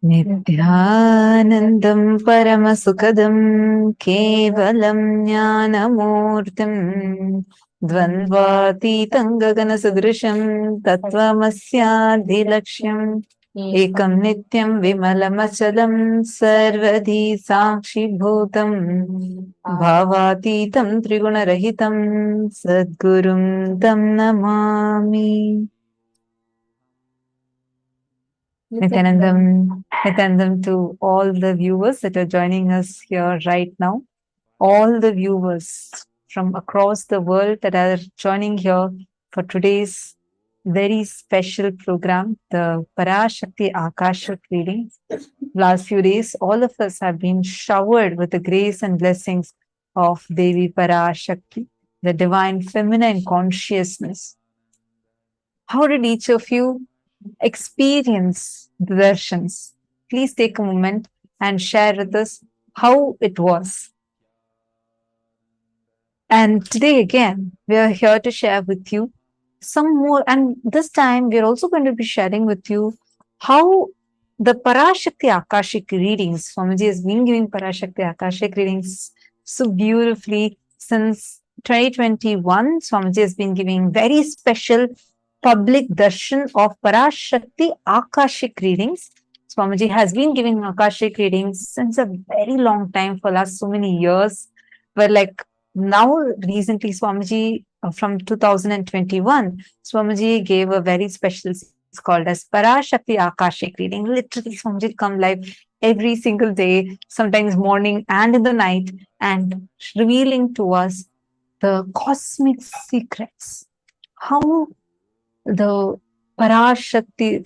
नित्यानन्दं परमसुखदं केवलं ज्ञानमूर्तिं द्वन्द्वातीतं गगनसदृशं तत्त्वमस्यादिलक्ष्यम् एकं नित्यं विमलमचलं सर्वधी साक्षिभूतं भावातीतं त्रिगुणरहितं सद्गुरुं तं Namami. Nithyanandam to all the viewers that are joining us here right now, all the viewers from across the world that are joining here for today's very special program, the PARASHAKTI AKASHIC readings. Last few days, all of us have been showered with the grace and blessings of Devi PARASHAKTI, the divine feminine consciousness. How did each of you experience the darshans? Please take a moment and share with us how it was. And today again, we are here to share with you some more. And this time, we are also going to be sharing with you how the PARASHAKTI Akashic readings, Swamiji has been giving PARASHAKTI Akashic readings so beautifully since 2021. Swamiji has been giving very special public darshan of PARASHAKTI Akashic readings. Swamiji has been giving Akashic readings since a very long time, for last so many years. But like now, recently, Swamiji from 2021, Swamiji gave a very special series called as PARASHAKTI Akashic reading. Literally, Swamiji come live every single day, sometimes morning and in the night, and revealing to us the cosmic secrets. How the as Parashakti,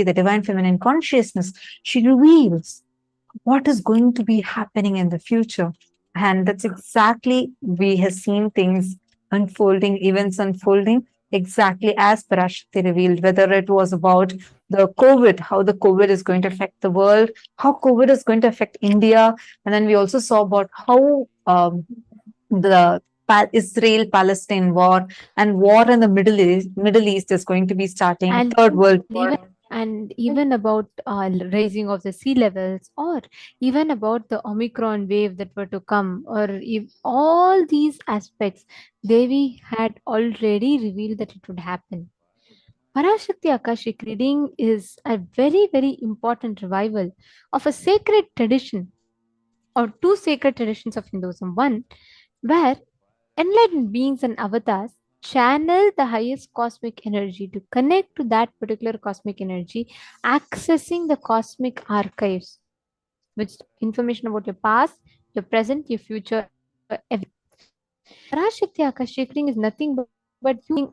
the divine feminine consciousness, she reveals what is going to be happening in the future. And that's exactly, we have seen things unfolding, events unfolding exactly as Parashakti revealed, whether it was about the COVID, how the COVID is going to affect the world, how COVID is going to affect India. And then we also saw about how the Israel-Palestine war and war in the Middle East is going to be starting, and Third World War. even about raising of the sea levels, or even about the Omicron wave that were to come, or if all these aspects Devi had already revealed that it would happen. Parashakti Akashic reading is a very, very important revival of a sacred tradition, or two sacred traditions of Hinduism. One, where enlightened beings and avatars channel the highest cosmic energy to connect to that particular cosmic energy, accessing the cosmic archives, which information about your past, your present, your future, everything. Parashakti Akashic reading is nothing but you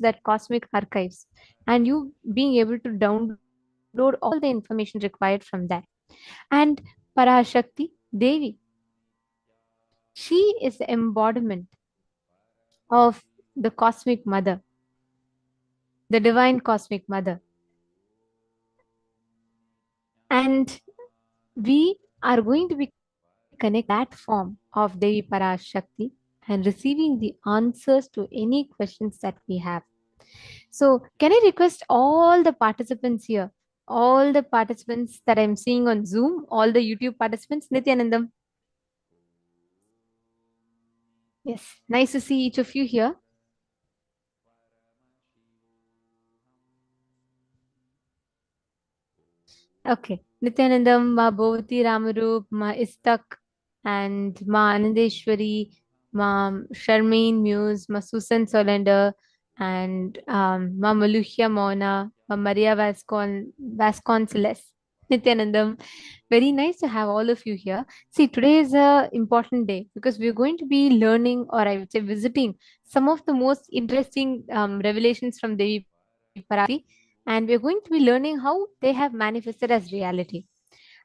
that cosmic archives, and you being able to download all the information required from that. And Parashakti Devi, she is the embodiment of the cosmic mother, the divine cosmic mother. And we are going to be connected that form of Devi Parashakti and receiving the answers to any questions that we have. So, can I request all the participants here, all the participants that I'm seeing on Zoom, all the YouTube participants, Nithyanandam? Yes, nice to see each of you here. Okay, Nithyanandam, Ma Bhavati Ramarup, Ma Istak, and Ma Anandeshwari, Ma Sharmeen Muse, Ma Susan Solander, and Ma Maluhya Mona, Ma Maria Vasconcelos. Nithyanandam, very nice to have all of you here. See, today is a important day because we're going to be learning, or I would say visiting, some of the most interesting revelations from Devi Parati, and we're going to be learning how they have manifested as reality.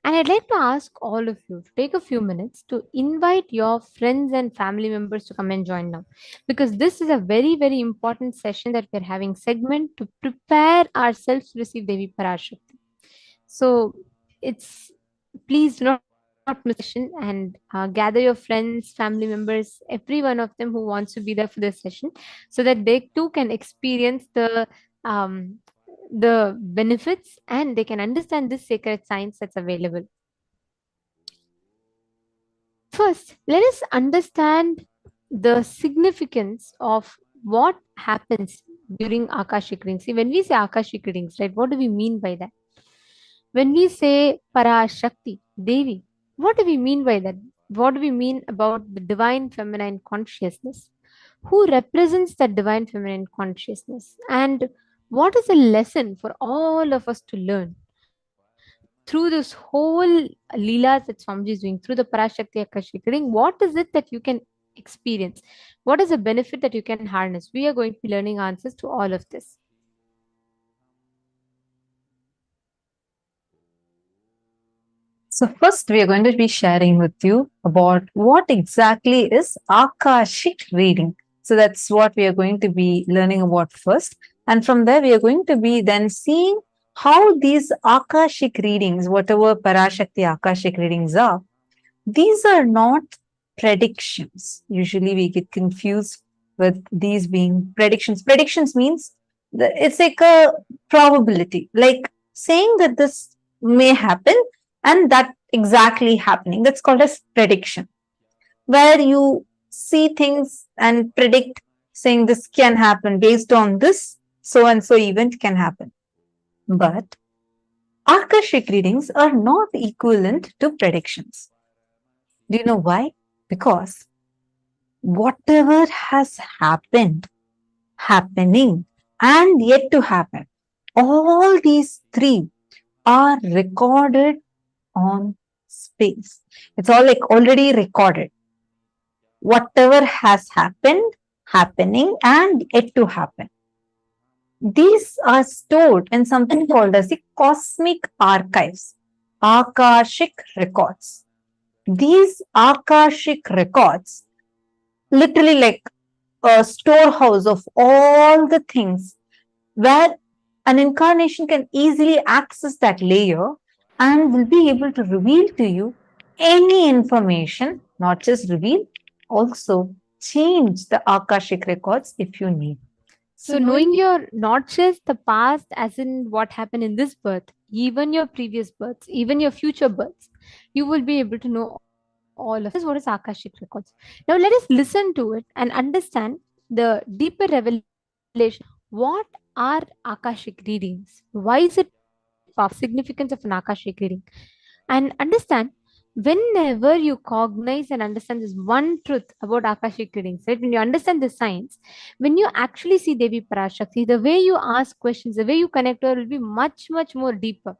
And I'd like to ask all of you to take a few minutes to invite your friends and family members to come and join now, because this is a very, very important session that we're having segment to prepare ourselves to receive Devi Parashakti. So it's, please do not miss the session, and gather your friends, family members, every one of them who wants to be there for this session, so that they too can experience the benefits, and they can understand this sacred science that's available. First, let us understand the significance of what happens during Akashic readings. See, when we say Akashic readings, right, what do we mean by that? When we say Parashakti, Devi, what do we mean by that? What do we mean about the divine feminine consciousness? Who represents that divine feminine consciousness? And what is a lesson for all of us to learn through this whole Leelas that Swamiji is doing, through the Parashakti Akashic reading? What is it that you can experience? What is the benefit that you can harness? We are going to be learning answers to all of this. So, first, we are going to be sharing with you about what exactly is Akashic reading. So, that's what we are going to be learning about first. And from there, we are going to be then seeing how these Akashic readings, whatever Parashakti Akashic readings are, these are not predictions. Usually, we get confused with these being predictions. Predictions means it's like a probability, like saying that this may happen and that exactly happening. That's called as prediction, where you see things and predict, saying this can happen based on this so and so event can happen. But Akashic readings are not equivalent to predictions. Do you know why? Because whatever has happened, happening, and yet to happen, all these three are recorded on space. It's all like already recorded. Whatever has happened, happening, and yet to happen. These are stored in something called as the cosmic archives, Akashic records. These Akashic records, literally like a storehouse of all the things where an incarnation can easily access that layer and will be able to reveal to you any information, not just reveal, also change the Akashic records if you need. So, So, knowing knowing your not just the past, as in what happened in this birth, even your previous births, even your future births, you will be able to know all of this. That is what is Akashic records. Now, let us listen to it and understand the deeper revelation. What are Akashic readings? Why is it powerful? What is the significance of an Akashic reading? And understand, whenever you cognize and understand this one truth about Akashic readings, right? When you understand the science, when you actually see Devi Parashakti, the way you ask questions, the way you connect to her will be much, much more deeper.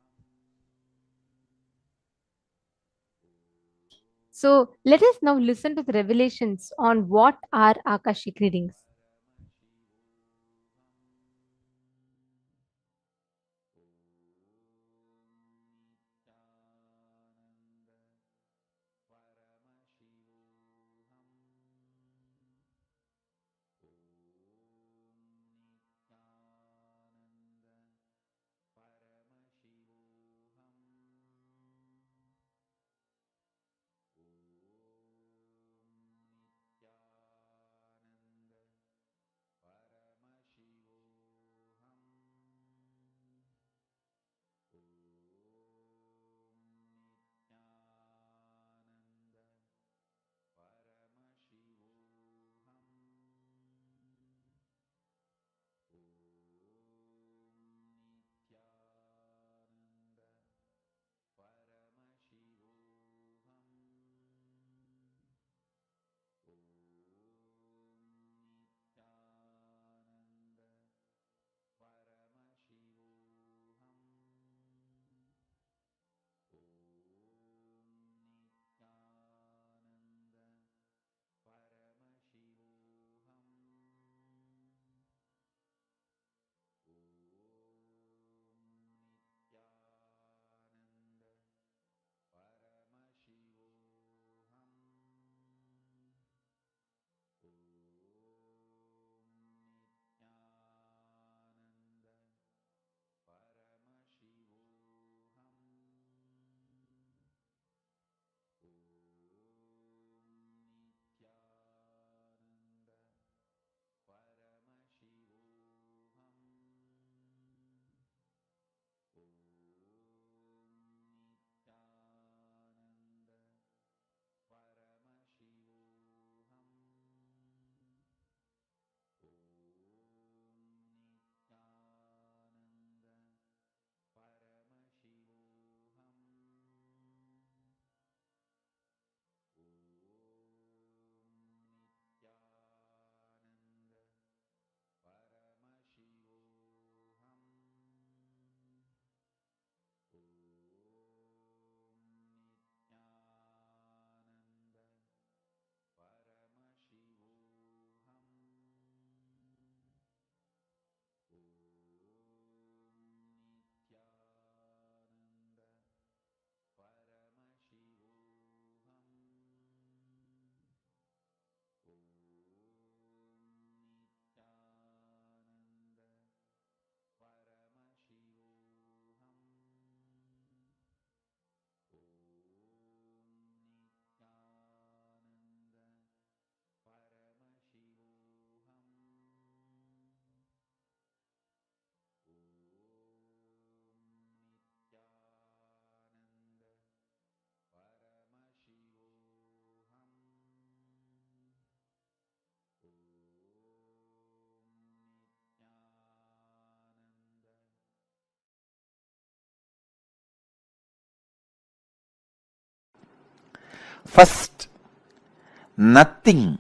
So let us now listen to the revelations on what are Akashic readings. First, nothing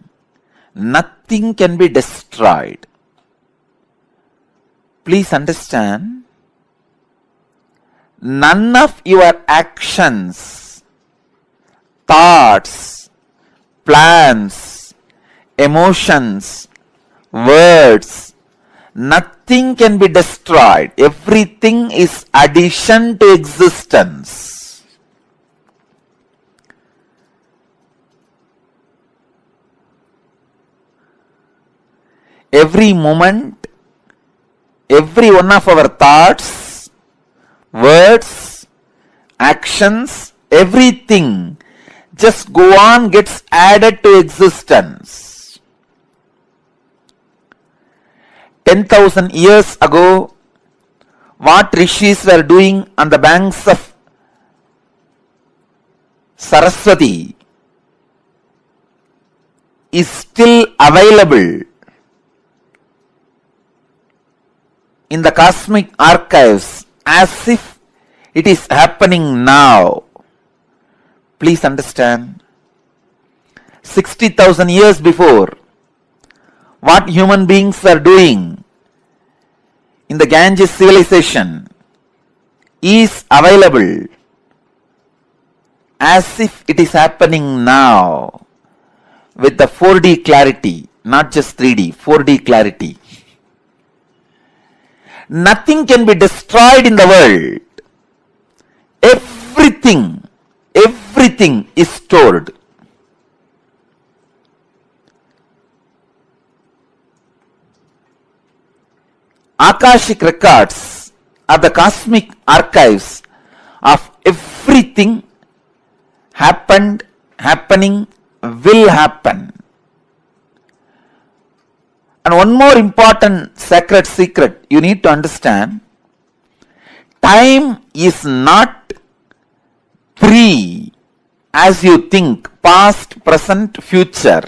can be destroyed. Please understand, none of your actions, thoughts, plans, emotions, words, nothing can be destroyed. Everything is addition to existence. Every moment, every one of our thoughts, words, actions, everything just go on, gets added to existence. 10,000 years ago, what rishis were doing on the banks of Saraswati is still available in the cosmic archives as if it is happening now. Please understand, 60,000 years before, what human beings were doing in the Ganges civilization is available as if it is happening now with the 4D clarity, not just 3D, 4D clarity. Nothing can be destroyed in the world. Everything is stored. Akashic records are the cosmic archives of everything happened, happening, will happen. And one more important sacred secret you need to understand, time is not free as you think, past, present, future.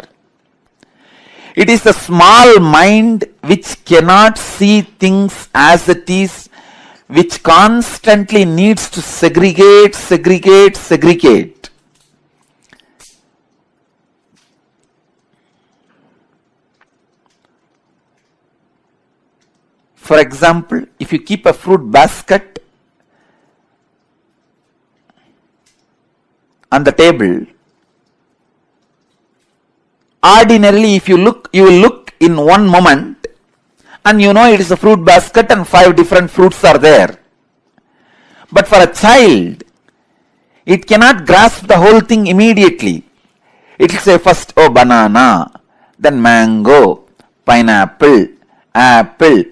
It is a small mind which cannot see things as it is, which constantly needs to segregate. For example, if you keep a fruit basket on the table, ordinarily if you look, you will look in one moment and you know it is a fruit basket and 5 different fruits are there. But for a child, it cannot grasp the whole thing immediately. It will say first, oh, banana, then mango, pineapple, apple.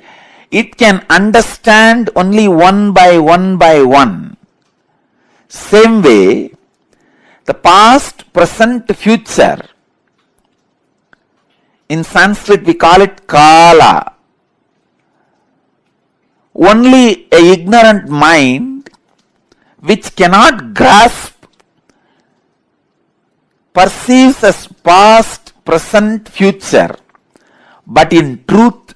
It can understand only one by one. Same way, the past, present, future, in Sanskrit we call it kala. Only a ignorant mind which cannot grasp perceives as past, present, future, but in truth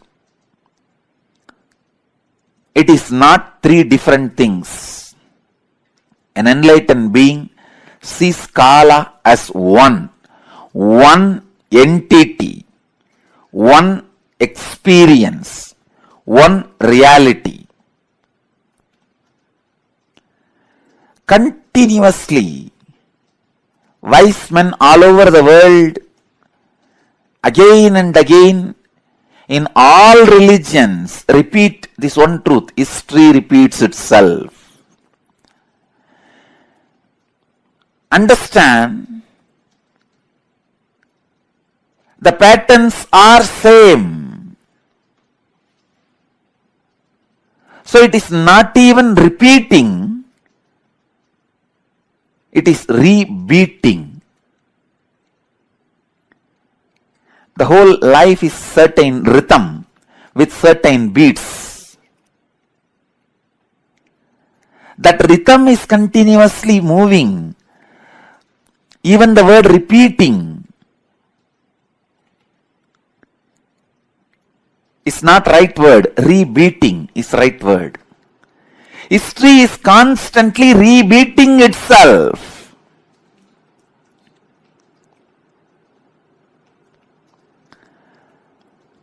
it is not 3 different things. An enlightened being sees kala as one entity, one experience, one reality. Continuously, wise men all over the world, again and again, in all religions, repeat this one truth. History repeats itself. Understand, the patterns are same. So it is not even repeating, it is rebeating. The whole life is certain rhythm with certain beats. That rhythm is continuously moving. Even the word repeating is not right word. Rebeating is right word. History is constantly rebeating itself.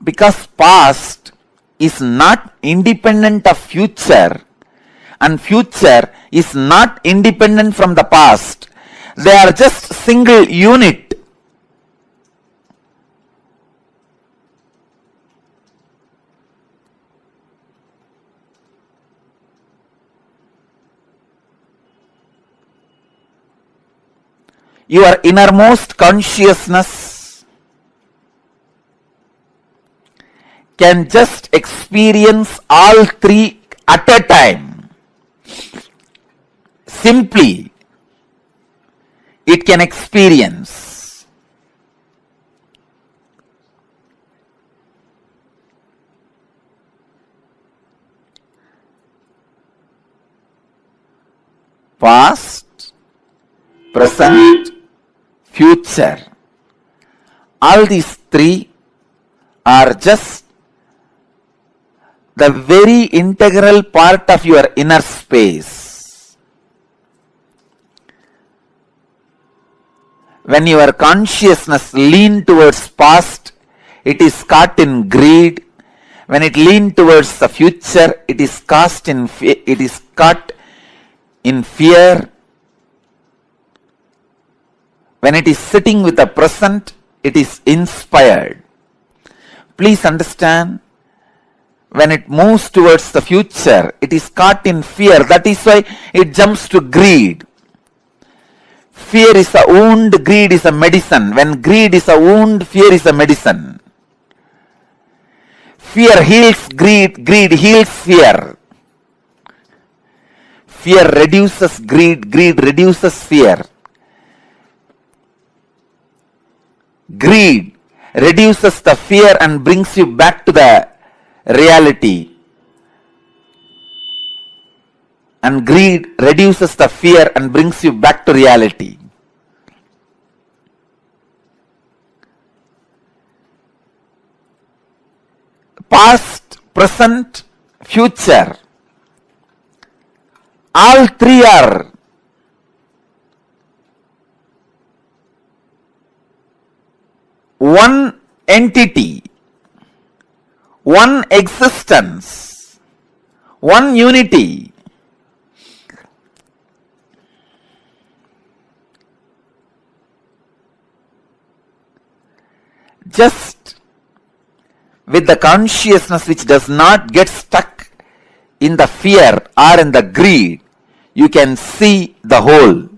because past is not independent of future and future is not independent from the past. They are just single unit. Your innermost consciousness can just experience all three at a time. Simply, it can experience. Past, present, future. All these three are just the very integral part of your inner space. When your consciousness leans towards past, it is caught in greed. When it leans towards the future, it is caught in fear. When it is sitting with the present, it is inspired. Please understand, when it moves towards the future, it is caught in fear. That is why it jumps to greed. Fear is a wound, greed is a medicine. When greed is a wound, fear is a medicine. Fear heals greed, greed heals fear. Fear reduces greed, greed reduces fear. Greed reduces the fear and brings you back to the reality. And greed reduces the fear and brings you back to reality. Past, present, future. All three are one entity, one existence, one unity. Just with the consciousness which does not get stuck in the fear or in the greed, you can see the whole.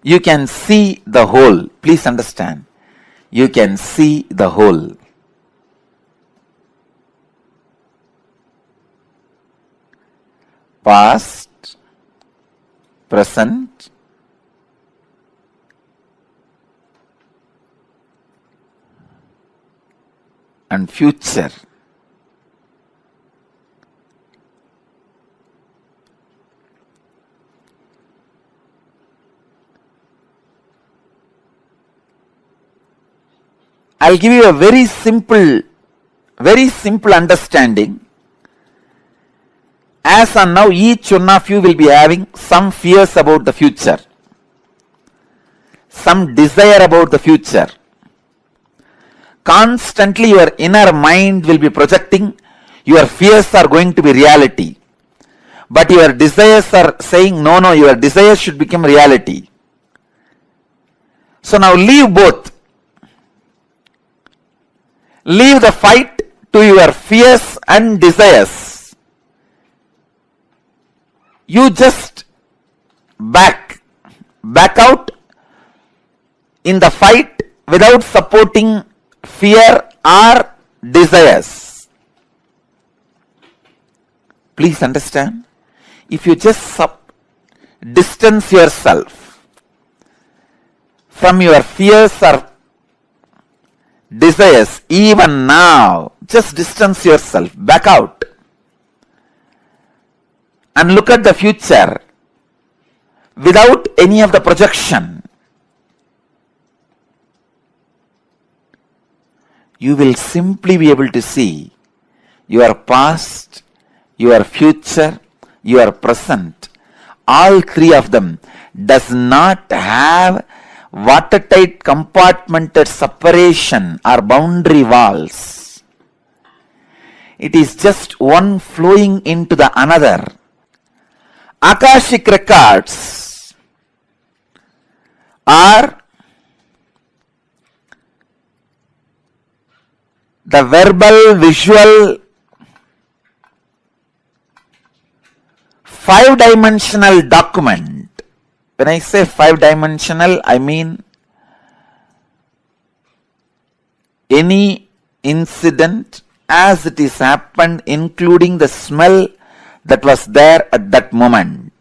You can see the whole. Please understand. You can see the whole. Past, present, and future. I'll give you a very simple understanding. As on now, each one of you will be having some fears about the future, some desire about the future. Constantly your inner mind will be projecting your fears are going to be reality. But your desires are saying, no, your desires should become reality. So now leave both. Leave the fight to your fears and desires. You just back out in the fight without supporting fear or desires. Please understand. If you just distance yourself from your fears or desires, even now, just distance yourself, back out, and look at the future without any of the projection. You will simply be able to see your past, your future, your present. All three of them does not have watertight compartmented separation or boundary walls. It is just one flowing into the another. Akashic records are the verbal, visual, five-dimensional document. When I say five-dimensional, I mean any incident as it is happened, including the smell that was there at that moment.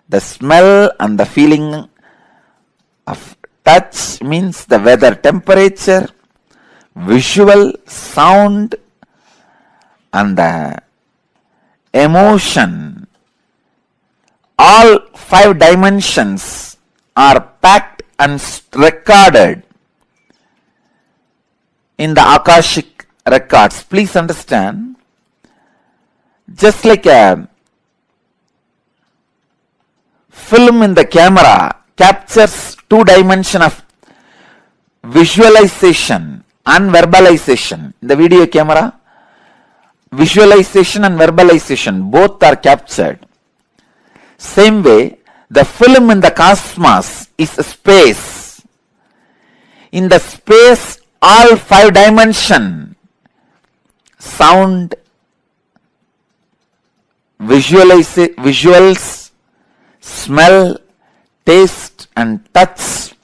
The smell and the feeling of touch means the weather, temperature, visual, sound, and the emotion. All five dimensions are packed and recorded in the Akashic records. Please understand, just like a film in the camera captures two dimensions of visualization and verbalization. In the video camera, visualization and verbalization both are captured. Same way, the film in the cosmos is a space. In the space, all five dimensions, sound, visuals, smell, taste and touch,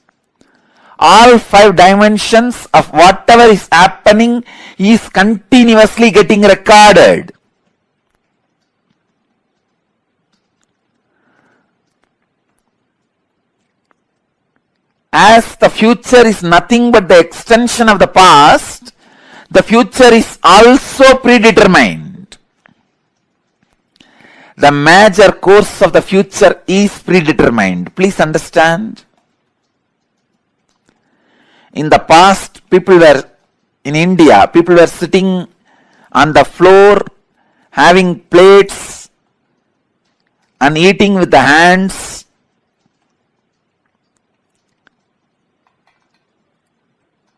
all five dimensions of whatever is happening is continuously getting recorded. As the future is nothing but the extension of the past, the future is also predetermined. The major course of the future is predetermined. Please understand. In the past, in India, people were sitting on the floor, having plates and eating with the hands.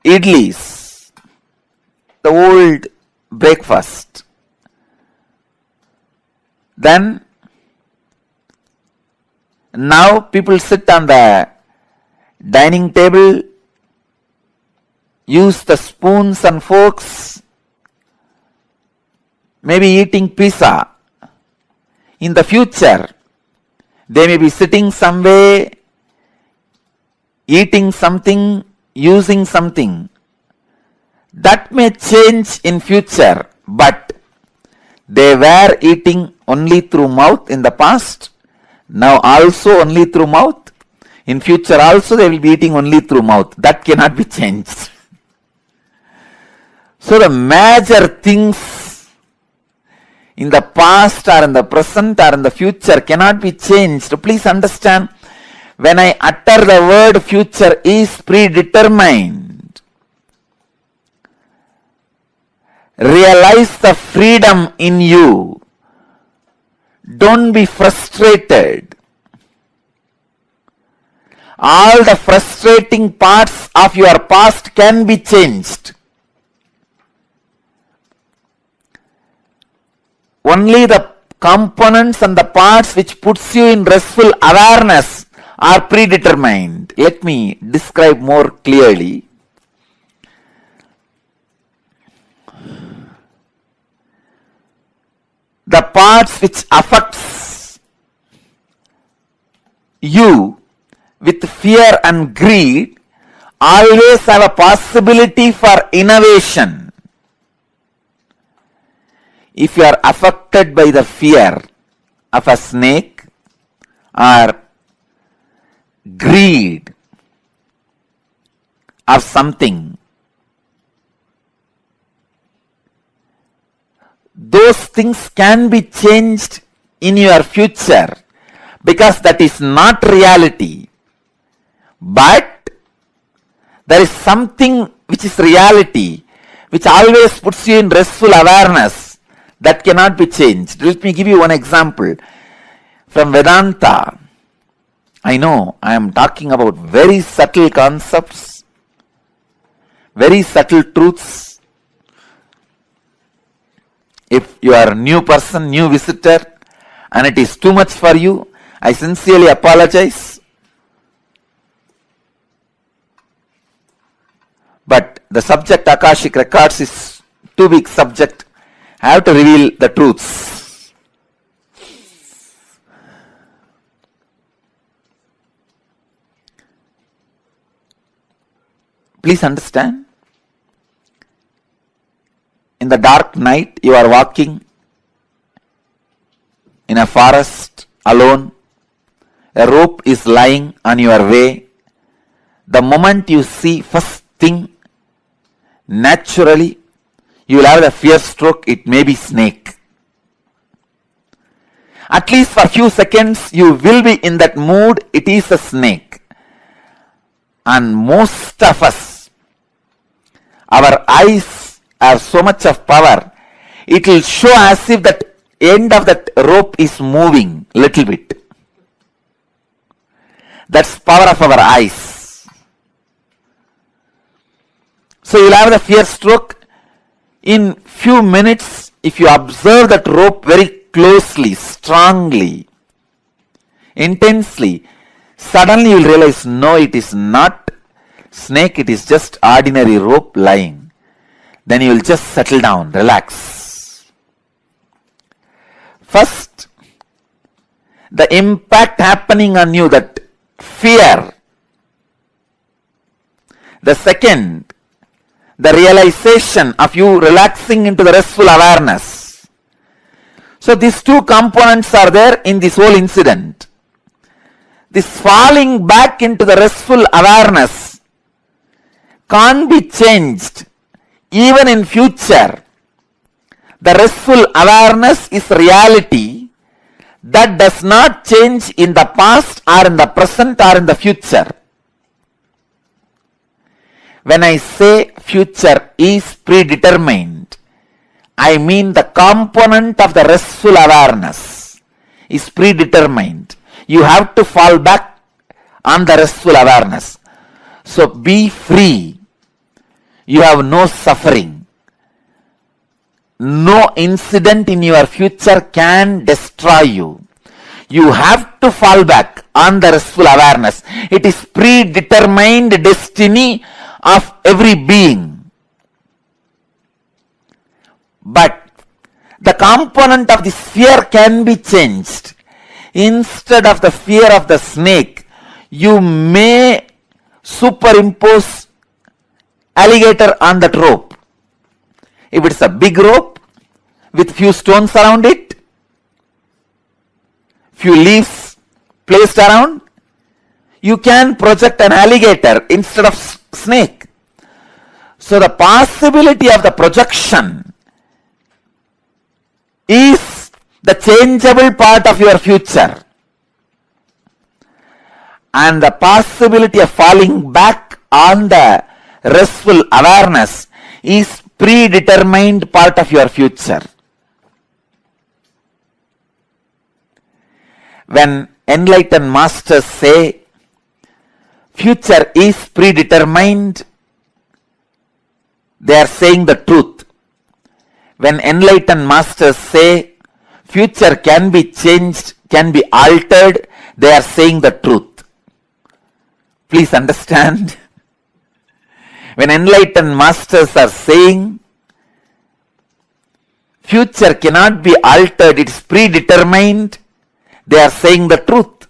Idlis, the old breakfast. Then, now people sit on the dining table, use the spoons and forks, maybe eating pizza. In the future, they may be sitting somewhere, eating something, using something. That may change in future, but they were eating only through mouth in the past, now also only through mouth. In future also they will be eating only through mouth. That cannot be changed. So the major things in the past or in the present or in the future cannot be changed. Please understand, when I utter the word future is predetermined, realize the freedom in you. Don't be frustrated. All the frustrating parts of your past can be changed. Only the components and the parts which puts you in restful awareness are predetermined. Let me describe more clearly. The parts which affects you with fear and greed always have a possibility for innovation. If you are affected by the fear of a snake or greed of something, those things can be changed in your future because that is not reality. But there is something which is reality, which always puts you in restful awareness, that cannot be changed. Let me give you one example from Vedanta. I know I am talking about very subtle concepts, very subtle truths. If you are a new person, new visitor, and it is too much for you, I sincerely apologize. But the subject Akashic Records is too big subject. I have to reveal the truths. Please understand. In the dark night, you are walking in a forest alone. A rope is lying on your way. The moment you see first thing, naturally, you will have a fear stroke. It may be snake. At least for a few seconds, you will be in that mood. It is a snake. And most of us, our eyes have so much of power. It will show as if that end of that rope is moving little bit. That's power of our eyes. So you'll have the fear stroke. In few minutes, if you observe that rope very closely, strongly, intensely, suddenly you will realize, no, it is not snake, it is just ordinary rope lying. Then you will just settle down, relax. First, the impact happening on you, that fear. The second, the realization of you relaxing into the restful awareness. So these two components are there in this whole incident. This falling back into the restful awareness can't be changed even in future. The restful awareness is reality that does not change in the past or in the present or in the future. When I say future is predetermined, I mean the component of the restful awareness is predetermined. You have to fall back on the restful awareness. So be free. You have no suffering. No incident in your future can destroy you. You have to fall back on the restful awareness. It is predetermined destiny of every being. But the component of this fear can be changed. Instead of the fear of the snake, you may superimpose alligator on that rope. If it's a big rope with few stones around it, few leaves placed around, you can project an alligator instead of snake. So the possibility of the projection is the changeable part of your future. And the possibility of falling back on the restful awareness is predetermined part of your future. When enlightened masters say future is predetermined, they are saying the truth. When enlightened masters say future can be changed, can be altered, they are saying the truth. Please understand. When enlightened masters are saying future cannot be altered, it is predetermined, they are saying the truth.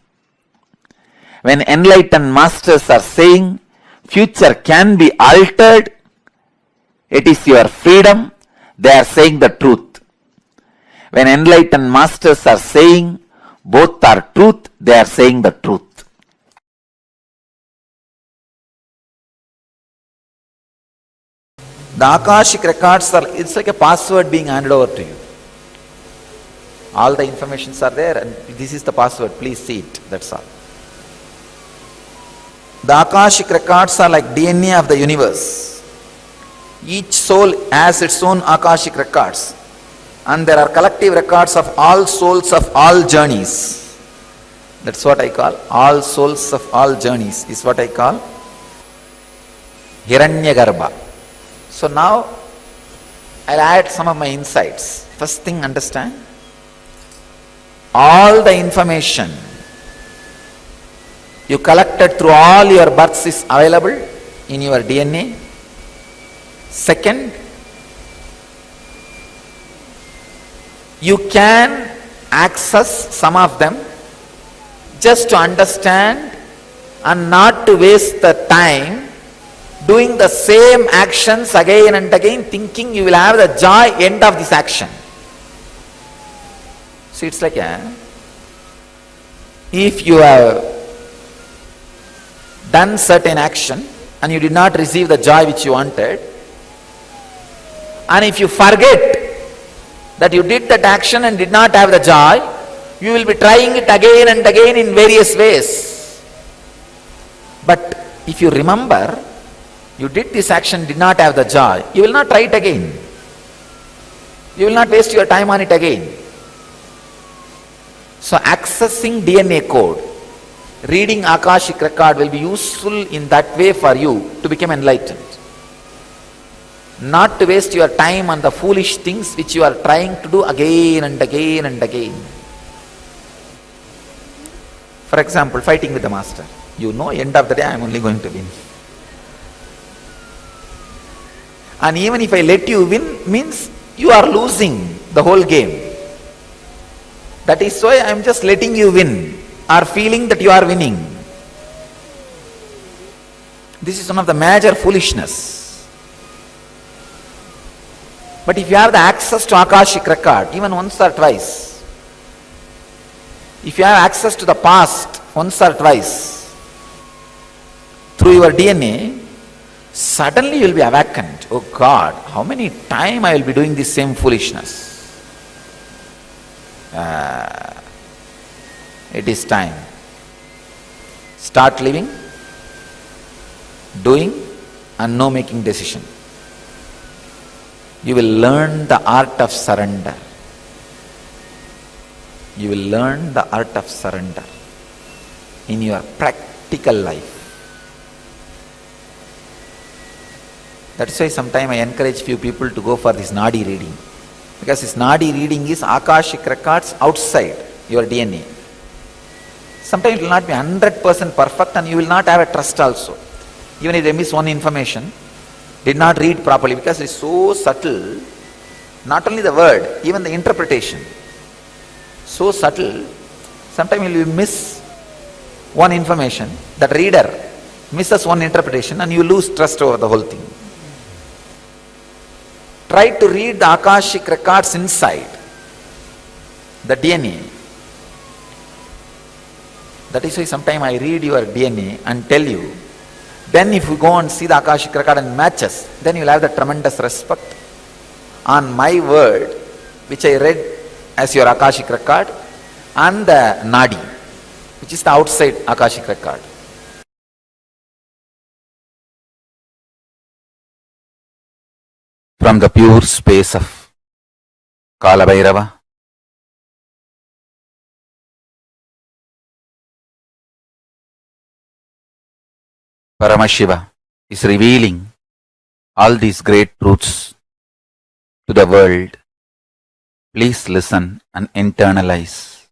When enlightened masters are saying future can be altered, it is your freedom, they are saying the truth. When enlightened masters are saying both are truth, they are saying the truth. The Akashic records are, it's like a password being handed over to you. All the informations are there and this is the password, please see it, that's all. The Akashic records are like DNA of the universe. Each soul has its own Akashic records and there are collective records of all souls of all journeys. That's what I call all souls of all journeys, is what I call Hiranyagarbha. So now I'll add some of my insights. First thing, understand, all the information you collected through all your births is available in your DNA. Second, you can access some of them just to understand and not to waste the time doing the same actions again and again, thinking you will have the joy end of this action. So it's like if you have done certain action and you did not receive the joy which you wanted, and if you forget that you did that action and did not have the joy, you will be trying it again and again in various ways. But if you remember, you did this action, did not have the joy, you will not try it again. You will not waste your time on it again. So accessing DNA code, reading Akashic record will be useful in that way for you to become enlightened. Not to waste your time on the foolish things which you are trying to do again and again and again. For example, fighting with the master. You know, end of the day I am only going to win. And even if I let you win, means you are losing the whole game. That is why I am just letting you win, or feeling that you are winning. This is one of the major foolishness. But if you have the access to Akashic record, even once or twice, if you have access to the past once or twice, through your DNA, suddenly you will be awakened. Oh God, how many times I will be doing this same foolishness? It is time. Start living, doing, and no making decision. You will learn the art of surrender. You will learn the art of surrender in your practical life. That's why sometimes I encourage few people to go for this Nadi reading. Because this Nadi reading is Akashic records outside your DNA. Sometimes it will not be 100% perfect and you will not have a trust also. Even if they miss one information, did not read properly, because it is so subtle, not only the word, even the interpretation. So subtle, sometimes you will miss one information, that reader misses one interpretation and you lose trust over the whole thing. Try to read the Akashic records inside the DNA. That is why sometimes I read your DNA and tell you. Then if you go and see the Akashic record and matches, then you will have the tremendous respect on my word, which I read as your Akashic record, and the Nadi, which is the outside Akashic record. From the pure space of Kalabhairava, Paramashiva is revealing all these great truths to the world. Please listen and internalize.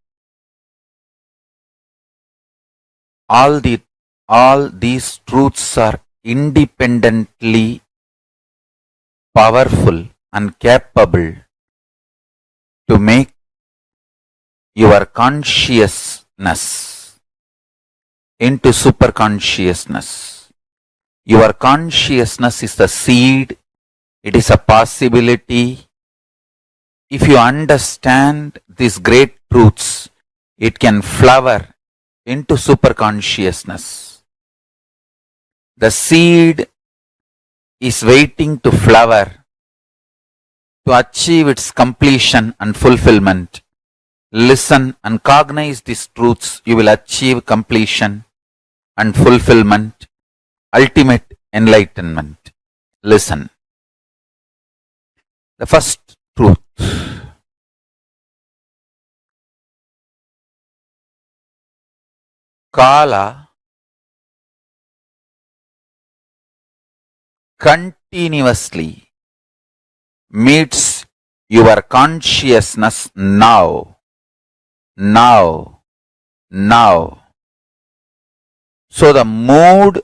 All these truths are independently powerful and capable to make your consciousness into superconsciousness. Your consciousness is the seed, it is a possibility. If you understand these great truths, it can flower into superconsciousness. The seed is waiting to flower to achieve its completion and fulfillment. Listen and cognize these truths, you will achieve completion and fulfillment, ultimate enlightenment. Listen. The first truth. Kala continuously meets your consciousness now, now, now. So the mood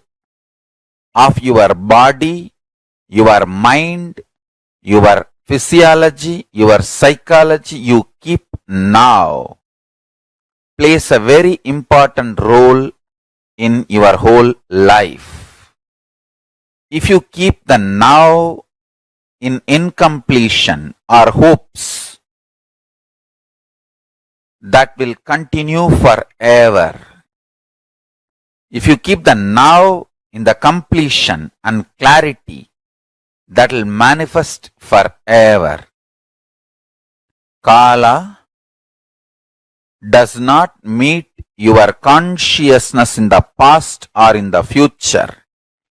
of your body, your mind, your physiology, your psychology, you keep now, plays a very important role in your whole life. If you keep the now in incompletion or hopes, that will continue forever. If you keep the now in the completion and clarity, that will manifest forever. Kala does not meet your consciousness in the past or in the future.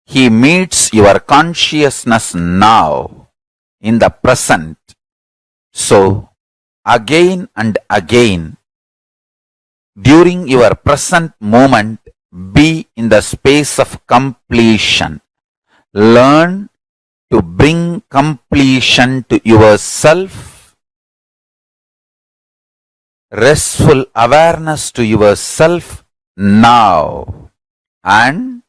He meets your consciousness now, in the present. So, again and again, during your present moment, be in the space of completion. Learn to bring completion to yourself, restful awareness to yourself now, and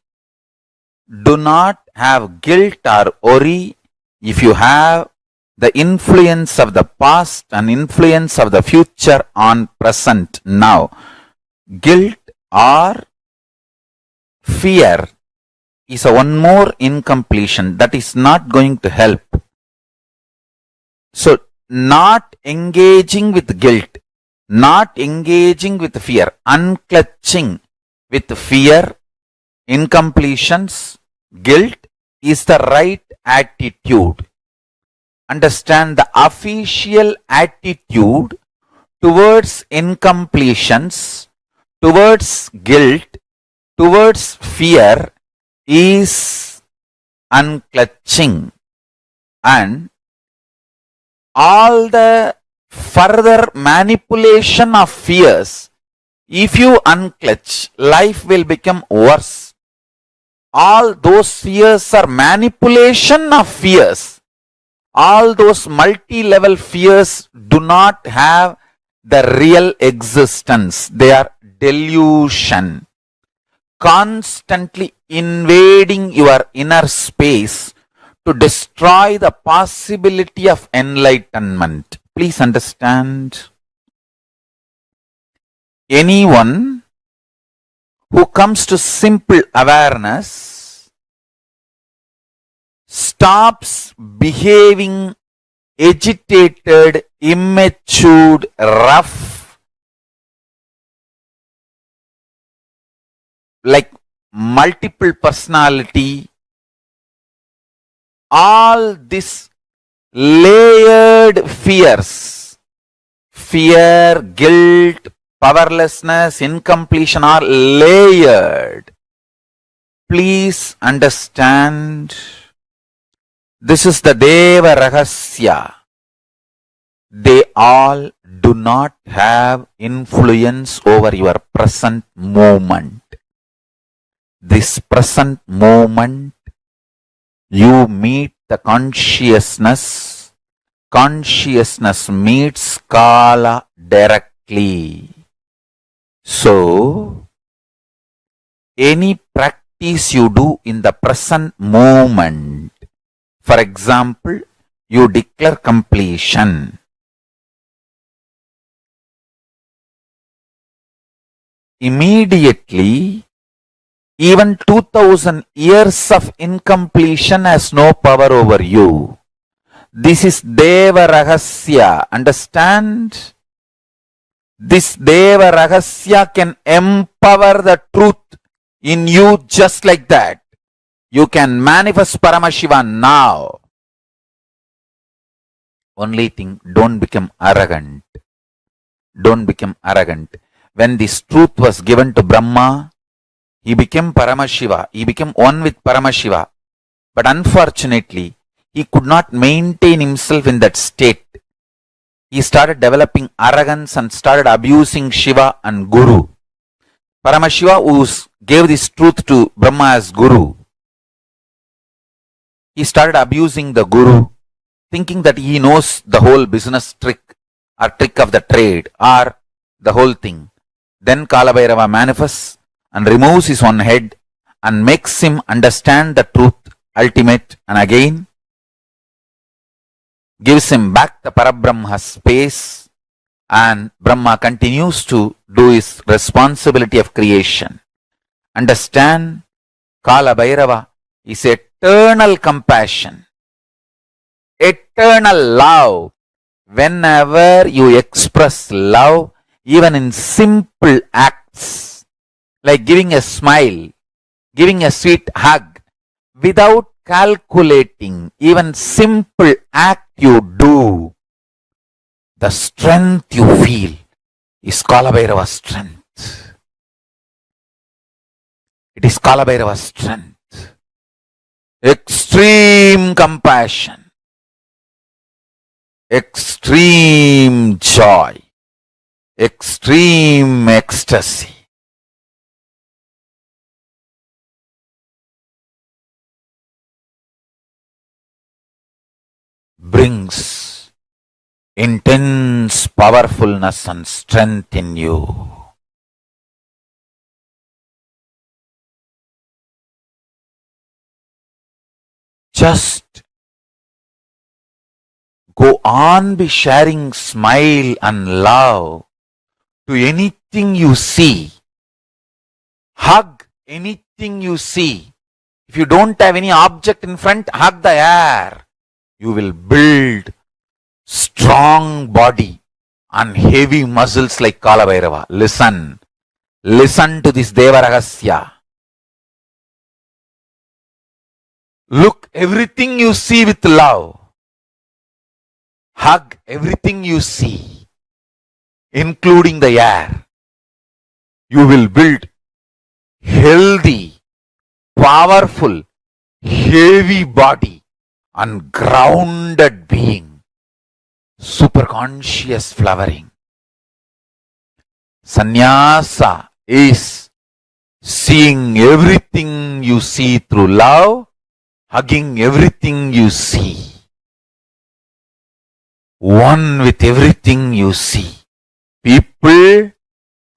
do not have guilt or worry if you have the influence of the past and influence of the future on present now. Guilt or fear is a one more incompletion that is not going to help. So, not engaging with guilt, not engaging with fear, unclutching with fear, incompletions, guilt is the right attitude. Understand the official attitude towards incompletions, towards guilt, towards fear is unclutching, and all the further manipulation of fears, if you unclutch, life will become worse. All those fears are manipulation of fears. All those multi-level fears do not have the real existence. They are delusion. Constantly invading your inner space to destroy the possibility of enlightenment. Please understand. Anyone who comes to simple awareness stops behaving agitated, immature, rough, like multiple personality, all this layered fears, fear, guilt, powerlessness, incompletion are layered. Please understand, this is the Deva Rahasya. They all do not have influence over your present moment. This present moment, you meet the consciousness. Consciousness meets Kala directly. So, any practice you do in the present moment, for example, you declare completion. Immediately, even 2000 years of incompletion has no power over you. This is Deva Rahasya. Understand? This Deva Rahasya can empower the truth in you just like that. You can manifest Paramashiva now. Only thing, don't become arrogant. Don't become arrogant. When this truth was given to Brahma, he became Paramashiva. He became one with Paramashiva. But unfortunately, he could not maintain himself in that state. He started developing arrogance and started abusing Shiva and Guru. Paramashiva, who gave this truth to Brahma as Guru, he started abusing the Guru, thinking that he knows the whole business trick or trick of the trade or the whole thing. Then Kalabhairava manifests and removes his one head and makes him understand the truth ultimate, and again gives him back the Parabrahma space, and Brahma continues to do his responsibility of creation. Understand, Kala Bhairava is eternal compassion, eternal love. Whenever you express love, even in simple acts, like giving a smile, giving a sweet hug, without calculating, even simple act you do, the strength you feel is Kalabhairava's strength. It is Kalabhairava's strength. Extreme compassion, extreme joy, extreme ecstasy. Brings intense powerfulness and strength in you. Just go on be sharing smile and love to anything you see. Hug anything you see. If you don't have any object in front, hug the air. You will build strong body and heavy muscles like Kalabhairava. Listen. Listen to this Deva Rahasya. Look everything you see with love. Hug everything you see, including the air. You will build healthy, powerful, heavy body and grounded being. Superconscious flowering. Sannyasa is seeing everything you see through love, hugging everything you see. One with everything you see. People,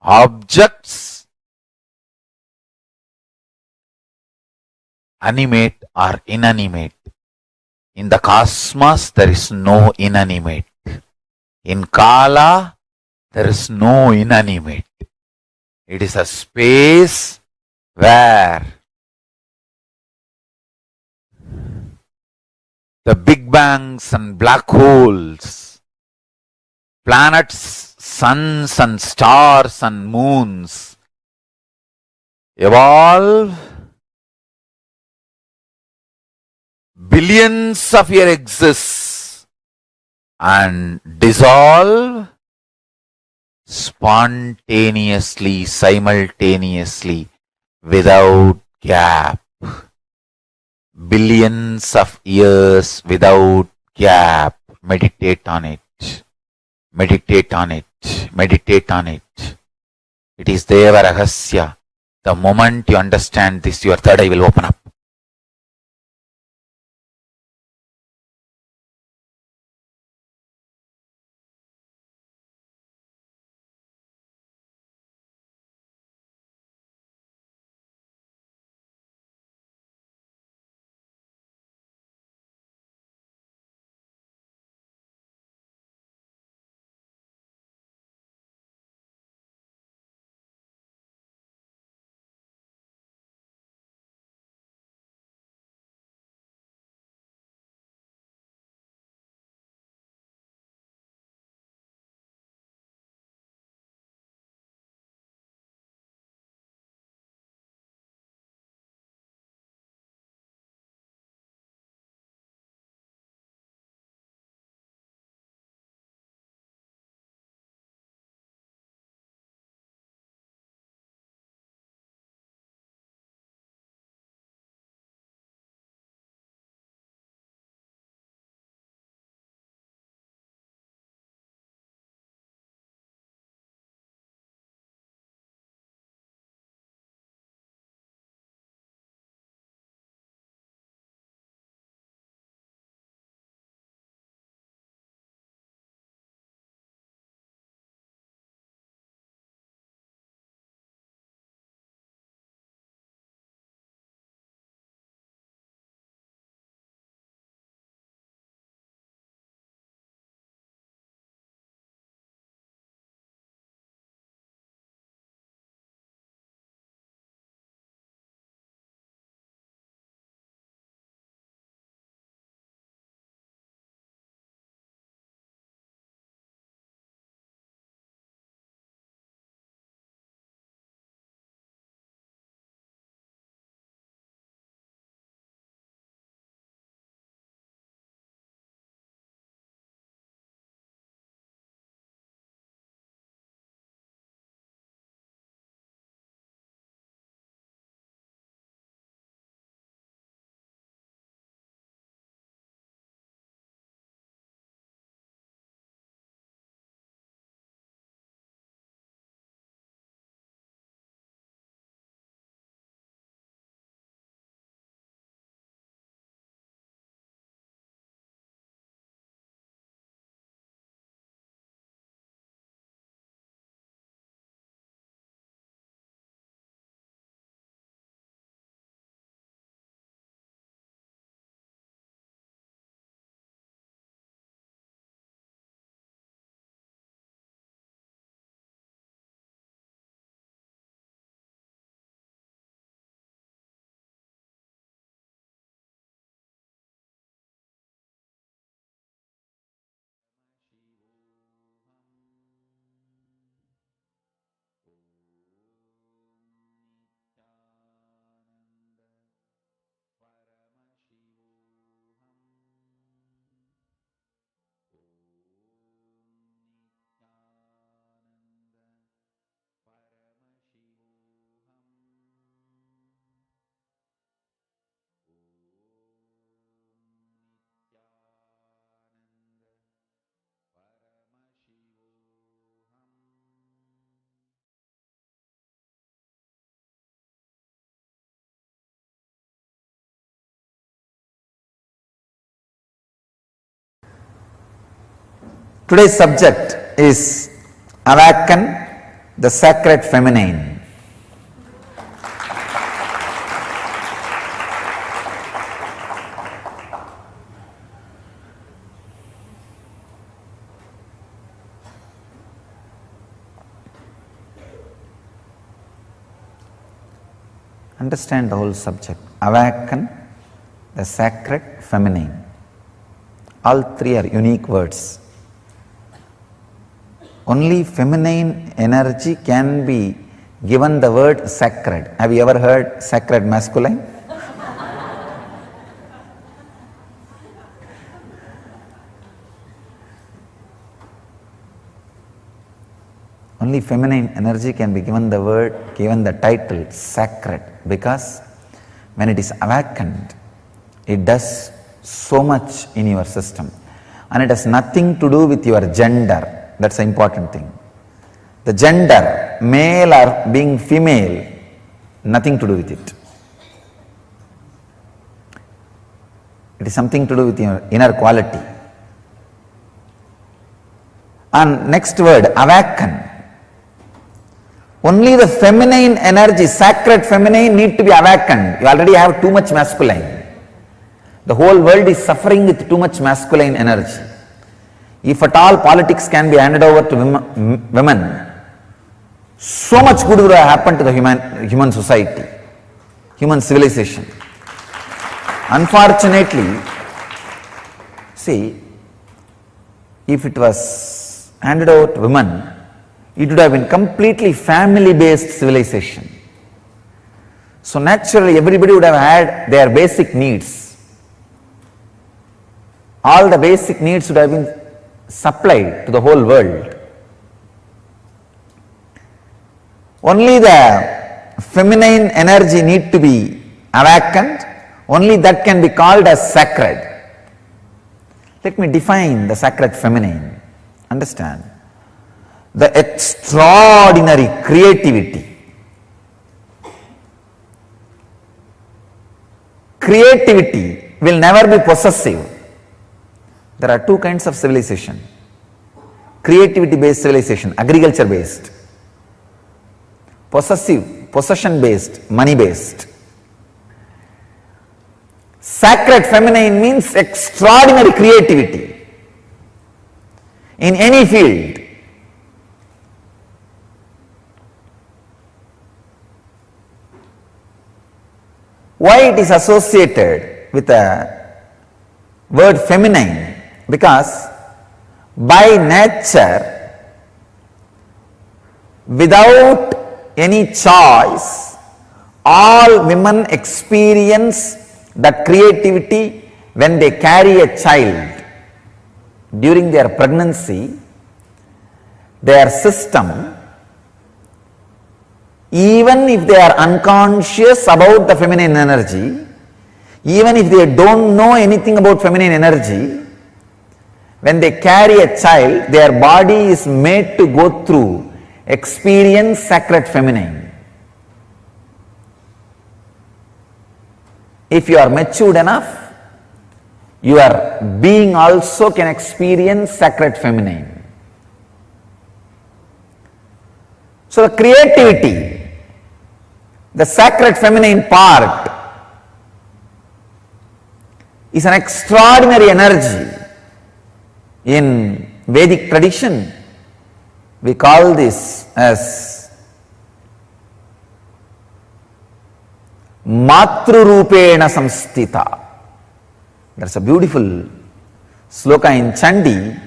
objects, animate or inanimate. In the cosmos, there is no inanimate. In Kala, there is no inanimate. It is a space where the big bangs and black holes, planets, suns and stars and moons evolve billions of years exists and dissolve spontaneously, simultaneously, without gap. Billions of years without gap. Meditate on it. Meditate on it. Meditate on it. It is Deva Rahasya. The moment you understand this, your third eye will open up. Today's subject is Awaken the Sacred Feminine. Understand the whole subject. Awaken the Sacred Feminine. All three are unique words. Only feminine energy can be given the word sacred. Have you ever heard sacred masculine? Only feminine energy can be given the title sacred, because when it is awakened, it does so much in your system, and it has nothing to do with your gender. That's the important thing. The gender, male or being female, nothing to do with it. It is something to do with your inner quality. And next word, awaken. Only the feminine energy, sacred feminine, need to be awakened. You already have too much masculine. The whole world is suffering with too much masculine energy. If at all politics can be handed over to women, so much good would have happened to the human society, human civilization. Unfortunately, see, if it was handed over to women, it would have been completely family-based civilization. So naturally, everybody would have had their basic needs. All the basic needs would have been supplied to the whole world. Only the feminine energy need to be awakened. Only that can be called as sacred. Let me define the sacred feminine. Understand? The extraordinary creativity. Creativity will never be possessive. There are two kinds of civilization: creativity based civilization, agriculture based; possession based, money based. Sacred feminine means extraordinary creativity in any field. Why it is associated with the word feminine? Because by nature, without any choice, all women experience that creativity when they carry a child. During their pregnancy, their system, even if they are unconscious about the feminine energy, even if they don't know anything about feminine energy, when they carry a child, their body is made to go through, experience sacred feminine. If you are matured enough, your being also can experience sacred feminine. So the creativity, the sacred feminine part, is an extraordinary energy. In Vedic tradition, we call this as Matrurupena Samstita. That's a beautiful sloka in Chandi.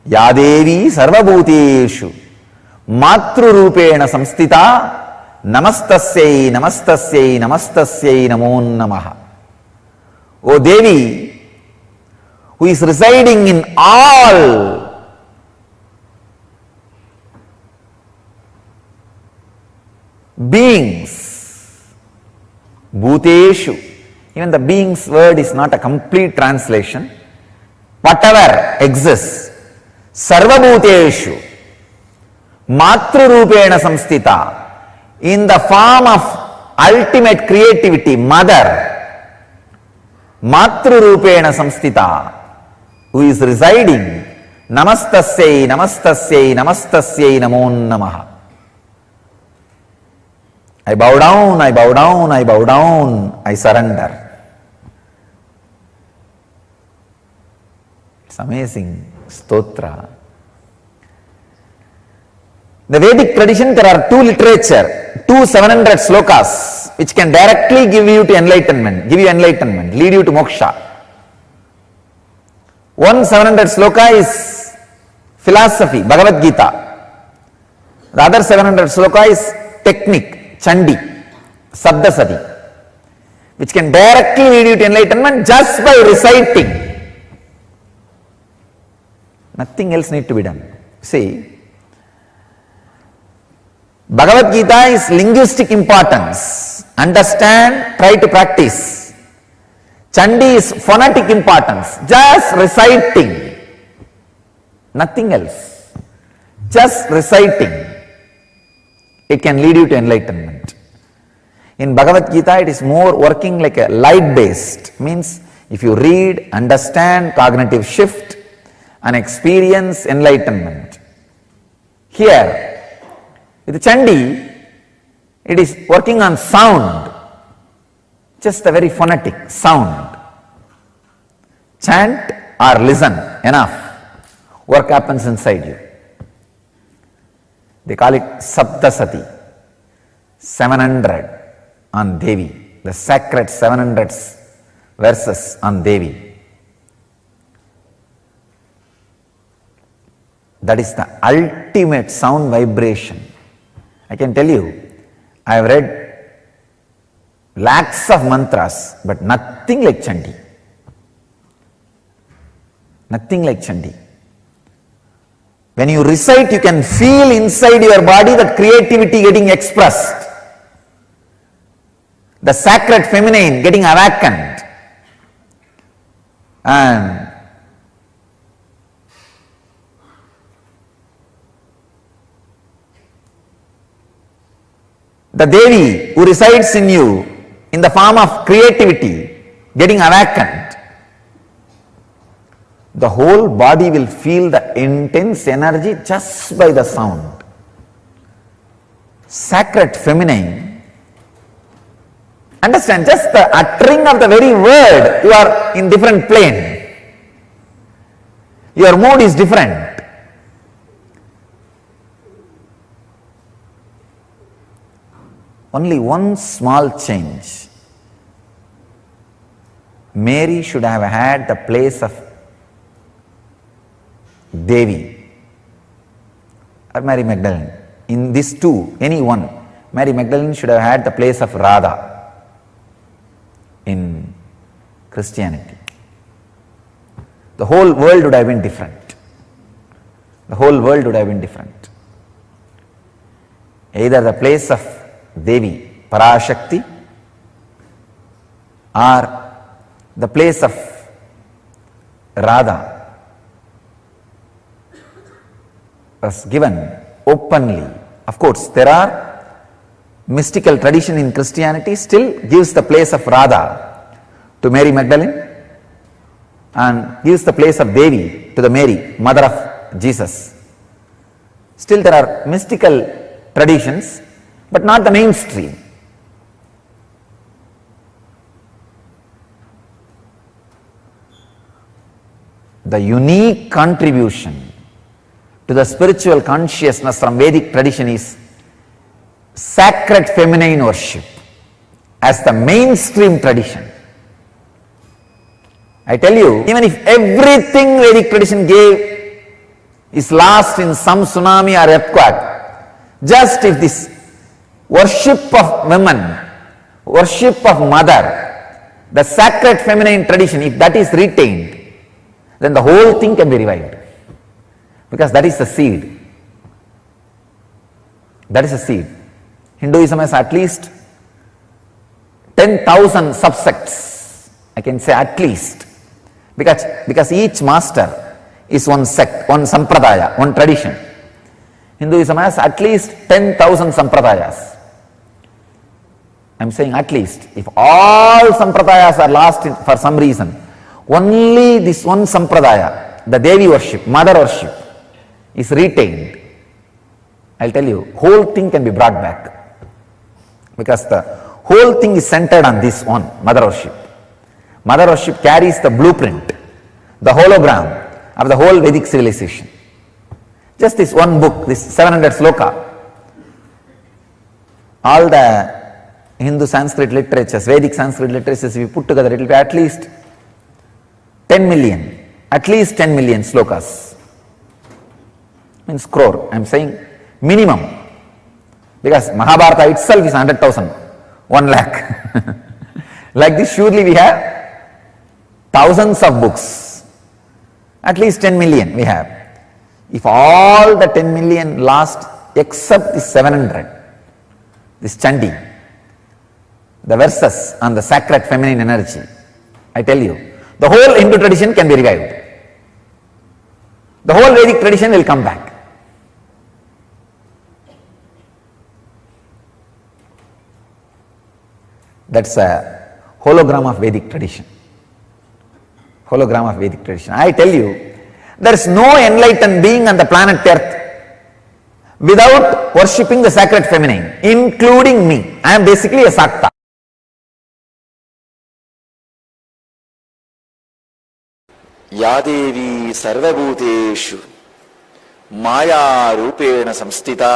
Yadevi Sarvabhuteshu Matrurupena Samstita Namastasyai Namastasyai Namastasyai Namo Namaha. O Devi, who is residing in all beings, Bhuteshu. Even the beings word is not a complete translation. Whatever exists, Sarva Bhuteshu, Matrurupena Samstita, in the form of ultimate creativity, Mother, Matrurupena Samstita, who is residing Namastasyai, namastasyai, namastasyai namo namaha. I bow down, I bow down, I bow down, I surrender. It's amazing stotra. The Vedic tradition, there are two literature, two 700 slokas, which can directly give you to enlightenment, lead you to moksha. One 700 sloka is philosophy, Bhagavad Gita. The other 700 sloka is technique, Chandi, Sabdasati, which can directly lead you to enlightenment just by reciting. Nothing else need to be done. See, Bhagavad Gita is linguistic importance. Understand, try to practice. Chandi is phonetic importance. Just reciting. Nothing else. Just reciting. It can lead you to enlightenment. In Bhagavad Gita, it is more working like a light based. Means if you read, understand, cognitive shift, and experience enlightenment. Here, with Chandi, it is working on sound, just a very phonetic sound. Chant or listen, enough. Work happens inside you. They call it Saptasati, 700 on Devi, the sacred 700 verses on Devi. That is the ultimate sound vibration. I can tell you, I have read lakhs of mantras, but nothing like Chandi. Nothing like Chandi. When you recite, you can feel inside your body that creativity getting expressed. The sacred feminine getting awakened. And the Devi who resides in you in the form of creativity getting awakened, the whole body will feel the intense energy just by the sound. Sacred feminine, understand, just the uttering of the very word, you are in different plane. Your mood is different. Only one small change. Mary should have had the place of Devi or Mary Magdalene. In these two, any one, Mary Magdalene should have had the place of Radha in Christianity. The whole world would have been different. The whole world would have been different. Either the place of Devi, Parashakti, or the place of Radha was given openly. Of course, there are mystical tradition in Christianity still gives the place of Radha to Mary Magdalene and gives the place of Devi to the Mary, mother of Jesus. Still there are mystical traditions, but not the mainstream. The unique contribution to the spiritual consciousness from Vedic tradition is sacred feminine worship as the mainstream tradition. I tell you, even if everything Vedic tradition gave is lost in some tsunami or earthquake, just if this worship of women, worship of mother, the sacred feminine tradition, if that is retained, then the whole thing can be revived. Because that is the seed. That is the seed. Hinduism has at least 10,000 subsects. I can say at least. Because each master is one sect, one sampradaya, one tradition. Hinduism has at least 10,000 sampradayas. I am saying at least. If all sampradayas are lost for some reason, only this one sampradaya, the Devi worship, mother worship is retained, I'll tell you, whole thing can be brought back. Because the whole thing is centered on this one, mother worship. Mother worship carries the blueprint, the hologram of the whole Vedic civilization. Just this one book, this 700 sloka, all the Hindu Sanskrit literatures, Vedic Sanskrit literatures, if you put together, it will be at least 10 million, at least 10 million slokas. Means crore, I am saying minimum. Because Mahabharata itself is 100,000, 1 lakh. Like this, surely we have thousands of books, at least 10 million we have. If all the 10 million last except the 700, this Chandi, the verses on the sacred feminine energy, I tell you, the whole Hindu tradition can be revived. The whole Vedic tradition will come back. That's a hologram of Vedic tradition. Hologram of Vedic tradition. I tell you, there is no enlightened being on the planet Earth without worshipping the sacred feminine, including me. I am basically a Sakta. यादेवी सर्वभूतेषु माया रूपेण संस्थिता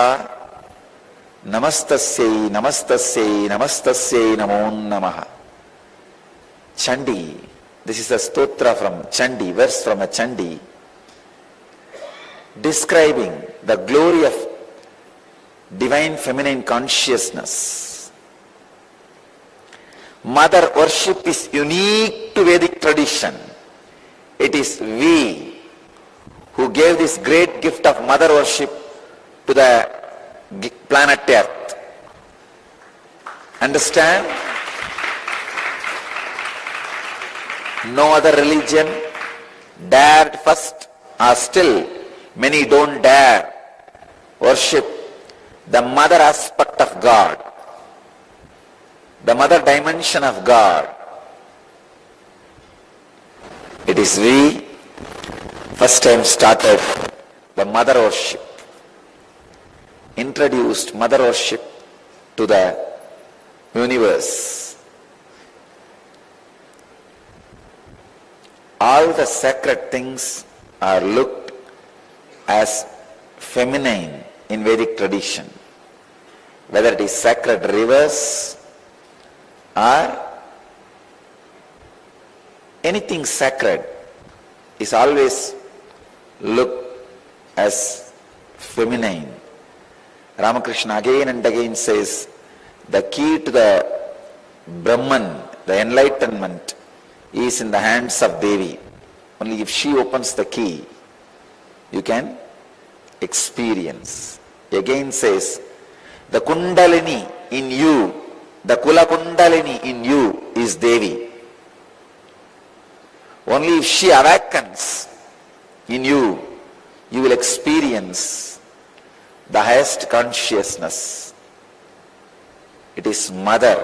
नमस्तस्यै नमस्तस्यै नमस्तस्यै नमो नमः. Chandi, this is a stotra from Chandi, verse from a Chandi, describing the glory of divine feminine consciousness. Mother worship is unique to Vedic tradition. It is we who gave this great gift of mother worship to the planet Earth. Understand? No other religion dared first, or still many don't dare worship the mother aspect of God, the mother dimension of God. It is we first time started the mother worship, introduced mother worship to the universe. All the sacred things are looked as feminine in Vedic tradition, whether it is sacred rivers or anything sacred is always looked as feminine. Ramakrishna again and again says, the key to the Brahman, the enlightenment, is in the hands of Devi. Only if she opens the key, you can experience. He again says, the Kundalini in you, the Kula Kundalini in you is Devi. Only if she awakens in you, you will experience the highest consciousness. It is mother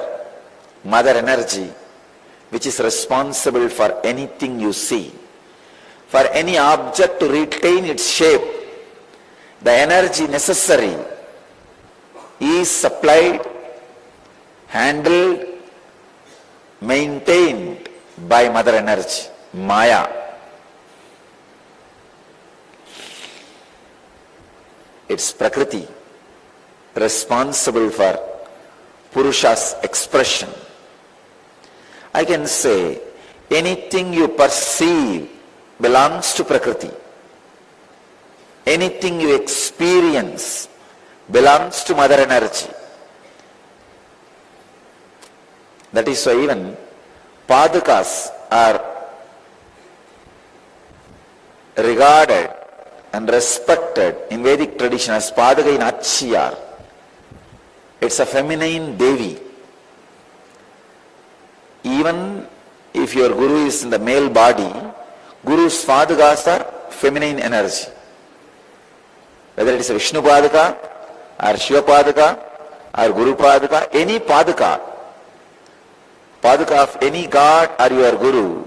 energy, which is responsible for anything you see. For any object to retain its shape, the energy necessary is supplied, handled, maintained by mother energy, Maya. It's Prakriti, responsible for Purusha's expression. I can say anything you perceive belongs to Prakriti. Anything you experience belongs to mother energy. That is why even Padukas are regarded and respected in Vedic tradition as Paduka in Achiyar. It's a feminine Devi. Even if your Guru is in the male body, Guru's Padukas are feminine energy. Whether it is a Vishnu Paduka or Shiva Paduka or Guru Paduka, any Paduka, Paduka of any god or your Guru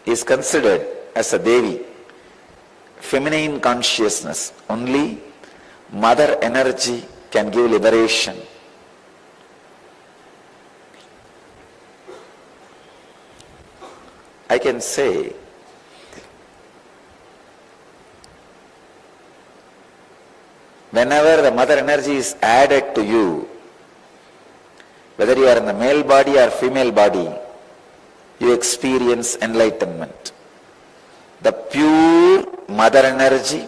is considered as a Devi, feminine consciousness. Only mother energy can give liberation. I can say whenever the mother energy is added to you, whether you are in the male body or female body, you experience enlightenment. The pure mother energy,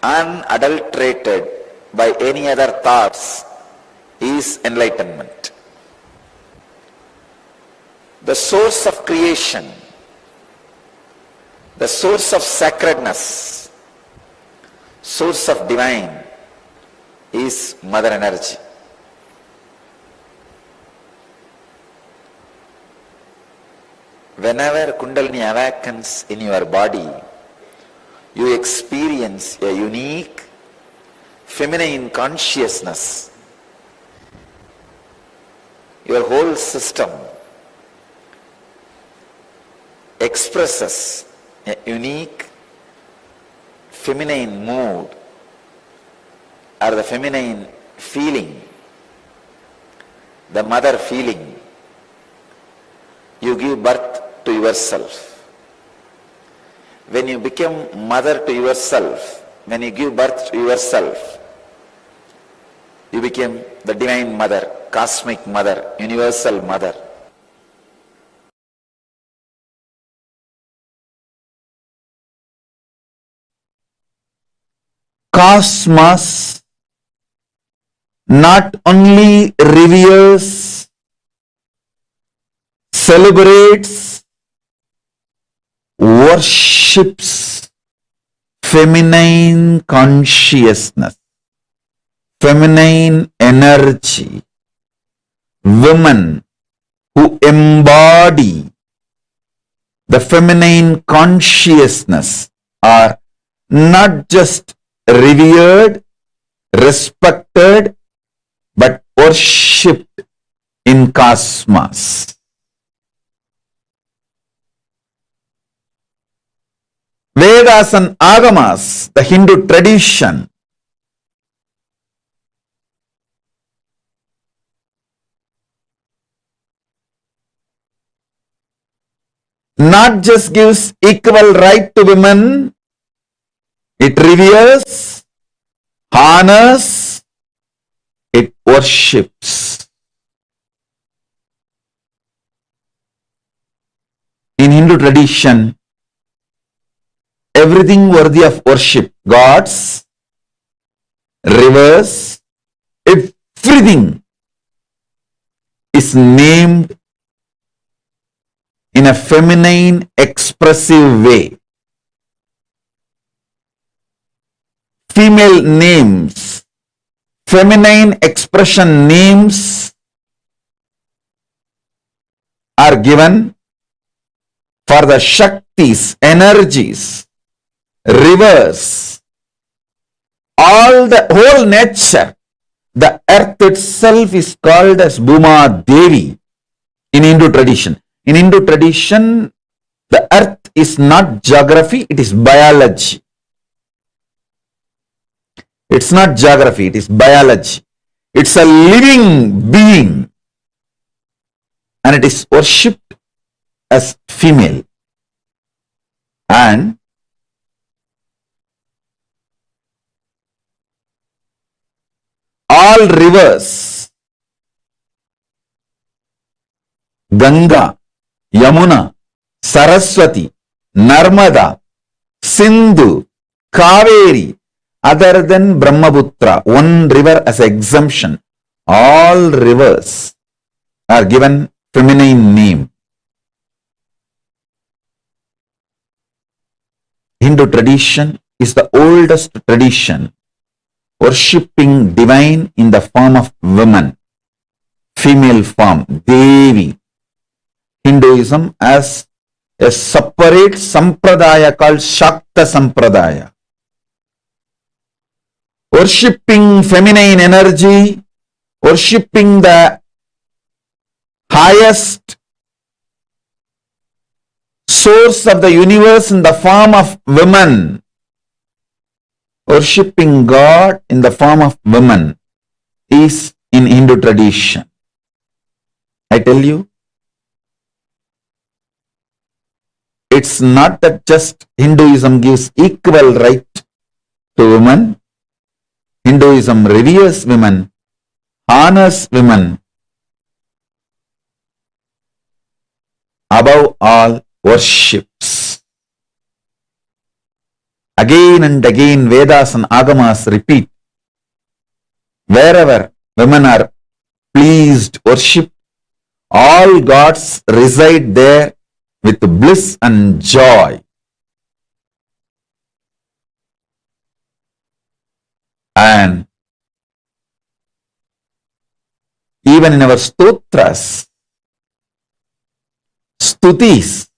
unadulterated by any other thoughts, is enlightenment. The source of creation, the source of sacredness, source of divine is mother energy. Whenever Kundalini awakens in your body, you experience a unique feminine consciousness. Your whole system expresses a unique feminine mood or the feminine feeling, the mother feeling. You give birth to yourself. When you become mother to yourself, when you give birth to yourself, you become the divine mother, cosmic mother, universal mother. Cosmos not only reveres, celebrates, worships feminine consciousness, feminine energy, women who embody the feminine consciousness are not just revered, respected, but worshipped in cosmos. Vedas and Agamas, the Hindu tradition, not just gives equal right to women, it reveres, honors, it worships. In Hindu tradition, everything worthy of worship, gods, rivers, everything is named in a feminine expressive way. Female names, feminine expression names are given for the Shaktis, energies, rivers, all the whole nature. The earth itself is called as Bhuma Devi in Hindu tradition. In Hindu tradition, the earth is not geography, it is biology. It's not geography, it is biology. It's a living being and it is worshipped as female. And all rivers, Ganga, Yamuna, Saraswati, Narmada, Sindhu, Kaveri, other than Brahmaputra, one river as exemption, all rivers are given feminine name. Hindu tradition is the oldest tradition worshipping divine in the form of woman, female form, Devi. Hinduism as a separate sampradaya called Shakta Sampradaya. Worshipping feminine energy, worshipping the highest source of the universe in the form of women, worshipping God in the form of women is in Hindu tradition. I tell you, it's not that just Hinduism gives equal right to women. Hinduism reveres women, honors women, above all worships. Again and again Vedas and Agamas repeat, wherever women are pleased, worshipped, all gods reside there with bliss and joy. And even in our stotras, stutis,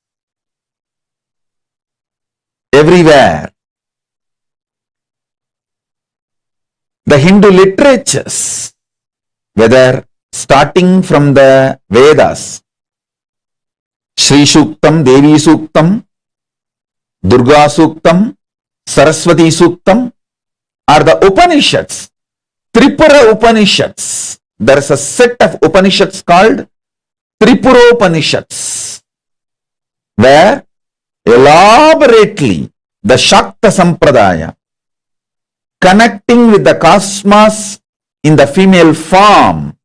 everywhere, the Hindu literatures, whether starting from the Vedas, Sri Suktam, Devi Suktam, Durga Suktam, Saraswati Suktam, are the Upanishads, Tripura Upanishads. There is a set of Upanishads called Tripura Upanishads, where elaborately the Shakta Sampradaya, connecting with the cosmos in the female form,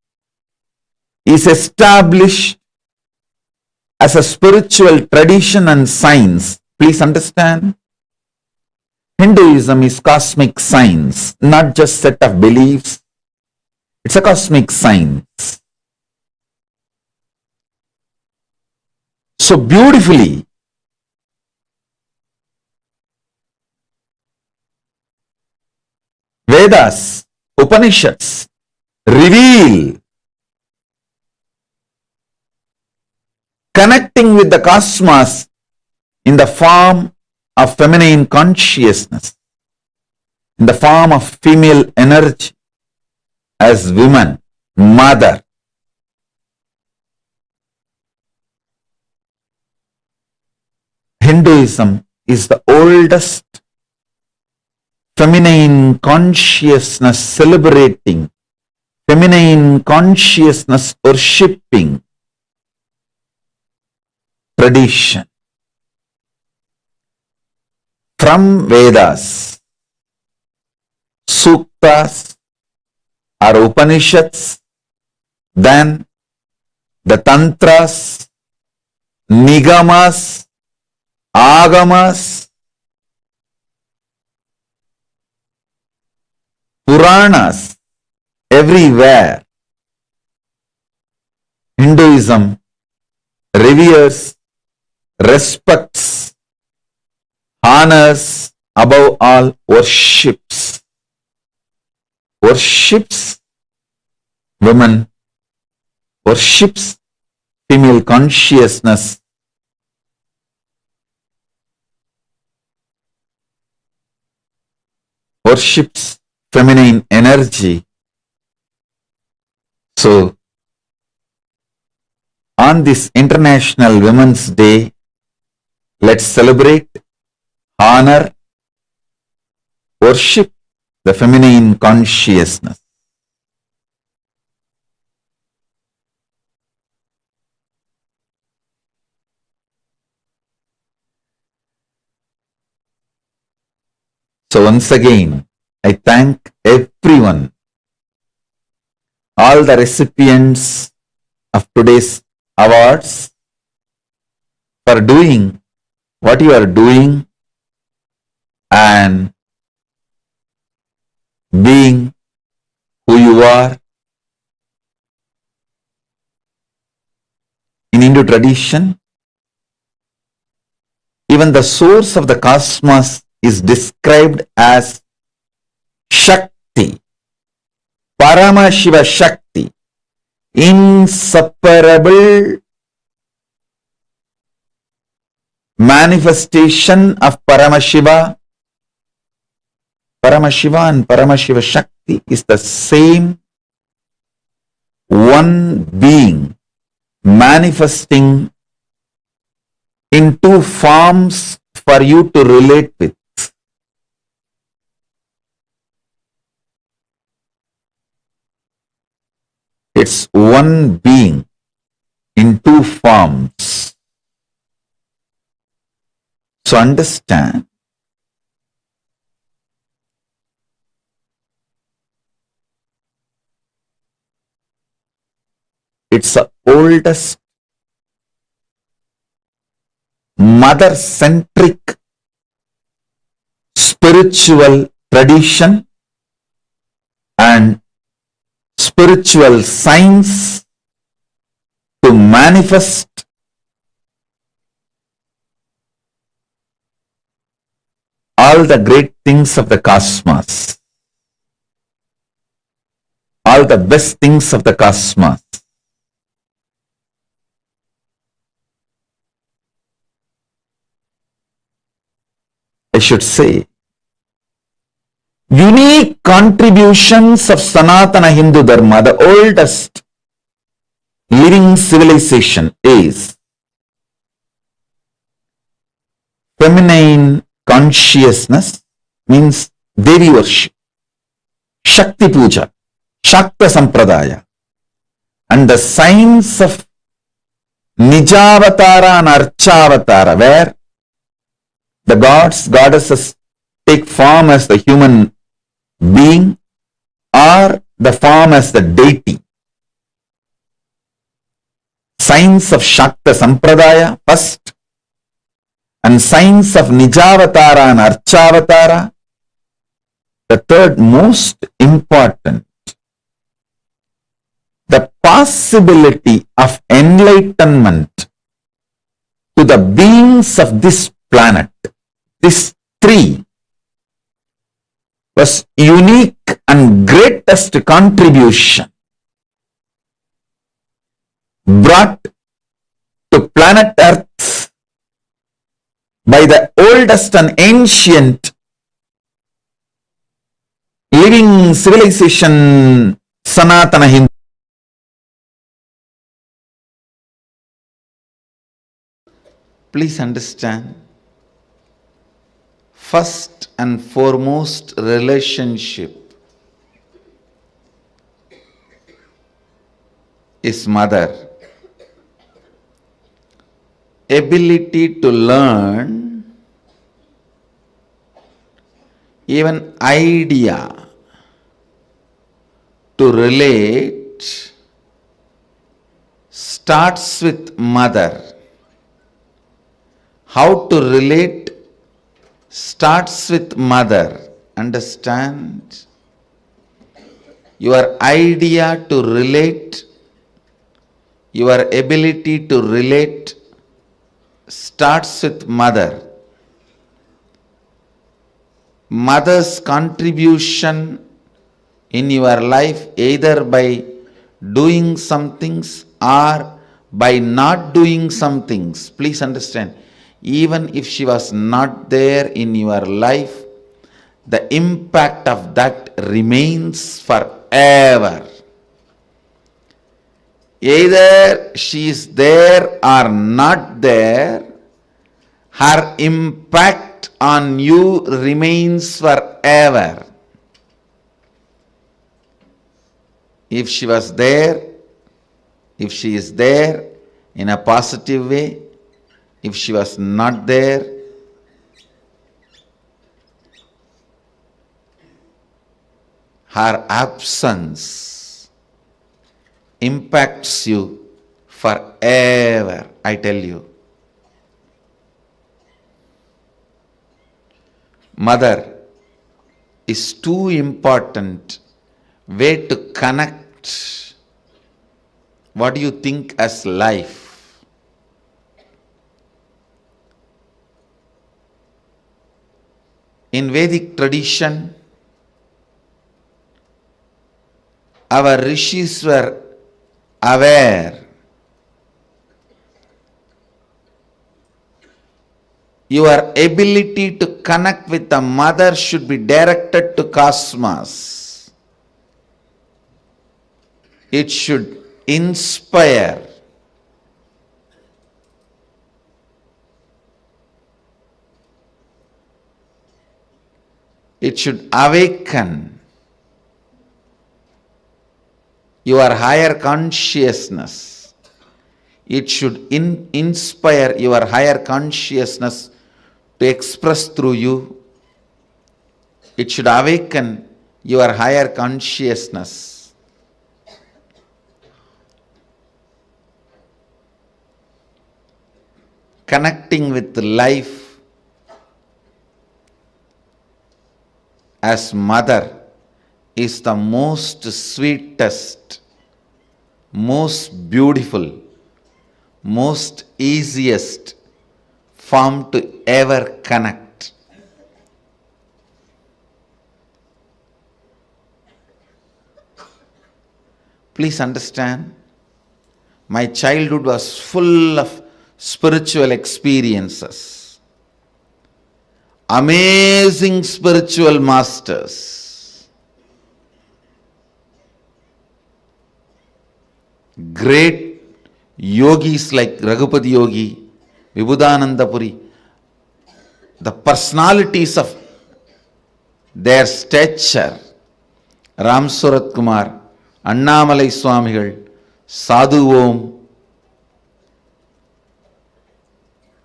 is established as a spiritual tradition and science. Please understand, Hinduism is cosmic science, not just set of beliefs. It's a cosmic science. So beautifully, Vedas, Upanishads reveal connecting with the cosmos in the form of feminine consciousness, in the form of female energy as woman, mother. Hinduism is the oldest feminine consciousness celebrating, feminine consciousness worshipping tradition. From Vedas, Suktas or Upanishads, then the Tantras, Nigamas, Agamas, Puranas, everywhere Hinduism reveres, respects, honors, above all worships. Worships women, worships female consciousness, worships feminine energy. So, on this International Women's Day, let's celebrate, honor, worship the feminine consciousness. So once again, I thank everyone, all the recipients of today's awards, for doing what you are doing and being who you are. In Hindu tradition, even the source of the cosmos is described as Shakti, Paramashiva Shakti, inseparable manifestation of Paramashiva. Paramashiva and Paramashiva Shakti is the same one being manifesting in two forms for you to relate with. It's one being in two forms. So understand, it's the oldest mother-centric spiritual tradition and spiritual science to manifest all the great things of the cosmos, all the best things of the cosmos. I should say, unique contributions of Sanatana Hindu Dharma, the oldest living civilization, is feminine consciousness, means Devi worship, Shakti Puja, Shakta Sampradaya, and the science of Nijavatara and Archavatara, where the gods, goddesses take form as the human being or the form as the deity. Science of Shakta Sampradaya first, and science of Nijavatara and Archavatara, the third most important. The possibility of enlightenment to the beings of this planet, this three, was unique and greatest contribution brought to planet Earth by the oldest and ancient living civilization, Sanatana Hindu. Please understand, first and foremost relationship is mother. Ability to learn, even idea to relate starts with mother. How to relate starts with mother. Understand? Your idea to relate, your ability to relate starts with mother. Mother's contribution in your life, either by doing some things or by not doing some things. Please understand, even if she was not there in your life, the impact of that remains forever. Either she is there or not there, her impact on you remains forever. If she was there, if she is there in a positive way, if she was not there, her absence impacts you forever, I tell you. Mother is too important way to connect what do you think as life. In Vedic tradition, our rishis were aware. Your ability to connect with the mother should be directed to cosmos. It should inspire. It should awaken your higher consciousness. It should inspire your higher consciousness to express through you. It should awaken your higher consciousness. Connecting with life as mother is the most sweetest, most beautiful, most easiest form to ever connect. Please understand, my childhood was full of spiritual experiences, amazing spiritual masters, great yogis like Raghupati Yogi, Vibhudananda Puri, the personalities of their stature, Ram Surat Kumar, Annamalai Swamigal, Sadhu Om.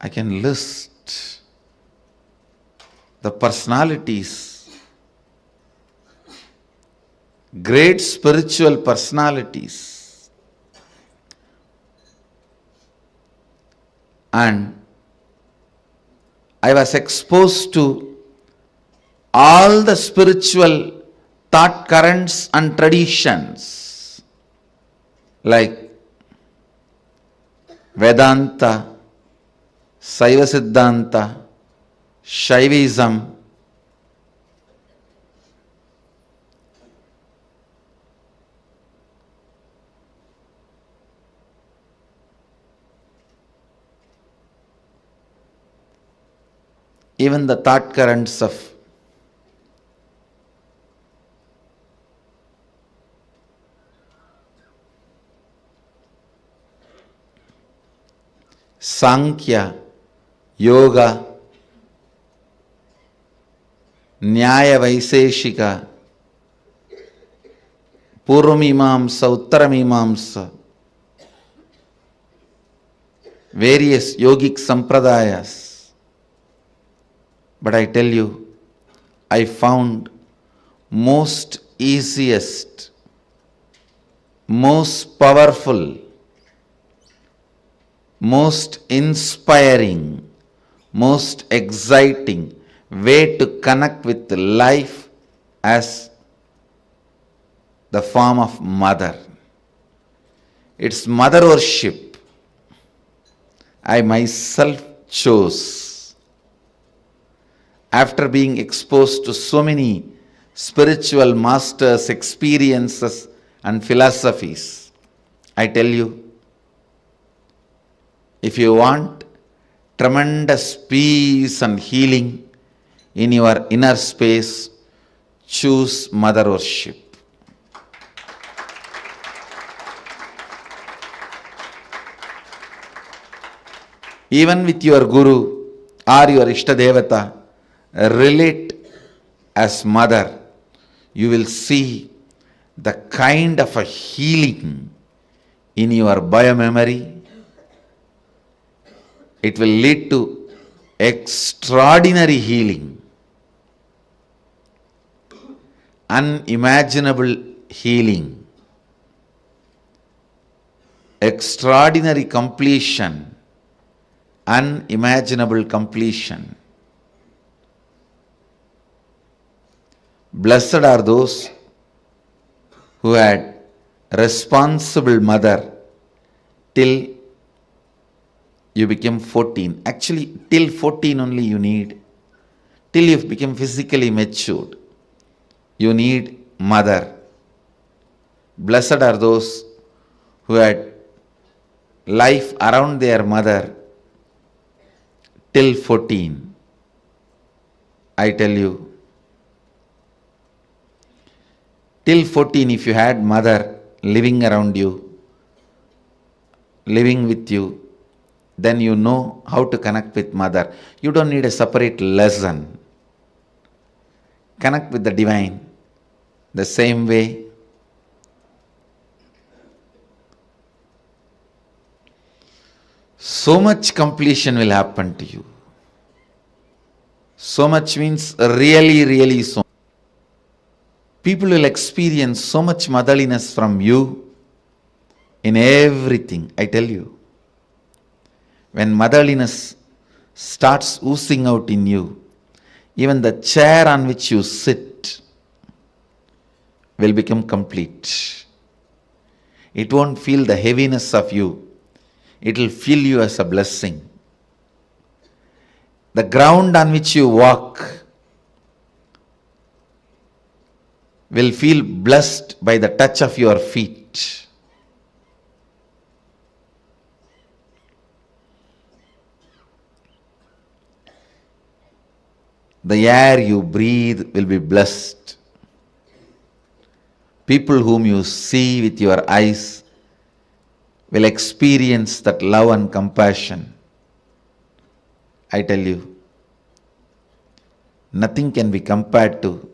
I can list the personalities, great spiritual personalities. And I was exposed to all the spiritual thought currents and traditions like Vedanta, Saiva Siddhanta, Shaivism, even the thought currents of Sankhya, Yoga, Nyaya Vaiseshika, Purvamimamsa, Uttaramimamsa, various yogic sampradayas. But I tell you, I found most easiest, most powerful, most inspiring, most exciting way to connect with life as the form of mother. It's mother worship. I myself chose. After being exposed to so many spiritual masters, experiences and philosophies, I tell you, if you want tremendous peace and healing in your inner space, choose mother worship. Even with your guru or your Ishtadevata, relate as mother. You will see the kind of a healing in your biomemory. It will lead to extraordinary healing, unimaginable healing, extraordinary completion, unimaginable completion. Blessed are those who had responsible mother till you became 14. Actually, till 14 only you need. Till you become physically matured, you need mother. Blessed are those who had life around their mother till 14. I tell you, till 14, if you had mother living around you, living with you, then you know how to connect with mother. You don't need a separate lesson. connect with the divine the same way, so much completion will happen to you. So much means really, really so. People will experience so much motherliness from you in everything, I tell you. When motherliness starts oozing out in you, even the chair on which you sit will become complete. It won't feel the heaviness of you. It will feel you as a blessing. The ground on which you walk will feel blessed by the touch of your feet. The air you breathe will be blessed. People whom you see with your eyes will experience that love and compassion. I tell you, nothing can be compared to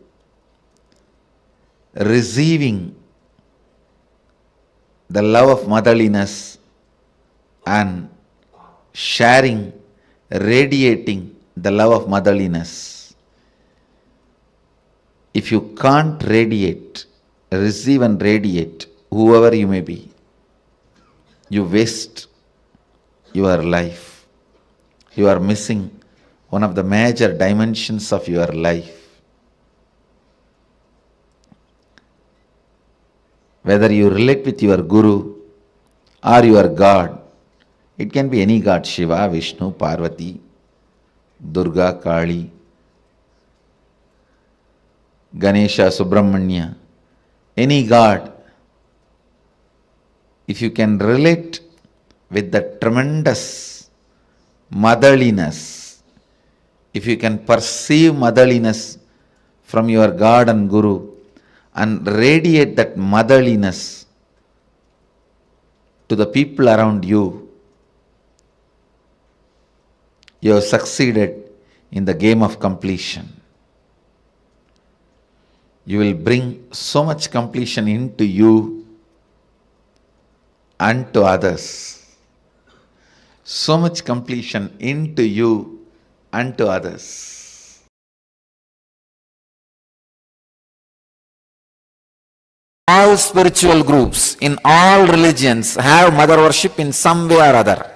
receiving the love of motherliness and sharing, radiating the love of motherliness. If you can't radiate, receive and radiate, whoever you may be, you waste your life. You are missing one of the major dimensions of your life. Whether you relate with your Guru or your God, it can be any God, Shiva, Vishnu, Parvati, Durga, Kali, Ganesha, Subramanya, any God. If you can relate with the tremendous motherliness, if you can perceive motherliness from your God and Guru and radiate that motherliness to the people around you, you have succeeded in the game of completion. You will bring so much completion into you and to others. So much completion into you and to others. All spiritual groups in all religions have mother worship in some way or other.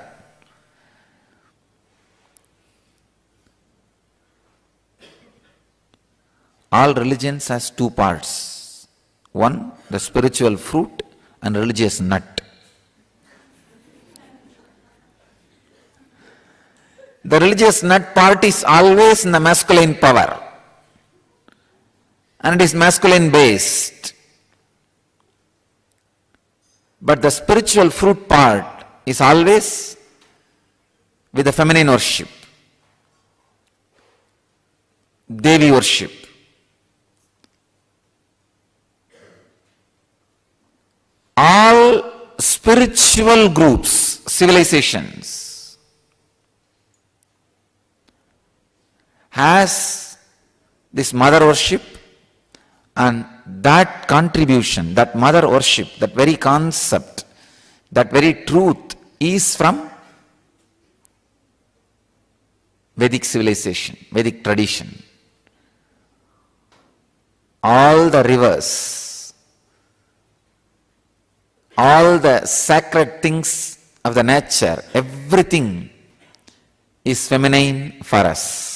All religions has two parts. One, the spiritual fruit, and religious nut. The religious nut part is always in the masculine power, and it is masculine based. But the spiritual fruit part is always with the feminine worship, Devi worship. All spiritual groups, civilizations, has this mother worship, and that contribution, that mother worship, that very concept, that very truth is from Vedic civilization, Vedic tradition. All the rivers, all the sacred things of the nature, everything is feminine for us.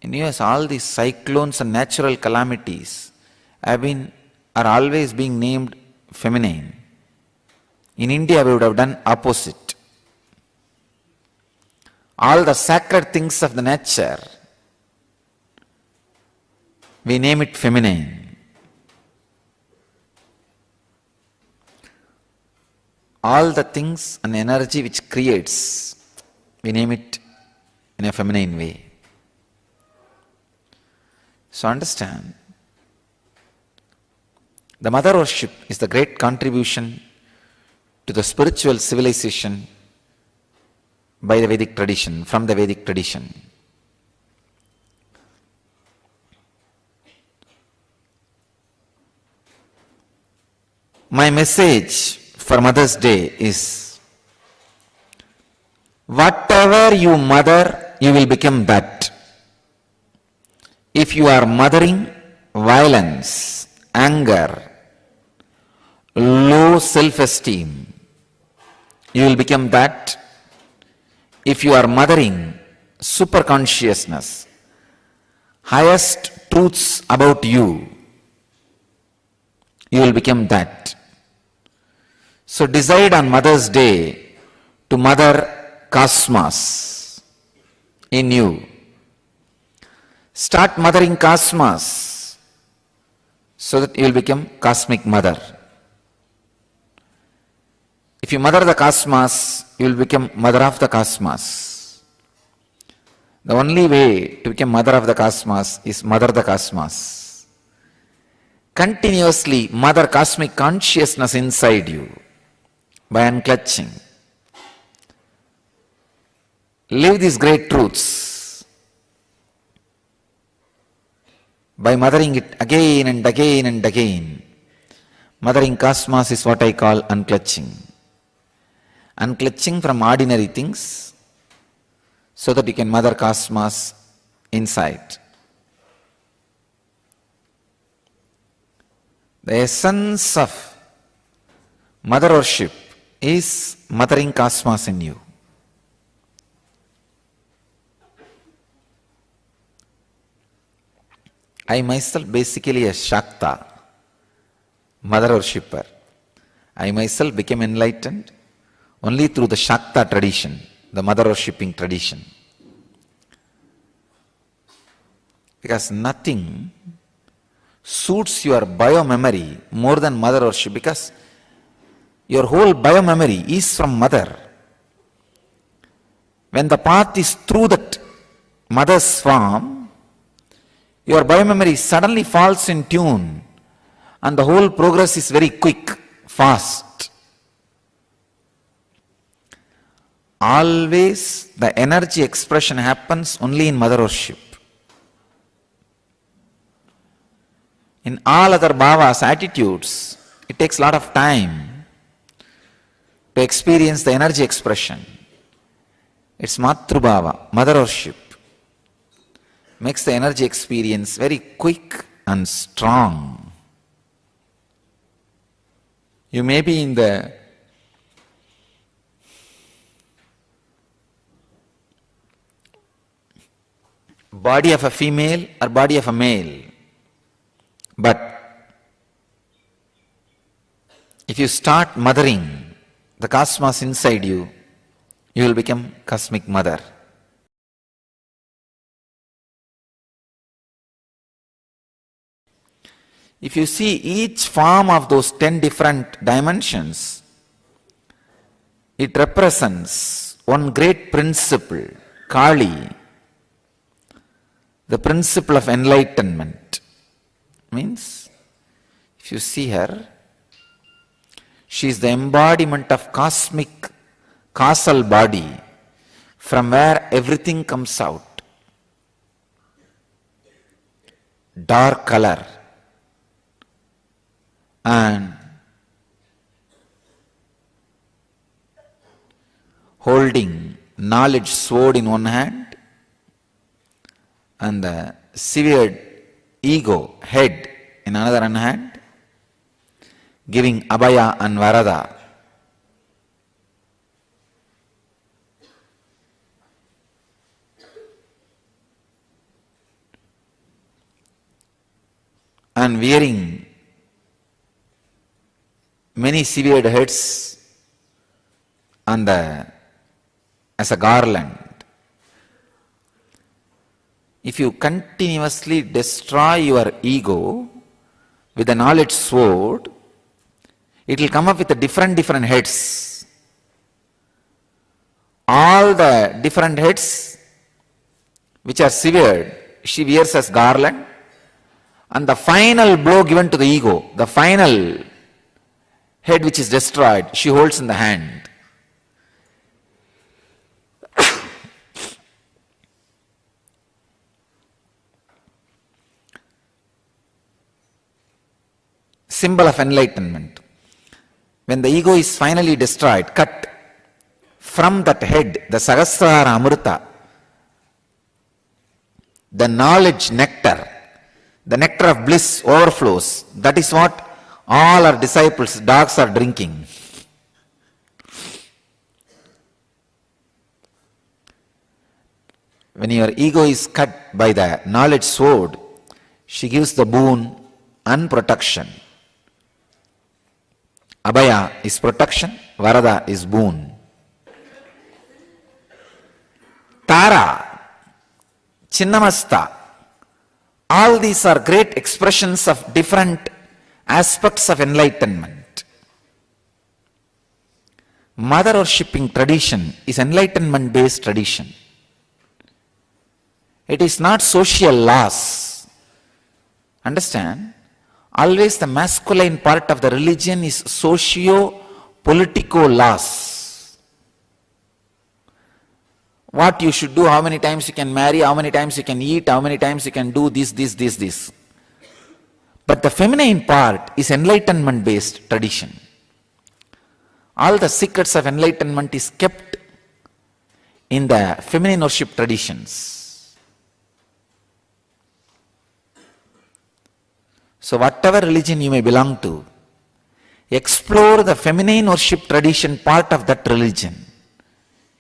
In US, all these cyclones and natural calamities are always being named feminine. In India, we would have done opposite. All the sacred things of the nature, we name it feminine. All the things and energy which creates, we name it in a feminine way. So understand, the mother worship is the great contribution to the spiritual civilization by the Vedic tradition, from the Vedic tradition. My message for Mother's Day is, whatever you mother, you will become that. If you are mothering violence, anger, low self-esteem, you will become that. If you are mothering superconsciousness, highest truths about you, you will become that. So decide on Mother's Day to mother cosmos in you. Start mothering cosmos so that you will become cosmic mother. If you mother the cosmos, you will become mother of the cosmos. The only way to become mother of the cosmos is mother the cosmos. Continuously mother cosmic consciousness inside you by unclutching. Live these great truths by mothering it again and again and again. Mothering cosmos is what I call unclutching. Unclutching from ordinary things so that you can mother cosmos inside. The essence of mother worship is mothering cosmos in you. I myself basically a Shakta, mother worshipper. I myself became enlightened only through the Shakta tradition, the mother worshipping tradition. Because nothing suits your bio-memory more than mother worship, because your whole bio-memory is from mother. When the path is through that mother's form, your bio-memory suddenly falls in tune and the whole progress is very quick, fast. Always the energy expression happens only in mother worship. In all other bhavas, attitudes, it takes a lot of time to experience the energy expression. It's Matrubhava, mother worship, makes the energy experience very quick and strong. You may be in the body of a female or body of a male, but if you start mothering the cosmos inside you, you will become cosmic mother. If you see each form of those 10 different dimensions, it represents one great principle, Kali, the principle of enlightenment. Means, if you see her, she is the embodiment of cosmic causal body from where everything comes out. Dark color and holding knowledge sword in one hand and the severed ego head in another hand, giving abhaya and varada. And wearing many severed heads on as a garland. If you continuously destroy your ego with the knowledge sword, it will come up with different heads. All the different heads which are severed, she wears as garland, and the final blow given to the ego, the final head which is destroyed, she holds in the hand. Symbol of enlightenment. When the ego is finally destroyed, cut from that head, the Sahasrara Amrita, the knowledge nectar, the nectar of bliss overflows. That is what all our disciples, dogs, are drinking. When your ego is cut by the knowledge sword, she gives the boon and protection. Abhaya is protection, Varada is boon. Tara, Chinnamasta, all these are great expressions of different aspects of enlightenment. Mother worshipping tradition is enlightenment based tradition. It is not social laws. Understand? Always the masculine part of the religion is socio-political laws. What you should do, how many times you can marry, how many times you can eat, how many times you can do this. But the feminine part is enlightenment based tradition. All the secrets of enlightenment is kept in the feminine worship traditions. So whatever religion you may belong to, explore the feminine worship tradition part of that religion.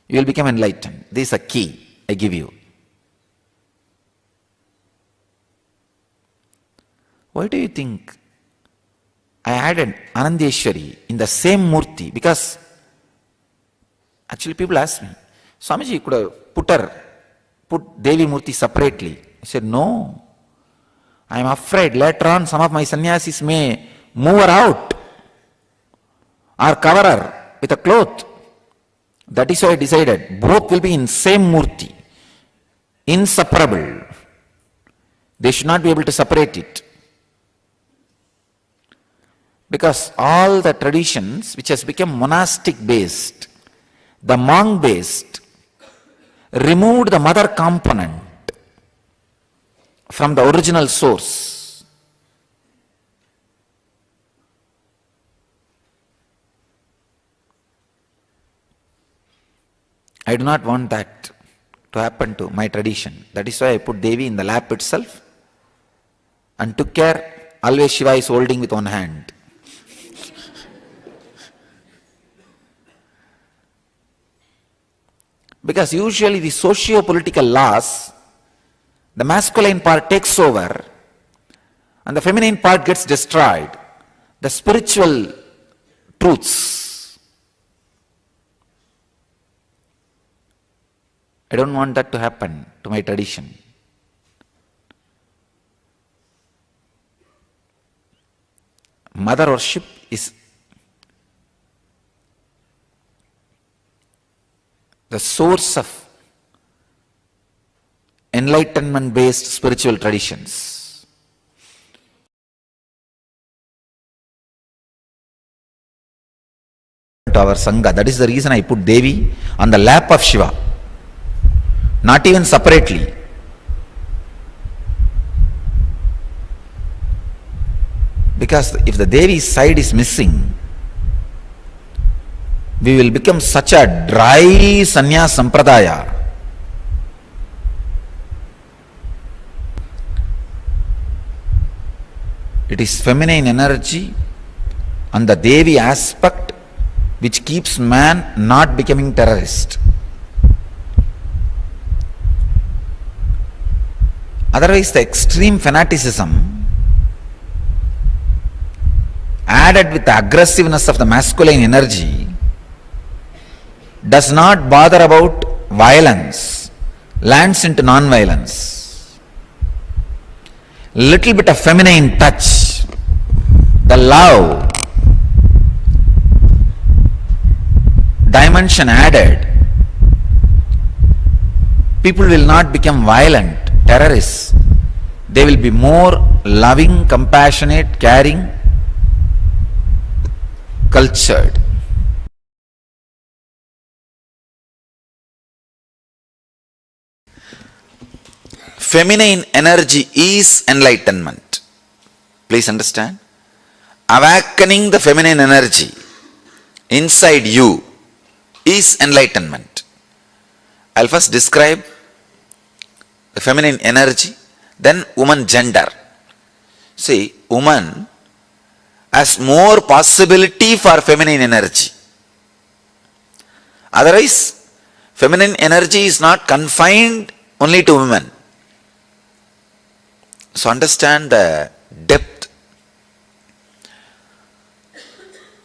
You will become enlightened. This is a key I give you. Why do you think I added Anandeshwari in the same Murti? Because actually people ask me, Swamiji, you could have put Devi Murti separately. I said, no. I am afraid later on some of my sannyasis may move her out or cover her with a cloth. That is why I decided both will be in same Murti, inseparable. They should not be able to separate it. Because all the traditions which has become monastic based, the monk based, removed the mother component from the original source. I do not want that to happen to my tradition. That is why I put Devi in the lap itself and took care. Always Shiva is holding with one hand. Because usually the socio-political laws, the masculine part takes over and the feminine part gets destroyed. The spiritual truths. I don't want that to happen to my tradition. Mother worship is the source of enlightenment based spiritual traditions. To our Sangha, that is the reason I put Devi on the lap of Shiva, not even separately. Because if the Devi's side is missing, we will become such a dry sannyas sampradaya. It is feminine energy and the Devi aspect which keeps man not becoming terrorist. Otherwise, the extreme fanaticism added with the aggressiveness of the masculine energy does not bother about violence, lands into non-violence. Little bit of feminine touch, the love, dimension added, people will not become violent, terrorists. They will be more loving, compassionate, caring. cultured. Feminine energy is enlightenment. Please understand. Awakening the feminine energy inside you is enlightenment. I'll first describe the feminine energy, then woman gender. See, woman has more possibility for feminine energy. Otherwise, feminine energy is not confined only to women. So understand the depth.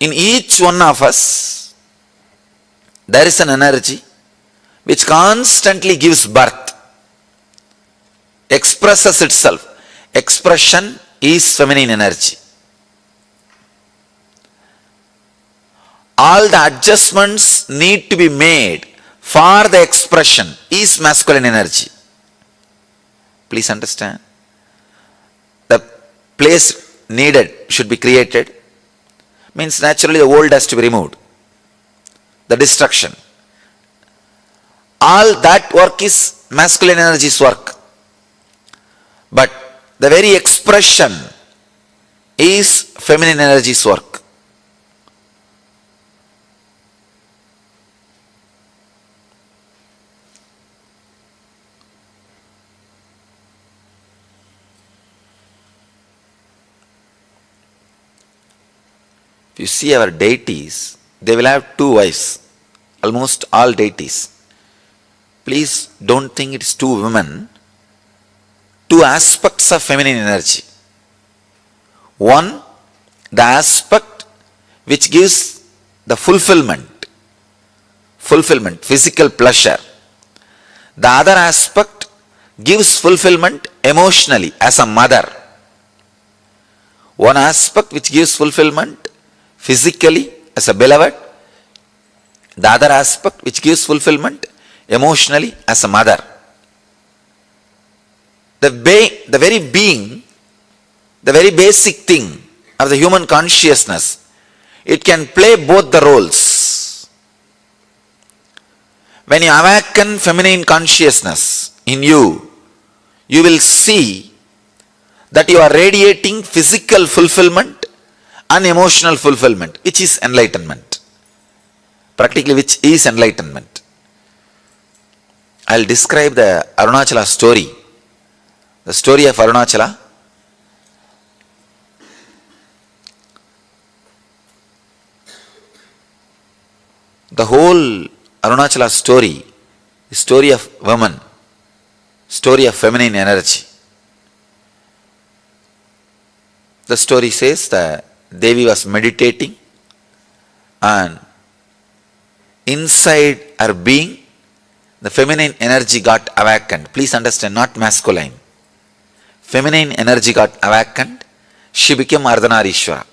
In each one of us, there is an energy which constantly gives birth, expresses itself. Expression is feminine energy. All the adjustments need to be made for the expression is masculine energy. Please understand. The place needed should be created. Means naturally the old has to be removed. The destruction. All that work is masculine energy's work. But the very expression is feminine energy's work. If you see our deities, they will have two wives. Almost all deities. Please don't think it is two women. Two aspects of feminine energy. One, the aspect which gives the fulfillment, physical pleasure. The other aspect gives fulfillment emotionally as a mother. One aspect which gives fulfillment physically as a beloved. The other aspect which gives fulfillment emotionally as a mother. The very being, the very basic thing of the human consciousness, it can play both the roles. When you awaken feminine consciousness in you, you will see that you are radiating physical fulfillment and emotional fulfillment, which is enlightenment. Practically, which is enlightenment. I'll describe the Arunachala story. The story of Arunachala. The whole Arunachala story is story of woman, story of feminine energy. The story says that Devi was meditating and inside her being, the feminine energy got awakened. Please understand, not masculine. Feminine energy got awakened. She became Ardhanarishwara.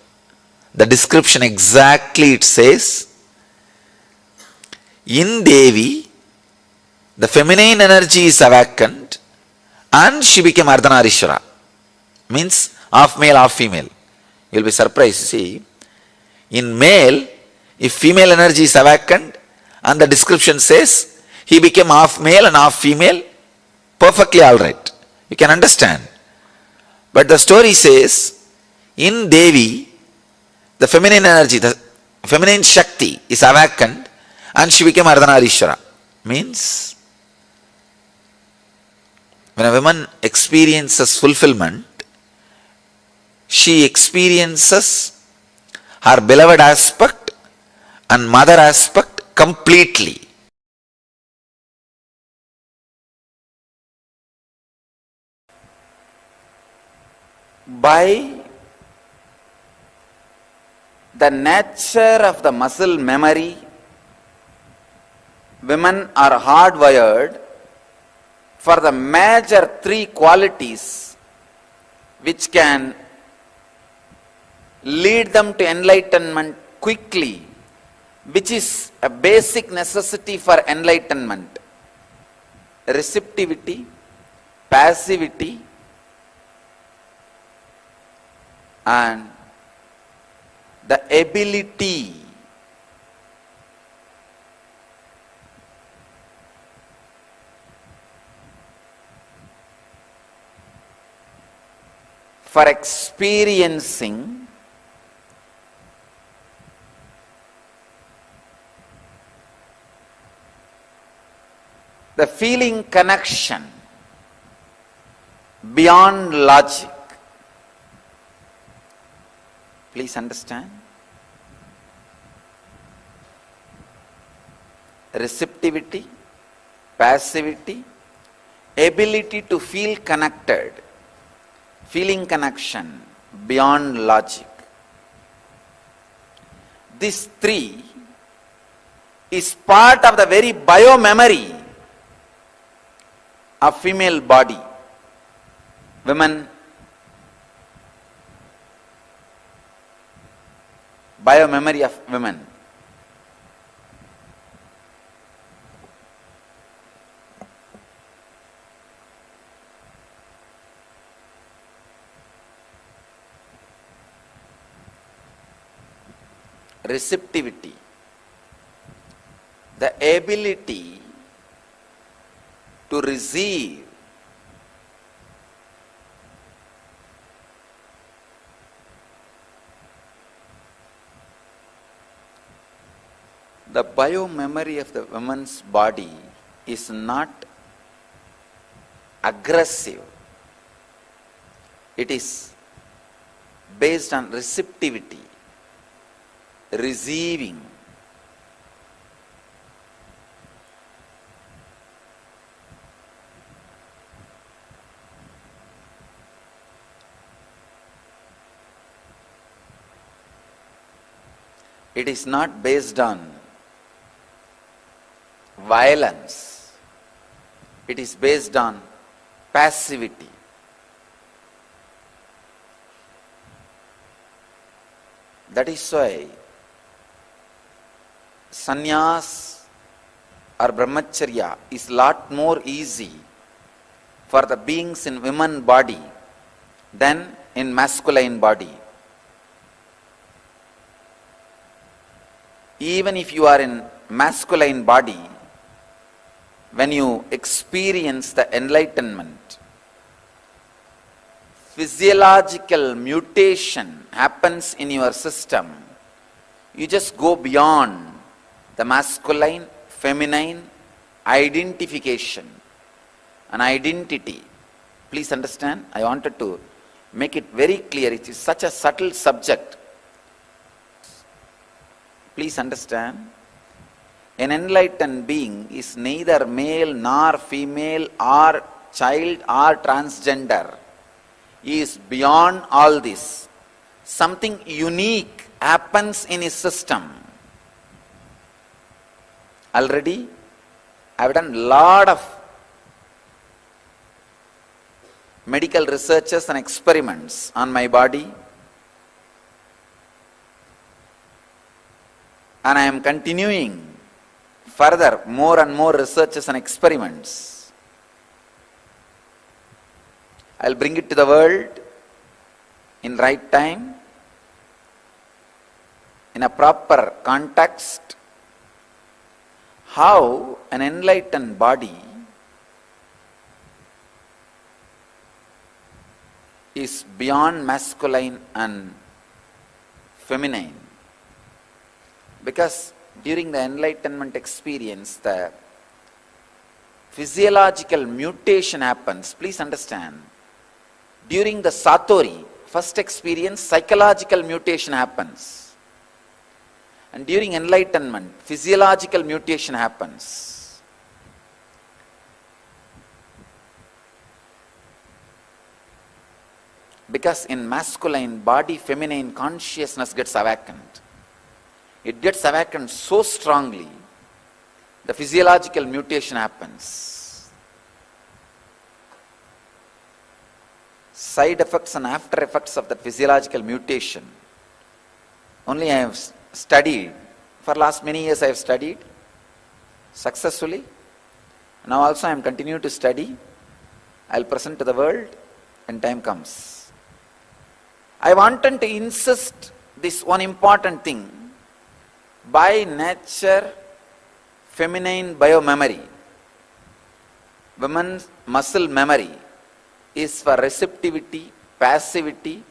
The description exactly it says, in Devi, the feminine energy is awakened and she became Ardhanarishwara. Means half male, half female. You will be surprised. See, in male, if female energy is awakened and the description says he became half male and half female, perfectly alright. You can understand. But the story says, in Devi, the feminine energy, the feminine Shakti is awakened and she became Ardhanarishwara. Means, when a woman experiences fulfillment, she experiences her beloved aspect and mother aspect completely. By the nature of the muscle memory, women are hardwired for the major three qualities which can lead them to enlightenment quickly, which is a basic necessity for enlightenment: receptivity, passivity, and the ability for experiencing the feeling connection beyond logic. Please understand. Receptivity, passivity, ability to feel connected, feeling connection beyond logic. This three is part of the very biomemory of female body. Women, biomemory of women. Receptivity, the ability to receive the biomemory of the woman's body is not aggressive. It is based on receptivity, receiving. It is not based on violence. It is based on passivity. That is why sannyas or brahmacharya is lot more easy for the beings in women body than in masculine body. Even if you are in masculine body, when you experience the enlightenment, physiological mutation happens in your system. You just go beyond the masculine, feminine identification, an identity. Please understand, I wanted to make it very clear. It is such a subtle subject. Please understand, an enlightened being is neither male nor female or child or transgender. He is beyond all this. Something unique happens in his system. Already, I have done a lot of medical researches and experiments on my body. And I am continuing further more and more researches and experiments. I will bring it to the world in right time, in a proper context, how an enlightened body is beyond masculine and feminine. Because during the enlightenment experience, the physiological mutation happens. Please understand, during the Satori, first experience, psychological mutation happens. And during enlightenment, physiological mutation happens. Because in masculine body, feminine consciousness gets awakened. It gets awakened so strongly, the physiological mutation happens. Side effects and after effects of the physiological mutation, only I have studied, for last many years I have studied successfully. Now also I am continuing to study. I will present to the world when time comes. I wanted to insist this one important thing. By nature, feminine biomemory, women's muscle memory is for receptivity, passivity,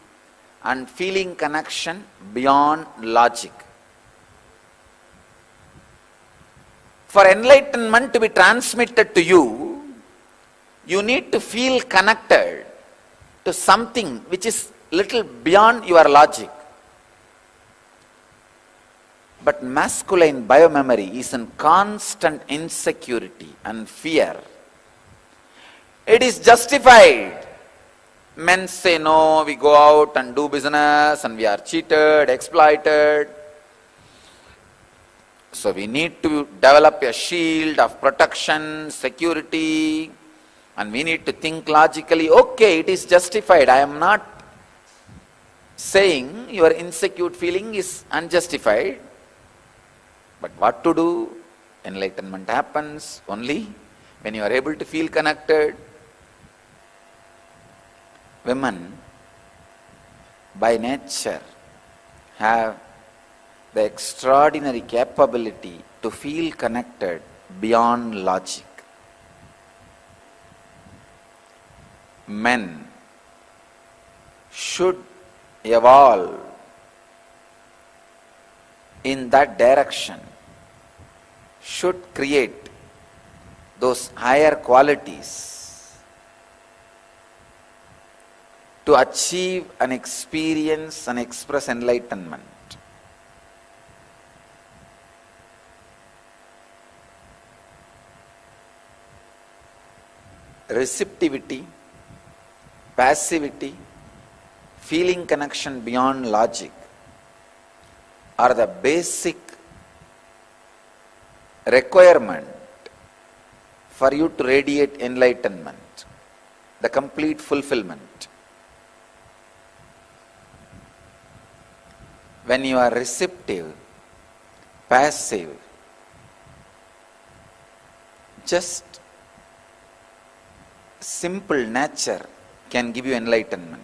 and feeling connection beyond logic. For enlightenment to be transmitted to you, you need to feel connected to something which is little beyond your logic. But masculine biomemory is in constant insecurity and fear. It is justified. Men say no, we go out and do business and we are cheated, exploited. So we need to develop a shield of protection, security, and we need to think logically. Okay, it is justified. I am not saying your insecure feeling is unjustified. But what to do? Enlightenment happens only when you are able to feel connected. Women, by nature, have the extraordinary capability to feel connected beyond logic. Men should evolve in that direction, should create those higher qualities to achieve and experience and express enlightenment. Receptivity, passivity, feeling connection beyond logic are the basic requirement for you to radiate enlightenment, the complete fulfillment. When you are receptive, passive, just simple nature can give you enlightenment.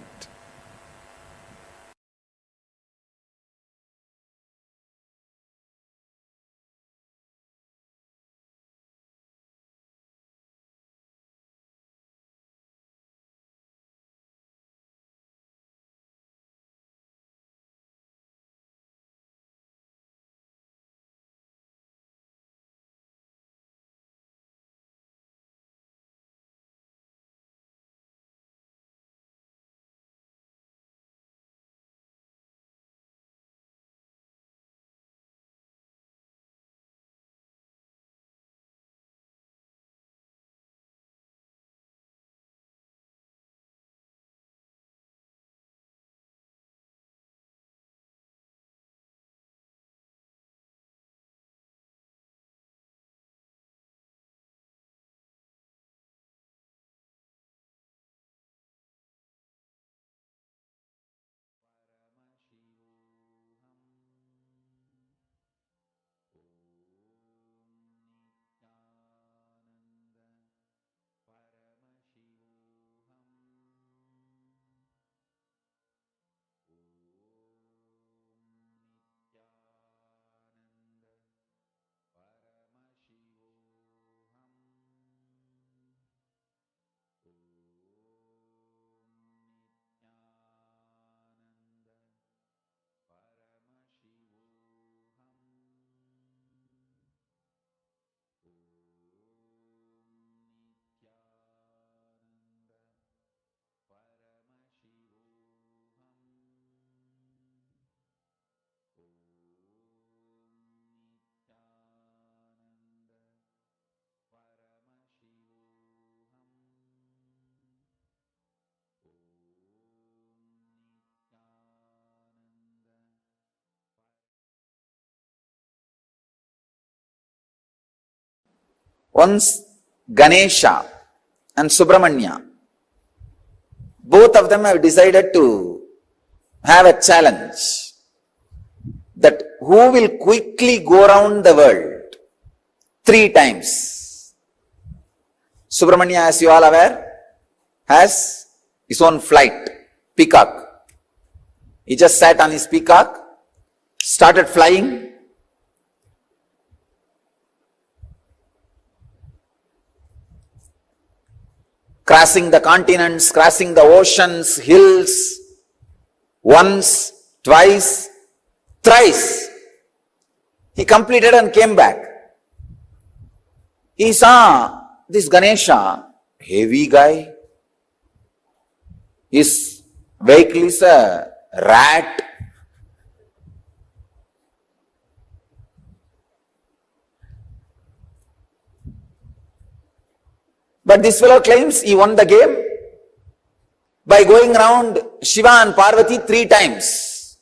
Once Ganesha and Subramanya, both of them have decided to have a challenge that who will quickly go around the world 3 times. Subramanya, as you all aware, has his own flight, peacock. He just sat on his peacock started flying. Crossing the continents, crossing the oceans, hills, once, twice, thrice. He completed and came back. He saw this Ganesha, heavy guy. His vehicle is a rat. But this fellow claims he won the game by going around Shiva and Parvati 3 times.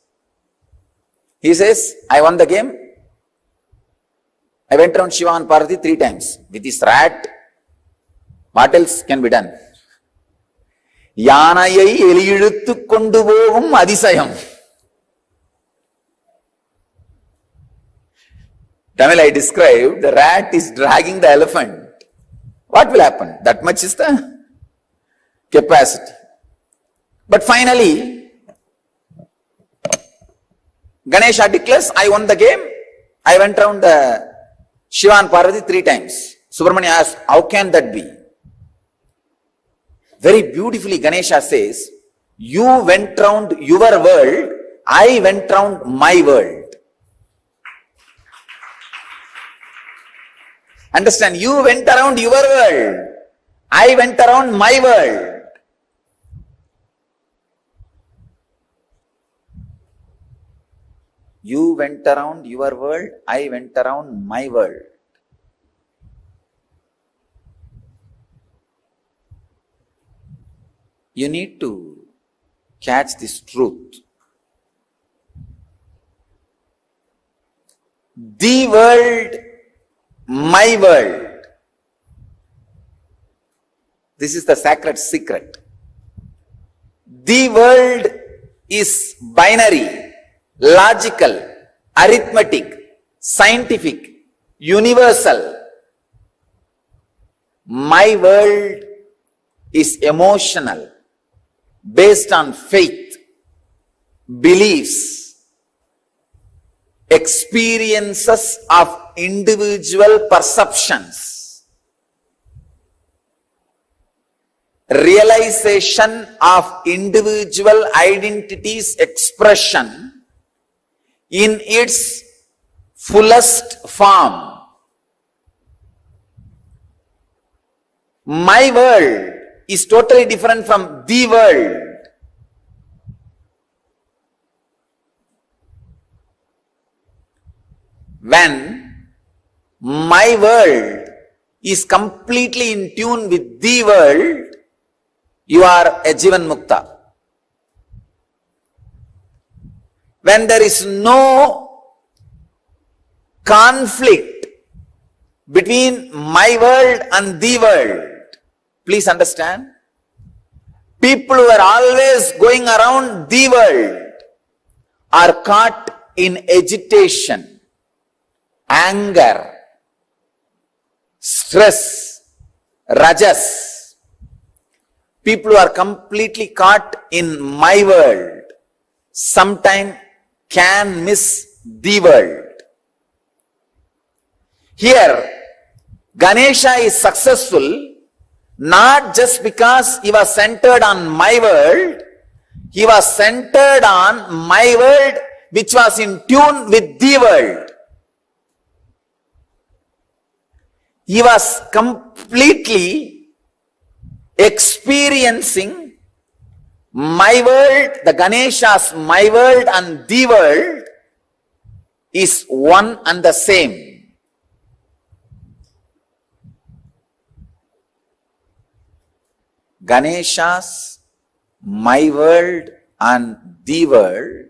He says, I won the game. I went around Shiva and Parvati 3 times. With this rat, what else can be done? யானையை எலியிழுத்து கொண்டு போகும் அதிசயம். Tamil I described, the rat is dragging the elephant. What will happen? That much is the capacity. But finally, Ganesha declares, I won the game. I went around the Shiva and Parvati 3 times. Subramanya asked, how can that be? Very beautifully Ganesha says, you went round your world, I went round my world. Understand, you went around your world, I went around my world. You went around your world, I went around my world. You need to catch this truth. The world, my world. This is the sacred secret. The world is binary, logical, arithmetic, scientific, universal. My world is emotional, based on faith, beliefs, experiences of individual perceptions, realization of individual identity's expression in its fullest form. My world is totally different from the world. When my world is completely in tune with the world, you are a Jivan Mukta. When there is no conflict between my world and the world, please understand, people who are always going around the world are caught in agitation, anger, stress, rajas. People who are completely caught in my world sometimes can miss the world. Here, Ganesha is successful not just because he was centered on my world, he was centered on my world which was in tune with the world. He was completely experiencing my world, the Ganesha's my world and the world is one and the same. Ganesha's my world and the world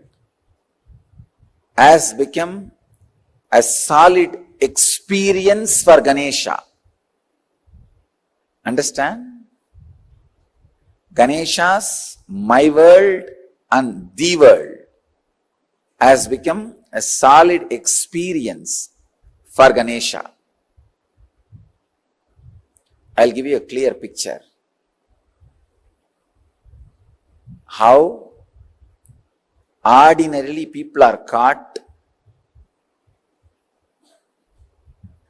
has become a solid experience for Ganesha. Understand? Ganesha's my world and the world has become a solid experience for Ganesha. I'll give you a clear picture. How ordinarily people are caught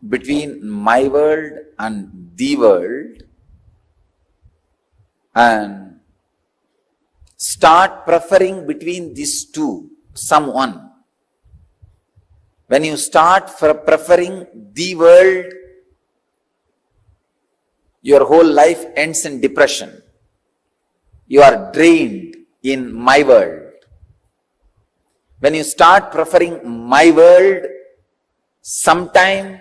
between my world and the world and start preferring between these two, someone. When you start preferring the world, your whole life ends in depression. You are drained in my world. When you start preferring my world, sometime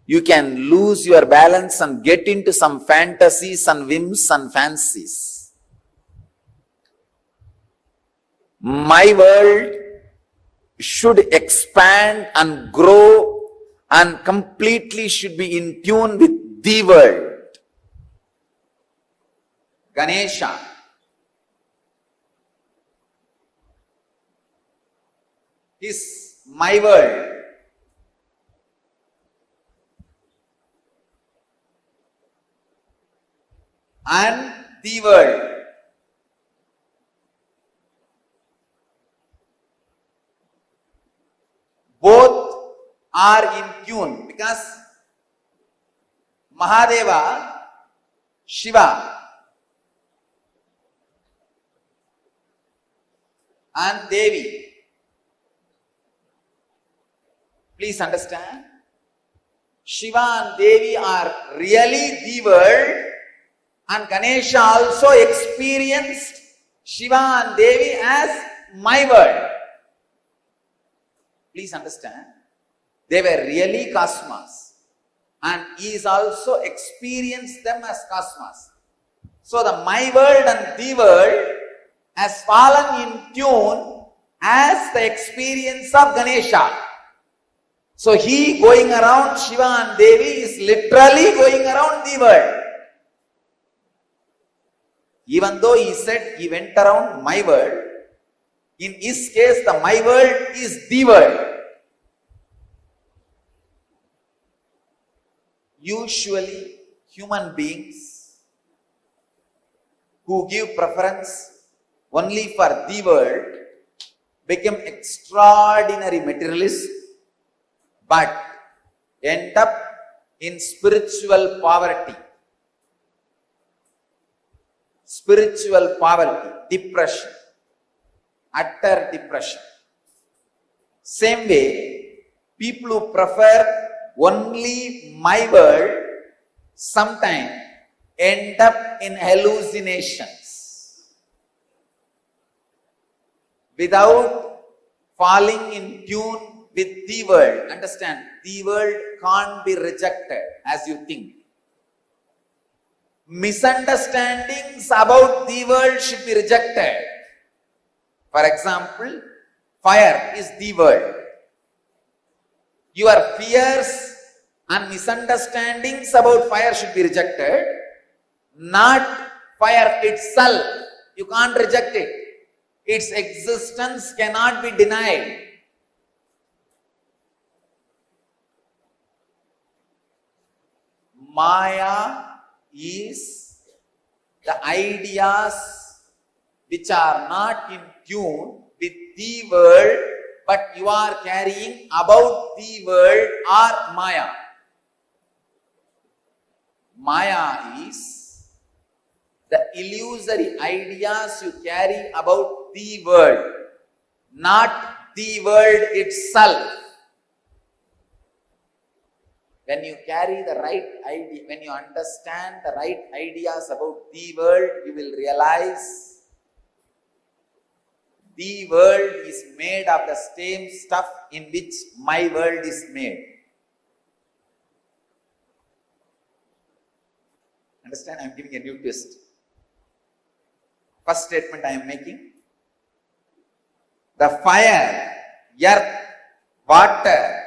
you can lose your balance and get into some fantasies and whims and fancies. My world should expand and grow and completely should be in tune with the world. Ganesha is my world. And the world. Both are in tune because Mahadeva, Shiva, and Devi. Please understand, Shiva and Devi are really the world, and Ganesha also experienced Shiva and Devi as my world. Please understand, they were really cosmos, and he is also experienced them as cosmos. So the my world and the world has fallen in tune as the experience of Ganesha. So he going around Shiva and Devi is literally going around the world. Even though he said he went around my world, in his case the my world is the world. Usually human beings who give preference only for the world become extraordinary materialists but end up in spiritual poverty. Spiritual poverty, depression, utter depression. Same way, people who prefer only my world sometimes end up in hallucinations without falling in tune with the world. Understand, the world can't be rejected as you think. Misunderstandings about the world should be rejected. For example, fire is the world. Your fears and misunderstandings about fire should be rejected, not fire itself. You can't reject it. Its existence cannot be denied. Maya is the ideas which are not in tune with the world, but you are carrying about the world are Maya. Maya is the illusory ideas you carry about the world, not the world itself. When you carry the right idea, when you understand the right ideas about the world, you will realize the world is made of the same stuff in which my world is made. Understand? I am giving a new twist. First statement I am making. The fire, earth, water,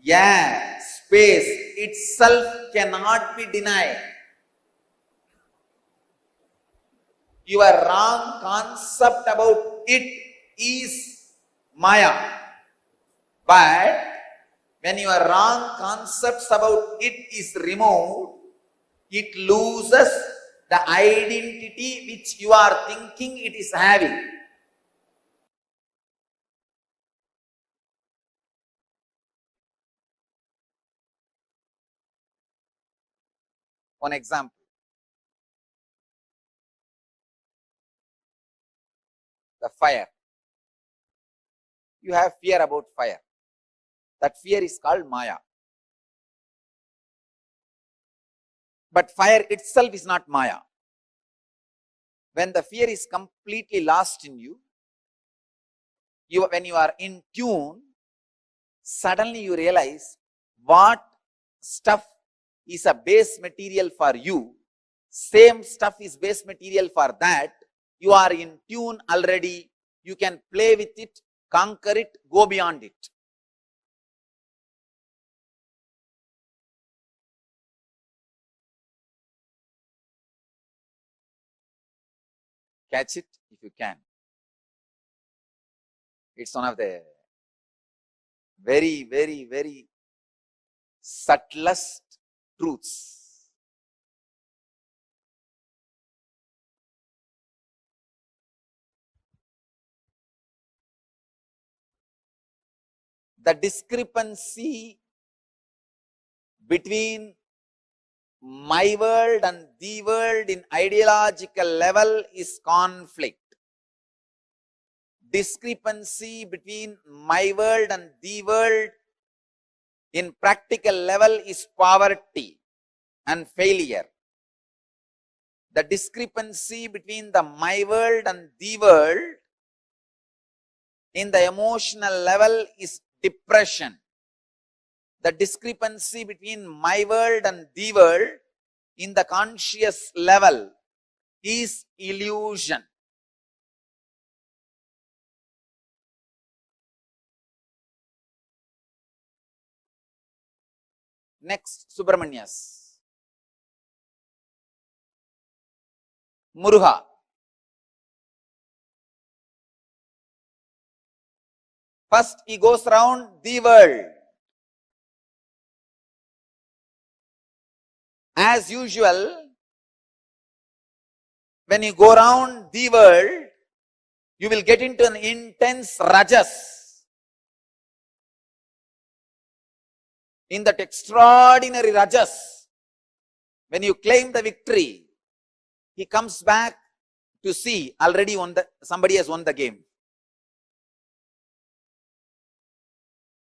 air, space itself cannot be denied. Your wrong concept about it is Maya. But when your wrong concepts about it is removed, it loses the identity which you are thinking it is having. One example. The fire. You have fear about fire. That fear is called Maya. But fire itself is not Maya. When the fear is completely lost in you, when you are in tune, suddenly you realize what stuff is a base material for you, same stuff is base material for that. You are in tune already. You can play with it, conquer it, go beyond it. Catch it if you can. It's one of the very, very, very subtlest truths. The discrepancy between my world and the world in ideological level is conflict. Discrepancy between my world and the world in practical level is poverty and failure. The discrepancy between the my world and the world in the emotional level is depression. The discrepancy between my world and the world in the conscious level is illusion. Next, Subramanyas. Muruga. First, he goes around the world. As usual, when you go around the world, you will get into an intense rajas. In that extraordinary rajas, when you claim the victory, he comes back to see already somebody has won the game.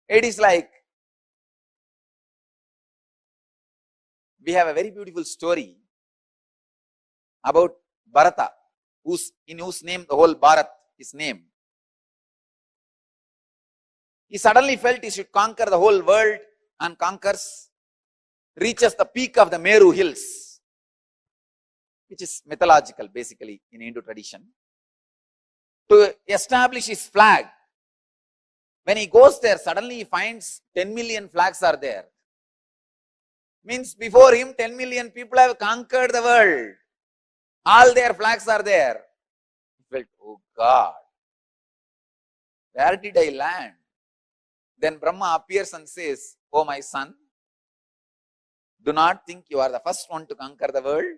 It is like, we have a very beautiful story about Bharata, in whose name the whole Bharat is named. He suddenly felt he should conquer the whole world and conquers, reaches the peak of the Meru hills, which is mythological basically in Hindu tradition, to establish his flag. When he goes there, suddenly he finds 10 million flags are there. Means before him 10 million people have conquered the world. All their flags are there. He felt, oh God, where did I land? Then Brahma appears and says, oh my son, do not think you are the first one to conquer the world.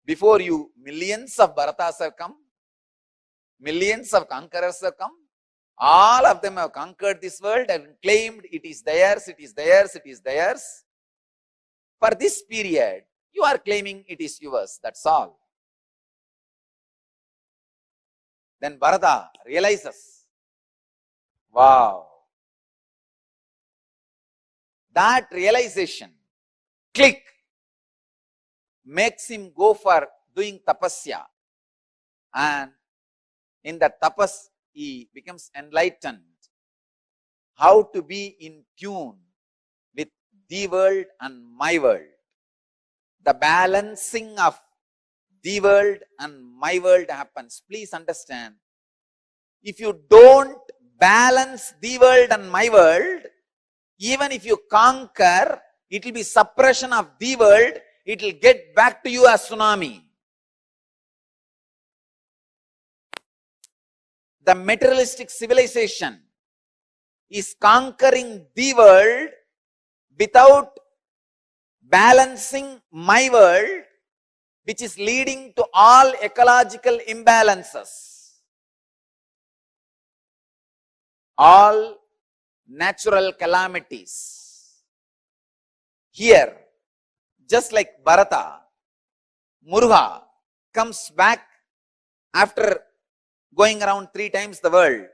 Before you, millions of Bharatas have come. Millions of conquerors have come. All of them have conquered this world and claimed it is theirs, it is theirs, it is theirs. For this period, you are claiming it is yours, that's all. Then Bharata realizes, wow, that realization, click, makes him go for doing tapasya. And in that tapas, he becomes enlightened. How to be in tune with the world and my world. The balancing of the world and my world happens. Please understand, if you don't balance the world and my world, even if you conquer, it will be suppression of the world, it will get back to you as tsunami. The materialistic civilization is conquering the world without balancing my world, which is leading to all ecological imbalances, all natural calamities. Here, just like Bharata, Muruga comes back after going around 3 times the world,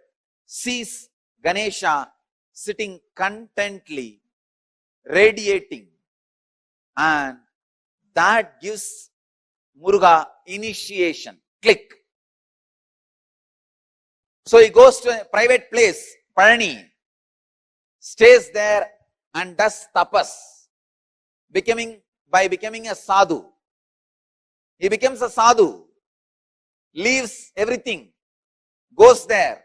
sees Ganesha sitting contently, radiating, and that gives Muruga initiation, click. So he goes to a private place, Parani, stays there and does tapas, by becoming a sadhu. He becomes a sadhu, leaves everything, goes there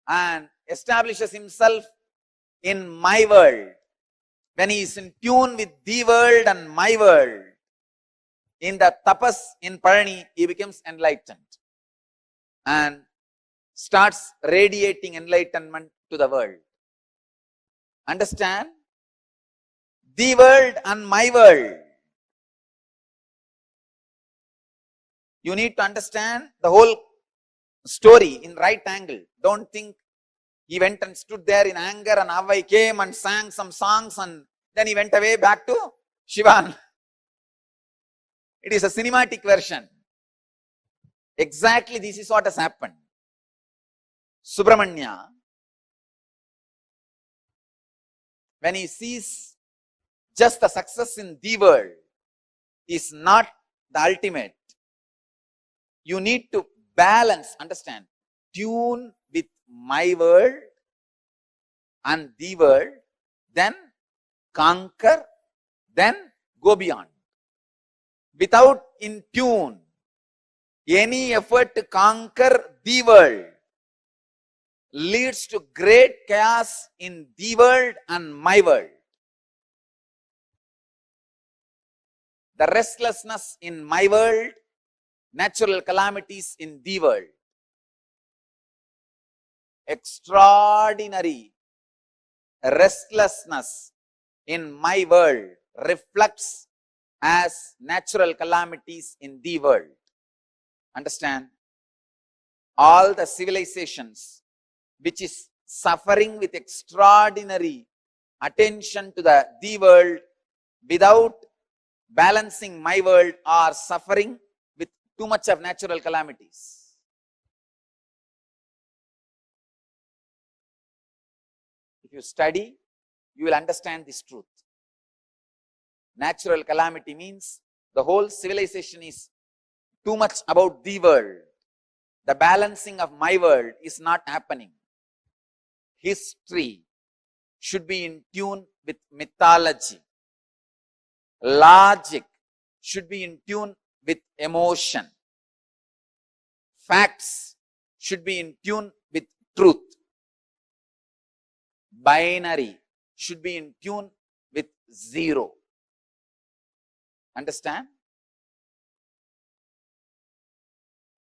and establishes himself in my world. When he is in tune with the world and my world, in the tapas in Parani, he becomes enlightened and starts radiating enlightenment to the world. Understand? The world and my world. You need to understand the whole story in right angle. Don't think he went and stood there in anger and Avai came and sang some songs and then he went away back to Shivan. It is a cinematic version. Exactly this is what has happened. Subramanya, when he sees just the success in the world is not the ultimate. You need to balance, understand, tune with my world and the world, then conquer, then go beyond. Without in tune, any effort to conquer the world leads to great chaos in the world and my world. The restlessness in my world, natural calamities in the world. Extraordinary restlessness in my world reflects as natural calamities in the world. Understand? All the civilizations which is suffering with extraordinary attention to the world without balancing my world are suffering with too much of natural calamities. If you study, you will understand this truth. Natural calamity means the whole civilization is too much about the world. The balancing of my world is not happening. History should be in tune with mythology. Logic should be in tune with emotion. Facts should be in tune with truth. Binary should be in tune with zero. Understand?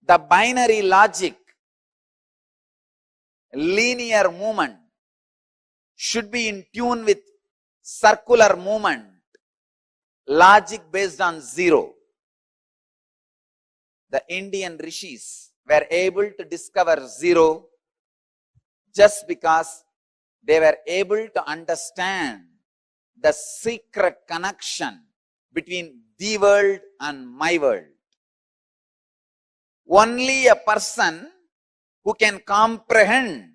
The binary logic, linear movement should be in tune with circular movement, logic based on zero. The Indian rishis were able to discover zero just because they were able to understand the secret connection between the world and my world. Only a person who can comprehend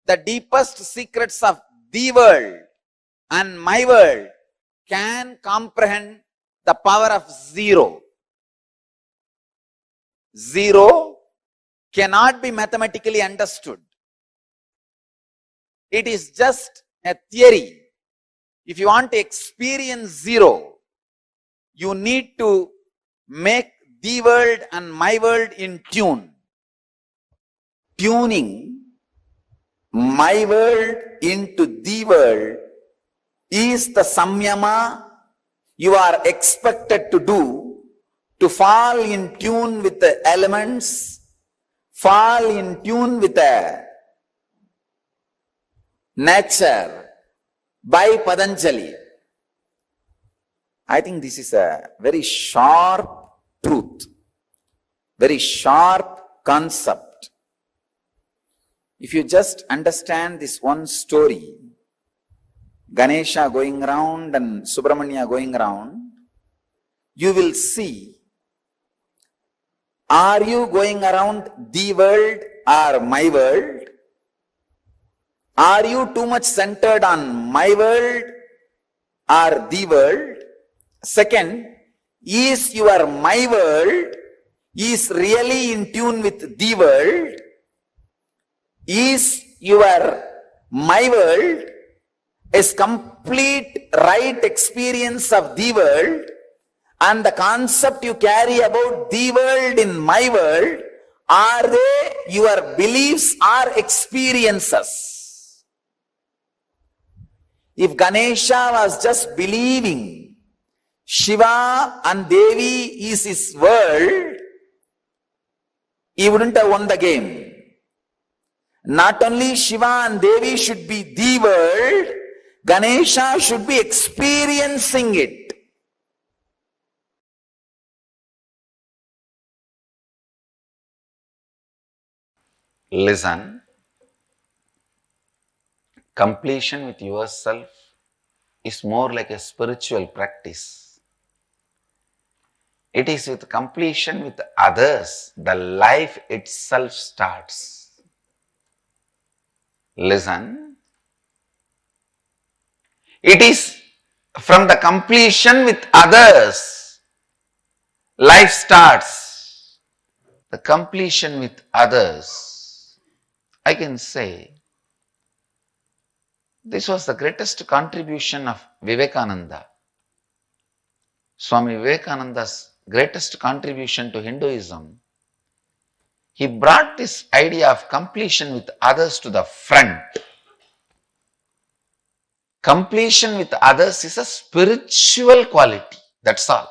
the deepest secrets of the world and my world can comprehend the power of zero. Zero cannot be mathematically understood. It is just a theory. If you want to experience zero, you need to make the world and my world in tune. Tuning my world into the world is the samyama you are expected to do to fall in tune with the elements, fall in tune with the nature by Patanjali. I think this is a very sharp truth, very sharp concept. If you just understand this one story, Ganesha going around and Subramanya going around, you will see, are you going around the world or my world? Are you too much centered on my world or the world? Second, is your my world is really in tune with the world? Is your my world is complete right experience of the world, and the concept you carry about the world in my world, are they your beliefs or experiences? If Ganesha was just believing Shiva and Devi is his world, he wouldn't have won the game. Not only Shiva and Devi should be the world, Ganesha should be experiencing it. Listen, completion with yourself is more like a spiritual practice. It is with completion with others, the life itself starts. Listen, it is from the completion with others, life starts. The completion with others, I can say, this was the greatest contribution of Vivekananda. Swami Vivekananda's greatest contribution to Hinduism. He brought this idea of completion with others to the front. Completion with others is a spiritual quality, that's all.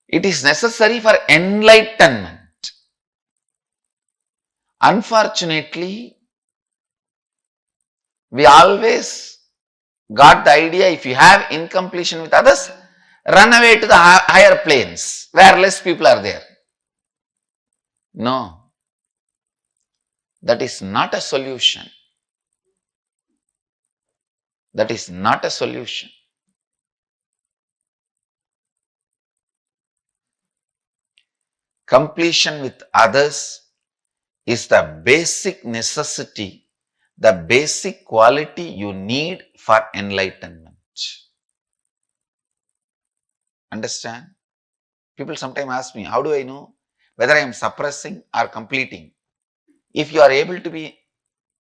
It is necessary for enlightenment. Unfortunately, we always got the idea, if you have incompletion with others, run away to the higher planes where less people are there. No, that is not a solution. That is not a solution. Completion with others is the basic necessity, the basic quality you need for enlightenment. Understand? People sometimes ask me, how do I know whether I am suppressing or completing? If you are able to be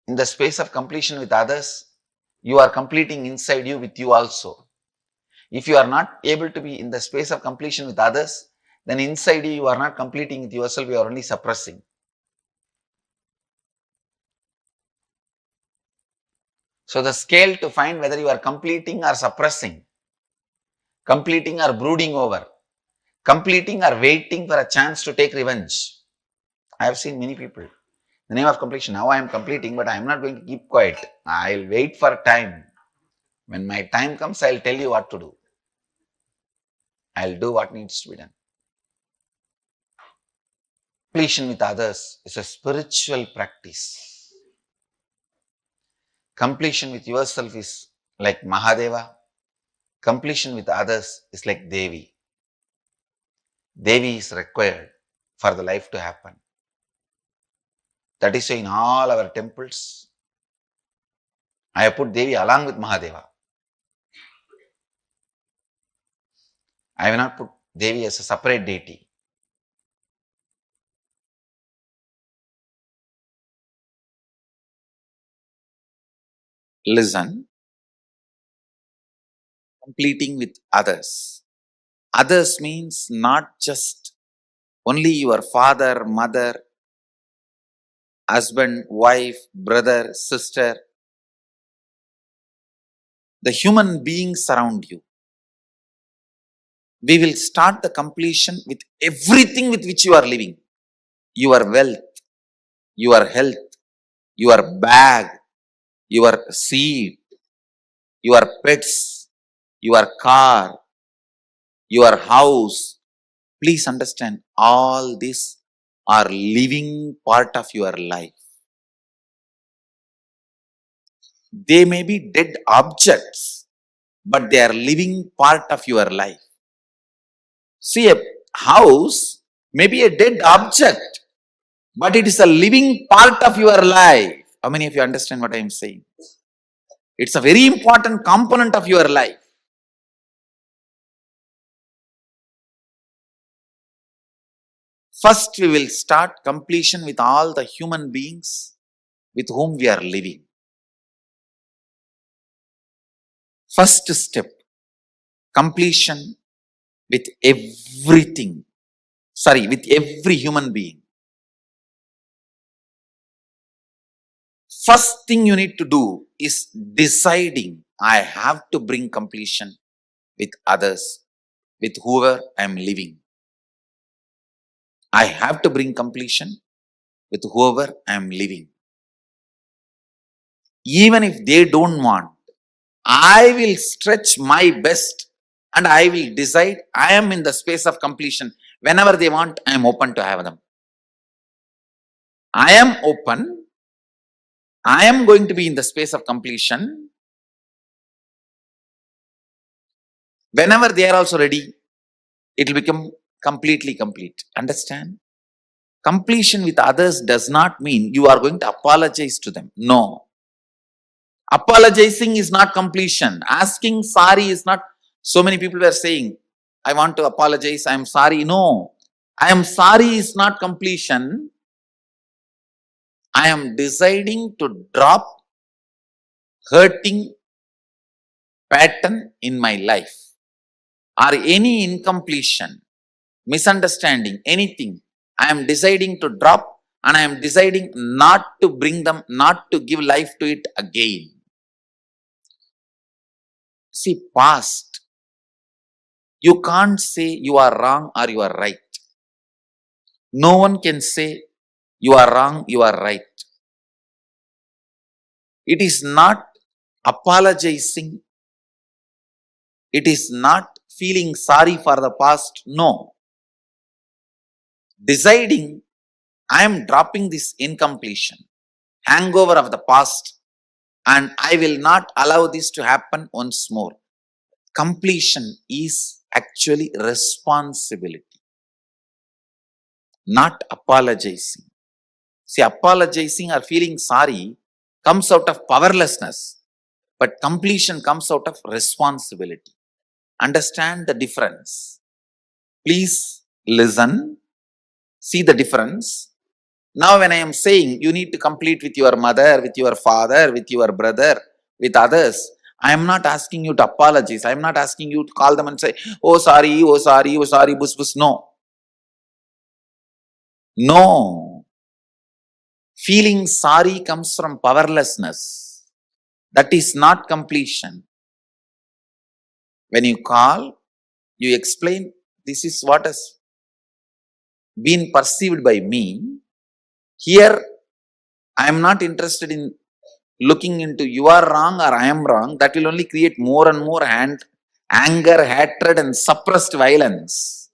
in the space of completion with others, you are completing inside you with you also. If you are not able to be in the space of completion with others, then inside you are not completing with yourself, you are only suppressing. So the scale to find whether you are completing or suppressing, completing or brooding over, completing or waiting for a chance to take revenge. I have seen many people. The name of completion, now I am completing, but I am not going to keep quiet. I will wait for time. When my time comes, I will tell you what to do. I will do what needs to be done. Completion with others is a spiritual practice. Completion with yourself is like Mahadeva. Completion with others is like Devi. Devi is required for the life to happen. That is why in all our temples, I have put Devi along with Mahadeva. I have not put Devi as a separate deity. Listen, completing with others. Others means not just only your father, mother, husband, wife, brother, sister, the human beings around you. We will start the completion with everything with which you are living. Your wealth, your health, your bag, your seat, your pets, your car, your house. Please understand, all these are living part of your life. They may be dead objects, but they are living part of your life. See, a house may be a dead object, but it is a living part of your life. How many of you understand what I am saying? It's a very important component of your life. First, we will start completion with all the human beings with whom we are living. First step, completion with everything. With every human being. First thing you need to do is deciding, I have to bring completion with others, with whoever I am living. I have to bring completion with whoever I am living. Even if they don't want, I will stretch my best and I will decide I am in the space of completion. Whenever they want, I am open to have them. I am open. I am going to be in the space of completion. Whenever they are also ready, it will become completely complete. Understand? Completion with others does not mean you are going to apologize to them. No. Apologizing is not completion. Asking sorry is not. So many people were saying, I want to apologize, I am sorry. No. I am sorry is not completion. I am deciding to drop hurting pattern in my life or any incompletion, misunderstanding, anything. I am deciding to drop and I am deciding not to bring them, not to give life to it again. See, past, you can't say you are wrong or you are right. No one can say you are wrong, you are right. It is not apologizing. It is not feeling sorry for the past. No. Deciding, I am dropping this incompletion, hangover of the past, and I will not allow this to happen once more. Completion is actually responsibility, not apologizing. See, apologizing or feeling sorry comes out of powerlessness, but completion comes out of responsibility. Understand the difference. Please listen, see the difference. Now, when I am saying you need to complete with your mother, with your father, with your brother, with others, I am not asking you to apologize. I am not asking you to call them and say, oh sorry, oh sorry, oh sorry, bus bus. No. No. Feeling sorry comes from powerlessness. That is not completion. When you call, you explain, this is what has been perceived by me. Here, I am not interested in looking into you are wrong or I am wrong. That will only create more and more anger, hatred and suppressed violence.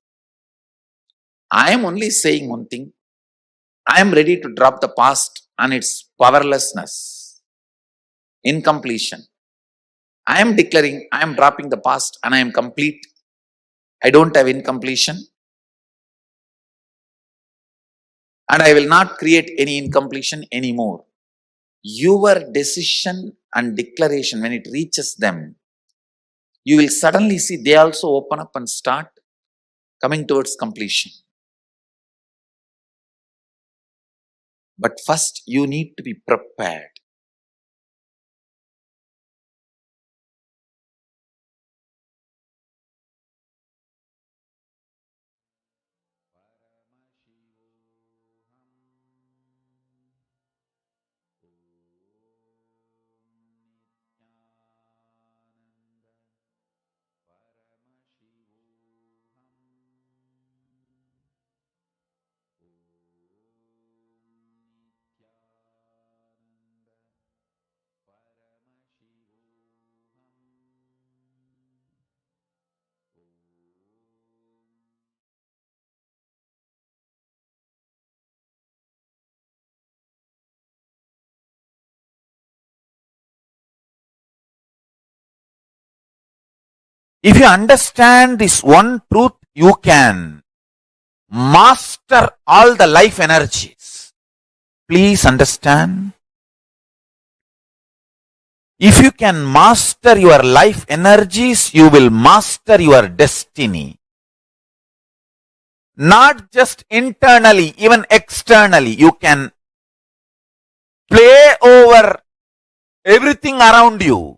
I am only saying one thing. I am ready to drop the past and its powerlessness, incompletion. I am declaring I am dropping the past and I am complete. I don't have incompletion. And I will not create any incompletion anymore. Your decision and declaration, when it reaches them, you will suddenly see they also open up and start coming towards completion. But first, you need to be prepared. If you understand this one truth, you can master all the life energies. Please understand. If you can master your life energies, you will master your destiny. Not just internally, even externally. You can play over everything around you.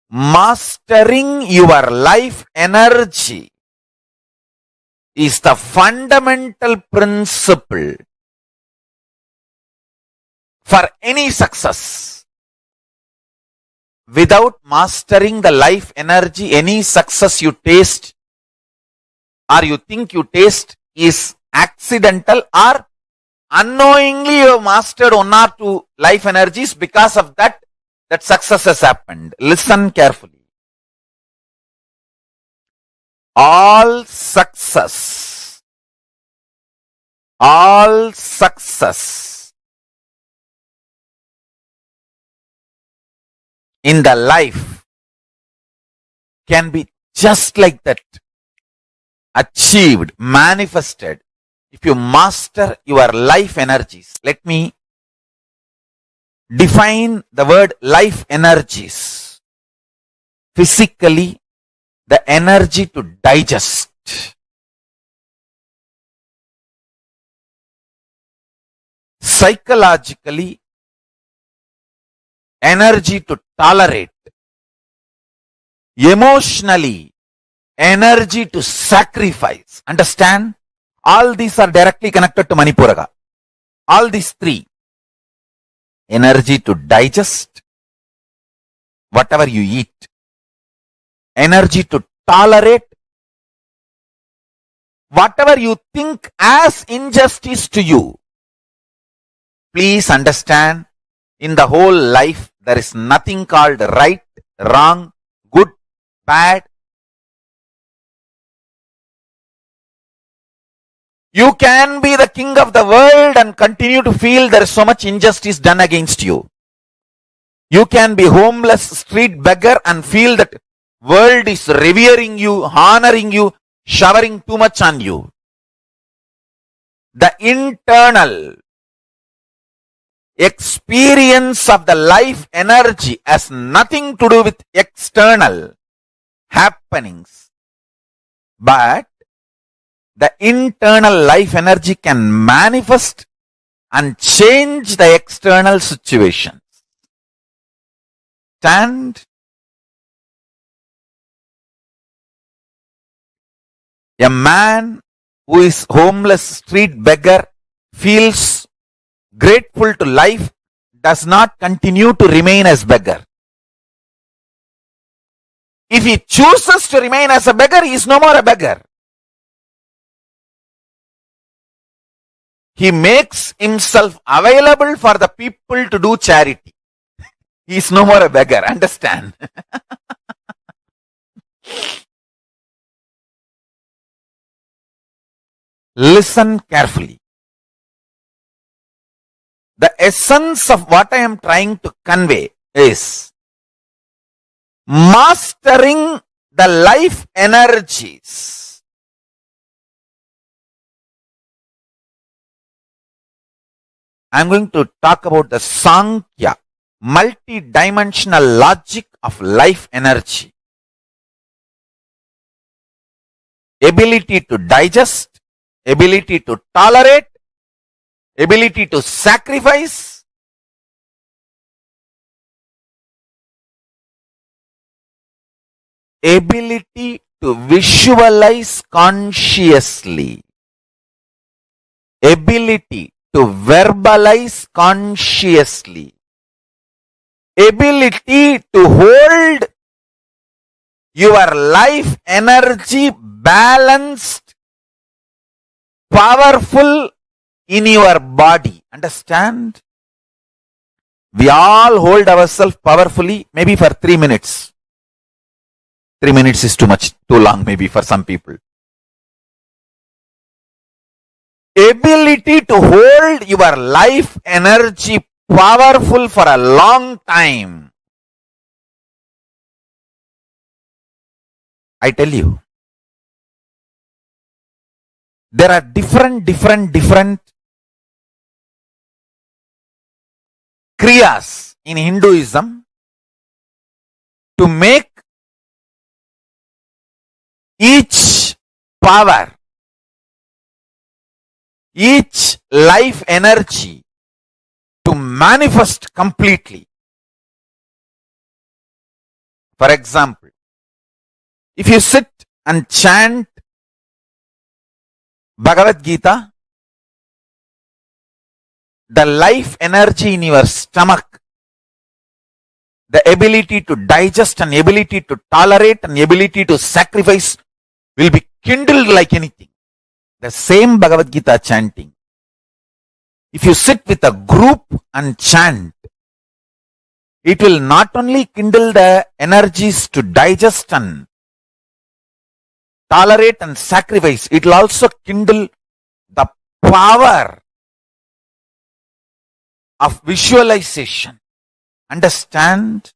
Mastering your life energy is the fundamental principle for any success. Without mastering the life energy, any success you taste or you think you taste is accidental, or unknowingly you have mastered one or two life energies. Because of that success has happened. Listen carefully. All success in the life can be just like that, achieved, manifested, if you master your life energies. Let me define the word life energies. Physically, the energy to digest. Psychologically, energy to tolerate. Emotionally, energy to sacrifice. Understand? All these are directly connected to Manipuraga. All these three. Energy to digest whatever you eat. Energy to tolerate whatever you think as injustice to you. Please understand, in the whole life, there is nothing called right, wrong, good, bad. You can be the king of the world and continue to feel there is so much injustice done against you. You can be homeless, street beggar and feel that world is revering you, honoring you, showering too much on you. The internal experience of the life energy has nothing to do with external happenings, but the internal life energy can manifest and change the external situations. Stand. A man who is homeless, street beggar, feels grateful to life, does not continue to remain as beggar. If he chooses to remain as a beggar, he is no more a beggar. He makes himself available for the people to do charity. He is no more a beggar. Understand? Listen carefully. The essence of what I am trying to convey is mastering the life energies. I am going to talk about the Sankhya, multi-dimensional logic of life energy. Ability to digest, ability to tolerate, ability to sacrifice, ability to visualize consciously, ability to verbalize consciously, ability to hold your life energy balanced, powerful in your body. Understand? We all hold ourselves powerfully, maybe for 3 minutes. 3 minutes is too much, too long maybe for some people. Ability to hold your life energy powerful for a long time. I tell you, there are different kriyas in Hinduism to make each power, each life energy to manifest completely. For example, if you sit and chant Bhagavad Gita, the life energy in your stomach, the ability to digest and ability to tolerate and ability to sacrifice will be kindled like anything. The same Bhagavad Gita chanting. If you sit with a group and chant, it will not only kindle the energies to digest and tolerate and sacrifice, it will also kindle the power of visualization. Understand?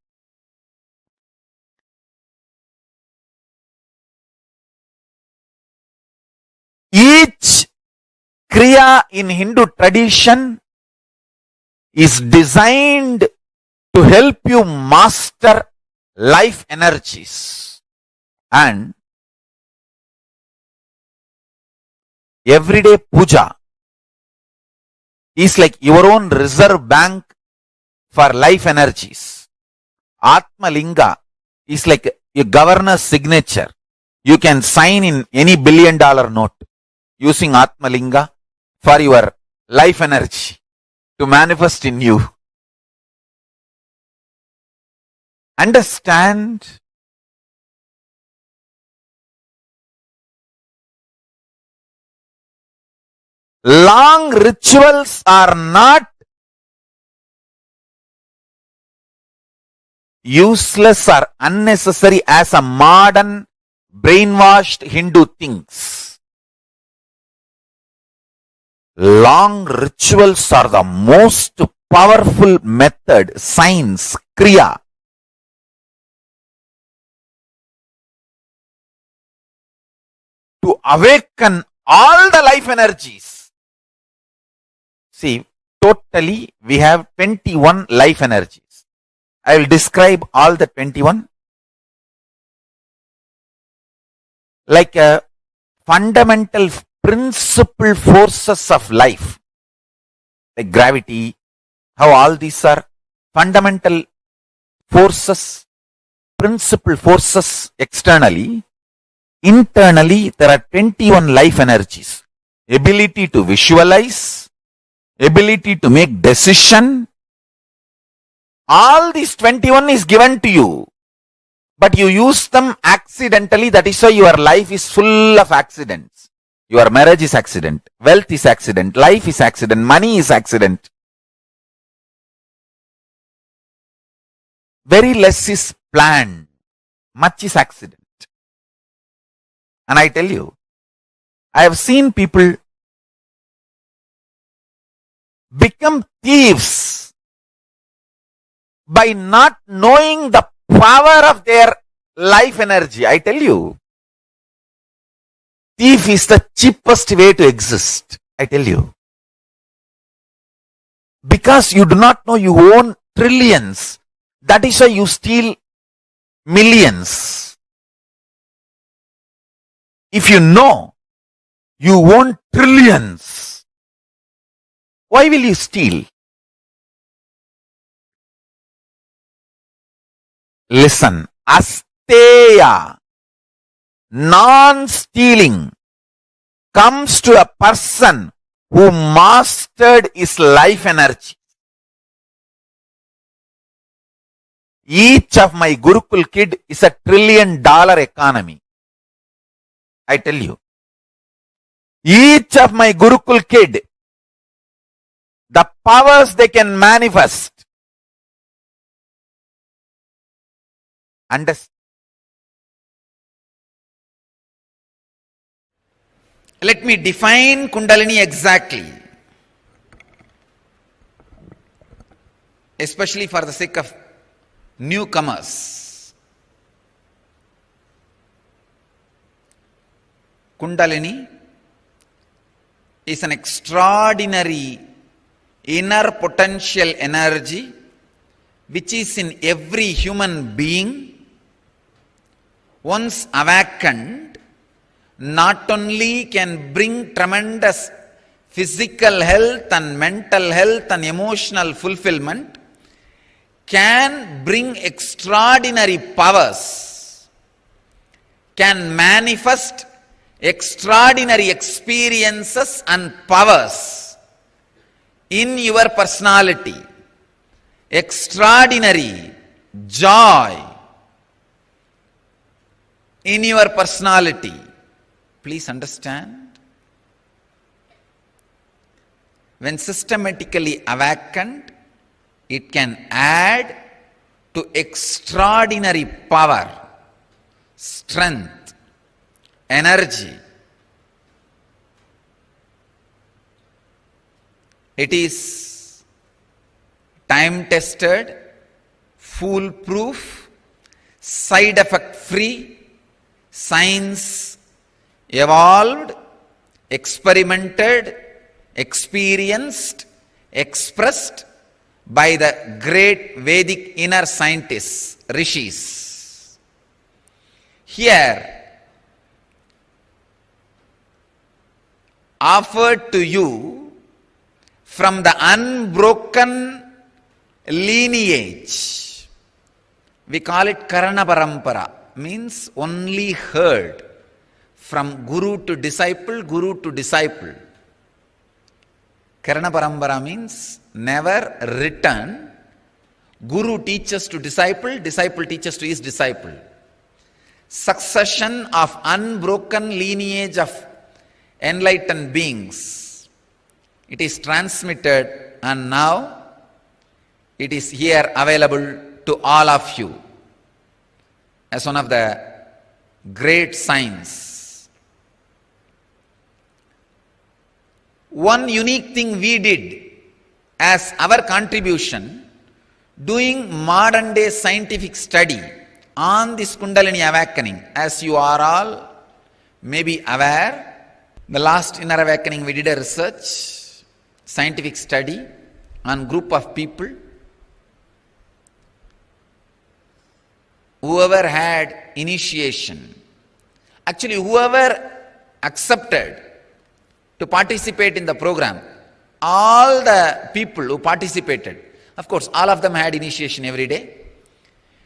Each kriya in Hindu tradition is designed to help you master life energies. And everyday puja is like your own reserve bank for life energies. Atma Linga is like a governor's signature. You can sign in any $1 billion note using Atma Linga for your life energy to manifest in you. Understand? Long rituals are not useless or unnecessary as a modern brainwashed Hindu thinks. Long rituals are the most powerful method, science, kriya, to awaken all the life energies. See, totally we have 21 life energies. I will describe all the 21 like a fundamental principal forces of life, like gravity, how all these are fundamental forces, principal forces externally. Internally, there are 21 life energies. Ability to visualize, ability to make decision. All these 21 is given to you, but you use them accidentally. That is why your life is full of accidents. Your marriage is accident, wealth is accident, life is accident, money is accident. Very less is planned, much is accident. And I tell you, I have seen people become thieves by not knowing the power of their life energy. I tell you, thief is the cheapest way to exist. I tell you. Because you do not know you own trillions. That is why you steal millions. If you know you own trillions, why will you steal? Listen, asteya, non-stealing, comes to a person who mastered his life energy. Each of my Gurukul kid is a $1 trillion economy. I tell you. Each of my Gurukul kid, the powers they can manifest. Understand? Let me define Kundalini exactly, especially for the sake of newcomers. Kundalini is an extraordinary inner potential energy which is in every human being. Once awakened, not only can bring tremendous physical health and mental health and emotional fulfillment, can bring extraordinary powers, can manifest extraordinary experiences and powers in your personality, extraordinary joy in your personality. Please understand, when systematically awakened, it can add to extraordinary power, strength, energy. It is time-tested, foolproof, side-effect-free, science evolved, experimented, experienced, expressed by the great Vedic inner scientists, rishis. Here, offered to you from the unbroken lineage, we call it Karana Parampara, means only heard from guru to disciple, guru to disciple. Karana Parampara means never return. Guru teaches to disciple, disciple teaches to his disciple. Succession of unbroken lineage of enlightened beings. It is transmitted and now it is here available to all of you as one of the great signs. One unique thing we did as our contribution, doing modern day scientific study on this Kundalini awakening. As you are all maybe aware, the last inner awakening we did a research, scientific study on group of people. Whoever had initiation, actually whoever accepted to participate in the program, all the people who participated, of course all of them had initiation every day.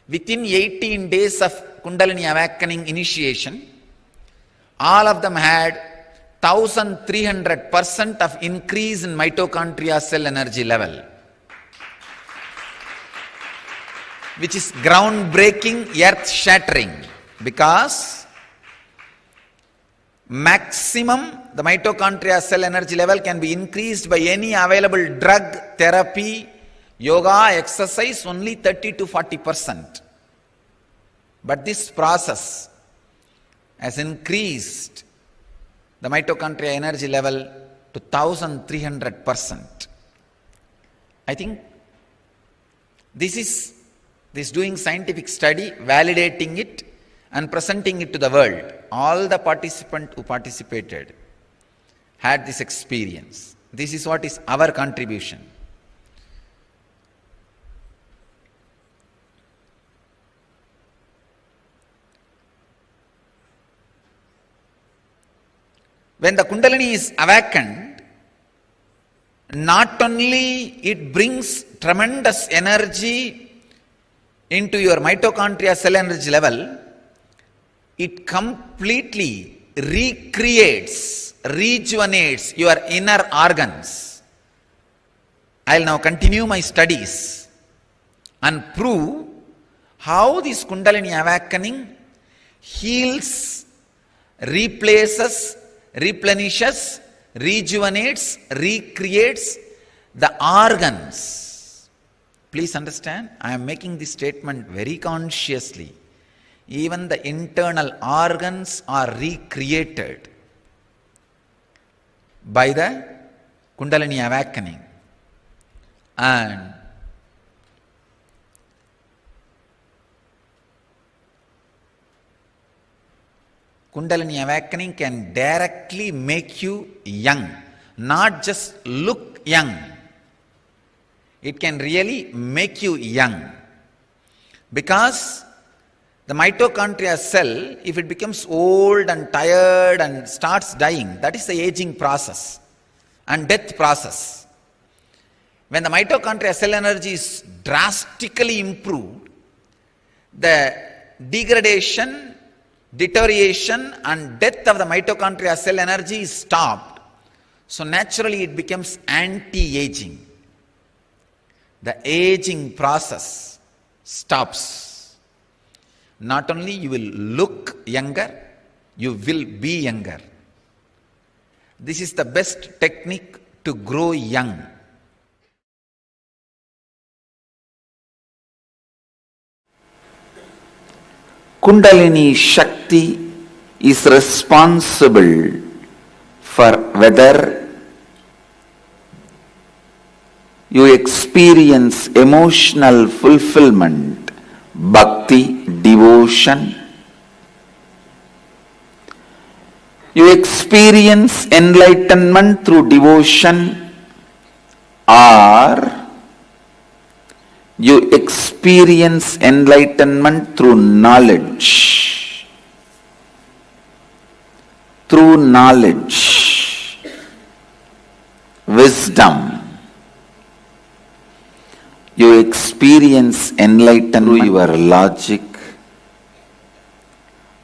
Within 18 days of Kundalini awakening initiation, all of them had 1300% of increase in mitochondria cell energy level, which is groundbreaking, earth-shattering, because maximum the mitochondria cell energy level can be increased by any available drug, therapy, yoga, exercise, only 30 to 40%. But this process has increased the mitochondria energy level to 1300%. I think this doing scientific study, validating it and presenting it to the world. All the participants who participated had this experience. This is what is our contribution. When the Kundalini is awakened, not only it brings tremendous energy into your mitochondria cell energy level, it completely recreates, rejuvenates your inner organs. I'll now continue my studies and prove how this Kundalini awakening heals, replaces, replenishes, rejuvenates, recreates the organs. Please understand, I am making this statement very consciously. Even the internal organs are recreated by the Kundalini awakening. And Kundalini awakening can directly make you young, not just look young. It can really make you young. Because the mitochondria cell, if it becomes old and tired and starts dying, that is the aging process and death process. When the mitochondria cell energy is drastically improved, the degradation, deterioration and death of the mitochondria cell energy is stopped. So naturally it becomes anti-aging. The aging process stops. Not only you will look younger, you will be younger. This is the best technique to grow young. Kundalini Shakti is responsible for whether you experience emotional fulfillment, bhakti, devotion. You experience enlightenment through devotion, or you experience enlightenment through knowledge. Through knowledge, wisdom. You experience enlightenment through your logic.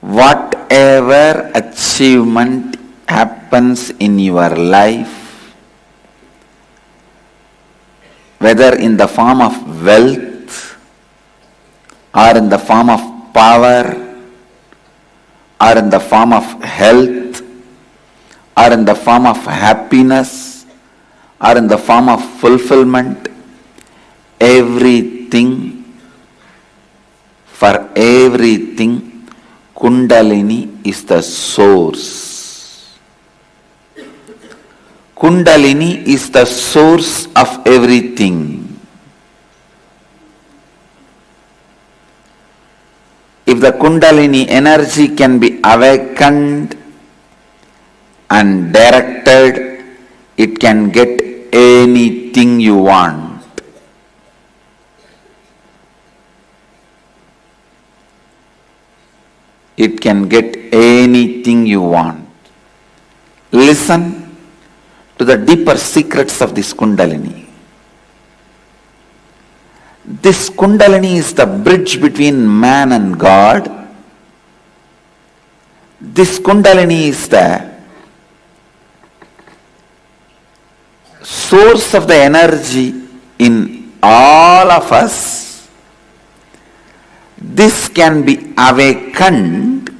Whatever achievement happens in your life, whether in the form of wealth, or in the form of power, or in the form of health, or in the form of happiness, or in the form of fulfillment, everything, for everything, Kundalini is the source. Kundalini is the source of everything. If the Kundalini energy can be awakened and directed, it can get anything you want. It can get anything you want. Listen to the deeper secrets of this Kundalini. This Kundalini is the bridge between man and God. This Kundalini is the source of the energy in all of us. This can be awakened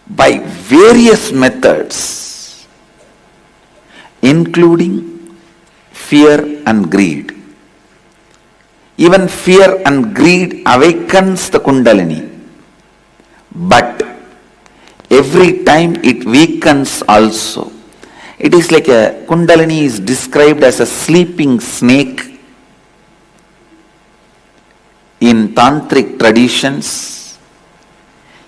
by various methods, including fear and greed. Even fear and greed awakens the Kundalini, but every time it weakens also. It is like a Kundalini is described as a sleeping snake in tantric traditions.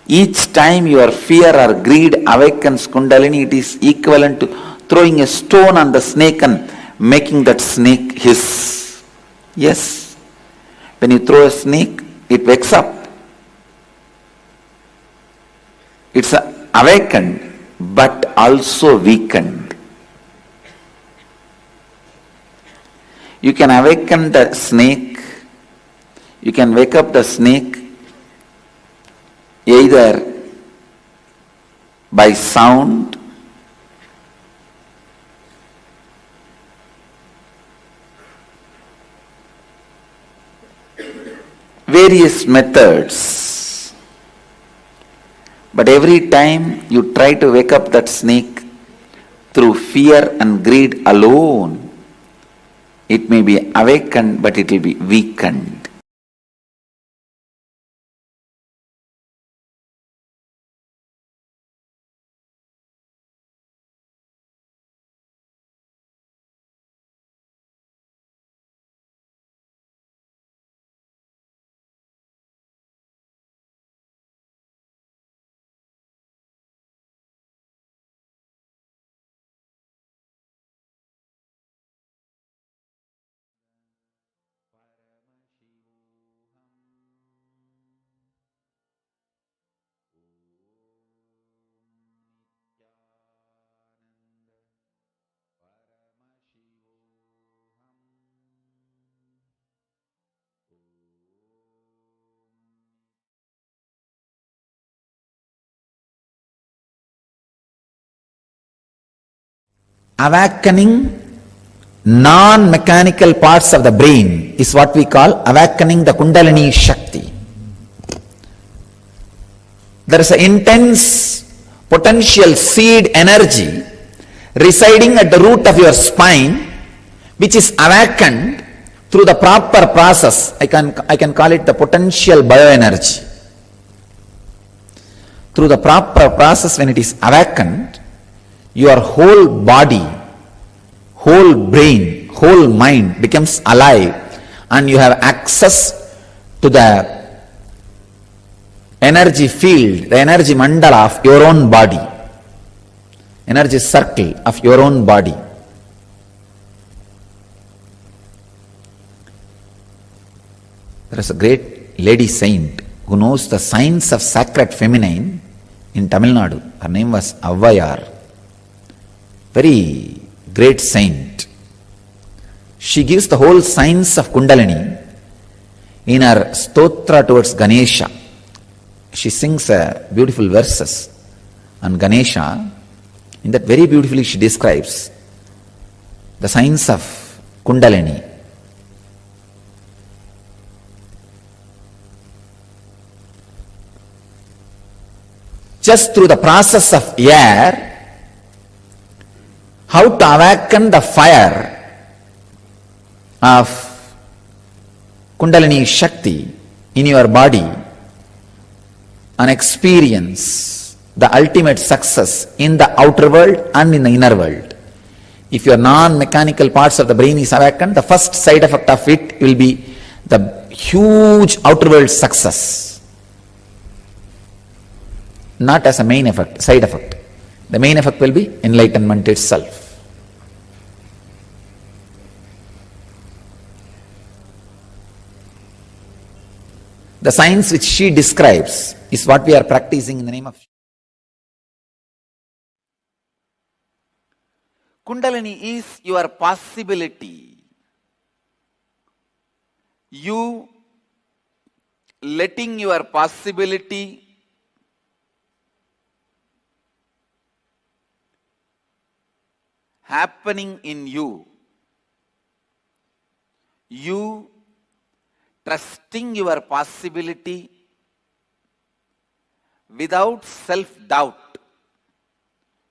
Each time your fear or greed awakens Kundalini, it is equivalent to throwing a stone on the snake and making that snake hiss. Yes, when you throw a snake, it wakes up. It's awakened, but also weakened. You can awaken the snake. You can wake up the snake either by sound, various methods. But every time you try to wake up that snake through fear and greed alone, it may be awakened, but it will be weakened. awakening non-mechanical parts of the brain is what we call awakening the Kundalini Shakti. There is an intense potential seed energy residing at the root of your spine, which is awakened through the proper process. I can call it the potential bioenergy. Through the proper process, when it is awakened, your whole body, whole brain, whole mind becomes alive, and you have access to the energy field, the energy mandala of your own body, energy circle of your own body. There is a great lady saint who knows the science of sacred feminine in Tamil Nadu. Her name was Avvayar. Very great saint. She gives the whole science of Kundalini in her stotra towards Ganesha. She sings beautiful verses on Ganesha. In that very beautifully she describes the science of Kundalini. Just through the process of air, how to awaken the fire of Kundalini Shakti in your body and experience the ultimate success in the outer world and in the inner world. If your non-mechanical parts of the brain is awakened, the first side effect of it will be the huge outer world success. Not as a main effect, side effect. The main effect will be enlightenment itself. The science which she describes is what we are practicing in the name of Kundalini is your possibility. You letting your possibility happening in you. You trusting your possibility without self-doubt.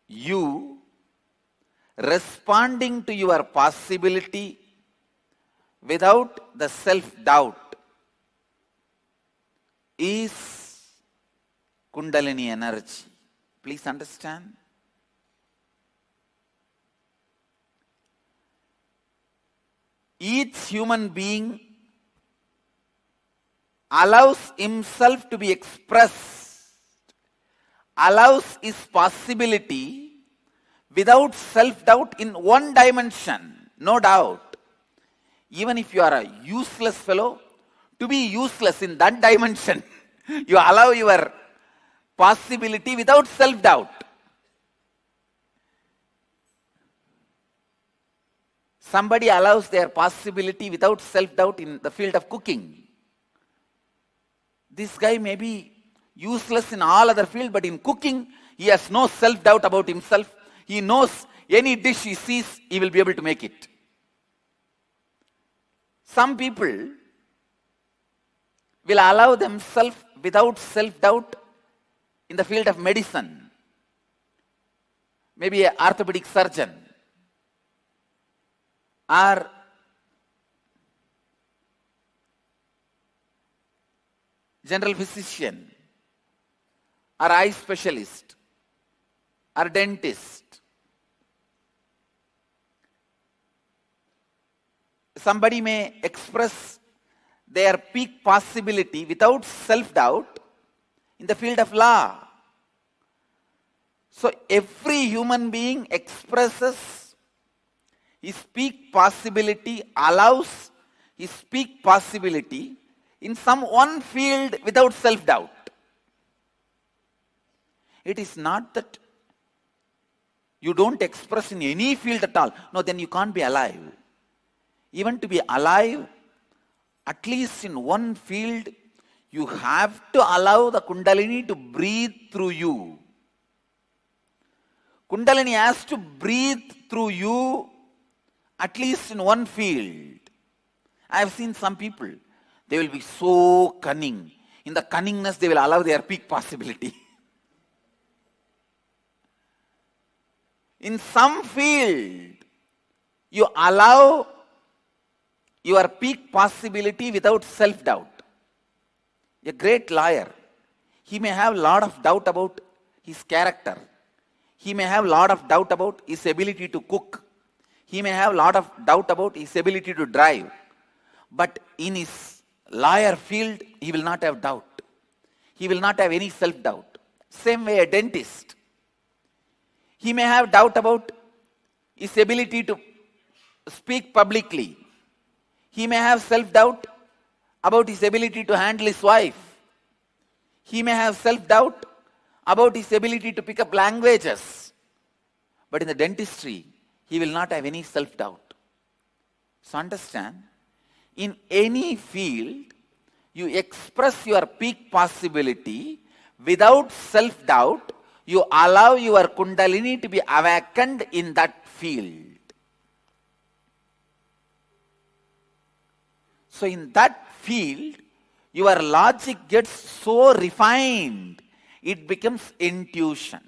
You responding to your possibility without the self-doubt is Kundalini energy. Please understand. Each human being allows himself to be expressed, allows his possibility without self-doubt in one dimension, no doubt. Even if you are a useless fellow, to be useless in that dimension, you allow your possibility without self-doubt. Somebody allows their possibility without self-doubt in the field of cooking. This guy may be useless in all other fields, but in cooking, he has no self-doubt about himself. He knows any dish he sees, he will be able to make it. Some people will allow themselves without self-doubt in the field of medicine. Maybe an orthopedic surgeon or general physician or eye specialist or dentist. Somebody may express their peak possibility without self-doubt in the field of law. So every human being expresses his peak possibility, allows his peak possibility in some one field without self-doubt. It is not that you don't express in any field at all. No, then you can't be alive. Even to be alive, at least in one field, you have to allow the Kundalini to breathe through you. Kundalini has to breathe through you at least in one field. I have seen some people, they will be so cunning. In the cunningness, they will allow their peak possibility. In some field, you allow your peak possibility without self-doubt. A great lawyer, he may have a lot of doubt about his character. He may have a lot of doubt about his ability to cook. He may have a lot of doubt about his ability to drive. But in his lawyer field, he will not have doubt. He will not have any self-doubt. Same way a dentist. He may have doubt about his ability to speak publicly. He may have self-doubt about his ability to handle his wife. He may have self-doubt about his ability to pick up languages. But in the dentistry, he will not have any self-doubt. So understand, in any field, you express your peak possibility without self-doubt. You allow your Kundalini to be awakened in that field. So in that field, your logic gets so refined, it becomes intuition.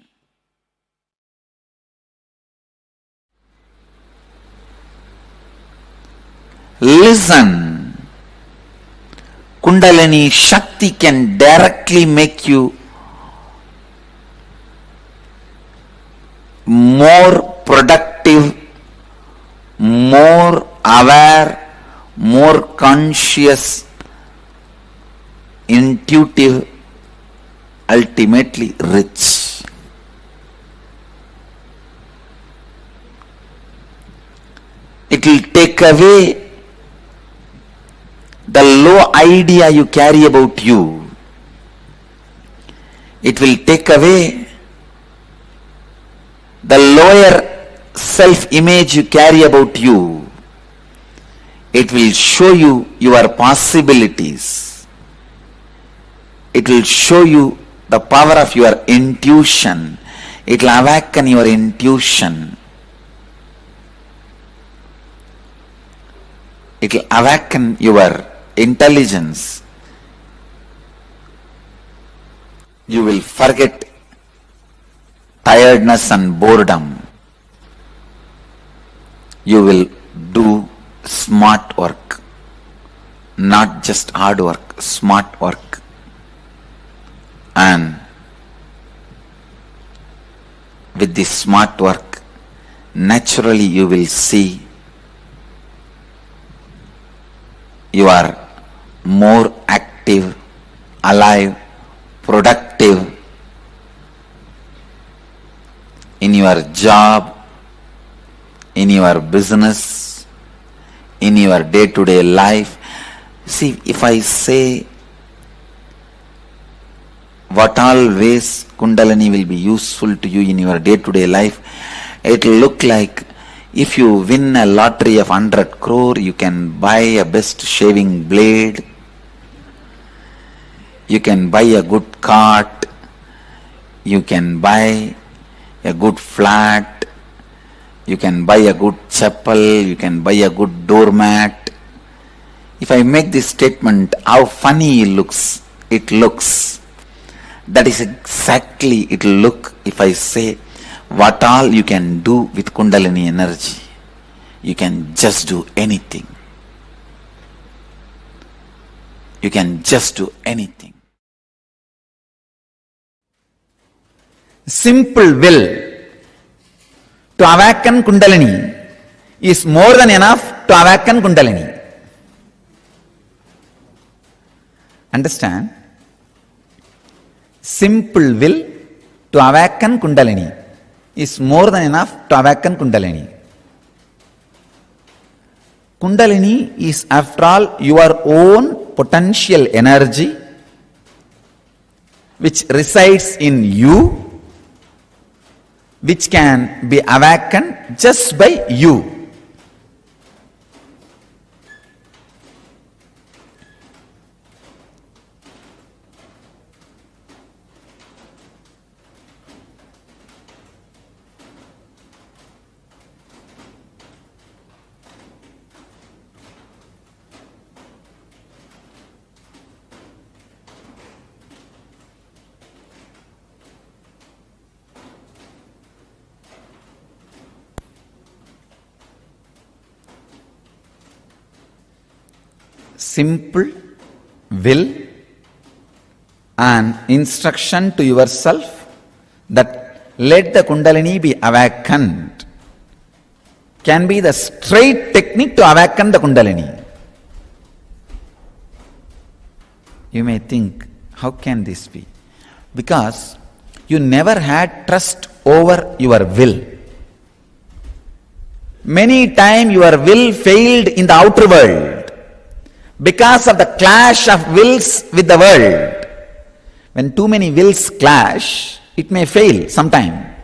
Listen. Kundalini Shakti can directly make you more productive, more aware, more conscious, intuitive, ultimately rich. It will take away the low idea you carry about you. It will take away the lower self-image you carry about you. It will show you your possibilities. It will show you the power of your intuition. It will awaken your intuition. It will awaken your intelligence. You will forget tiredness and boredom. You will do smart work, not just hard work, smart work. And with this smart work, naturally you will see you are more active, alive, productive in your job, in your business, in your day-to-day life. See, if I say what all ways Kundalini will be useful to you in your day-to-day life, it will look like if you win a lottery of 100 crore, you can buy a best shaving blade, you can buy a good cart, you can buy a good flat, you can buy a good chapel, you can buy a good doormat. If I make this statement, how funny it looks. That is exactly it will look if I say what all you can do with Kundalini energy. You can just do anything. You can just do anything. Simple will to awaken Kundalini is more than enough to awaken Kundalini. Understand? Simple will to awaken Kundalini is more than enough to awaken Kundalini. Kundalini is, after all, your own potential energy which resides in you, which can be awakened just by you. simple will and instruction to yourself that let the Kundalini be awakened can be the straight technique to awaken the Kundalini. You may think, how can this be? Because you never had trust over your will. Many times your will failed in the outer world because of the clash of wills with the world. When too many wills clash, it may fail sometime.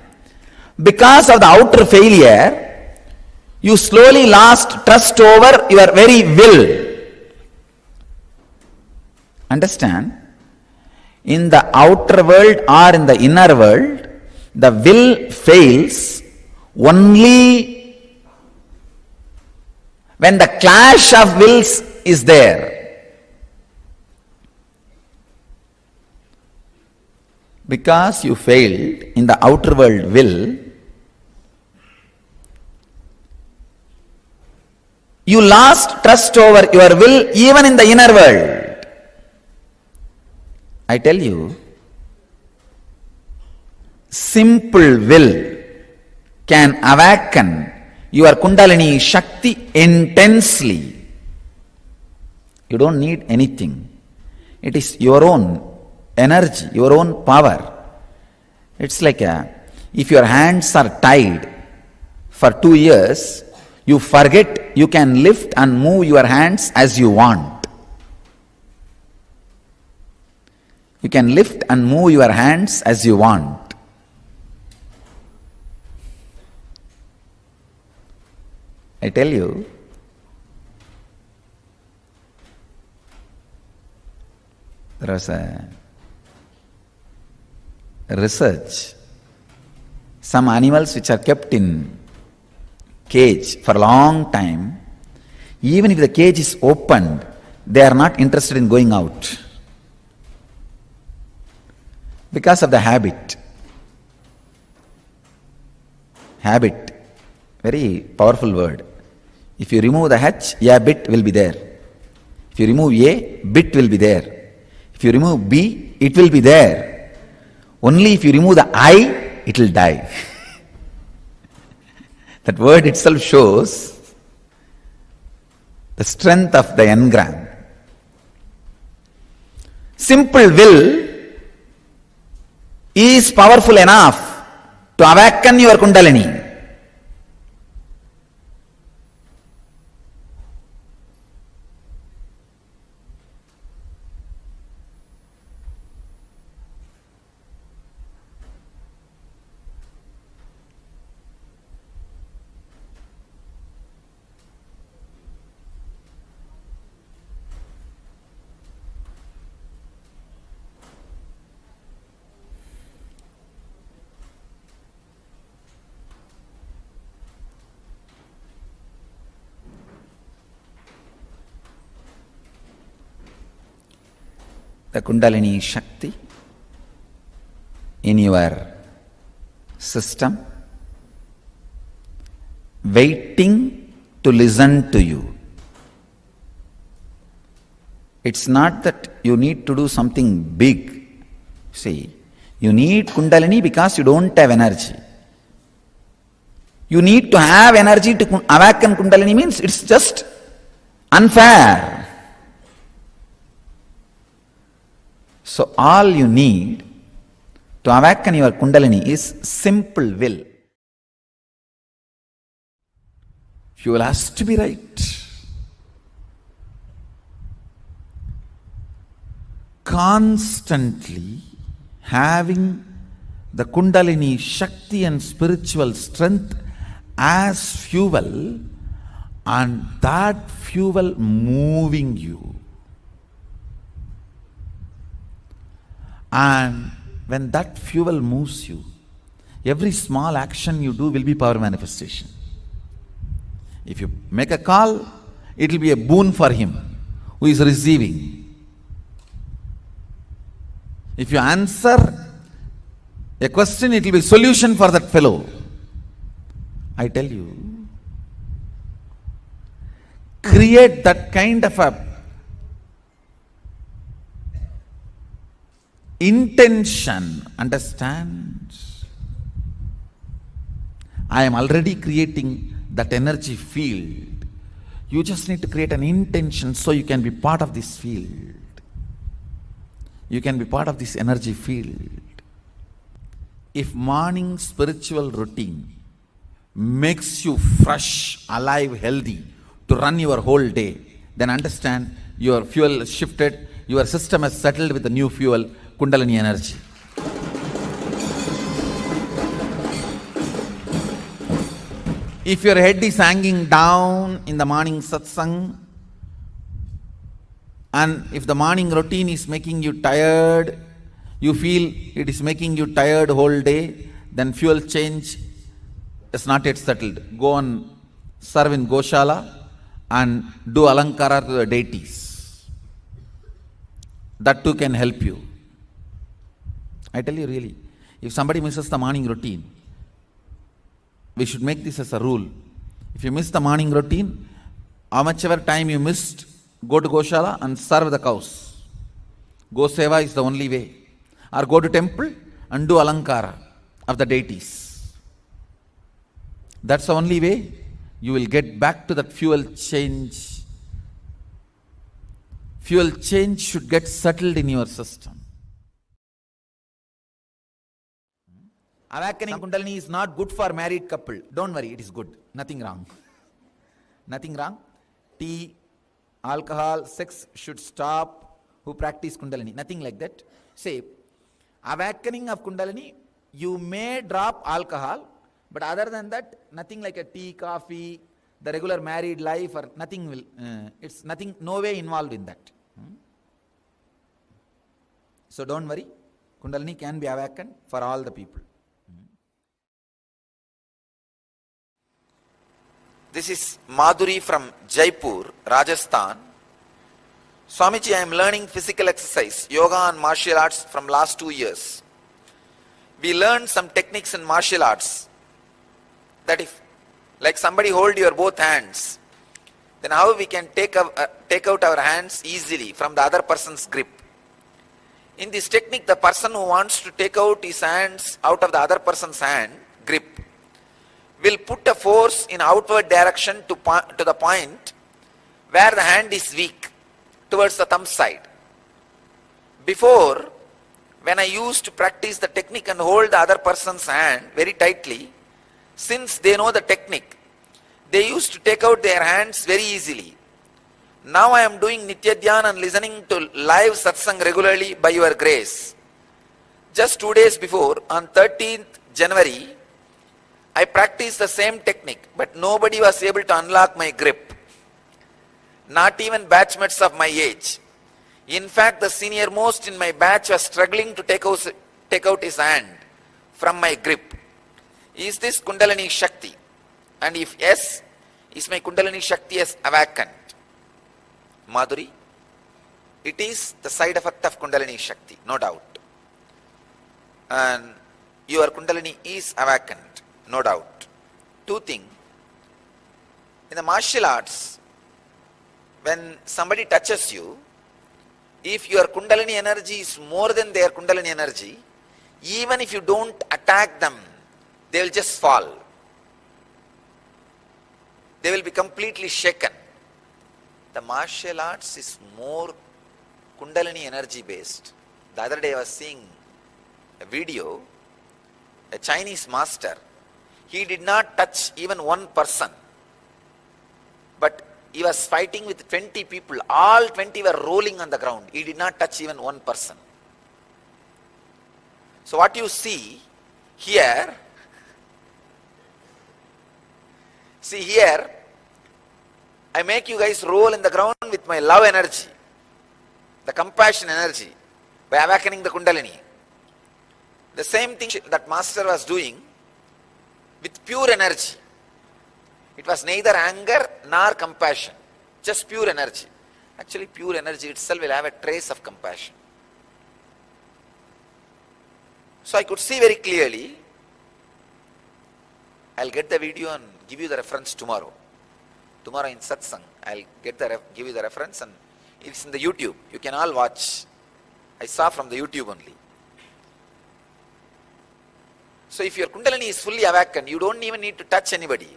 Because of the outer failure, you slowly lost trust over your very will. Understand? In the outer world or in the inner world, the will fails only when the clash of wills is there. Because you failed in the outer world will, you lost trust over your will even in the inner world. I tell you, simple will can awaken your Kundalini Shakti intensely. You don't need anything. It is your own energy, your own power. It's like if your hands are tied for 2 years, you forget you can lift and move your hands as you want. You can lift and move your hands as you want. I tell you, there was a research. Some animals which are kept in cage for a long time, even if the cage is opened, they are not interested in going out. Because of the habit. Habit, very powerful word. If you remove the H, a bit will be there. If you remove A, bit will be there. If you remove B, it will be there. Only if you remove the I, it will die. That word itself shows the strength of the engram. Simple will is powerful enough to awaken your Kundalini. The Kundalini Shakti in your system, waiting to listen to you. It's not that you need to do something big. See, you need Kundalini because you don't have energy. You need to have energy to awaken Kundalini means it's just unfair. So all you need to awaken your Kundalini is simple will. Fuel has to be right. Constantly having the Kundalini Shakti and spiritual strength as fuel, and that fuel moving you. And when that fuel moves you, every small action you do will be power manifestation. If you make a call, it will be a boon for him who is receiving. If you answer a question, it will be a solution for that fellow. I tell you, create that kind of a Intention, understand? I am already creating that energy field. You just need to create an intention so you can be part of this field. You can be part of this energy field. If morning spiritual routine makes you fresh, alive, healthy to run your whole day, then understand your fuel is shifted, your system has settled with the new fuel, Kundalini energy. If your head is hanging down in the morning satsang, and if the morning routine is making you tired, you feel it is making you tired whole day, then fuel change is not yet settled. Go and serve in Goshala and do alankara to the deities. That too can help you. I tell you really, if somebody misses the morning routine, we should make this as a rule. If you miss the morning routine, how much ever time you missed, go to Goshala and serve the cows. Go Seva is the only way. Or go to temple and do alankara of the deities. That's the only way you will get back to that fuel change. Fuel change should get settled in your system. Awakening Kundalini is not good for married couple. Don't worry, it is good. Nothing wrong. Nothing wrong. Tea, alcohol, sex should stop who practice Kundalini. Nothing like that. Say, awakening of Kundalini, you may drop alcohol, but other than that, nothing like a tea, coffee, the regular married life, or nothing will, it's nothing, no way involved in that. So don't worry, Kundalini can be awakened for all the people. This is Madhuri from Jaipur, Rajasthan. Swamiji, I am learning physical exercise, yoga and martial arts from last 2 years. We learned some techniques in martial arts that if, like somebody hold your both hands, then how we can take out our hands easily from the other person's grip. In this technique, the person who wants to take out his hands out of the other person's hand grip will put a force in outward direction to the point where the hand is weak, towards the thumb side. Before, when I used to practice the technique and hold the other person's hand very tightly, since they know the technique, they used to take out their hands very easily. Now I am doing Nitya Dhyana and listening to live satsang regularly by your grace. Just 2 days before, on 13th January, I practiced the same technique, but nobody was able to unlock my grip. Not even batchmates of my age. In fact, the senior most in my batch was struggling to take out his hand from my grip. Is this Kundalini Shakti? And if yes, is my Kundalini Shakti as awakened? Madhuri, it is the side effect of Kundalini Shakti, no doubt. And your Kundalini is awakened, no doubt. Two things. In the martial arts, when somebody touches you, if your Kundalini energy is more than their Kundalini energy, even if you don't attack them, they will just fall. They will be completely shaken. The martial arts is more Kundalini energy based. The other day I was seeing a video, a Chinese master, he did not touch even one person, but he was fighting with 20 people. All 20 were rolling on the ground. He did not touch even one person. So what you see here, I make you guys roll in the ground with my love energy, the compassion energy, by awakening the Kundalini. The same thing that master was doing with pure energy. It was neither anger nor compassion, just pure energy. Actually, pure energy itself will have a trace of compassion. So I could see very clearly. I'll get the video and give you the reference tomorrow. Tomorrow in satsang, I'll give you the reference, and it's in the YouTube. You can all watch. I saw from the YouTube only. So if your Kundalini is fully awakened, you don't even need to touch anybody.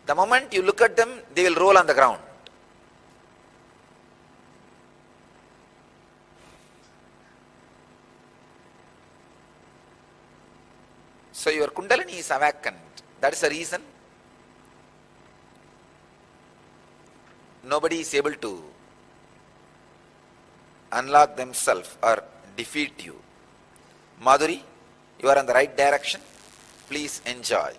The moment you look at them, they will roll on the ground. So your Kundalini is awakened. That is the reason nobody is able to unlock themselves or defeat you. Madhuri, you are on the right direction. Please enjoy.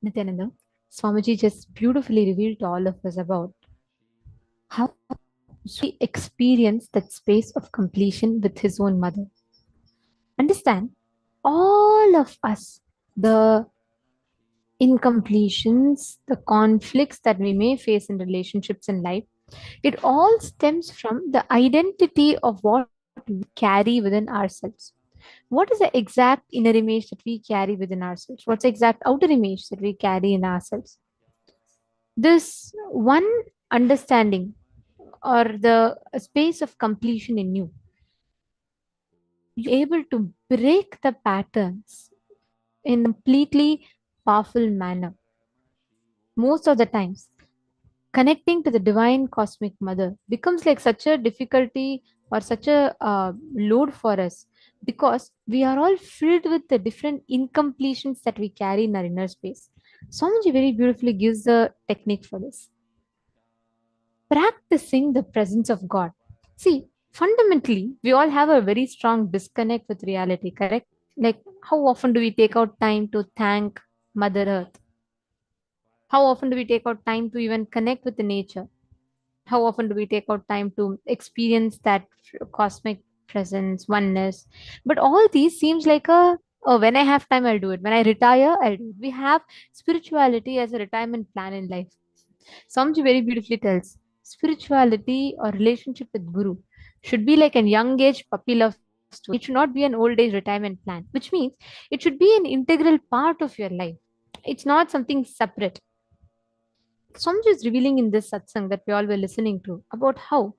Nithyananda, Swamiji just beautifully revealed to all of us about how we experience that space of completion with his own mother. Understand, all of us, the incompletions, the conflicts that we may face in relationships in life, it all stems from the identity of what we carry within ourselves. What is the exact inner image that we carry within ourselves? What's the exact outer image that we carry in ourselves? This one understanding or the space of completion in you, you're able to break the patterns in a completely powerful manner. Most of the times, connecting to the divine cosmic mother becomes like such a difficulty or such a load for us, because we are all filled with the different incompletions that we carry in our inner space. Swamiji very beautifully gives the technique for this. Practicing the presence of God. See, fundamentally, we all have a very strong disconnect with reality, correct? Like, how often do we take out time to thank Mother Earth? How often do we take out time to even connect with the nature? How often do we take out time to experience that cosmic presence, oneness? But all these seems like a, oh, when I have time, I'll do it. When I retire, I'll do it. We have spirituality as a retirement plan in life. Samji very beautifully tells spirituality or relationship with Guru should be like a young age puppy love story. It should not be an old age retirement plan, which means it should be an integral part of your life. It's not something separate. Samji is revealing in this satsang that we all were listening to about how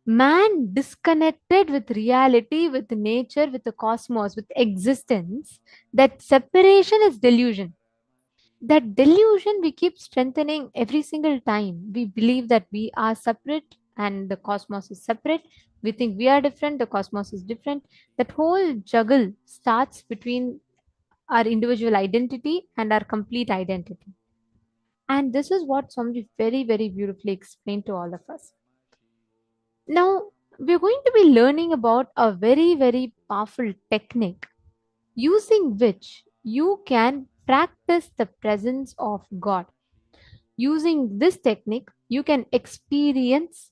man disconnected with reality, with nature, with the cosmos, with existence, that separation is delusion. That delusion we keep strengthening every single time. We believe that we are separate and the cosmos is separate. We think we are different, the cosmos is different. That whole juggle starts between our individual identity and our complete identity. And this is what Swamiji very, very beautifully explained to all of us. Now, we're going to be learning about a very, very powerful technique using which you can practice the presence of God. Using this technique, you can experience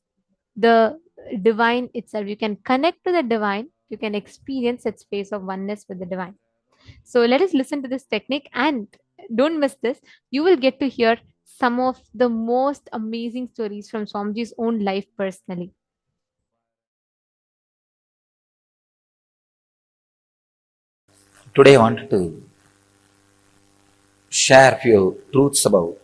the divine itself. You can connect to the divine. You can experience that space of oneness with the divine. So let us listen to this technique and don't miss this. You will get to hear some of the most amazing stories from Swamiji's own life personally. Today I wanted to share few truths about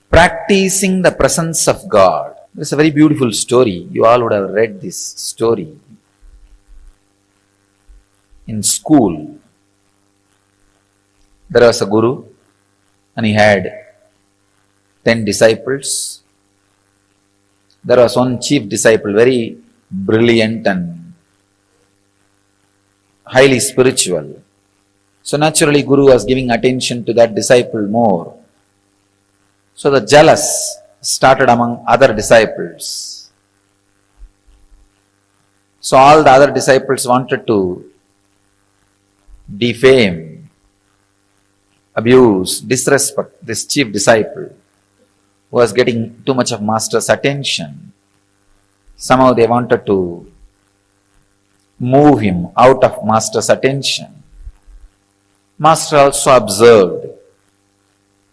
practicing the presence of God. It's a very beautiful story. You all would have read this story in school. There was a guru and he had 10 disciples. There was one chief disciple, very brilliant and highly spiritual. So naturally Guru was giving attention to that disciple more. So the jealous started among other disciples. So all the other disciples wanted to defame, abuse, disrespect this chief disciple who was getting too much of master's attention. Somehow they wanted to move him out of master's attention. Master also observed.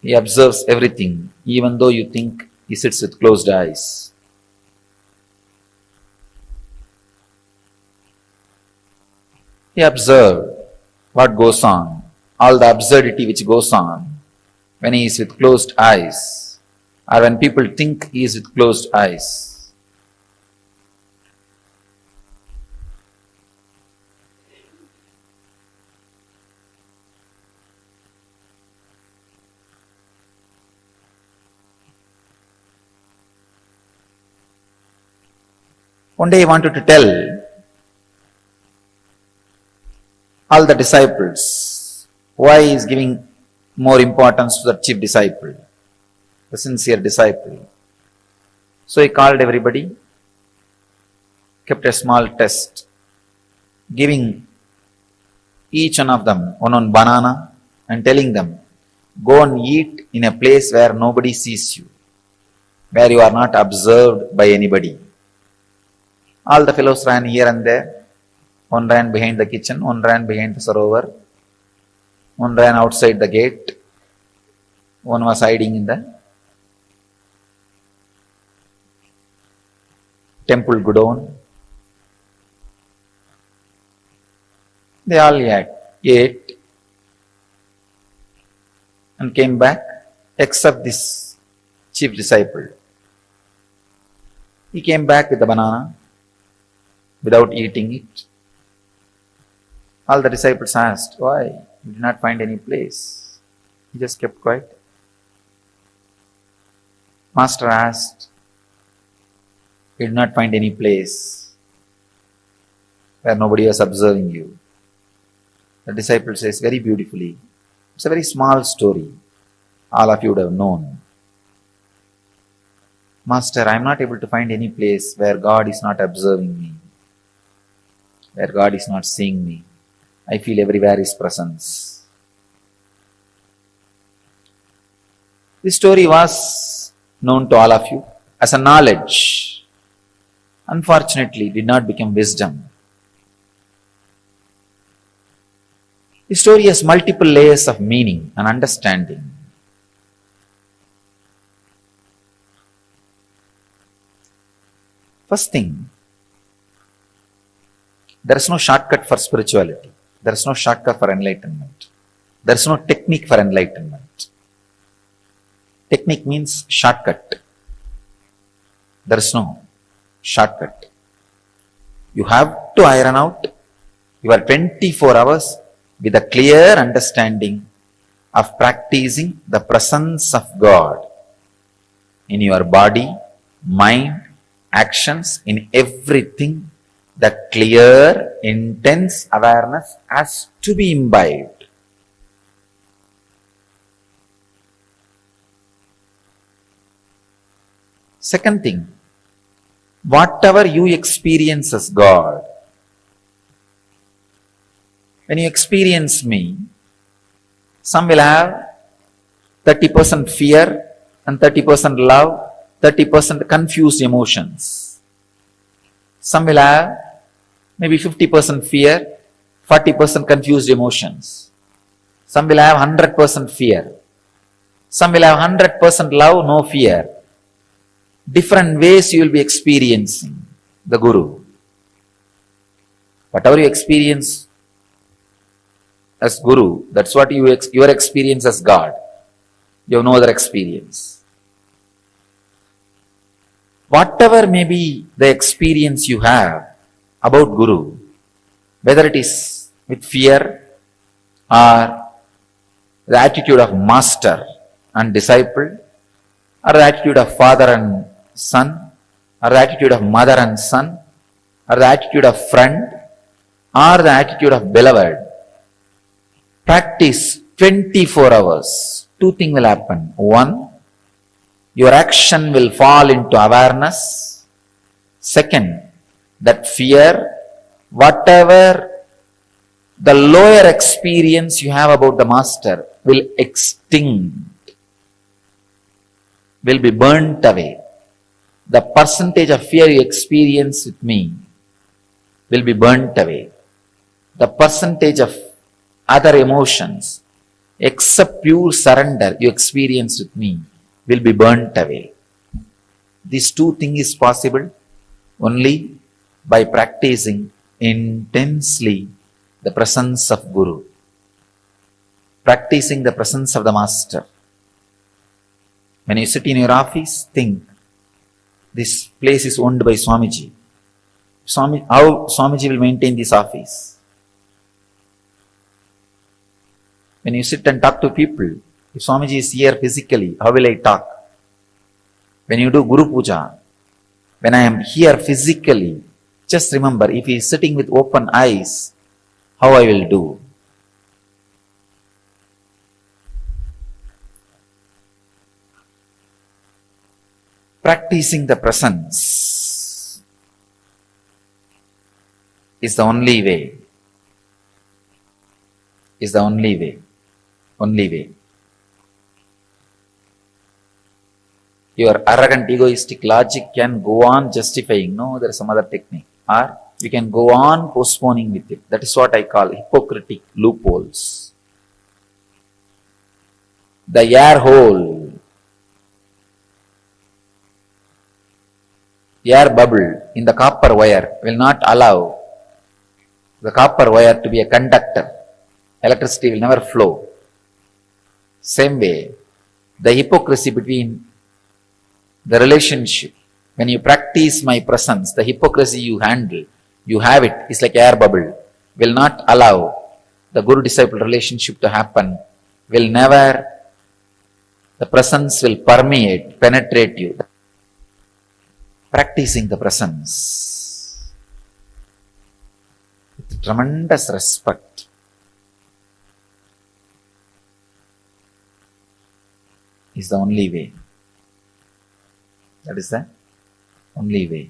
He observes everything, even though you think he sits with closed eyes. He observed what goes on, all the absurdity which goes on when he is with closed eyes, or when people think he is with closed eyes. One day he wanted to tell all the disciples why he is giving more importance to the chief disciple, the sincere disciple. So he called everybody, kept a small test, giving each one of them one banana and telling them, Go and eat in a place where nobody sees you, where you are not observed by anybody. All the fellows ran here and there. One ran behind the kitchen, one ran behind the sarovar, one ran outside the gate, one was hiding in the temple godown. They all ate and came back, except this chief disciple. He came back with the banana without eating it. All the disciples asked, why? He did not find any place. He just kept quiet. Master asked, he did not find any place where nobody was observing you. The disciple says very beautifully, it's a very small story. All of you would have known. Master, I am not able to find any place where God is not observing me, where God is not seeing me. I feel everywhere His presence. This story was known to all of you as a knowledge. Unfortunately, it did not become wisdom. The story has multiple layers of meaning and understanding. First thing, there is no shortcut for spirituality. There is no shortcut for enlightenment. There is no technique for enlightenment. Technique means shortcut. There is no shortcut. You have to iron out your 24 hours with a clear understanding of practicing the presence of God in your body, mind, actions, in everything. That clear, intense awareness has to be imbibed. Second thing, whatever you experience as God, when you experience me, some will have 30% fear and 30% love, 30% confused emotions. Some will have maybe 50% fear, 40% confused emotions. Some will have 100% fear. Some will have 100% love, no fear. Different ways you will be experiencing the Guru. Whatever you experience as Guru, that's what your experience as God. You have no other experience. Whatever may be the experience you have about Guru, whether it is with fear or the attitude of master and disciple, or the attitude of father and son, or the attitude of mother and son, or the attitude of friend, or the attitude of beloved, practice 24 hours. Two things will happen. One, your action will fall into awareness. Second, that fear, whatever the lower experience you have about the master will extinct, will be burnt away. The percentage of fear you experience with me will be burnt away. The percentage of other emotions, except pure surrender you experience with me, will be burnt away. These two things is possible only by practicing intensely the presence of Guru, practicing the presence of the Master. When you sit in your office, think, this place is owned by Swamiji. How Swamiji will maintain this office? When you sit and talk to people, if Swamiji is here physically, how will I talk? When you do Guru Puja, when I am here physically, just remember, if he is sitting with open eyes, how I will do? Practicing the presence is the only way. Is the only way. Only way. Your arrogant egoistic logic can go on justifying, no, there is some other technique. Or you can go on postponing with it. That is what I call hypocritic loopholes. The air hole, air bubble in the copper wire will not allow the copper wire to be a conductor. Electricity will never flow. Same way, the hypocrisy between the relationship, when you practice my presence, the hypocrisy you handle, you have it, it's like air bubble, will not allow the guru-disciple relationship to happen, will never, the presence will permeate, penetrate you. Practicing the presence with tremendous respect is the only way. That is the only way.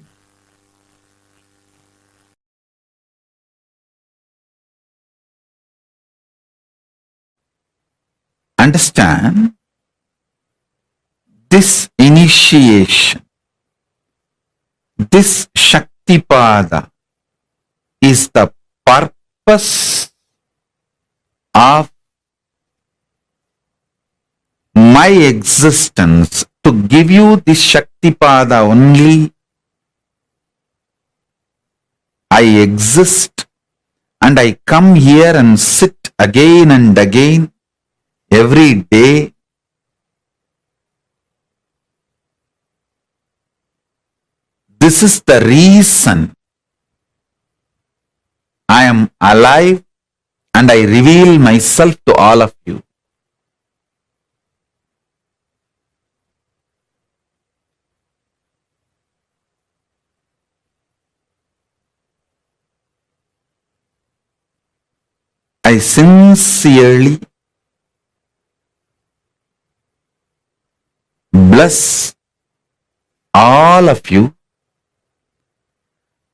Understand, this initiation, this Shaktipada is the purpose of my existence, to give you this Shaktipada only. I exist and I come here and sit again and again every day. This is the reason I am alive and I reveal myself to all of you. I sincerely bless all of you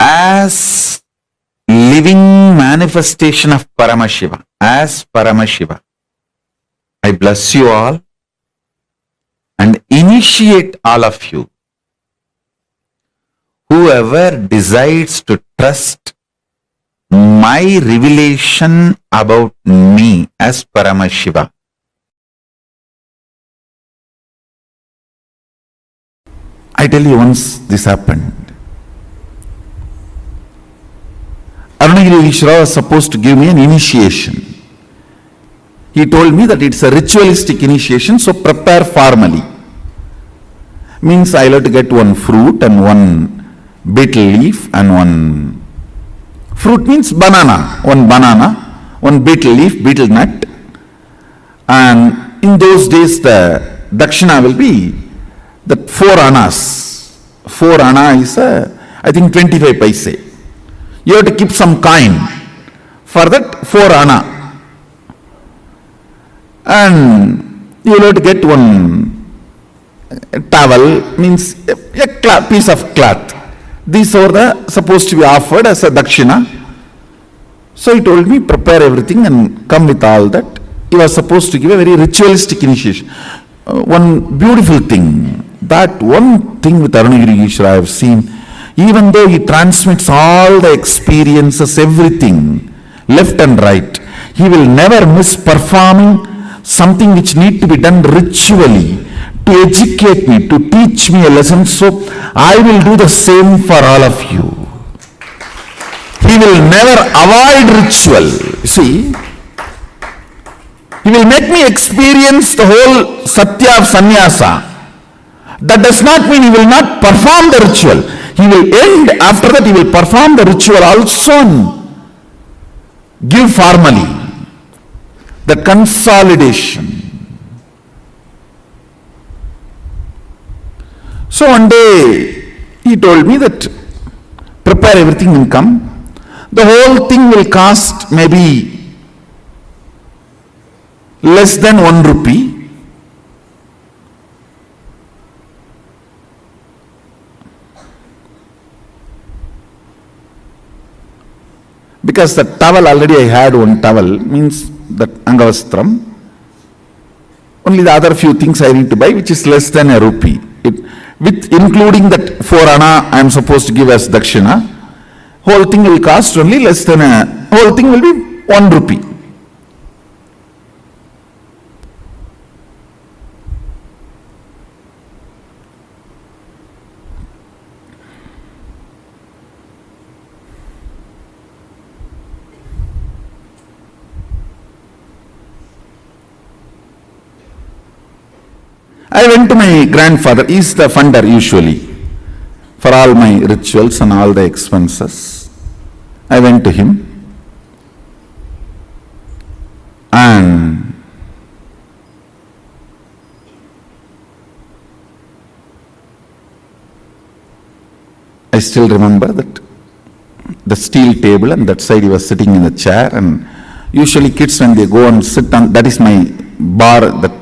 as living manifestation of Paramashiva, as Paramashiva. I bless you all and initiate all of you. Whoever decides to trust my revelation about me as Paramashiva, I tell you, once this happened, Arunagiri Ishvara was supposed to give me an initiation. He told me that it's a ritualistic initiation, so prepare formally. Means I'll have to get one fruit and one betel leaf and one fruit means banana, one betel leaf, betel nut. And in those days the dakshina will be the 4 annas. 4 anna is I think 25 paise. You have to keep some coin for that 4 anna. And you will have to get one towel, means a piece of cloth. These are supposed to be offered as a dakshina. So he told me, prepare everything and come with all that. He was supposed to give a very ritualistic initiation. One beautiful thing, that one thing with Arunagiri Ishvara I have seen, even though he transmits all the experiences, everything, left and right, he will never miss performing something which need to be done ritually, to educate me, to teach me a lesson. So I will do the same for all of you. He will never avoid ritual. See, he will make me experience the whole satya of sannyasa. That does not mean he will not perform the ritual. He will end, after that he will perform the ritual also and give formally the consolidation. So one day he told me that prepare everything and come. The whole thing will cost maybe less than 1 rupee. Because the towel, already I had one towel, means that Angavastram. Only the other few things I need to buy, which is less than a rupee. with including that 4 anna I am supposed to give as dakshina, whole thing will cost only less than whole thing will be 1 rupee. I went to my grandfather, he is the funder usually for all my rituals and all the expenses. I went to him and I still remember that the steel table and that side he was sitting in the chair, and usually kids when they go and sit on, that is my bar, that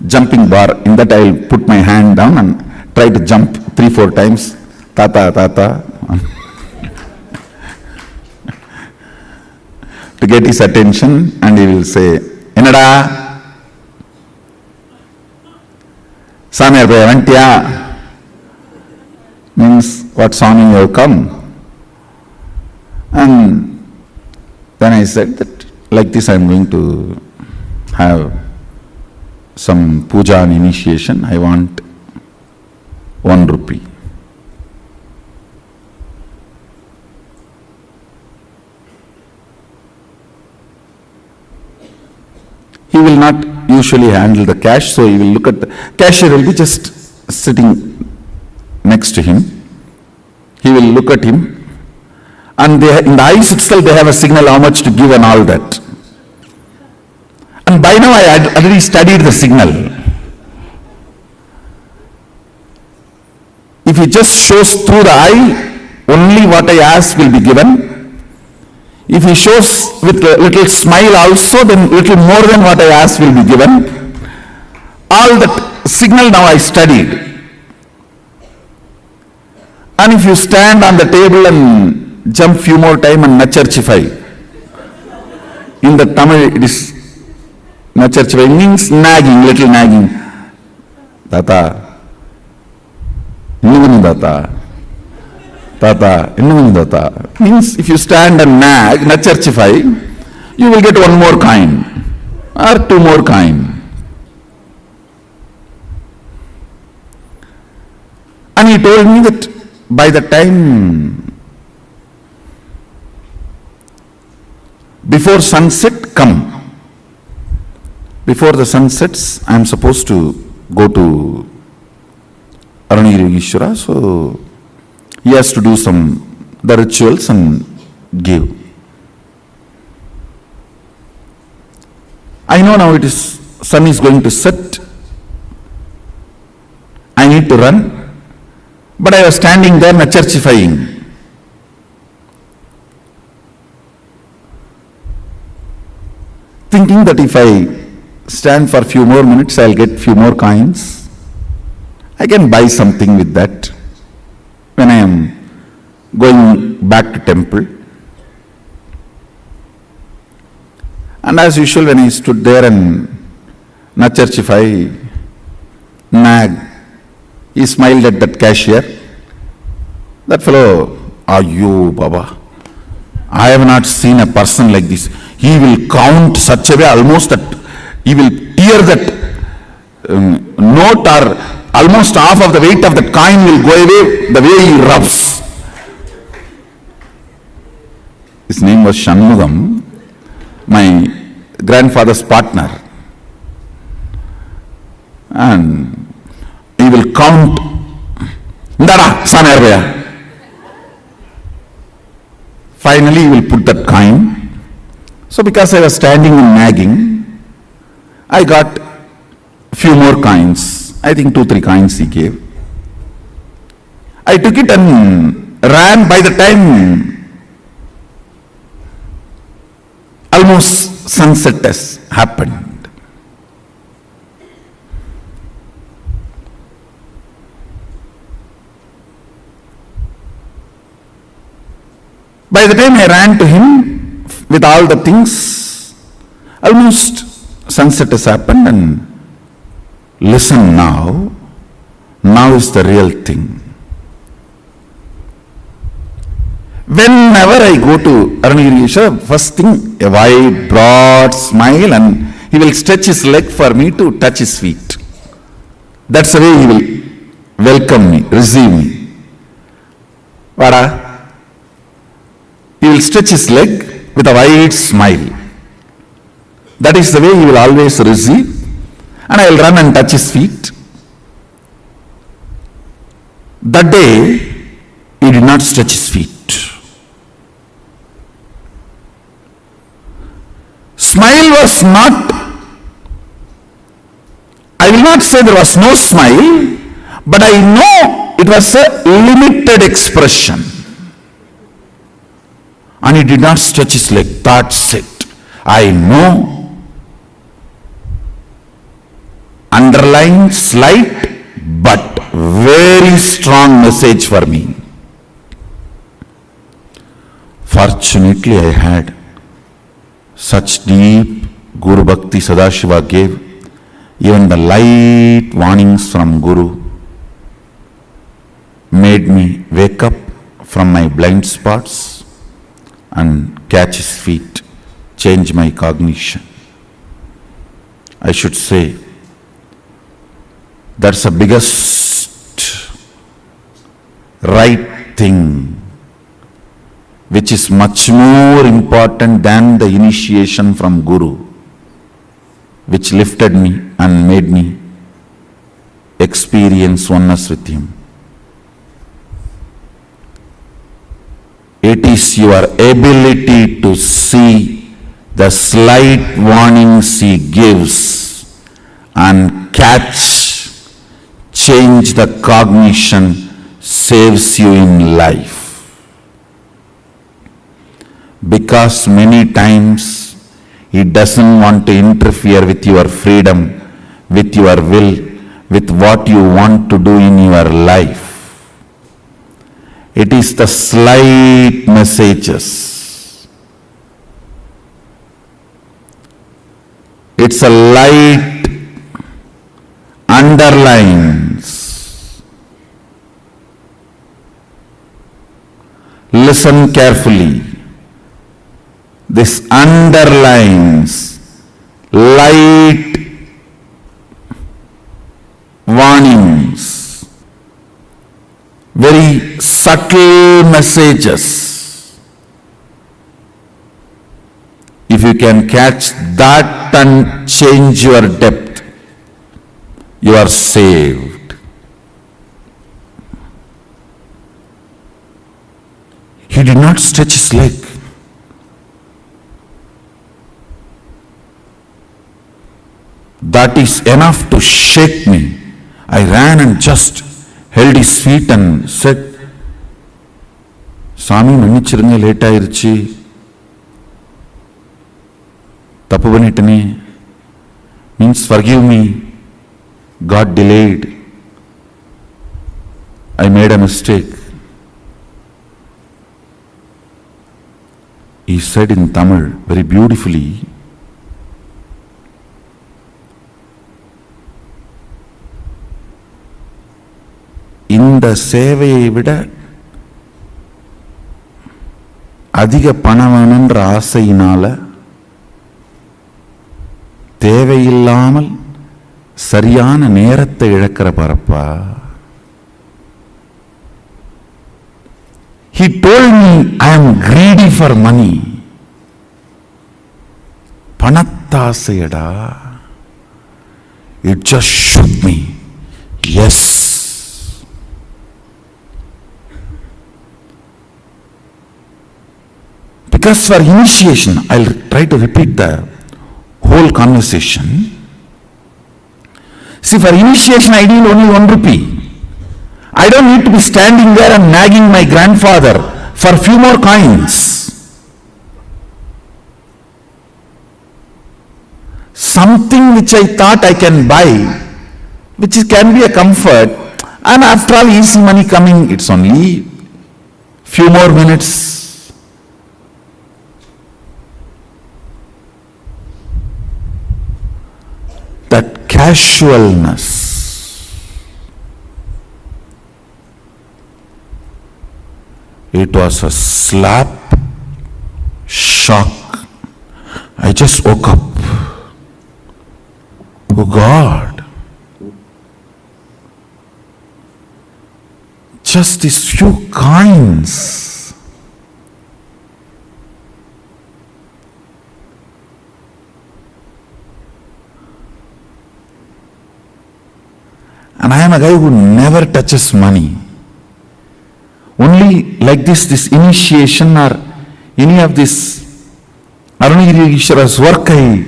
jumping bar, in that I will put my hand down and try to jump 3-4 times, tata, tata, to get his attention, and he will say, Enada, Samir Bhavantiya, means what Swami you have come. And then I said that like this I am going to have some puja and initiation, I want 1 rupee. He will not usually handle the cash, so he will look at the cashier, will be just sitting next to him. He will look at him, and they, in the eyes itself they have a signal how much to give and all that. And by now I had already studied the signal. If he just shows through the eye, only what I ask will be given. If he shows with a little smile also, then little more than what I ask will be given. All that signal now I studied. And if you stand on the table and jump few more time and nacharchify, in the Tamil it is nacharchify, means nagging, little nagging. Tata, innum tata, tata, innum tata. Means if you stand and nag, nacharchify, you will get 1 more coin or 2 more coin. And he told me that by the time before sunset come, before the sun sets, I am supposed to go to Aranirigishwara, so he has to do the rituals and give. I know now sun is going to set, I need to run. But I was standing there nacharchifying. Thinking that if I stand for a few more minutes, I'll get few more coins. I can buy something with that when I am going back to temple. And as usual, when I stood there and nacharchify, nag, he smiled at that cashier. That fellow, Ayyo Baba, I have not seen a person like this. He will count such a way almost that he will tear that note, or almost half of the weight of that coin will go away the way he rubs. His name was Shanmugam, my grandfather's partner. And he will count, Ndara, Samervaya. Finally, he will put that coin. So because I was standing and nagging, I got a few more coins. I think 2-3 coins he gave. I took it and ran. By the time almost sunset has happened. By the time I ran to him with all the things, almost sunset has happened, and listen now is the real thing. Whenever I go to Arunagiri, first thing, a wide, broad smile, and he will stretch his leg for me to touch his feet. That's the way he will welcome me, receive me. Vada. He will stretch his leg with a wide smile. That is the way he will always receive, and I will run and touch his feet. That day, he did not stretch his feet. Smile was not, I will not say there was no smile, but I know it was a limited expression. And he did not stretch his leg. That's it. I know. Underline, slight, but very strong message for me. Fortunately, I had such deep Guru Bhakti Sadashiva gave. Even the light warnings from Guru made me wake up from my blind spots and catch his feet, change my cognition. I should say, that's the biggest right thing, which is much more important than the initiation from Guru, which lifted me and made me experience oneness with him. It is your ability to see the slight warnings he gives and catch, change the cognition, saves you in life. Because many times he doesn't want to interfere with your freedom, with your will, with what you want to do in your life. It is the slight messages. It's a light underlines. Listen carefully. This underlines light warnings, very subtle messages. If you can catch that and change your depth, you are saved. He did not stretch his leg. That is enough to shake me. I ran and just held his feet and said, Swami, mannichirunga late aayirchi. Tappu pannitane. Means forgive me. God delayed. I made a mistake. He said in Tamil very beautifully, இந்த சேவையை விட அதிக பணம் வேணுன்ற ஆசையினால தேவையில்லாமல் சரியான நேரத்தை இழக்கிற பரப்பா. He told me I am greedy for money. பணத்தாசையடா. It just shook me. Yes. Because for initiation, I'll try to repeat the whole conversation. See, for initiation I need only 1 rupee. I don't need to be standing there and nagging my grandfather for few more coins. Something which I thought I can buy, which can be a comfort, and after all easy money coming, it's only few more minutes. That casualness, It was a slap, shock. I just woke up. Oh God. Just these few coins. And I am a guy who never touches money. Only like this initiation or any of this Arunagiri Ishwara's work, I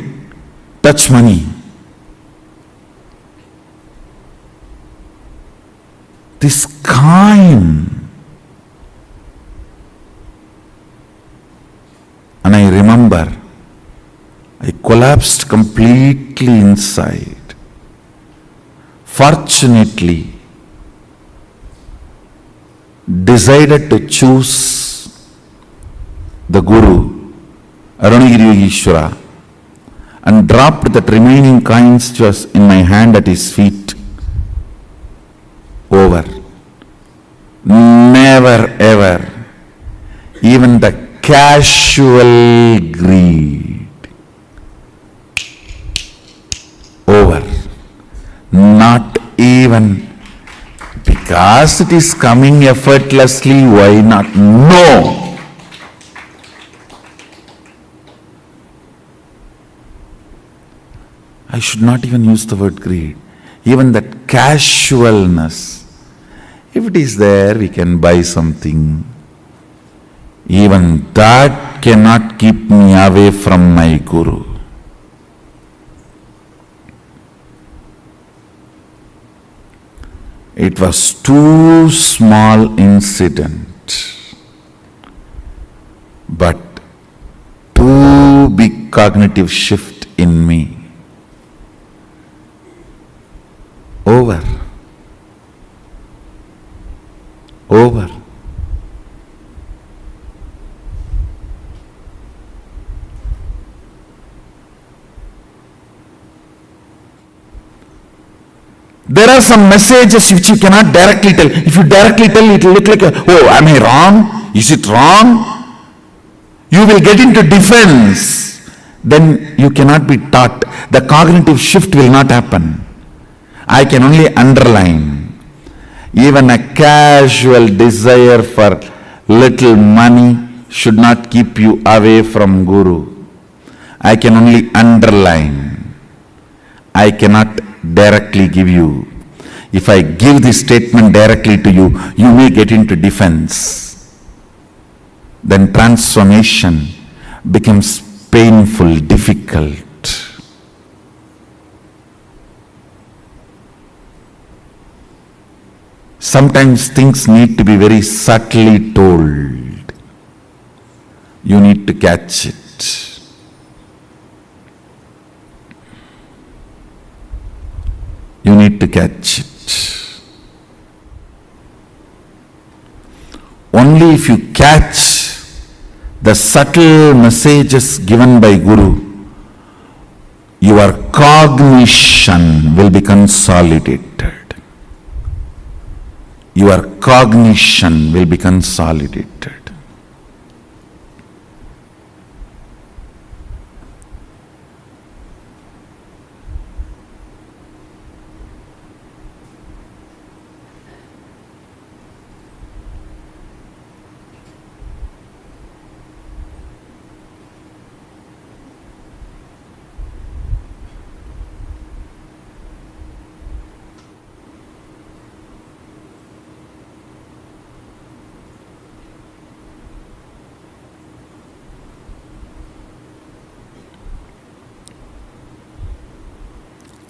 touch money. This coin. And I remember, I collapsed completely inside. Fortunately, decided to choose the Guru, Arunagiri Ishwara, and dropped that remaining coins which was in my hand at his feet. Over. Never ever, even the casual greed. Over. Not even. Because it is coming effortlessly, why not? No! I should not even use the word greed. Even that casualness. If it is there, we can buy something. Even that cannot keep me away from my Guru. It was too small incident, but too big cognitive shift in me. Over. Over. There are some messages which you cannot directly tell. If you directly tell, it will look like, oh, am I wrong? Is it wrong? You will get into defense. Then you cannot be taught. The cognitive shift will not happen. I can only underline. Even a casual desire for little money should not keep you away from Guru. I can only underline. I cannot directly give you. If I give this statement directly to you, you may get into defense. Then transformation becomes painful, difficult. Sometimes things need to be very subtly told. You need to catch it. You need to catch it. Only if you catch the subtle messages given by Guru, your cognition will be consolidated. Your cognition will be consolidated.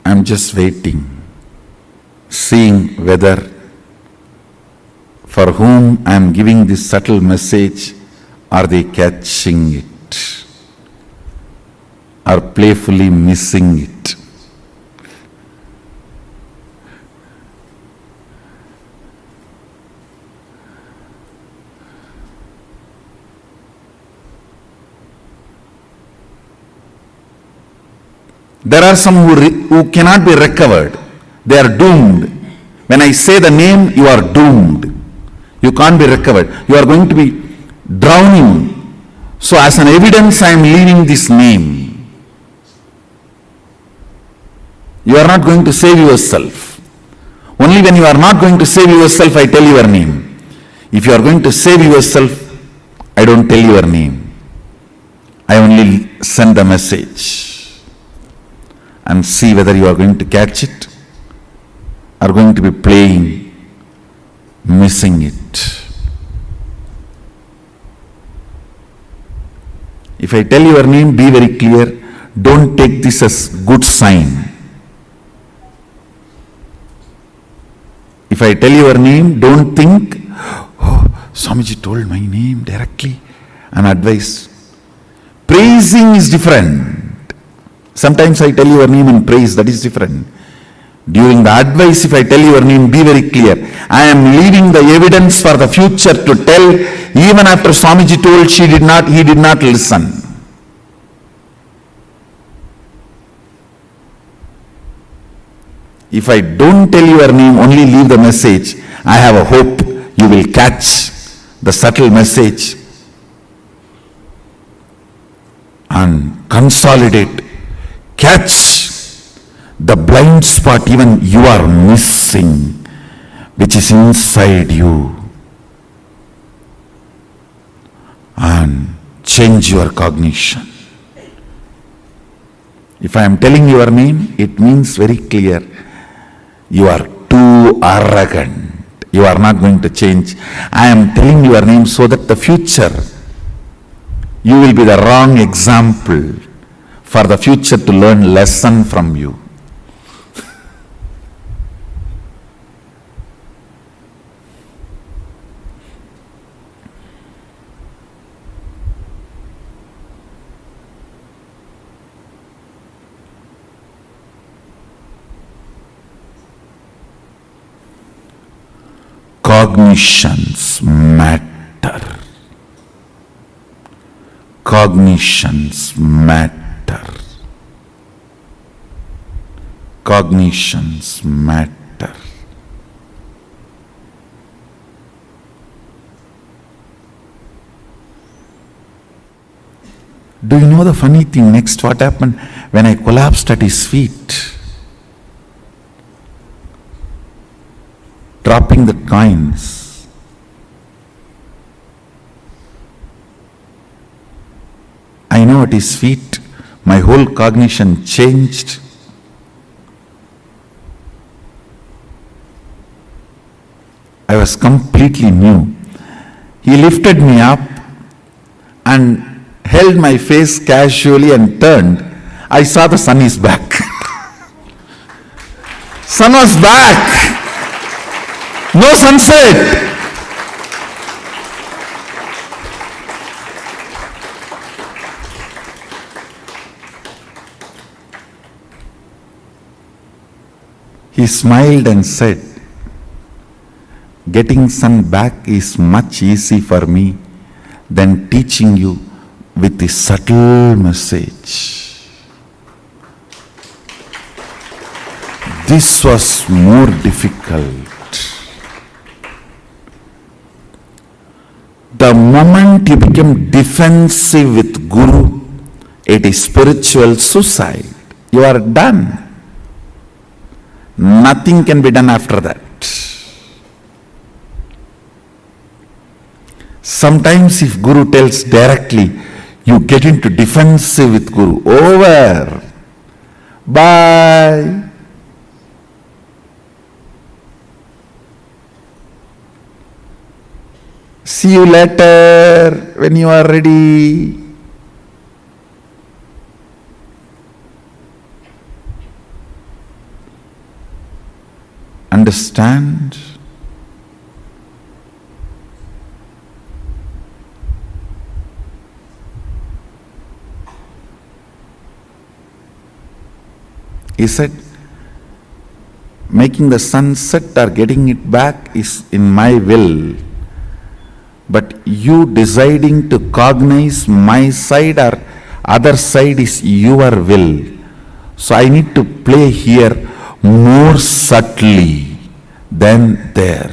I'm just waiting, seeing whether for whom I'm giving this subtle message, are they catching it or playfully missing it? There are some who cannot be recovered. They are doomed. When I say the name, you are doomed. You can't be recovered. You are going to be drowning. So as an evidence, I am leaving this name. You are not going to save yourself. Only when you are not going to save yourself, I tell your name. If you are going to save yourself, I don't tell your name. I only send a message and see whether you are going to catch it or going to be playing, missing it. If I tell your name, be very clear. Don't take this as good sign. If I tell your name, don't think, oh, Swamiji told my name directly and advice. Praising is different. Sometimes I tell your name and praise, that is different. During the advice, if I tell your name, be very clear. I am leaving the evidence for the future to tell, even after Swamiji told he did not listen. If I don't tell your name, only leave the message, I have a hope you will catch the subtle message and consolidate, catch the blind spot even you are missing, which is inside you, and change your cognition. If I am telling your name, it means very clear, you are too arrogant. You are not going to change. I am telling your name so that the future, you will be the wrong example for the future to learn lesson from you. Cognitions matter. Cognitions matter. Cognitions matter. Do you know the funny thing next what happened when I collapsed at his feet? Dropping the coins. I know at his feet, my whole cognition changed. I was completely new. He lifted me up and held my face casually and turned. I saw the sun is back. Sun was back. No sunset. He smiled and said, getting sun back is much easy for me than teaching you with a subtle message. This was more difficult. The moment you become defensive with Guru, it is spiritual suicide. You are done. Nothing can be done after that. Sometimes if Guru tells directly, you get into defensive with Guru. Over. Bye. See you later when you are ready. Understand? He said, making the sun set or getting it back is in my will. But you deciding to cognize my side or other side is your will. So I need to play here more subtly than there.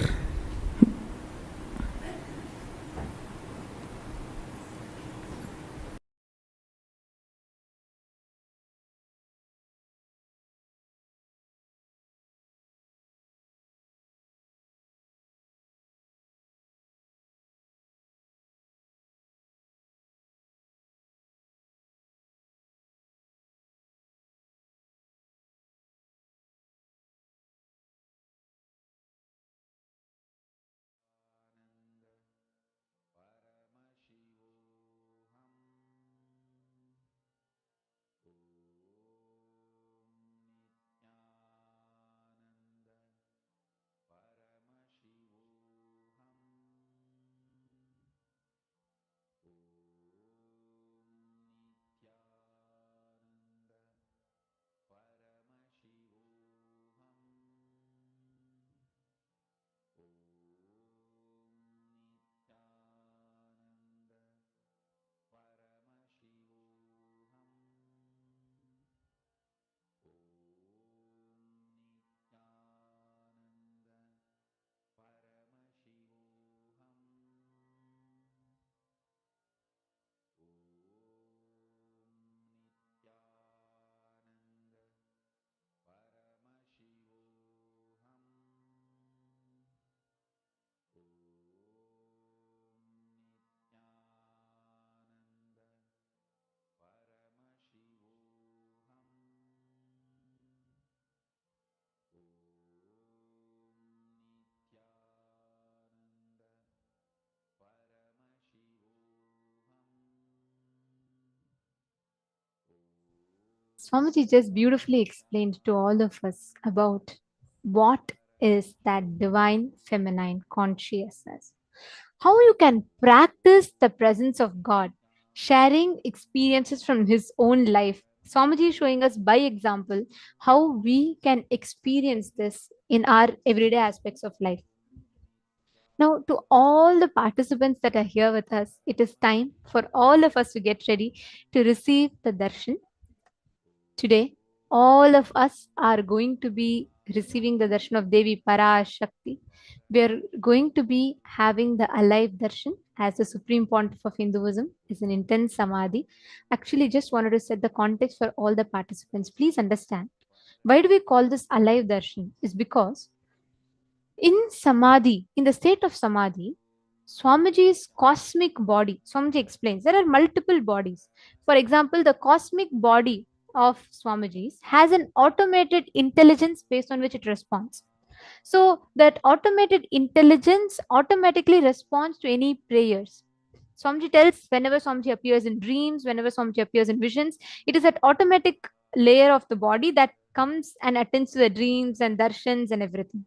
Swamiji just beautifully explained to all of us about what is that divine feminine consciousness. How you can practice the presence of God, sharing experiences from his own life. Swamiji is showing us by example how we can experience this in our everyday aspects of life. Now, to all the participants that are here with us, it is time for all of us to get ready to receive the darshan. Today, all of us are going to be receiving the darshan of Devi Parashakti. We are going to be having the alive darshan as the supreme pontiff of Hinduism is an intense samadhi. Actually, just wanted to set the context for all the participants. Please understand. Why do we call this alive darshan? Is because in samadhi, in the state of samadhi, Swamiji's cosmic body, Swamiji explains, there are multiple bodies. For example, the cosmic body of Swamiji's has an automated intelligence based on which it responds. So that automated intelligence automatically responds to any prayers. Swamiji tells whenever Swamiji appears in dreams, whenever Swamiji appears in visions, it is that automatic layer of the body that comes and attends to the dreams and darshans and everything.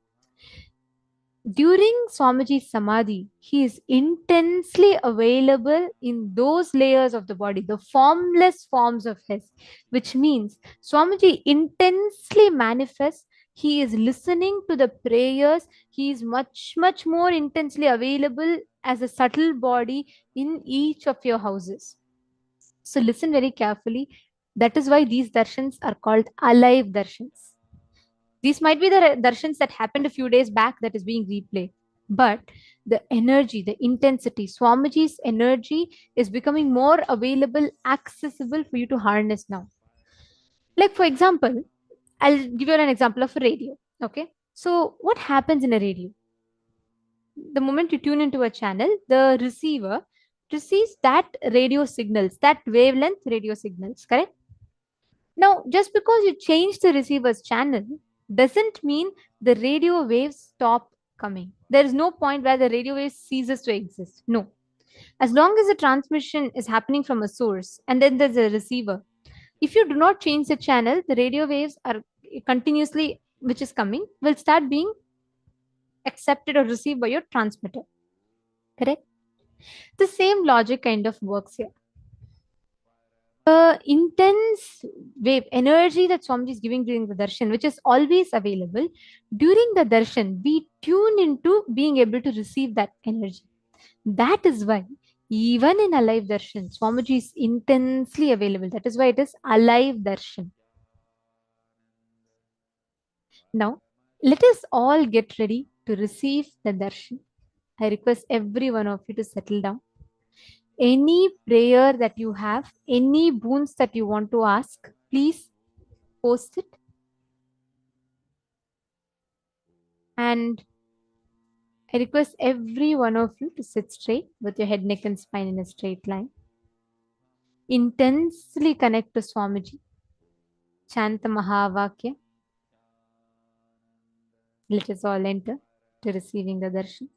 During Swamiji's Samadhi, he is intensely available in those layers of the body, the formless forms of his, which means Swamiji intensely manifests. He is listening to the prayers. He is much, much more intensely available as a subtle body in each of your houses. So listen very carefully. That is why these darshans are called alive darshans. These might be the darshans that happened a few days back that is being replayed. But the energy, the intensity, Swamiji's energy is becoming more available, accessible for you to harness now. Like, for example, I'll give you an example of a radio. Okay. So, what happens in a radio? The moment you tune into a channel, the receiver receives that radio signals, that wavelength radio signals, correct? Now, just because you change the receiver's channel doesn't mean the radio waves stop coming. There is no point where the radio wave ceases to exist. No. As long as the transmission is happening from a source and then there's a receiver, if you do not change the channel, the radio waves are continuously, which is coming, will start being accepted or received by your transmitter. Correct? The same logic kind of works here. The intense wave energy that Swamiji is giving during the darshan, which is always available, during the darshan, we tune into being able to receive that energy. That is why, even in alive darshan, Swamiji is intensely available. That is why it is alive darshan. Now, let us all get ready to receive the darshan. I request every one of you to settle down. Any prayer that you have, any boons that you want to ask, please post it. And I request every one of you to sit straight with your head, neck, and spine in a straight line. Intensely connect to Swamiji. Chant the Mahavakya. Let us all enter to receiving the darshan.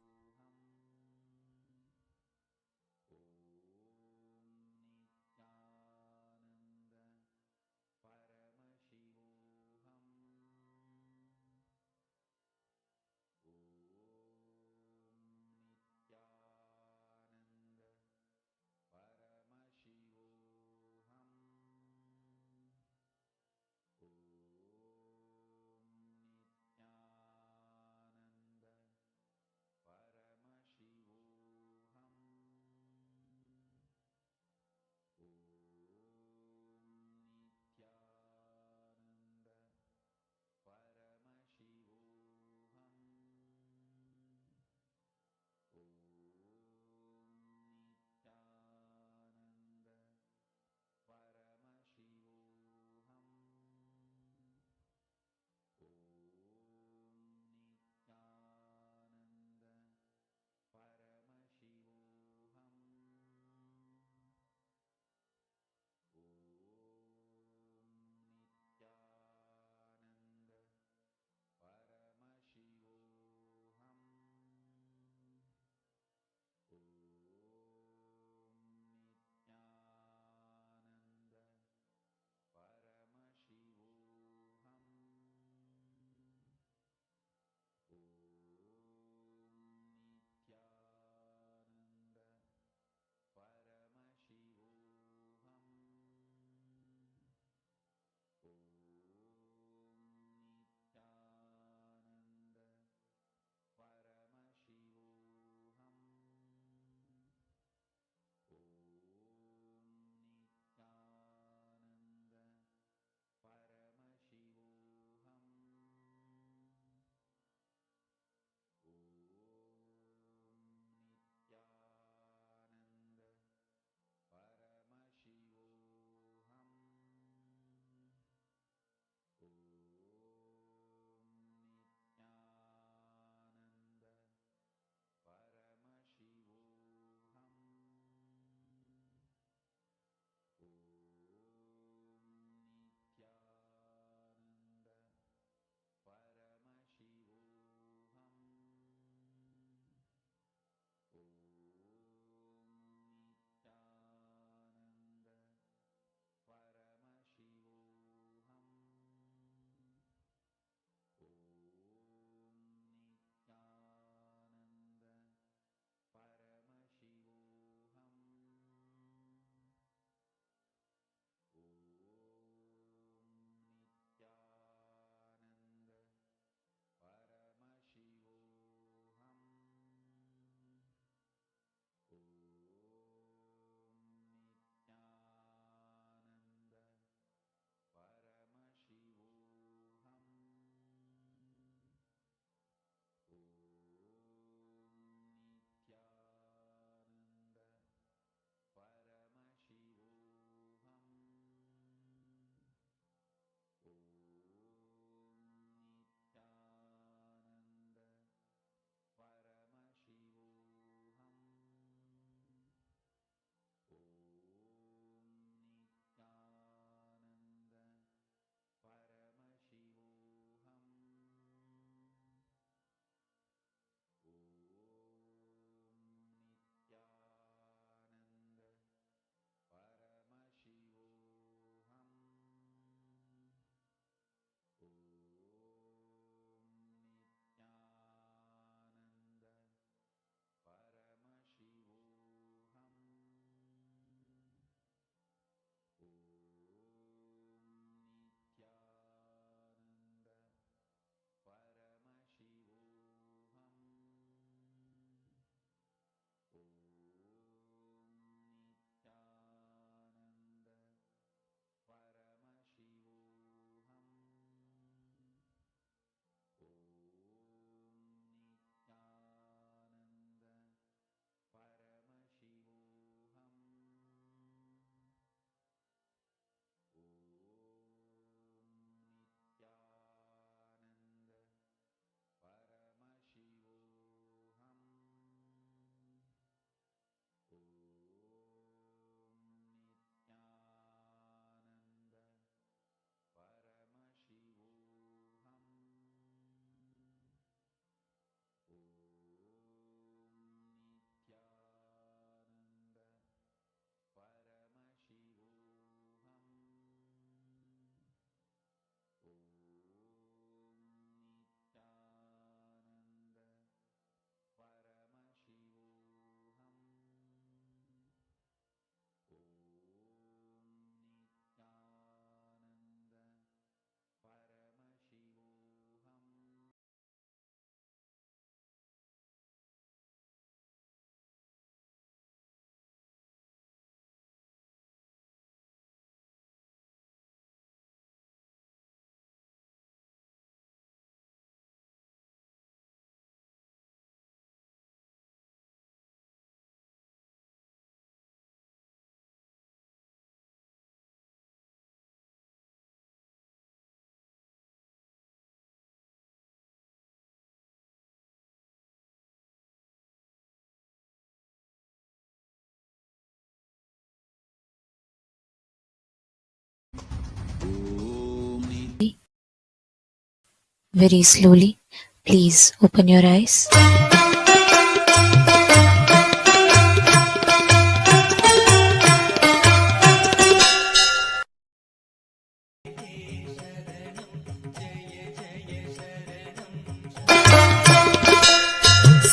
very slowly. Please open your eyes.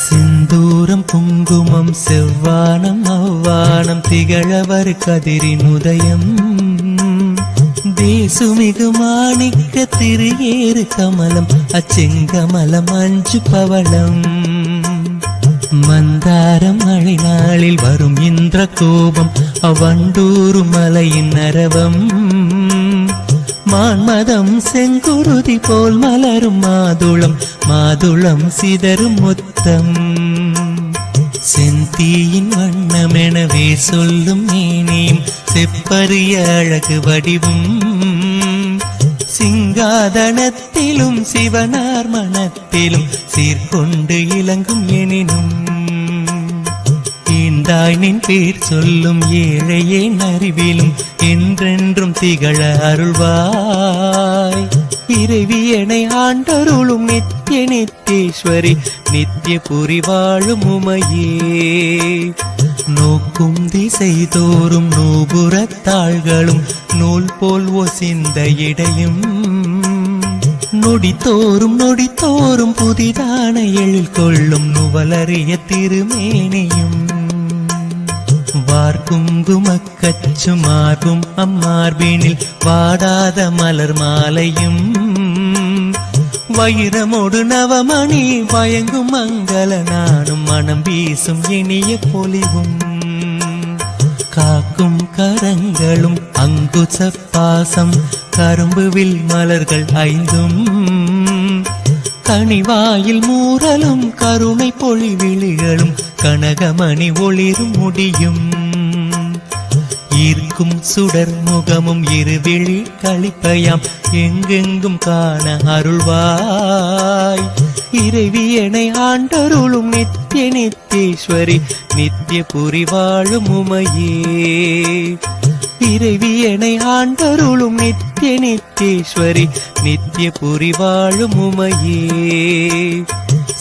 சிந்தூரம் குங்குமம் செவ்வானம் அவ்வானம் திகழவர் கதிரின் உதயம் தேசுமிகு மாணிக்க திரியேறு கமலம் அச்செங்கமலம் அஞ்சு பவளம் மந்தாரம் மழை நாளில் வரும் இந்திர கோபம் அவ்வண்டூரு மலையின் அரவம் மான்மதம் செங்குருதி போல் மலரும் மாதுளம் மாதுளம் சிதறும் முத்தம் செந்தீயின் வண்ணமெனவே சொல்லும் மேனியும் செப்பரிய அழகு வடிவும் சிங்காதனத்திலும் சிவனார் மனத்திலும் சீர்கொண்டு இலங்கும் எனினும் ஈந்தாய் நின் பேர் சொல்லும் ஏழையே அறிவிலும் என்றென்றும் திகழ அருள்வாய் இறைவியனை ஆண்டருளும் நித்திய நித்தேஸ்வரி நித்திய புரி வாழும் உமையே நோக்கும் திசை தோறும் நூபுறத்தாள்களும் நூல் போல் ஒசிந்த இடையும் நொடித்தோறும் புதிதான எழில் கொள்ளும் நுவலறிய திருமேனியும் வார்குங்குமக்கச்சு மார்பும் அம்மார்பினில் வாடாத மலர் மாலையும் வைரமோடு நவமணி வயங்கும் மங்கள நானும் மனம் வீசும் இனிய பொலிவும் காக்கும் கரங்களும் அங்குச பாசம் கரும்புவில் மலர்கள் ஐந்தும் கனிவாயில் மூரலும் கருணை பொழிவிழிகளும் கனகமணி ஒளிரும் முடியும் ஈர்க்கும் சுடர் முகமும் இருவிழி களிப்பயாம் எங்கெங்கும் காண அருள்வாய் இறைவியனை ஆண்டருளும் நித்திய நித்தேஸ்வரி நித்திய புரி வாழும் உமையே இறைவியனை ஆண்டருளும் நித்திய நித்தேஸ்வரி நித்திய புரி வாழும் உமையே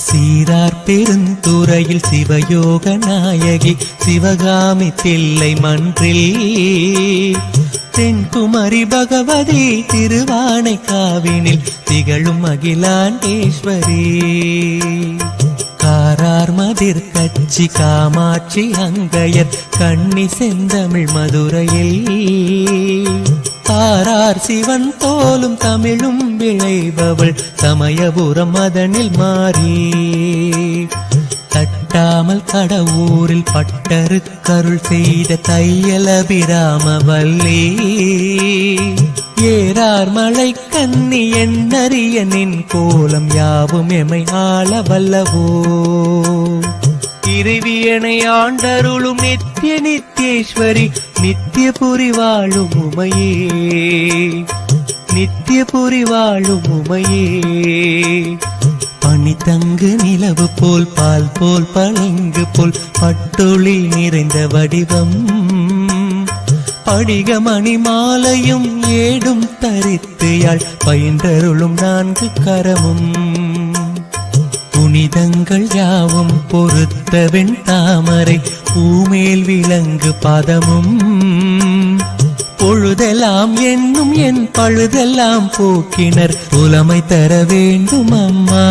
சீரார் பெருந்துறையில் சிவயோக நாயகி சிவகாமி தில்லை மன்றில் தென்குமரி பகவதி திருவானை காவினில் திகழும் அகிலாண்டேஸ்வரி காரார் மதிர் கச்சி காமாட்சி அங்கையர் கண்ணி செந்தமிழ் மதுரையில் தாரார் சிவன் போலும் தமிழும் விளைபவள் சமயபுரம் மதனில் மாறி தட்டாமல் கடவுரில் பட்டரு கருள் செய்த தையலபிராம வல்லி ஏறார் மலை கண்ணி எண்ணறிய நின் கோலம் யாவும் எமை ஆள வல்லவோ இறைவியனை ஆண்டருளும் நித்திய நித்தேஸ்வரி நித்திய புரி வாழும் உமையே நித்திய புரி வாழும் உமையே பனித்தங்கு நிலவு போல் பால் போல் பளிங்கு போல் பட்டொளி நிறைந்த வடிவம் படிகமணி மாலையும் ஏடும் தரித்து யாழ் பயின்றருளும் நான்கு கரமும் புனிதங்கள் யாவும் பொறுத்த வெண் தாமரை பூமேல் விலங்கு பதமும் பொழுதெல்லாம் என்னும் என் பழுதெல்லாம் போக்கினர் புலமை தர வேண்டும் அம்மா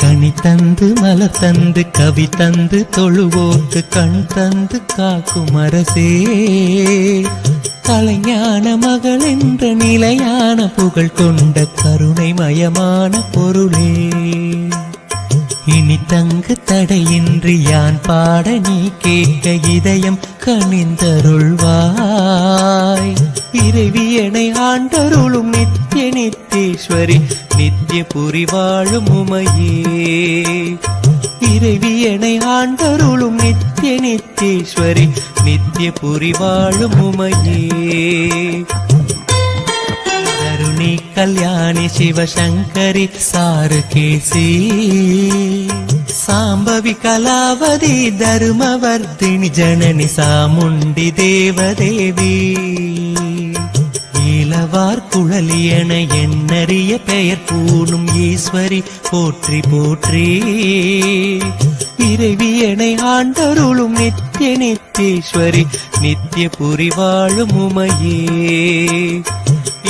கனி தந்து மலர் தந்து கவி தந்து தொழுவோர்க்கு கண் தந்து காக்கும் அரசே கலைஞான மகள் என்ற நிலையான புகழ் கொண்ட கருணை மயமான பொருளே இனி தங்கு தடையின்றி யான் பாட நீ கேட்க இதயம் கனிந்தருள்வாய் இறைவியனை ஆண்டருளும் நித்திய நித்தேஸ்வரி நித்திய புரி வாழும் உமையே இறைவியனை ஆண்டருளும் நித்திய நித்தேஸ்வரி நித்திய புரி வாழும் உமையே தருணி கல்யாணி சிவசங்கரி சாருகேசி சாம்பவி கலாவதி தருமவர்த்தினி ஜனனி சாமுண்டி தேவதேவி மடவார் குழலியன எண்ணறிய பெயர் பூணும் ஈஸ்வரி போற்றி போற்றி. இறைவியனை ஆண்டருளும் நித்திய நித்தேஸ்வரி நித்திய புரி வாழும் உமையே.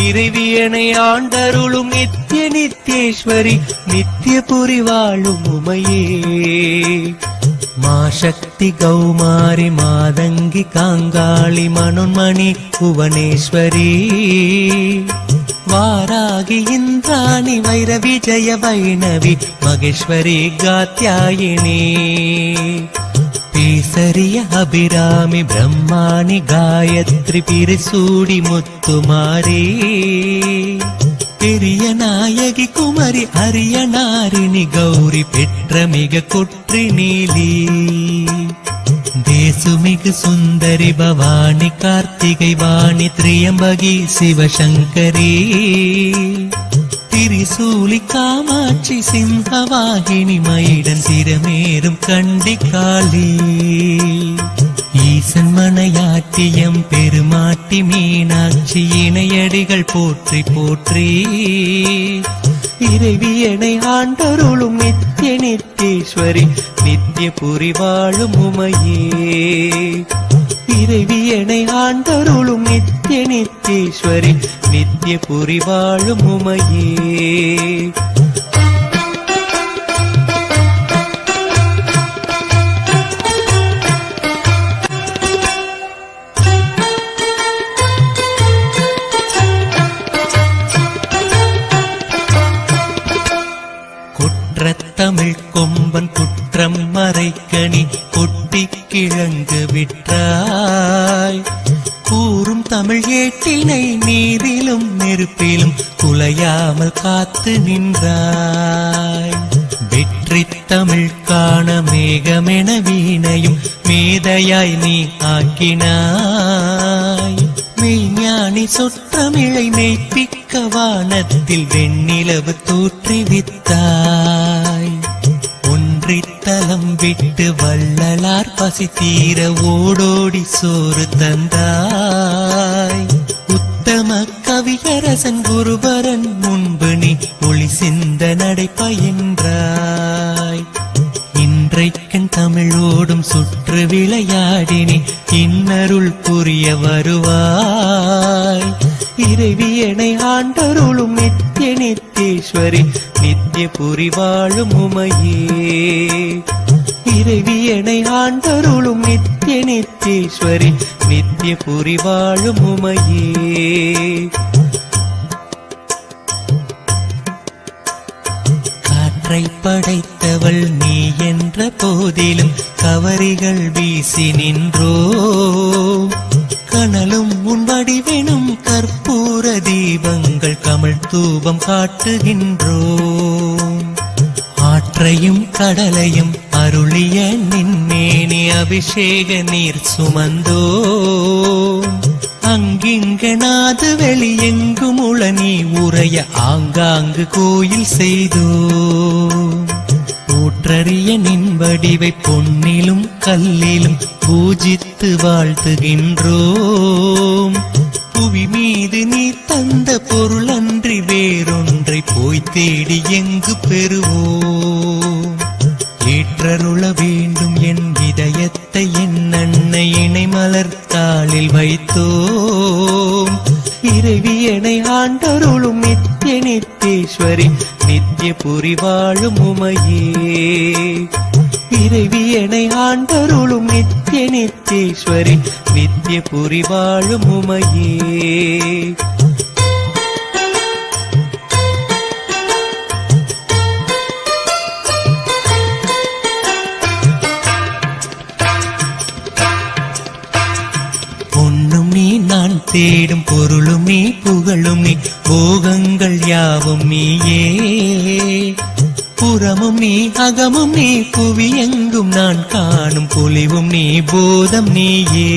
இறைவியனை ஆண்டருளும் நித்திய நித்தேஸ்வரி நித்திய புரி வாழும் உமையே. மாசக்தி கௌமாரி மாதங்கி காங்காளி மனோன்மணி புவனேஸ்வரி. வாராகி இந்திராணி வைர விஜய வைணவி மகேஸ்வரி காத்யாயினி. பேசரிய அபிராமி பிரம்மாணி காயத்ரி பிரிசூடி முத்துமாரி. பெரிய நாயகி குமரி அரிய நாரிணி கௌரி பெற்ற மிக கொற்றி நீலி. தேசுமிகு சுந்தரி பவானி கார்த்திகை வாணி திரியம்பகி சிவசங்கரி. திரிசூலி காமாட்சி சிம்மவாகினி மயிடன் சிரமேறும் கண்டிக்காளி. ஈசன் மனையாட்டியம் பெருமாட்டி மீனாட்சி இணையடிகள் போற்றி போற்றி. இறைவியனை ஆண்டருளும் நித்திய நித்தேஸ்வரி நித்திய புரி வாழும் உமையே. இறைவியனை ஆண்டருளும் நித்திய நித்தேஸ்வரி நித்திய புரி வாழும் உமையே. தமிழ் கொம்பன் குற்றம் மறைக்கணி கொட்டி கிழங்கு விற்றாய். கூறும் தமிழ் ஏட்டினை நீரிலும் நெருப்பிலும் குலையாமல் காத்து நின்றாய். வெற்றி தமிழ் காண மேகமென வீணையும் மேதையாய் நீ ஆக்கினாய். மெய்ஞானி சொற்றமிழை மெய்ப்பிக்க வானத்தில் வெண்ணிலவு தோற்றுவித்தாய். ஒன்றித்தலம் விட்டு வள்ளலார் பசி தீர ஓடோடி சோறு தந்தாய். உத்தம கவியரசன் குருபரன் முன்பு நீ ஒளி சிந்த நடை பயின்றாய். இன்றைக்கண் தமிழோடும் சுற்று விளையாடினி இன்னருள் புரிய வருவாய். இறைவியனை ஆண்டருளும் நித்திய நித்தேஸ்வரி நித்திய புரி வாழும் உமையே. இறைவியனை ஆண்டருளும் நித்திய நித்தேஸ்வரி நித்திய புரி வாழும் உமையே. காற்றை படைத்தவள் நீ என்ற போதிலும் கவரிகள் வீசி நின்றோ. கனலும் உன் வடிவெனும் கற்பூர தீபங்கள் கமல் தூபம் காட்டுகின்றோம். ஆற்றையும் கடலையும் அருளிய நின்மேனி அபிஷேக நீர் சுமந்தோம். அங்கிங்கனாது வெளியெங்கும் உளநீ உரைய ஆங்காங்கு கோயில் செய்தோம். ஊற்றறிய நின் வடிவை பொன்னிலும் கல்லிலும் பூஜித்து வாழ்த்துகின்றோம். புவி மீது நீ தந்த பொருள் அன்றி வேறொன்றை போய் தேடி எங்கு பெறுவோம். ஏற்றருள வேண்டும் என் இதயத்தை என் அன்னை இணை மலர்த்தாளில் வைத்தோம். இறைவியனை ஆண்டருளும் நித்திய நித்தேஸ்வரி நித்திய புரி வாழும் உமையே. இறைவியனை ஆண்டருளும் நித்திய நித்தேஸ்வரி நித்திய புரி வாழும் உமையே. பொன்னும் நீ நான் தேடும் பொருளும் நீ புகழும் நீ போகங்கள் யாவும் நீயே. புறமும் நீ அகமும் நீ புவி எங்கும் நான் காணும் பொலிவும் நீ போதம் நீயே.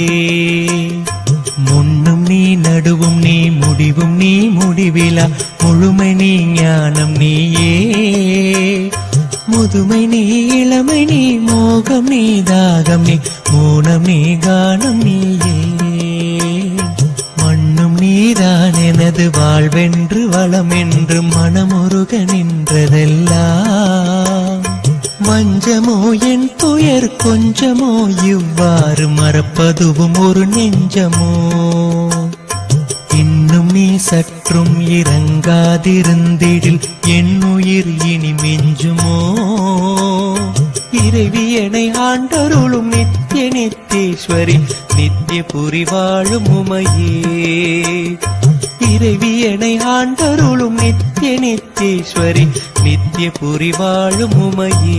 முன்னும் நீ நடுவும் நீ முடிவும் நீ முடிவிலா முழுமை நீ ஞானம் நீயே. முதுமை நீ இளமை நீ மோகம் நீ தாகம் நீ மோனம் நீ கானம் நீயே. மண்ணும் நீதான் என எனது வாழ்வென்று வளமென்று மனமுருக நின்றதெல்லாம் வஞ்சமோ என் துயர் கொஞ்சமோ இவ்வாறு மறப்பதுவும் ஒரு நெஞ்சமோ இன்னும் நீ சற்றும் இறங்காதிருந்திடில் என் உயிர் இனி மிஞ்சுமோ இறைவியனை ஆண்டருளும் நித்திய நித்தேஸ்வரி நித்திய புரி வாழும் உமையே இறைவியனை ஆண்டருளும் நித்திய நித்தேஸ்வரி நித்திய புரி வாழும் உமையே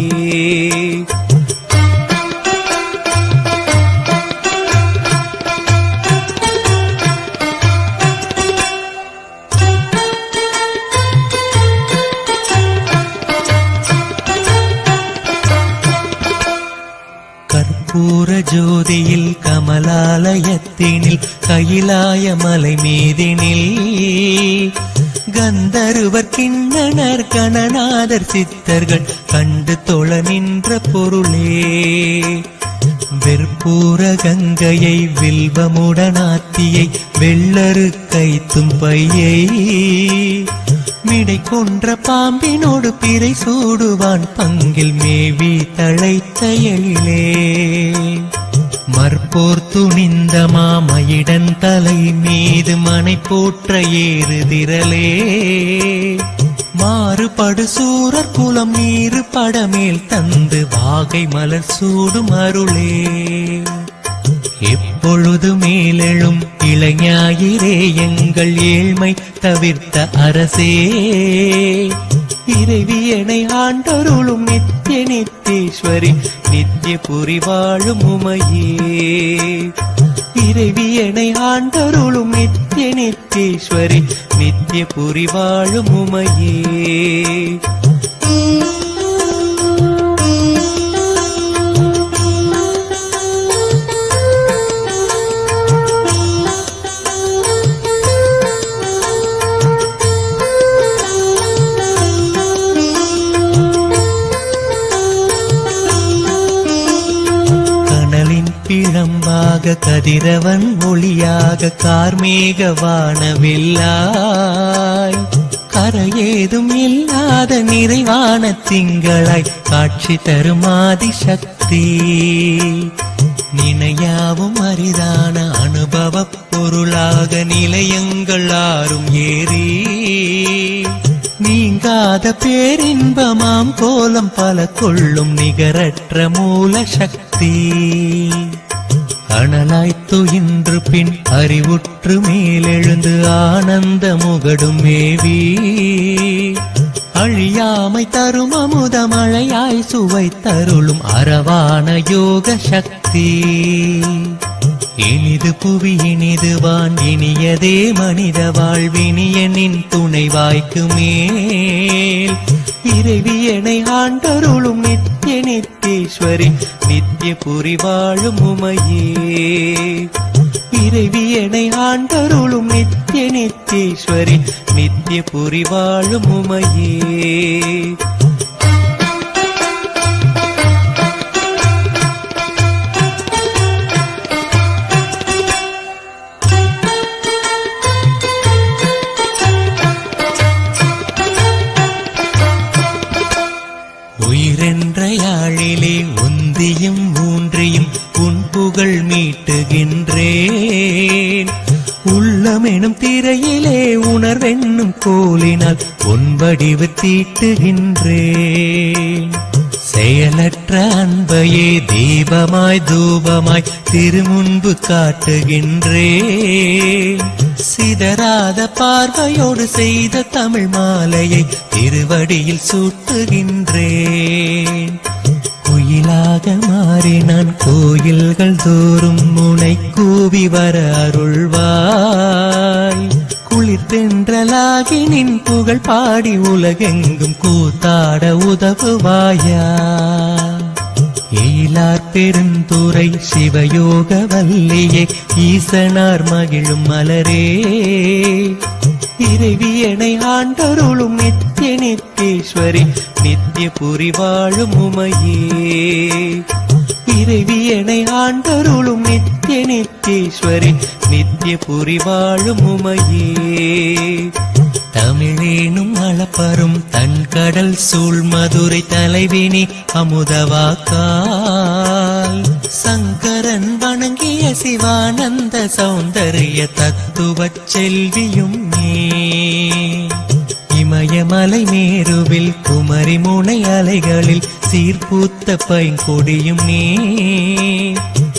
கற்பூர ஜோதியில் கமலாலயத்தினில் கைலாய மலை மீதினில் கந்தருவர் கிண்ணனர் கணநாதர் சித்தர்கள் கண்டு தொழ நின்ற பொருளே வெற்பூர கங்கையை வில்வமுடனாத்தியை வெள்ளரு கைத்தும் பையை மிடை கொன்ற பாம்பினோடு பிறை சூடுவான் பங்கில் மேவி தழைத்த எழிலே மற்போர் துணிந்த மாமயிடன் தலை மீது மனை போற்ற ஏறுதிரலே மாறுபடு சூரர் குலம் நீரு படமேல் தந்து வாகை மலர் சூடும் அருளே எப்பொழுது மேலெழும் இளைஞாயிரே எங்கள் ஏழ்மை தவிர்த்த அரசே இறைவியனை ஆண்டருளும் நித்திய நித்தேஸ்வரி நித்திய புரி வாழும் உமையே இறைவியனை ஆண்டருளும் நித்திய நித்தேஸ்வரி நித்திய புரி வாழும் உமையே பிழம்பாக கதிரவன் ஒளியாக கார்மேக வானவில்லாய் கரையேதும் இல்லாத நிறைவான திங்களாய் காட்சி தருமாதி சக்தி நினையாவும் அரிதான அனுபவ பொருளாக நிலையங்கள் ஆறும் ஏறி நீங்காத பேரின்பமாம் கோலம் பல கொள்ளும் நிகரற்ற மூல சக்தி அனலாய்த்து இன்று பின் அறிவுற்று மேலெழுந்து ஆனந்த முகடும் மேவி அழியாமை தரும் அமுத மழையாய் சுவை தருளும் அரவான யோக சக்தி இனிது புவி இனிது வான் இனியதே மனித வாழ்வினியனின் துணை வாய்க்கு மேல் இறைவியனை ஆண்டருளும் நித்திய நித்தேஸ்வரி நித்திய புரி வாழும் உமையே இறைவியனை ஆண்டருளும் நித்திய நித்தேஸ்வரி நித்திய புரி வாழும் உமையே உயிரென்ற யாழிலே உந்தியும் ஊன்றியும் உன் புகழ் மீட்டுகின்றேன் உள்ளமெனும் திரையிலே உணர்வென்னும் கோலினால் உன் வடிவு தீட்டுகின்றேன் செயலற்ற அன்பையே தீபமாய் தூபமாய் திருமுன்பு காட்டுகின்றேன் சிதறாத பார்வையோடு செய்த தமிழ் மாலையை திருவடியில் சூட்டுகின்றேன் குயிலாக மாறி நான் கோயில்கள் தோறும் முனை கூவி வர அருள்வாய் குளிர் தென்றலாகி நின் புகழ் பாடி உலகெங்கும் கூத்தாட உதவுவாயா எயிலார் பெருந்துரை சிவயோக வல்லியே ஈசனார் மகிழும் மலரே இறைவியனை ஆண்டருளும் நித்திய நித்தேஸ்வரி நித்திய புரி வாழும் உமையே இறைவியனை ஆண்டருளும் நித்திய நித்தேஸ்வரி நித்திய நித்திய புரிவாழும் உமையே. தமிழேனும் அளப்பரும் தன் கடல் சூழ் மதுரை தலைவினி அமுதவாக்கால் சங்கரன் வணங்கிய சிவானந்த சௌந்தரிய தத்துவச் செல்வியும் நீ. இமயமலை மேருவில் குமரி முனை அலைகளில் சீர்பூத்த பைங்கொடியும் நீ.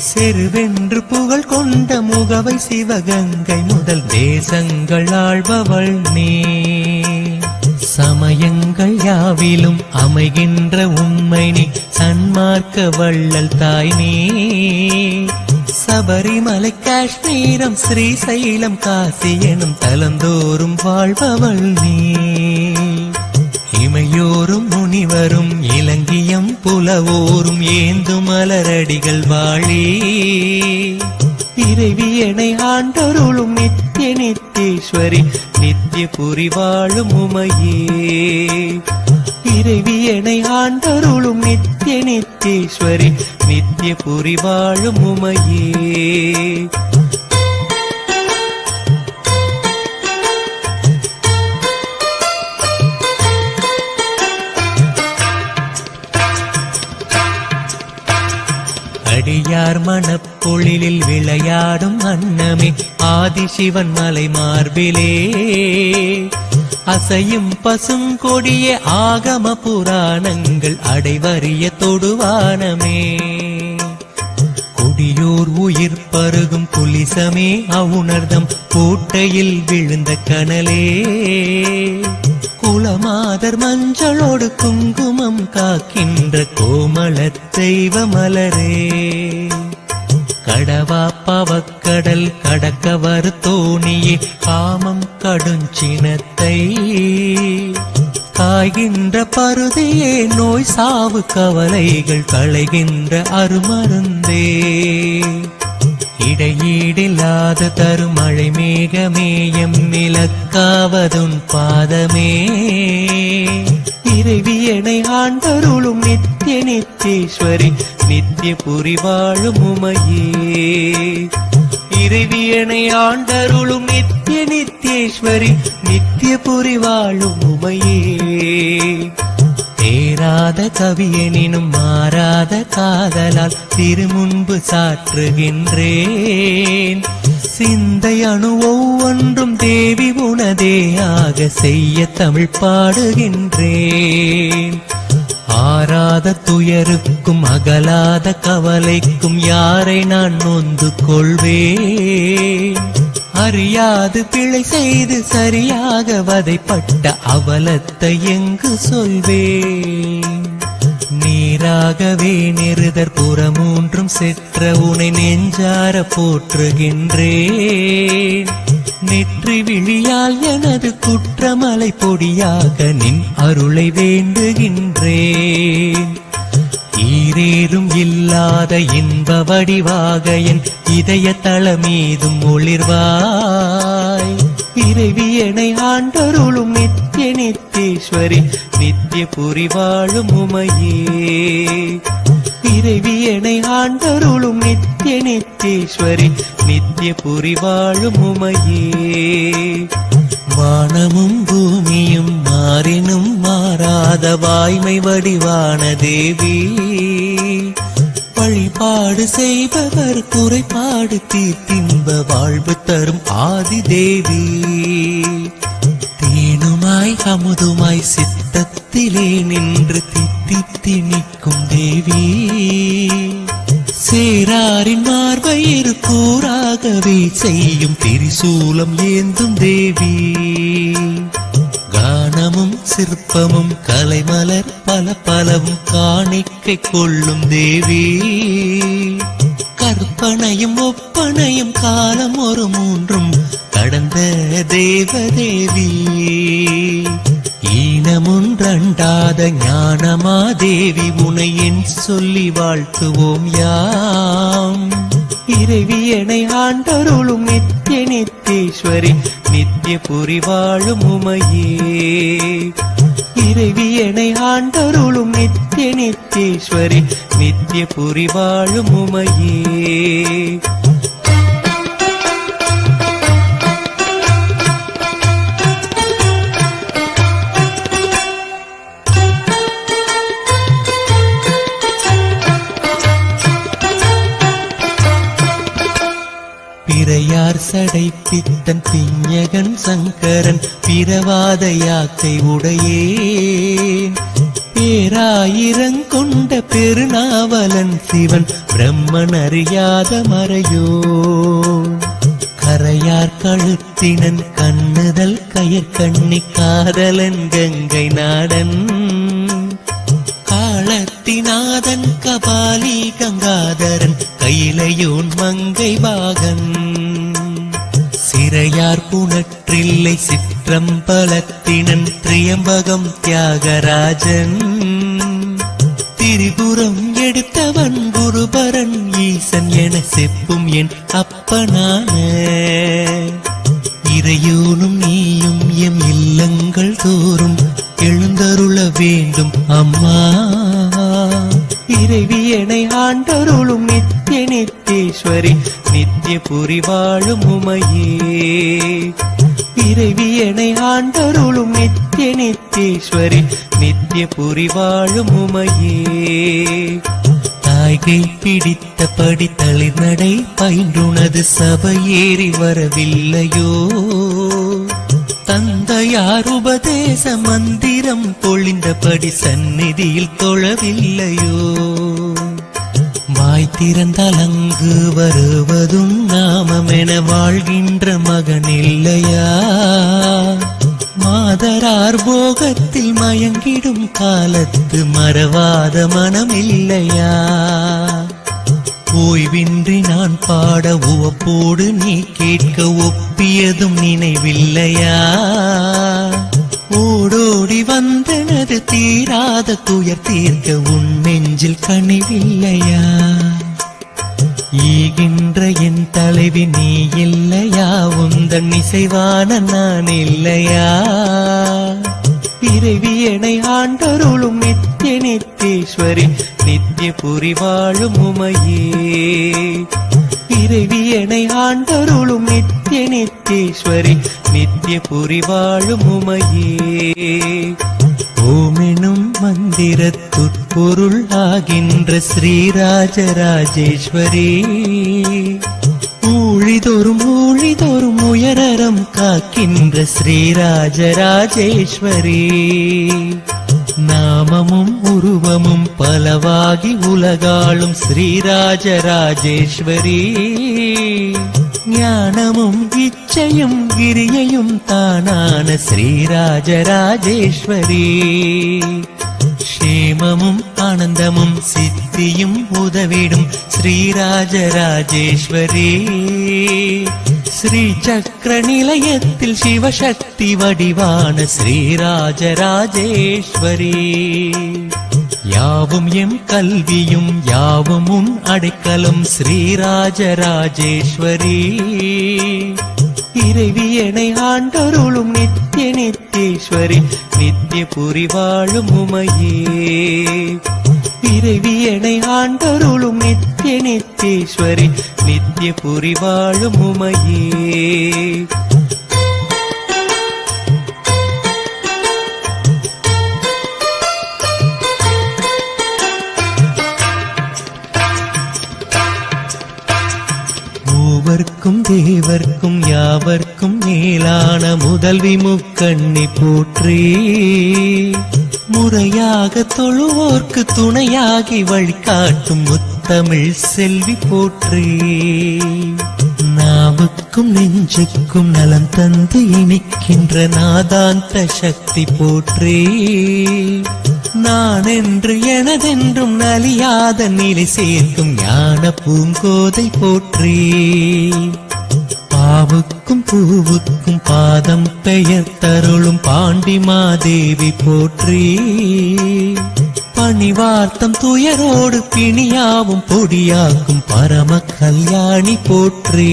செருவென்று புகழ் கொண்ட முகவை சிவகங்கை முதல் தேசங்கள் ஆள்பவள் நீ. சமயங்கள் யாவிலும் அமைகின்ற உண்மை நீ. சன்மார்க்க வள்ளல் தாய் நீ. சபரிமலை காஷ்மீரம் ஸ்ரீசைலம் காசி எனும் தலந்தோறும் வாழ்பவள் நீ. இமையோரும் முனிவரும் இலங்கியம் புலவோரும் ஏந்து மலரடிகள் வாழி. இறைவியனை ஆண்டருளும் நித்திய நித்தேஸ்வரி நித்திய புரிவாழும் உமையே. இறைவியனை ஆண்டருளும் நித்திய நித்தேஸ்வரி நித்திய புரிவாழும் உமையே. அடியார் மனப்பொழிலில் விளையாடும் அன்னமே ஆதிசிவன் மலை மார்பிலே. அசையும் பசுங்கொடிய ஆகம புராணங்கள் அடைவறிய தொடுவானமே. கொடியோர் உயிர் பருகும் குலிசமே அவுணர்தம் கோட்டையில் விழுந்த கனலே. குலமாதர் மஞ்சளோடு குங்குமம் காக்கின்ற கோமள தெய்வ மலரே. கடவா பவக்கடல் கடக்கவர் தோணியே காமம் கடுஞ்சினத்தை. காய்கின்ற பருதியே நோய் சாவு கவலைகள் களைகின்ற அருமருந்தே. இடையீடில்லாத தருமழை மேகமேயம் இலக்காவதுன் பாதமே. இறைவியனை ஆண்டருளும் நித்திய நித்தேஸ்வரி நித்திய புரிவாழும் உமையே. இறைவியனை ஆண்டருளும் நித்திய நித்தேஸ்வரி நித்திய புரிவாழும் உமையே. தேராத கவியனினும் மாறாத காதலால் திருமுன்பு சாற்றுகின்றேன். சிந்தை அணு ஒவ்வொன்றும் தேவி உனதேயாக செய்ய தமிழ் பாடுகின்றேன். ஆராத துயருக்கும் அகலாத கவலைக்கும் யாரை நான் நொந்து கொள்வேன். அறியாது பிழை செய்து சரியாக வதைப்பட்ட அவலத்தை எங்கு சொல்வேன். நீராகவே நெருதற் புறமூன்றும் செற்ற உனை நெஞ்சார போற்றுகின்றேன். நெற்றி விழியால் எனது குற்றமலை பொடியாக நின் அருளை வேண்டுகின்றேன். ஈரேறும் இல்லாத இன்ப வடிவாக என் இதய தளமீதும் ஒளிர்வாய். இறைவியனை ஆண்டருளும் நித்திய நித்தேஸ்வரி நித்திய புரிவாழும் உமையே. இறைவியனை ஆண்டருளும் நித்திய நித்தேஸ்வரி நித்திய புரிவாழும் உமையே. வானமும் பூமியும் மாறினும் மாறாத வாய்மை வடிவான தேவி. வழிபாடு செய்பவர் குறைபாடு தீர்த்தின்ப வாழ்வு தரும் ஆதி தேவி. தேனுமாய் அமுதுமாய் சித்தத்திலே நின்று தித்தித்தி நிற்கும் தேவி. சேராரின் மார்பயிறு கூறாகவே செய்யும் திரிசூலம் ஏந்தும் தேவி. கானமும் சிற்பமும் கலைமலர் பல பலவும் காணிக்கை கொள்ளும் தேவி. கற்பனையும் ஒப்பனையும் காலம் ஒரு மூன்றும் கடந்த தேவதேவி. ஈனமுன்றண்டாத ஞானமாதேவி உனை என் சொல்லி வாழ்த்துவோம் யாம். இறைவியனை ஆண்டருளும் நித்திய நித்தேஸ்வரி நித்திய புரிவாழும் உமையே. இறைவியனை ஆண்டருளும் நித்திய நித்தேஸ்வரி நித்திய புரிவாழும் உமையே. சடை பித்தன் பிஞகன் சங்கரன் பிறவாத யாக்கை உடையே பேராயிரங்கொண்ட பெருநாவலன் சிவன் பிரம்மன் அறியாத மறையோ கரையார் கழுத்தினன் கண்ணுதல் கயற்கண்ணி காதலன் கங்கை நாடன் காலத்திநாதன் கபாலி கங்காதரன் கையிலையோன் மங்கை பாகன் சிறையார் புனற்றில்லை சிற்றம்பலத்தினன் திரியம்பகம் தியாகராஜன் திரிபுரம் எடுத்தவன் குருபரன் ஈசன் என செப்பும் என் அப்பனான இறையோனும் நீயும் எம் இல்லங்கள் தோறும் எழுந்தருள வேண்டும் அம்மா இறைவியனை ஆண்டருளும் நித்திய நித்தேஸ்வரி நித்திய புரி வாழும் உமையே இறைவியனை ஆண்டருளும் நித்திய நித்தேஸ்வரி நித்திய புரி வாழும் உமையே தாய்கை பிடித்தபடி தளிர்நடை பயின்றுனது சபையேறி வரவில்லையோ தந்தையார் உபதேச மந்திரம் பொழிந்தபடி சந்நிதியில் தொழவில்லையோ வாய் திறந்தால் அங்கு வருவதும் நாமமென வாழ்கின்ற மகன் இல்லையா மாதரார் போகத்தில் மயங்கிடும் காலத்து மறவாத மனம் இல்லையா ஓய்வின்றி நான் பாட உவப்போடு நீ கேட்க ஒப்பியதும் நினைவில்லையா ஓடோடி வந்தனது தீராத துயர் தீர்க்க உன் நெஞ்சில் கனிவில்லையா ஈகின்ற என் தலைவி நீ இல்லையா உந்தன் இசைவான நான் இல்லையா இறைவியனை ஆண்டருளும் நித்திய நித்தேஸ்வரி நித்திய புரி வாழும் உமையே இறைவியனை ஆண்டருளும் நித்திய நித்தேஸ்வரி நித்திய புரி வாழும் உமையே ஓமெனும் மந்திரத்துட்பொருள் ஆகின்ற ஸ்ரீராஜராஜேஸ்வரி ஊழிதோறும் உயரறம் காக்கின்ற ஸ்ரீராஜராஜேஸ்வரி நாமமும் உருவமும் பலவாகி உலகாளும் ஸ்ரீராஜராஜேஸ்வரி ஞானமும் இச்சையும் கிரியையும் தானான ஸ்ரீராஜராஜேஸ்வரி க்ஷேமமும் ஆனந்தமும் சித்தியும் உதவிடும் ஸ்ரீராஜராஜேஸ்வரி ஸ்ரீ சக்கர நிலையத்தில் சிவசக்தி வடிவான ஸ்ரீராஜராஜேஸ்வரி யாவும் எம் கல்வியும் யாவும் உன் அடைக்கலம் ஸ்ரீராஜராஜேஸ்வரி இறைவியனை ஆண்டருளும் நித்திய நித்தேஸ்வரி நித்திய புரி வாழும் உமையே இறைவியனை ஆண்டருளும் நித்திய நித்தேஸ்வரி நித்திய புரி வாழும் உமையே மூவர்க்கும் தேவர்க்கும் யாவர்க்கும் மேலான முதல்வி முக்கண்ணி போற்றி முறையாக தொழுவோர்க்கு துணையாகி வழிகாட்டும் முத்தமிழ் செல்வி போற்றி நாவுக்கும் நெஞ்சுக்கும் நலம் தந்து இனிக்கின்ற நாதாந்த சக்தி போற்றி நான் என்று எனதென்றும் நலியாத நிலை சேர்க்கும் ஞான பூங்கோதை போற்றி பாவுக்கும் பூவுக்கும் பாதம் பெயர் தருளும் பாண்டிமாதேவி போற்றி பணிவார்த்தம் துயரோடு பிணியாவும் பொடியாக்கும் பரம கல்யாணி போற்றி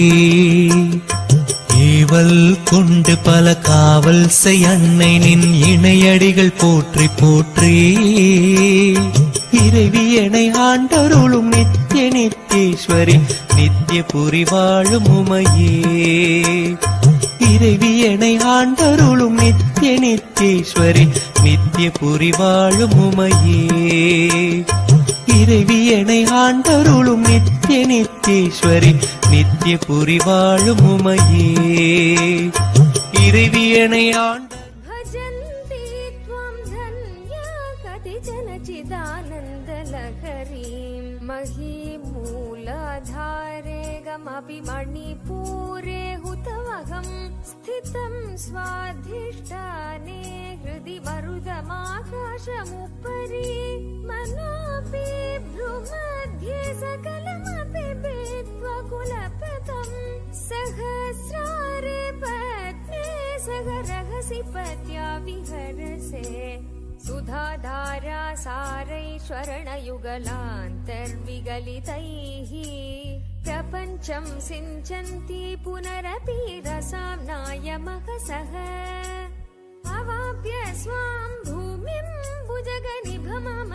ஏவல் கொண்டு பல காவல் செய் அன்னை நின் இணையடிகள் போற்றி போற்றி இறைவியனை ஆண்டருளும் நித்திய நித்தேஸ்வரி நித்திய புரி வாழும் உமையே இறைவியனை ஆண்டருளும் நித்திய நித்தேஸ்வரி நித்திய புரி வாழும் உமையே இறைவியனை ஆண்டருளும் நித்திய நித்தீஸ்வரி நித்திய புரி வாழும் உமையே இறைவியனை ஆண்ட भजन्ति त्वं धन्या कतिचन चिदानन्दलहरीं महीमूलाधारे गमपि मणिपूरे हुतवहं स्थितं स्वाधिष्ठाने हृदि मरुदमाकाशमुपरि मनापि भ्रुमध्ये सकलमपि भेत्वा कुलपतं सहस्रारे पद्मे सहरहसि पत्या विहरसे सुधाधारा सारैश्वरणयुगलान्तर्विगलितैः प्रपञ्चं सिञ्चन्ति पुनरपि रसां नायमहसः अवाप्य स्वां भूमिं भुजगनिभमम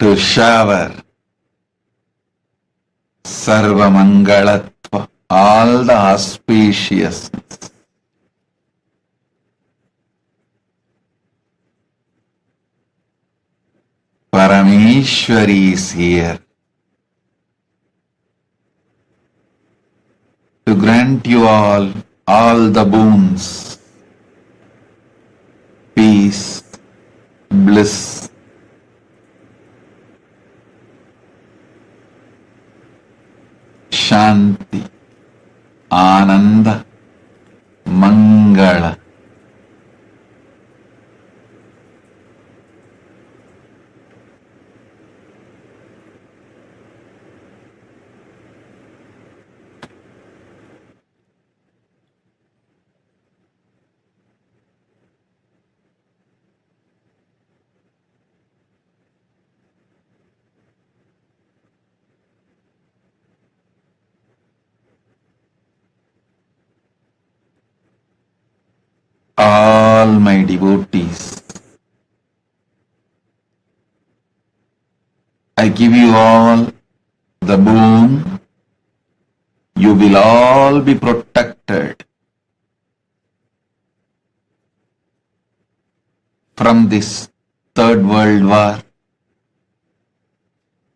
To shower Sarvamangalatva, all the auspiciousness. Parameshwari is here to grant you all the boons, peace, bliss, Shanti, Ananda, Mangala. All my devotees, I give you all the boon. You will all be protected from this third world war.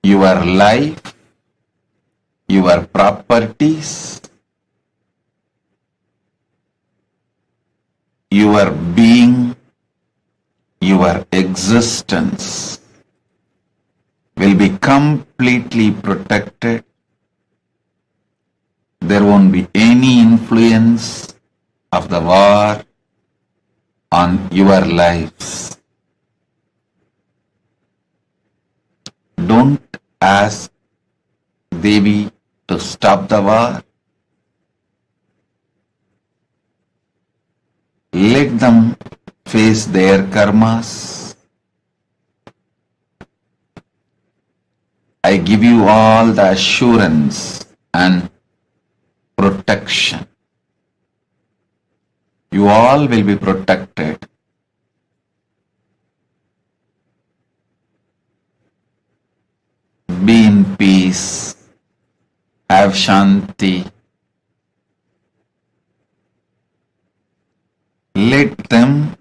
Your life, your properties, your being, your existence will be completely protected. There won't be any influence of the war on your lives. Don't ask Devi to stop the war. Let them face their karmas. I give you all the assurance and protection. You all will be protected. Be in peace. Have Shanti. Let them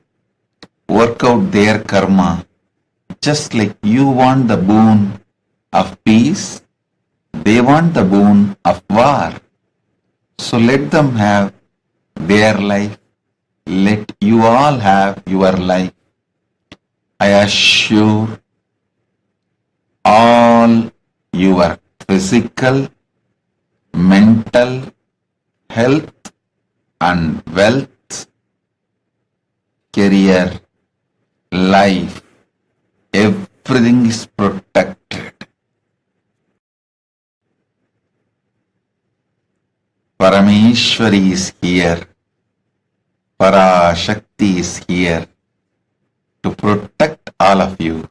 work out their karma. Just like you want the boon of peace, they want the boon of war. So let them have their life. Let you all have your life. I assure all your physical, mental, health and wealth, career, life, everything is protected. Parameshwari is here. Parashakti is here to protect all of you.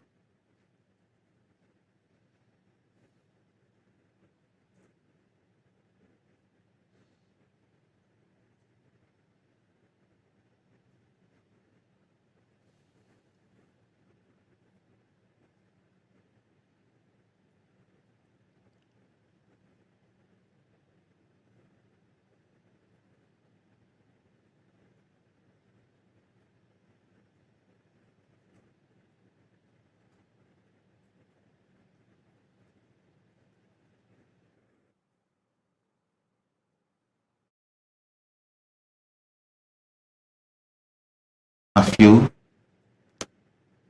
of you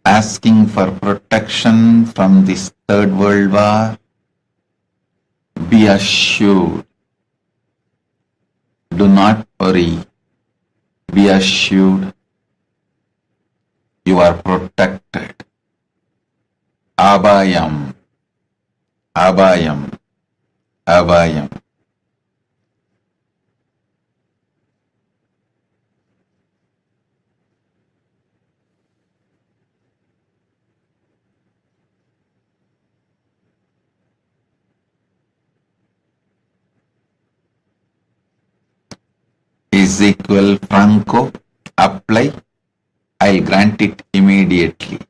asking for protection from this third world war, be assured. Do not worry. Be assured you are protected. Abhayam, Abhayam, Abhayam. Ezekiel Franco, apply. I'll grant it immediately.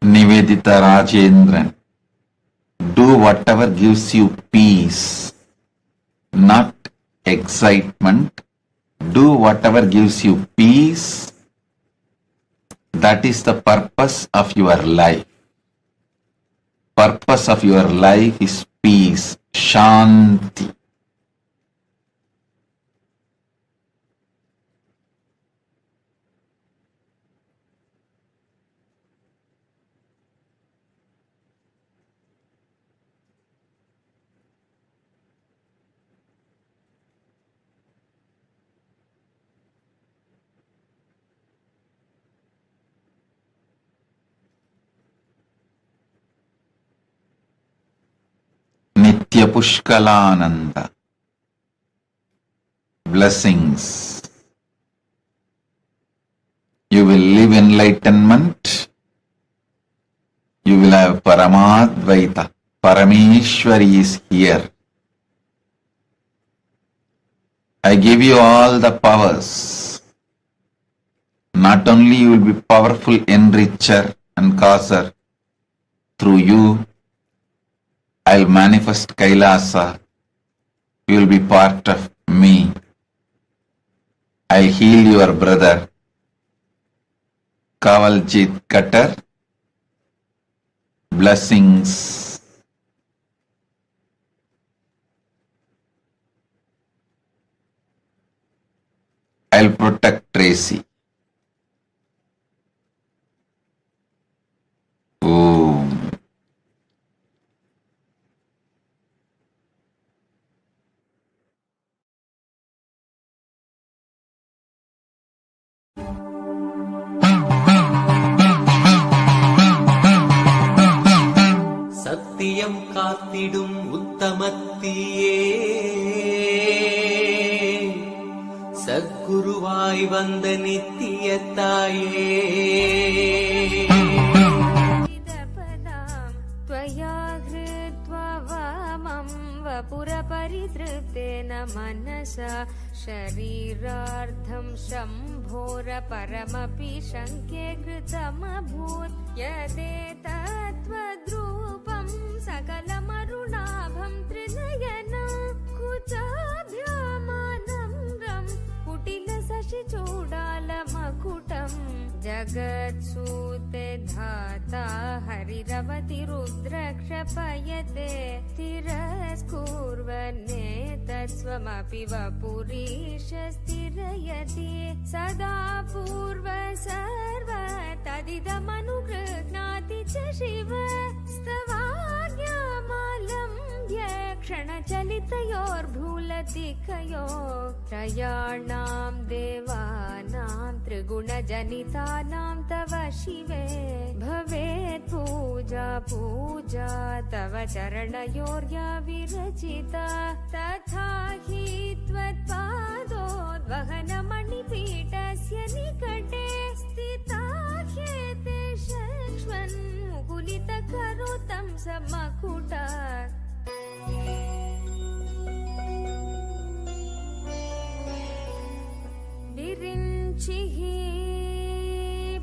Nivedita Rajendran, do whatever gives you peace, not excitement. Do whatever gives you peace. That is the purpose of your life. Purpose of your life is peace, shanti. Nitya Pushkalananda. Blessings. You will live enlightenment. You will have Paramadvaita. Parameshwari is here. I give you all the powers. Not only you will be powerful enricher and causer, through you I'll manifest Kailasa. You will be part of me. I'll heal your brother, Kavaljit Katar. Blessings. I'll protect Tracy. Om. சத்தியம் காத்திடும் உத்தமத்தியே சத்குருவாய் வந்த நித்திய தாயே त्वया हृत्वा वामं वपुरपरितृप्तेन मनसा शरीरार्धं शम्भोर परमपि शङ्के कृतमभूत् यदेतत्त्वद्रूपं सकलमरुणाभं त्रिनयनं कुचाभ्यामानम्रं कुटिलशशिचूडालमकुटं जगत्सूते धाता हरिरवति रुद्रक्षपयते तिरस्कुर्वन्ने तत्स्वमपि वपुरीश स्थिरयति सदा पूर्व सर्व तदिदमनुगृह्णाति च शिव स्तवाज्ञामालम्ब्य क्षणचलितयोर्भूलतिकयो त्रयाणां देवानां त्रिगुणजनितानां तव शिवे भवेत् पूजा पूजा तव चरणयोर्या विरचिता तथा हि त्वत्पादोद्वहनमणिपीठस्य निकटे स्थिता ह्येते शक्ष्वन् मुकुलितकरोतं समकुटा विरिञ्चिः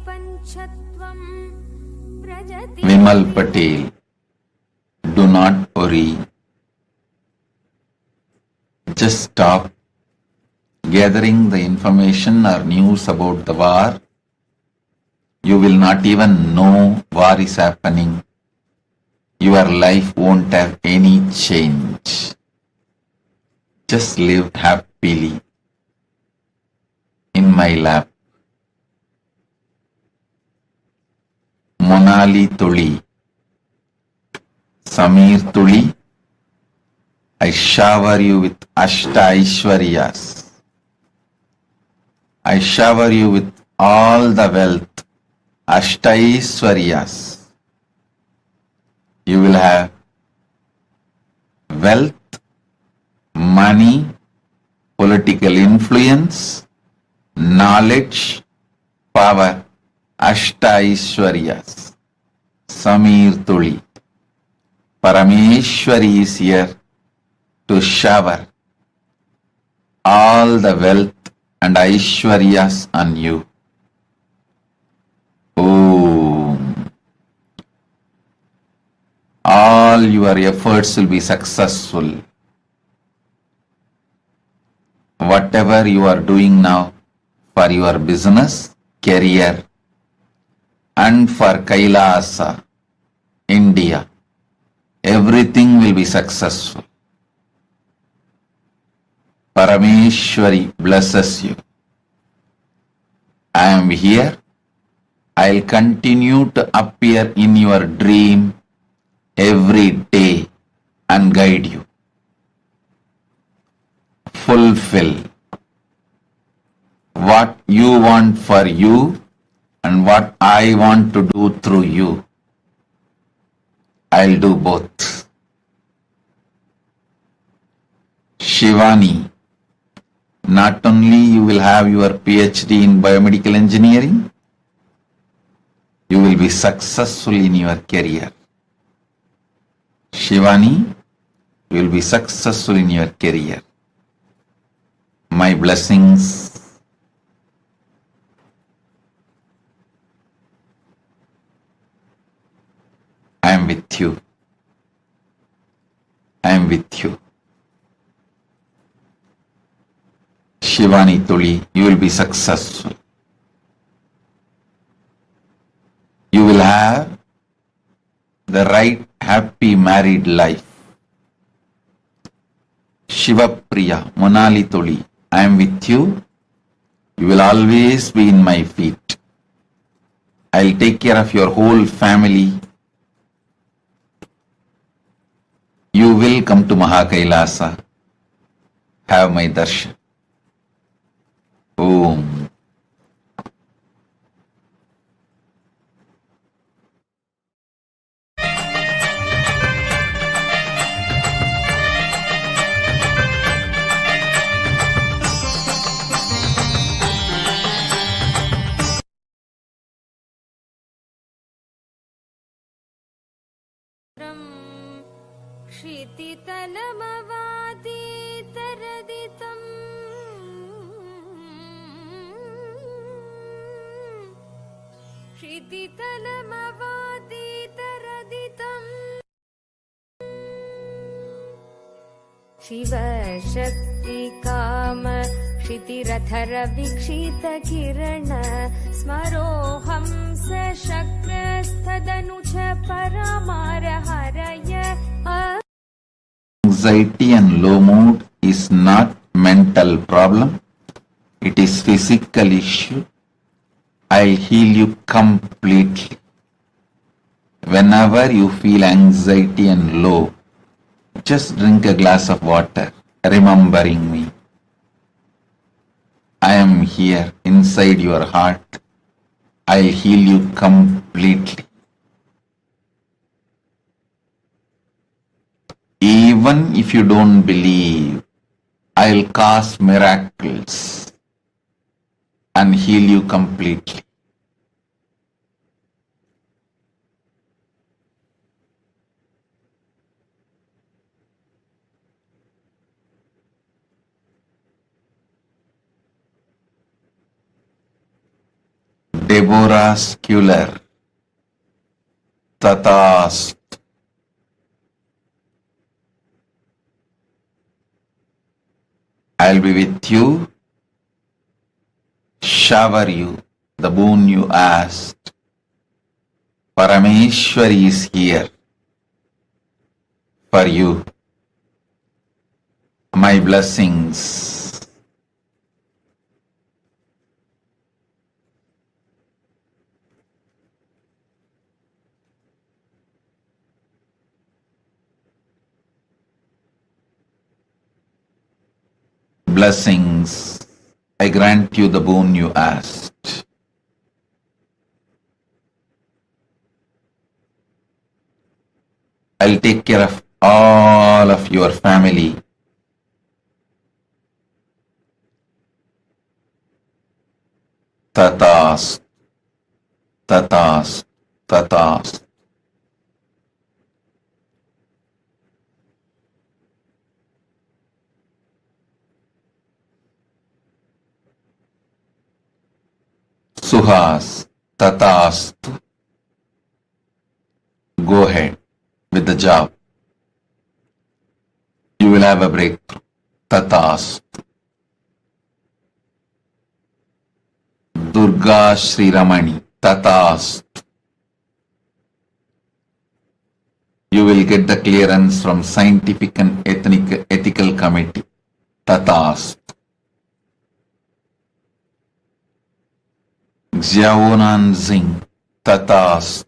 पञ्चत्वं व्रजति Vimal Patel, do not worry. Just stop gathering the information or news about the war You will not even know what is happening. Your life won't have any change. Just live happily in my lap. Monali Tuli, Samir Tuli, I shower you with Ashta Aishwaryas. I shower you with all the wealth, Ashta Aishwaryas. You will have wealth, money, political influence, knowledge, power, Ashta Aishwaryas. Samir Tuli. Parameshwari is here to shower all the wealth and Aishwaryas on you. Om. All your efforts will be successful. Whatever you are doing now for your business, career, and for Kailasa, India, everything will be successful. Parameshwari blesses you. I am here. I'll continue to appear in your dream every day and guide you. Fulfill what you want for you and what I want to do through you. I'll do both. Shivani, not only you will have your PhD in biomedical engineering, you will be successful in your career. Shivani, you will be successful in your career. My blessings. I am with you. I am with you. Shivani Tuli, you will be successful. You will have the right happy married life. Shivapriya, Monali Tuli, I am with you. You will always be in my feet. I'll take care of your whole family. You will come to Mahakailasa. Have my darshan. Om. क्षितितलमवातीतरदितम् क्षितितलमवातीतरदितम् शिवशक्तिकाम क्षितिरथरवीक्षितकिरण स्मरोऽहं सशक्रस्तदनुच परमारहरय Anxiety and low mood is not mental problem. It is physical issue. I'll heal you completely. Whenever you feel anxiety and low, just drink a glass of water, remembering me. I am here inside your heart. I'll heal you completely. Even if you don't believe, I'll cause miracles and heal you completely. Deborah Sculler, Tathast. I'll be with you, shower you the boon you asked, Parameshwari is here for you. My blessings. Blessings. I grant you the boon you asked. I'll take care of all of your family. Tatas, tatas, tatas. Suhas, tatas. Go ahead with the job. You will have a breakthrough. Tatas. Durga Sri Ramani. Tatas. You will get the clearance from scientific and ethical committee. Tatas. Xiaonan Zing. Tatas.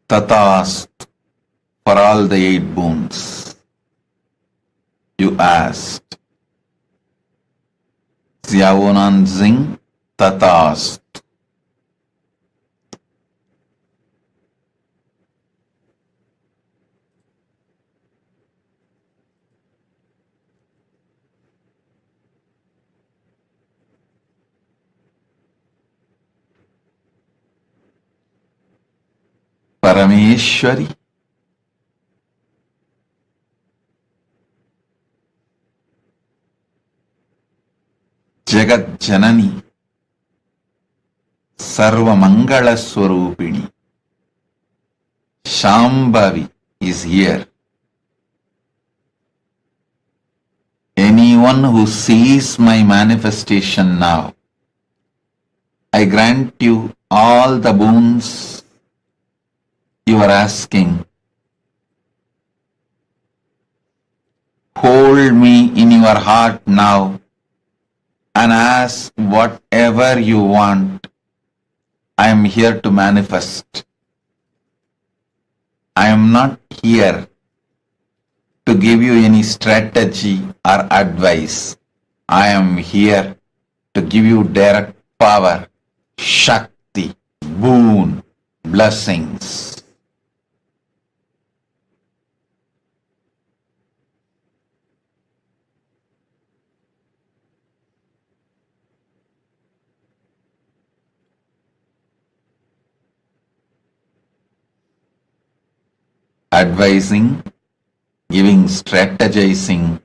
Tatas. For all the 8 boons you asked. Xiaonan Zing. Tatas. Parameshwari. Jagat Janani. Sarva Mangala Swarupini. Shambhavi is here. Anyone who sees my manifestation now, I grant you all the boons you are asking. Hold me in your heart now and ask whatever you want. I am here to manifest. I am not here to give you any strategy or advice. I am here to give you direct power, Shakti, boon, blessings. Advising, giving strategizing,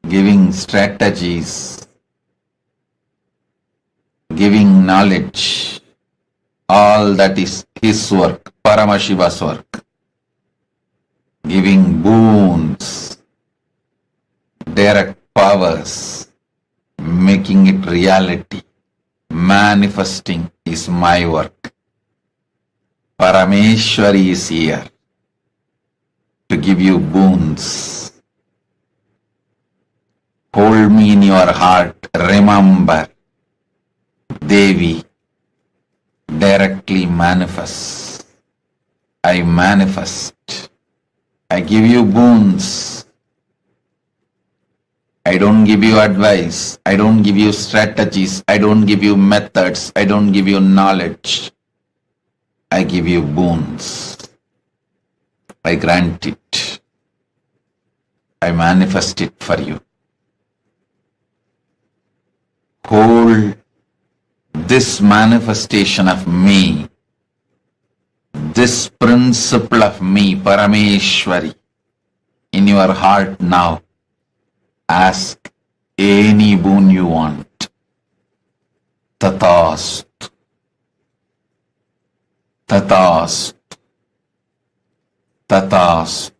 giving strategies, giving knowledge, all that is his work, Paramashiva's work. Giving boons, direct powers, making it reality, manifesting is my work. Parameshwari is here to give you boons. Hold me in your heart. Remember, Devi directly manifests. I manifest. I give you boons. I don't give you advice. I don't give you strategies. I don't give you methods. I don't give you knowledge. I give you boons. I grant it. I manifest it for you. Hold this manifestation of me, this principle of me, Parameshwari, in your heart now. Ask any boon you want. Tathast. Tathast. Tathast.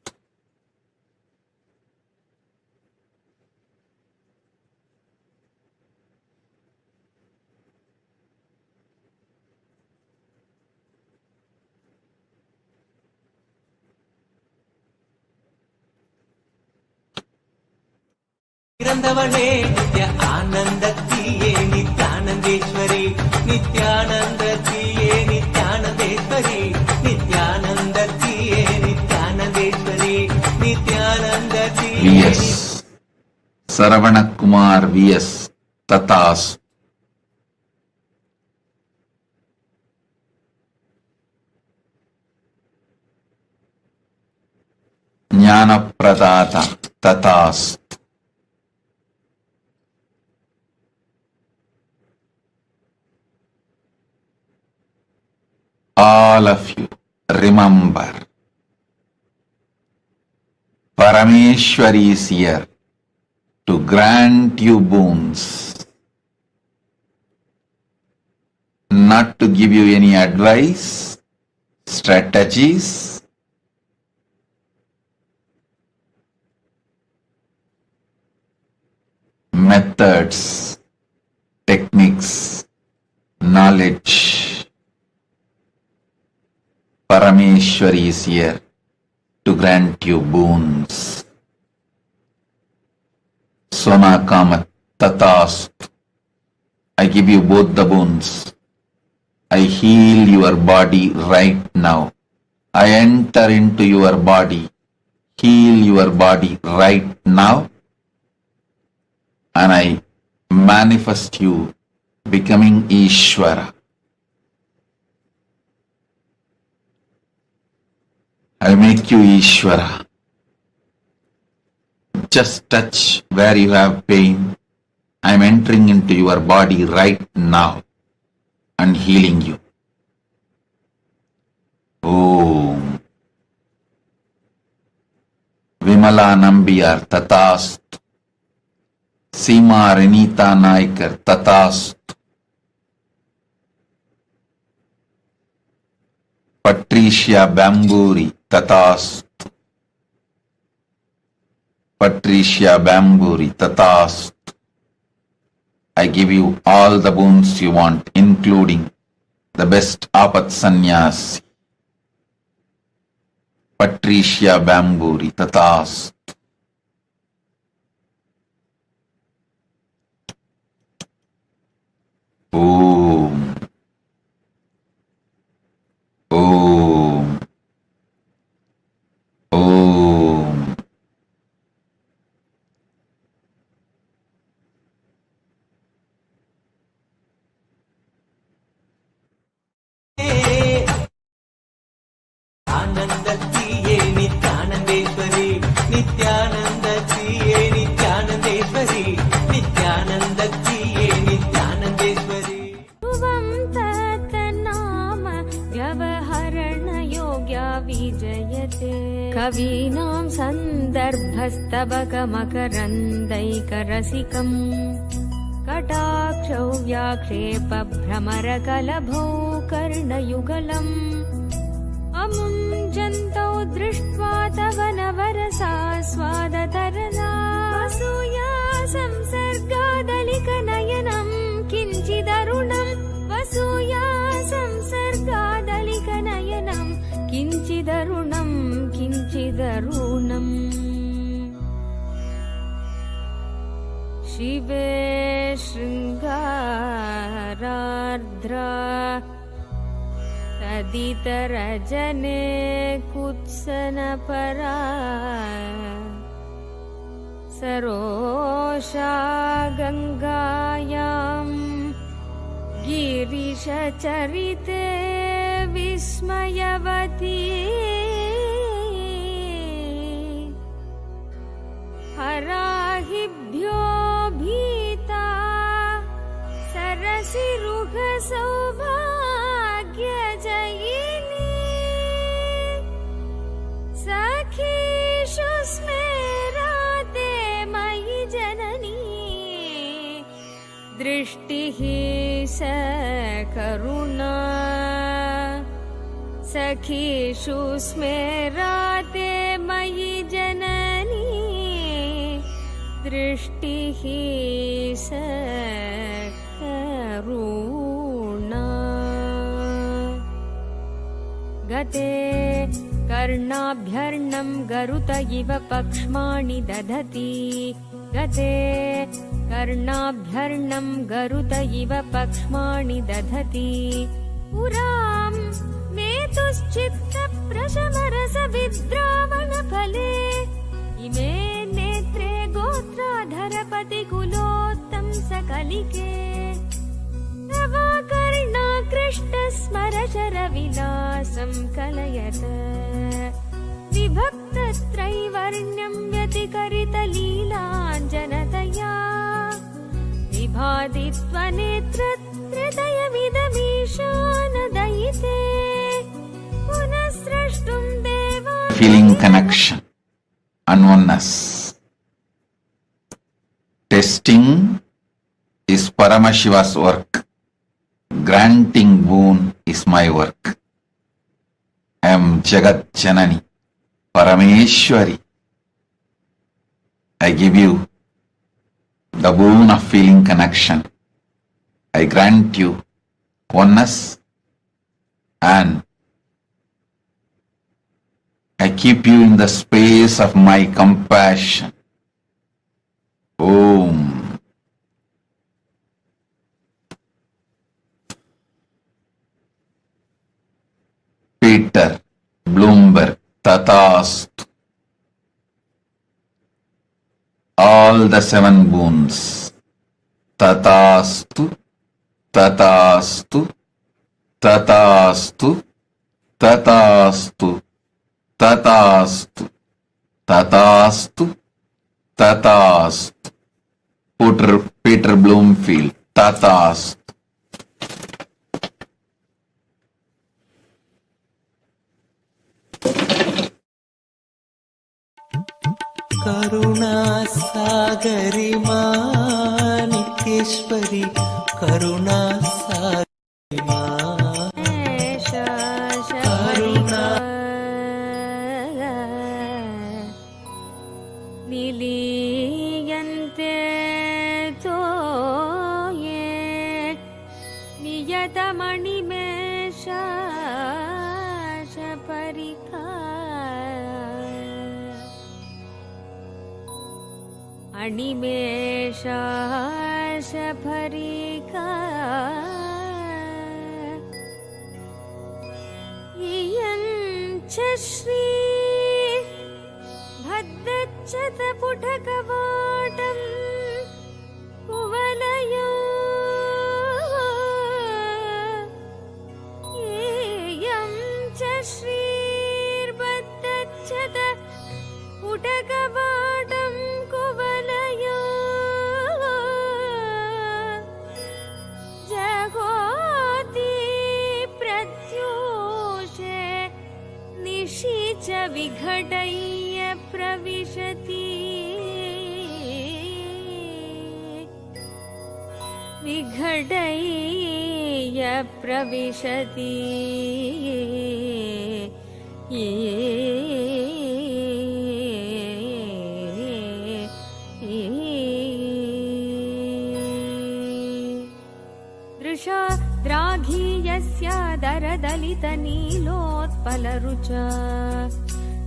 பிறந்தவளே நித்ய ஆனந்தத்தியே நித்யானந்தேஸ்வரி நித்யானந்தத்தியே நித்யானந்தேஸ்வரி நித்யானந்தத்தியே நித்யானந்தேஸ்வரி நித்யானந்தத்தியே VS Saravanak VS Tatas. Jnanapradata Tatas. All of you remember, Parameshwari is here to grant you boons, not to give you any advice, strategies, methods, techniques, knowledge. Parameshwari is here to grant you boons. Sona Kamat Tatast. I give you both the boons. I heal your body right now. I enter into your body, heal your body right now, and I manifest you becoming Ishvara. I make you Ishvara. Just touch where you have pain. I am entering into your body right now and healing you. Om. Vimala Nambiyar Tatast. Seema Renita Naikar Tatast. Patricia Bamburi Tatast. Patricia Bamburi Tatast. I give you all the boons you want, including the best Apat Sannyasi. Patricia Bamburi Tatast. Om. Om. Om. ஆனந்தத்தியே நித்யானந்தேஸ்வரி நித்யானந்தத்தியே நித்யானந்தேஸ்வரி நித்யானந்தத்தியே நித்யானந்தேஸ்வரி ध्रुवं तत्तन्नाम व्यवहरणयोग्या विजयते कवीनां सन्दर्भस्तबकमकरन्दैकरसिकम् कटाक्षौ व्याक्षेपभ्रमरकलभौ कर्णयुगलम् अमुञ्जन्तौ दृष्ट्वा तव नवरसास्वादतरला असूया संसर्गादलिकनयनम् किञ्चिदरुणम् वसूया संसर्गादलिकनयनम् किञ्चिदरुणम् किञ्चिदरुणम् शिवे शृङ्गारार्द्रा तदितरजने कुत्सनपरा सरोषा गङ्गायाम् गिरिशचरिते विस्मयवती हराहिभ्यो भीता सरसिरुहसौभाग्यजयिनी सखीषु स्मेराते मयि जननी दृष्टिः सकरुणा सखीषु स्मेराते मयि जननी दृष्टिः सकरुणा गते कर्णाभ्यर्णं गरुत इव पक्ष्माणि दधति गते कर्णाभ्यर्णं गरुत इव पक्ष्माणि दधति पुरां मेतुश्चित्तप्रशमरसविद्रावणफले इमे नेत्रे गोत्राधरपतिकुलोत्तं सकलिके तवा कर्णाकृष्णस्मरशरविलासं कलयत विभक्तत्रैवर्ण्यं व्यतिकरितलीलाञ्जनतया विभाति त्वनेत्रहृदयमिदमीशानदयिते पुनः स्रष्टुं देवा Feeling connection and oneness. Testing is Paramashiva's work. Granting boon is my work. I am Jagat Janani, Parameshwari. I give you the boon of feeling connection. I grant you oneness and I keep you in the space of my compassion. Om. Peter Bloomberg, Tathastu. All the 7 boons. Tathastu, Tathastu, Tathastu, Tathastu, Tathastu, Tathastu, Tathastu. Peter Bloomfield, Tathastu. करुणासागरि मा नित्येश्वरि करुणासागरि मा करुणा निलीयन्ते तोये नियतमणिमेषा परिका अणिमेषाशफरिका इयञ्च श्री भद्रच्छतपुटकवाटं कुवलयो इयं च श्रीर्भद्रच्छतपुटकवाटं कुवलयो जगोति प्रत्यूषे निशि च विघटय्य प्रविशति विघटय्य प्रविशति दृशा द्राघीयस्य दरदलितनीलोत्पलरुचा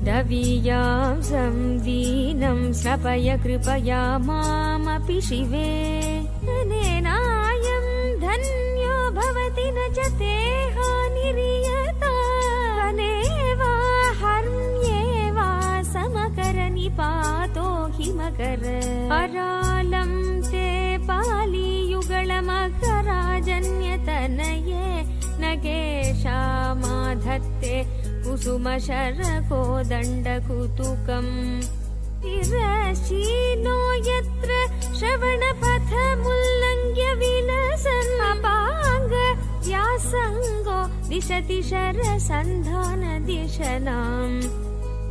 दवीयां दीनं श्रपय कृपया मामपि शिवे अनेनायं धन्यो भवति न च ते हानिरियता अनेवा हर्म्येवा समकर निपातो हिमकर परालं ते पालियुगळमकराजन्यतनये नगेशामाधत्ते कुसुमशरकोदण्डकुतुकम् तिरशीनो यत्र श्रवणपथमुल्लङ्घ्य विलसन् अपाङ्ग व्यासङ्गो दिशति शरसन्धानदिशनाम्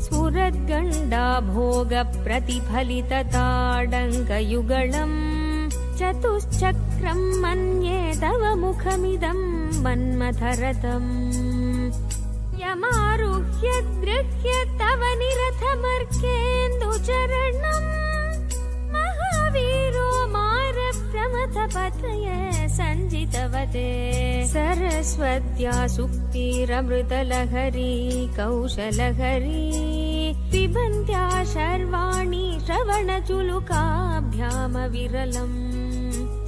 स्फुरद्गण्डा भोगप्रतिफलितताडङ्गयुगळम् चतुश्चक्रं मन्ये तव मुखमिदं मन्मथरथम् यमारुह्य गृह्य तव निरथमर्केन्दुचरणम् महावीरो मारप्रमथपतये सञ्जितवते सरस्वत्या सुक्तिरमृतलहरी कौशलहरी पिबन्त्या शर्वाणि श्रवणचुलुकाभ्यामविरलम्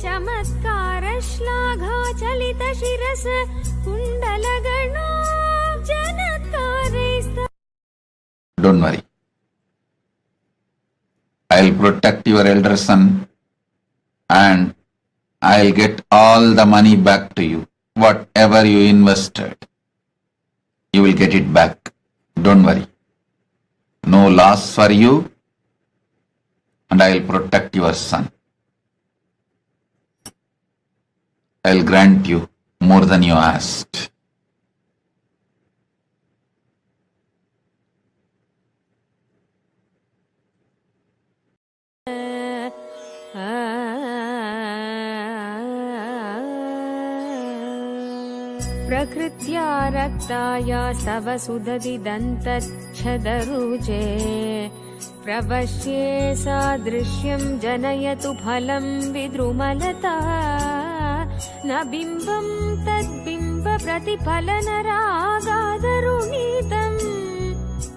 चमत्कारश्लाघाचलितशिरस कुण्डलगणो जनत्कारैस्त. Don't worry. I'll protect your elder son and I'll get all the money back to you. Whatever you invested, you will get it back. Don't worry. No loss for you and I'll protect your son. I'll grant you more than you asked. प्रकृत्या रक्ताया स्तव सुदति दन्तच्छदरुजे प्रवश्ये सादृश्यं जनयतु फलं विद्रुमलता न बिम्बं तद्बिम्ब प्रतिफलनरागादरुणीतम्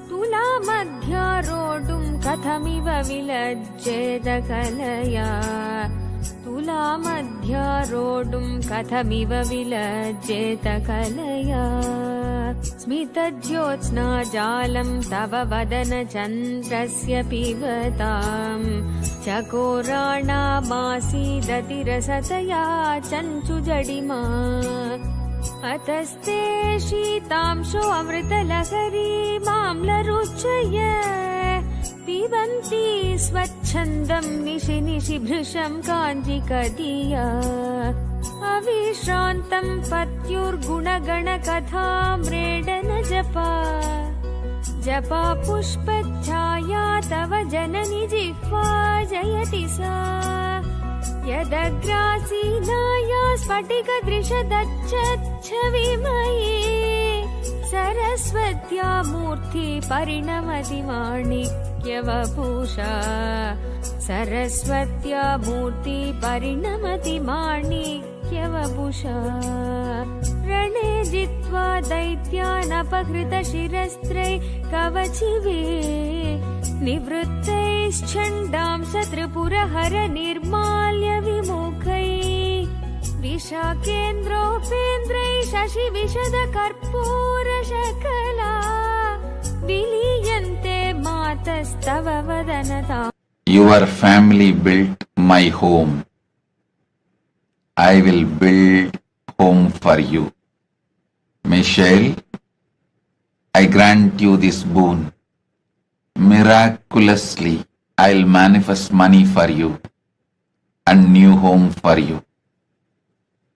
तुलामध्यारोढुं कथमिव विलज्जेत कलया तुलामध्यारोढुं कथमिव विलज्जेत कलया स्मितज्योत्स्ना जालं तव वदनचन्द्रस्य पिबताम् चकोराणामासीदतिरसतया चञ्चुजडिमा अतस्ते शीतांशो अमृतलहरी माम्लरुचय पिबन्ति स्वच्छन्दं निशि निशि भृशं काञ्जिकदीया अविश्रान्तं पत्युर्गुणगणकथाम्रेडन जपा जपा पुष्पच्छाया तव जननि जिह्वा जयति सा यदग्रासीनाया स्फटिकदृशदच्छच्छविमयी सरस्वत्या मूर्ति परिणमति माणिक्यवपुषा सरस्वत्या मूर्ति परिणमति माणिक्यवपुषा रणे जित्वा दैत्यानपहृतशिरस्त्रै कवचिवे निवृत्तैश्चण्डांस त्रिपुरहर निर्माल्य विमुखै विशाखेन्द्रोपेन्द्रै शशि विशद कर्पूर शकला विलीयन्ते मातस्तव वदनता. Your family built my home. I will build home for you. Michelle, I grant you this boon. Miraculously, I'll manifest money for you and new home for you.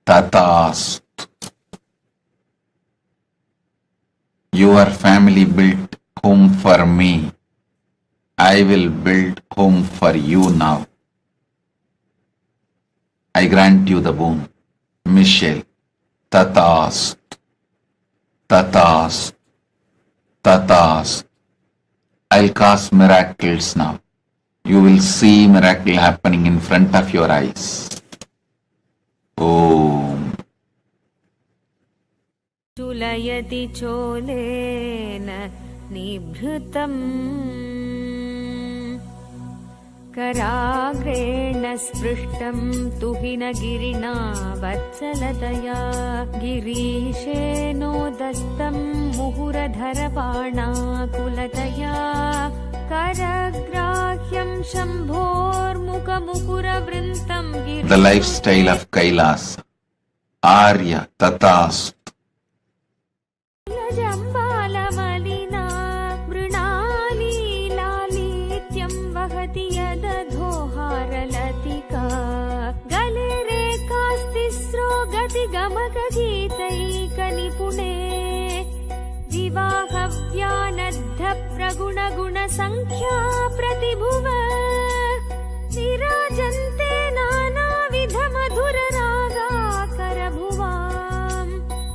Tatast. Your family built home for me. I will build home for you now. I grant you the boon. Michelle. Tatast. Tatast. Tatast. I'll cause miracles now. You will see miracle happening in front of your eyes. Om. चुलयति चोलेन निभृतम् कराग्रेण स्पृष्टं तुहिनगिरिणा वत्सलतया गिरीशेनोदस्तं मुहुरधरबाणाकुलतया करग्राह्यं शम्भोर्मुखमुकुरवृन्तं The lifestyle of Kailas. Arya Tatast. जम्बालमलिना Mrinali लालित्यं वहति यदधोहारलतिका गले रेखास्तिस्रो गतिगमकगीतैकनिपुणे विवाहव्यानद्ध प्रगुणगुणसङ्ख्या प्रतिभुव विराजन्ते नानाविधमधुररागाकरभुवां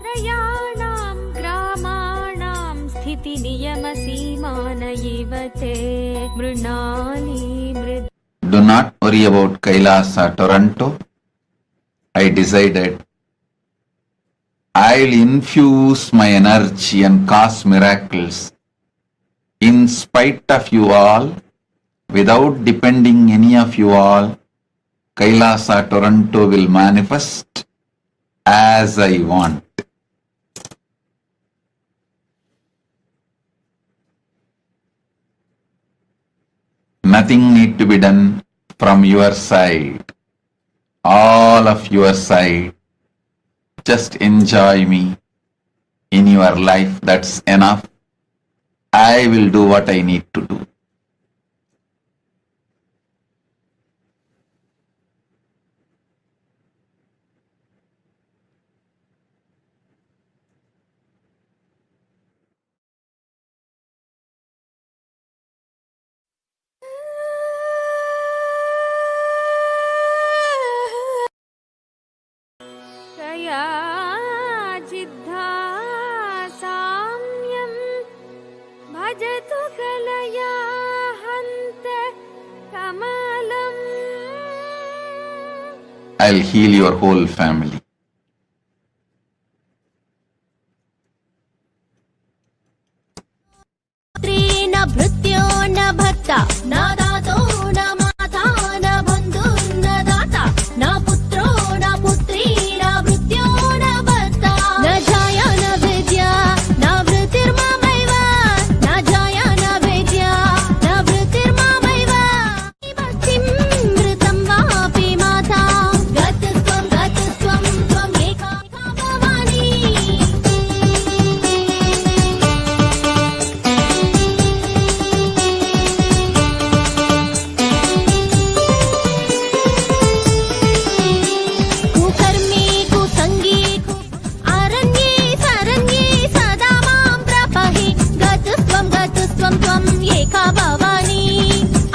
त्रयाणां ग्रामाणां स्थितिनियमसीमान इव ते Mrinali मृद. Do not worry about Kailas or Toronto. I decided I'll infuse my energy and cause miracles in spite of you all, without depending any of you all. Kailasa Toronto will manifest as I want. Nothing need to be done from your side. All of your side. Just enjoy me in your life. That's enough. I will do what I need to do. जिद्धा साम्यं भजतु कलया हन्त कमलम्. I'll heal your whole family. न भृत्यो न भर्ता न दातो न माता न बन्धु न दाता न पुत्रो न पुत्री न भृत्यो न भर्ता न जाया न विद्या न भृतिर्ममैव न जाया न विद्या न भृतिर्ममैव भक्तिं मृतं वापि माता गतस्त्वं त्वम् एका भवानी. कुकर्मी कुसंगी अरण्ये सरण्ये सदा मां प्रपहि गतस्त्वं त्वम् एका भवानी.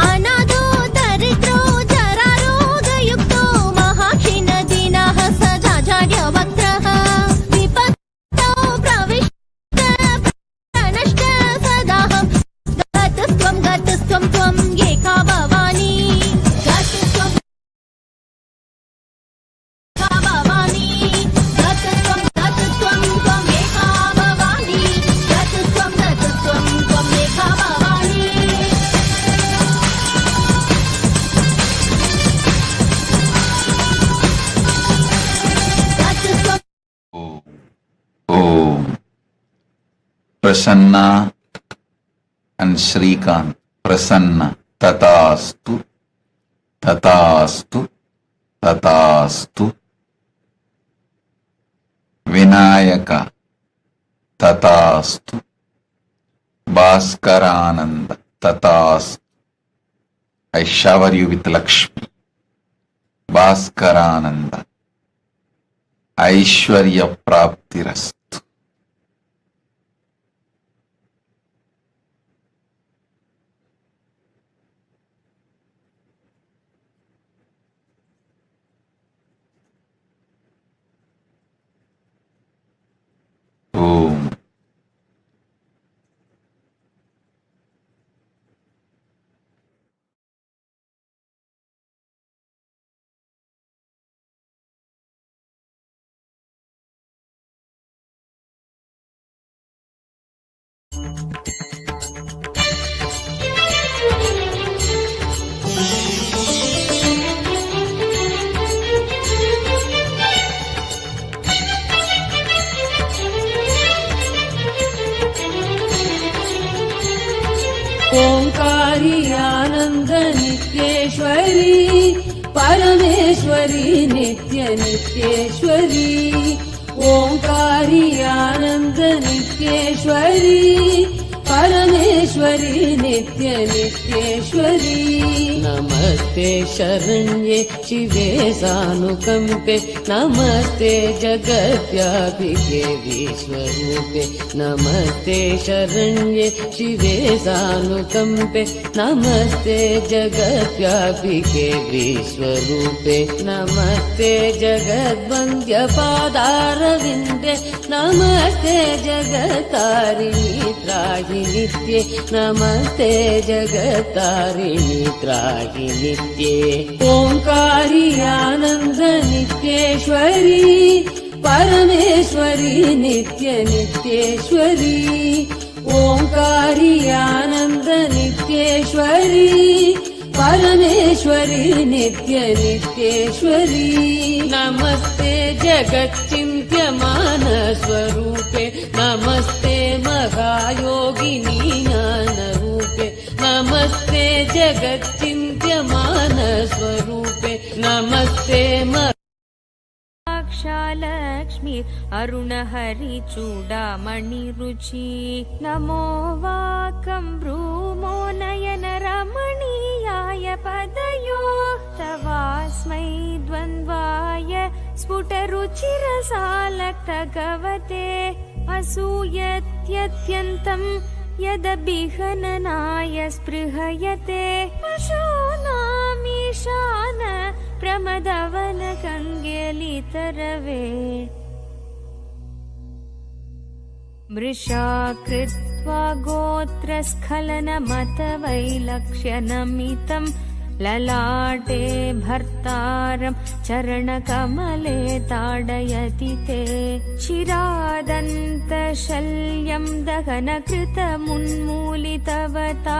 अनादो दरिद्रो जरारोगयुक्तो महाक्षीणदीनः सदा जाड्यवक्त्रः विपत्तौ प्रविष्ट नष्ट सदाहं गतस्त्वं त्वम् एका भवानी. गतस्त्वं भवानी गतस्त्वं त्वम् एका भवानी. गतस्त्वं त्वम् एका Bhavani. गतस्त्वं Om. Prasanna and Shrikant. Prasanna. Tatastu. Tatastu. Tatastu. Vinayaka. Tatastu. Bhaskarananda. Tatastu. I shower you with Lakshmi. Bhaskarananda. Aishwarya Praptirastu. Om. Omkari आनंद नित्येश्वरी परमेश्वरी नित्य नित्येश्वरी. ओंकारी आनंद नित्येश्वरी परमेश्वरी नित्य नित्येश्वरी. नमस्ते शरण्ये शिवे सानुकंपे नमस्ते जगद्व्यापिके विश्वरूपे. नमस्ते शरण्ये शिवे सानुकंपे नमस्ते जगद्व्यापिके विश्वरूपे. नमस्ते जगद्वन्द्य पादारविन्दे नमस्ते जगत्तारिणी त्राहि नित्ये. नमस्ते जगत्तारिणी त्राहि नित्ये. ओंकारी आनंद नित्येश्वरी परमेश्वरी नित्य नित्येश्वरी ओंकारी आनंद नित्येश्वरी परमेश्वरी नित्य नित्येश्वरी नमस्ते जगच्चिन्त्यमान स्वरूपे नमस्ते महायोगिनी ज्ञानरूपे नमस्ते जगच्चिन्त्यमान स्वरूपे नमस्ते लक्ष्मी अरुणहरि चूडामणि रुचि नमो वाकं भ्रूमो नयन रमणीयाय पदयो तवास्मै द्वन्द्वाय स्फुटरुचिरसालक्तगवते असूयत्यत्यन्तं यदभिहननाय स्पृहयते पशूनामीशान प्रमदवन कङ्गेलितरवे मृषा कृत्वा गोत्रस्खलनमतवैलक्ष्यनमितं ललाटे भर्तारं चरणकमले ताडयति ते चिरादन्तशल्यं दहनकृतमुन्मूलितवता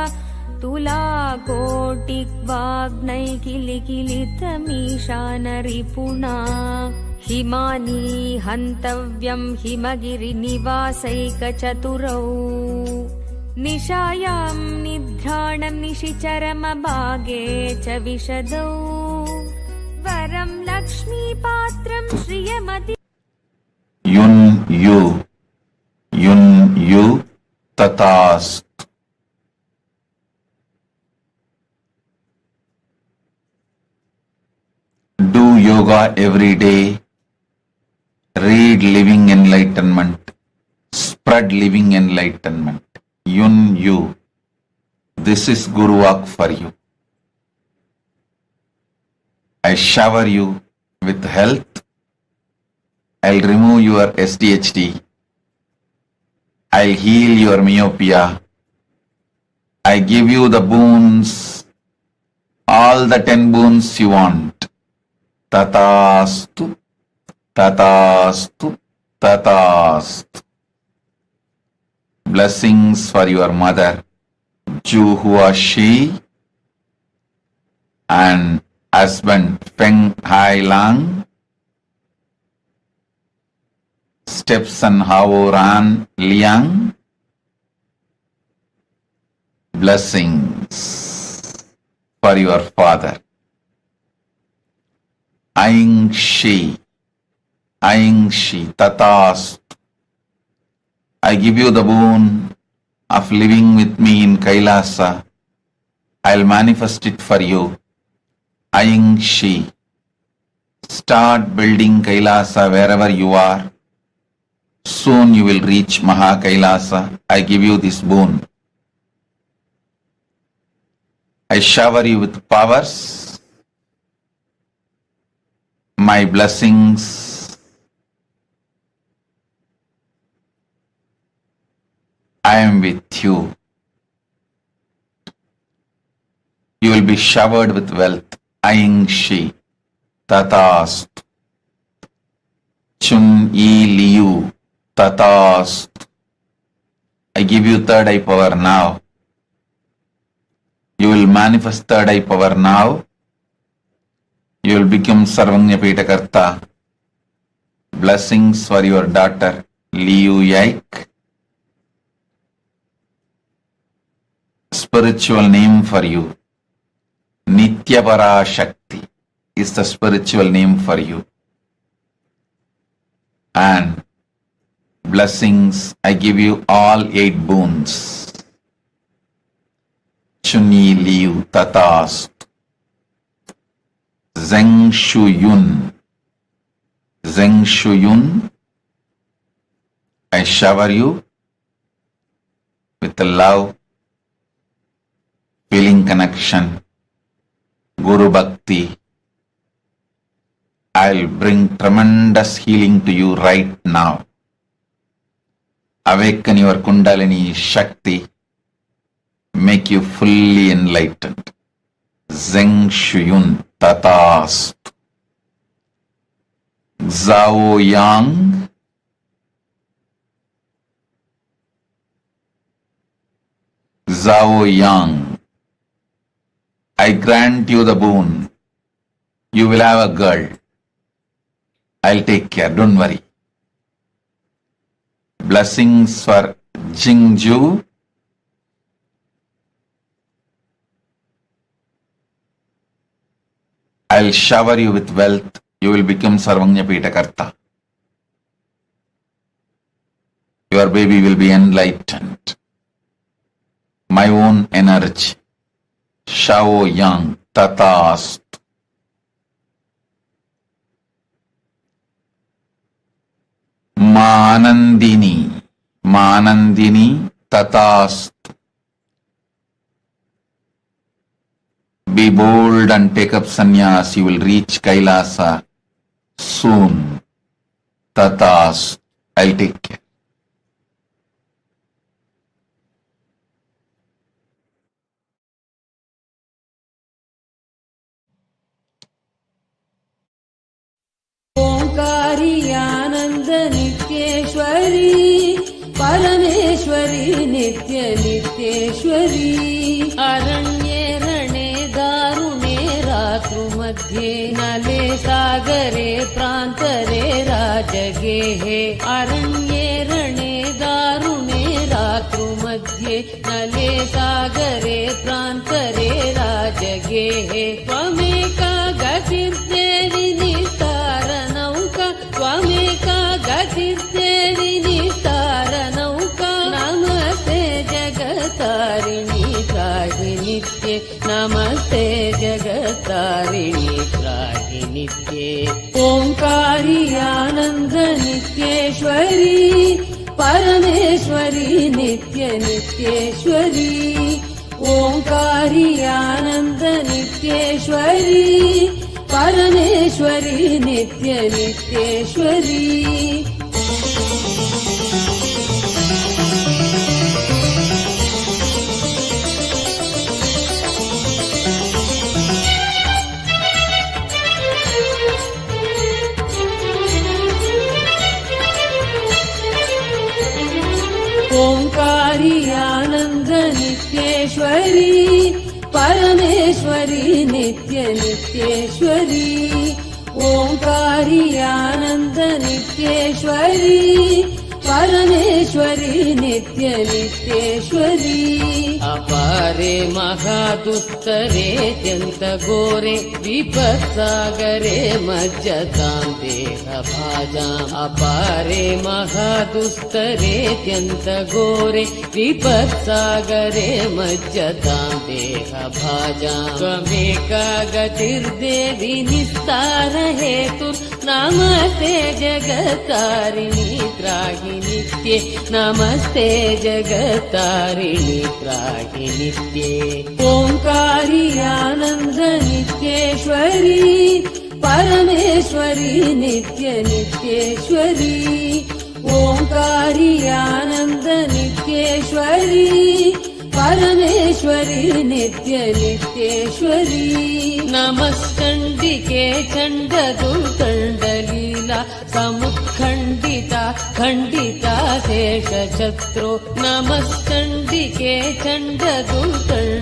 तुलाकोटिवाग्नैकिलिकिलितमीशानरिपुणा हिमानी हन्तव्यं हिमगिरिनिवासैकचतुरौ निशायां निद्राणं निशिचरमभागे च विशदौ वरं लक्ष्मीपात्रं श्रियमति युन यु तथास्तु Do yoga every day, read living enlightenment, spread living enlightenment. Yun you. This is Guru Walk for you. I shower you with health. I'll remove your SDHD. I'll heal your myopia. I give you the boons, all the 10 boons you want. Tatastu, tatastu, tatastu. Blessings for your mother, Juhua Shi, and husband Feng Hai Lang, stepson Hao Ran Liang. Blessings for your father. Aing Shi, Tatastu. I give you the boon of living with me in Kailasa. I'll manifest it for you. Aing Shi. Start building Kailasa wherever you are. Soon you will reach Maha Kailasa. I give you this boon. I shower you with powers. My blessings. I am with you. You will be showered with wealth. Aing Shi. Tatastu. Chun Yi Liu. Tatastu. I give you third eye power now. You will manifest third eye power now. You will become Sarvanya Pitakarta. Blessings for your daughter, Liu Yaik. Spiritual name for you, Nitya PARASHAKTI is the spiritual name for you. And blessings, I give you all 8 boons. Chuni Liu Tatastu. Zeng Shuyun, I shower you with the love, feeling connection, Guru Bhakti. I'll bring tremendous healing to you right now. Awaken your Kundalini Shakti, make you fully enlightened. Zeng Shuyun Tatastu. Zhao Yang, Zhao Yang, I grant you the boon. You will have a girl. I'll take care, don't worry. Blessings for Jingju. I'll shower you with wealth. You will become Sarvanya Pitakarta. Your baby will be enlightened. My own energy. Shao Yang Tatast. Manandini. Manandini Tatast. Be bold and take up sannyas. You will reach Kailasa soon. Tatast. I'll take care. Omkari आनंद नित्येश्वरी परमेश्वरी नित्य नित्येश्वरी अरण्ये रणे दारुणे रात्रुमध्ये नले सागरे प्रान्तरे राजगेहे अरण्ये रणे दारुणे रात्रुमध्ये नले सागरे प्रान्तरे राजगेहे त्वमेका गतिर्देवि त्वमेका गतिर्देवि निस्तारनौका नमस्ते जगतारिणी त्राहि नित्ये नमस्ते जगतारिणी त्राहि नित्ये ओंकारी आनंद नित्येश्वरी परमेश्वरी नित्य नित्येश्वरी ओंकारी आनंद नित्येश्वरी परमेश्वरी नित्य नित्येश्वरी ओंकारी आनंद नित्येश्वरी परमेश्वरी नित्य नित्येश्वरी ओंकारी आनंद नित्येश्वरी परमेश्वरी नित्य नित्येश्वरी अपारे महादुत्तरेत्यन्त घोरे विपत्सागरे मज्जतां देहभाजाम् अपारे महादुस्तरेत्यन्त घोरे विपत्सागरे मज्जतां देहभाजाम् त्वमेका गतिर्देवि निस्तार हेतुर्नमस्ते जगतारिणी त्राहि नित्ये नमस्ते जगतारिणी त्राहि नित्ये ओंकारी आनंद नित्येश्वरी परमेश्वरी नित्य नित्येश्वरी ओंकारी आनंद नित्येश्वरी परमेश्वरी नित्य नित्येश्वरी नमस्कंडिके चंडदुर्दंडलीला समुत्खंडिता खंडिता शेषशत्रो नमस्कंडिके चंडदुर्दंडलीला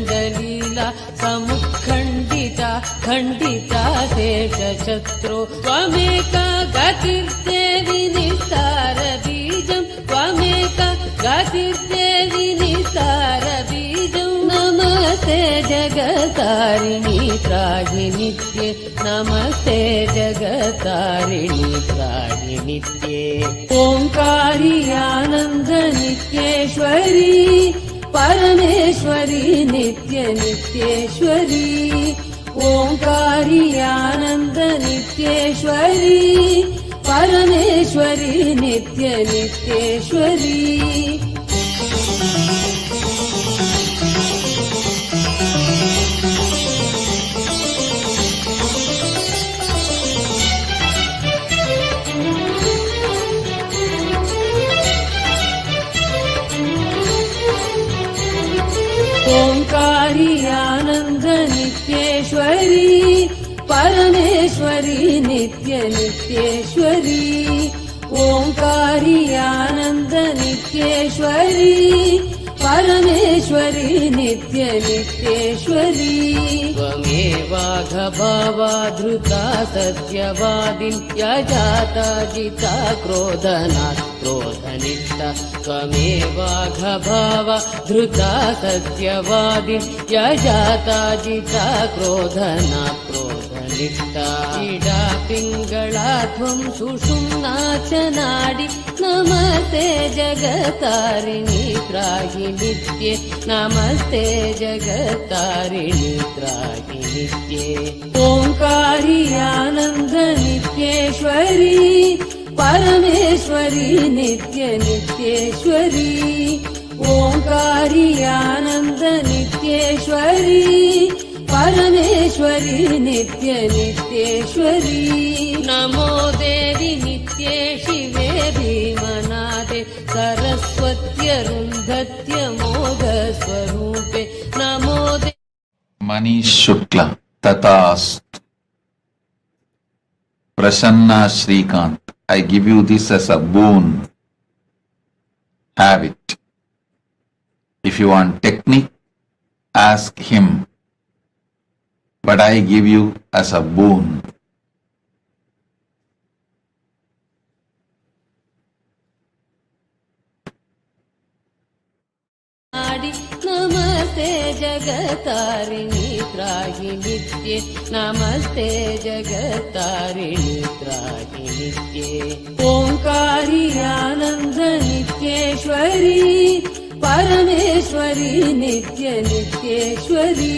समुत्खंडिता खंडिता शेषशत्रो त्वमेका गतिर्देवि निस्तार बीजं त्वमेका गतिर्देवि निस्तार बीजं नमस्ते जगतारिणी त्राहि नित्ये नमस्ते जगतारिणी त्राहि नित्ये ओंकारी आनंद नित्येश्वरी परमेश्वरी नित्य नित्येश्वरी ओंकारी आनंद नित्येश्वरी परमेश्वरी नित्य नित्येश्वरी ओंकारी आनंद नित्येश्वरी परमेश्वरी परमेश्वरी नित्य नित्येश्वरी ओंकारी आनंद नित्येश्वरी परमेश्वरी नित्य नित्येश्वरी त्वमेवाघभावा धृता सत्यवादिन्या जाता जिता क्रोधनात् क्रोधनिष्ठा त्वमेवाघभावा धृता सत्यवादिन्या जाता जिता क्रोधनात् क्रोधनिष्ठा इडा पिङ्गळा त्वं सुषुम्ना च नाडि नमस्ते जगतारिणि त्राहि नित्ये नमस्ते जगतारिणि त्राहि नित्ये ओंकारी आनंद नित्येश्वरी परमेश्वरी नित्य नित्येश्वरी ओंकारी आनंद नित्येश्वरी परमेश्वरी नित्य नित्येश्वरी नमो देवी नित्ये शिवे भीमनाथे सरस्वत्यरुन्धत्य मोघ स्वरूपे नमो Manish Shukla, Tatast. Prasanna Shrikant, I give you this as a boon. Have it. If you want technique, ask him. But I give you as a boon. नमस्ते जगतारिणि त्राहि नित्ये नमस्ते जगतारिणि त्राहि नित्ये ओंकारी आनंद नित्येश्वरी परमेश्वरी नित्य नित्येश्वरी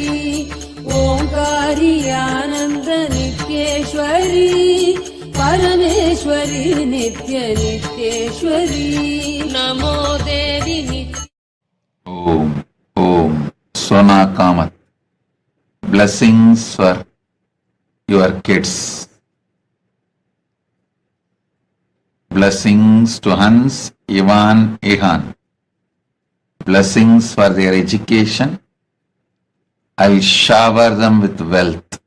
ओंकारी आनंद नित्येश्वरी परमेश्वरी नित्य नित्येश्वरी नमो देवी Om Sona Kamat. Blessings for your kids. Blessings to Hans, Ivan, Ihan. Blessings for their education. I'll shower them with wealth.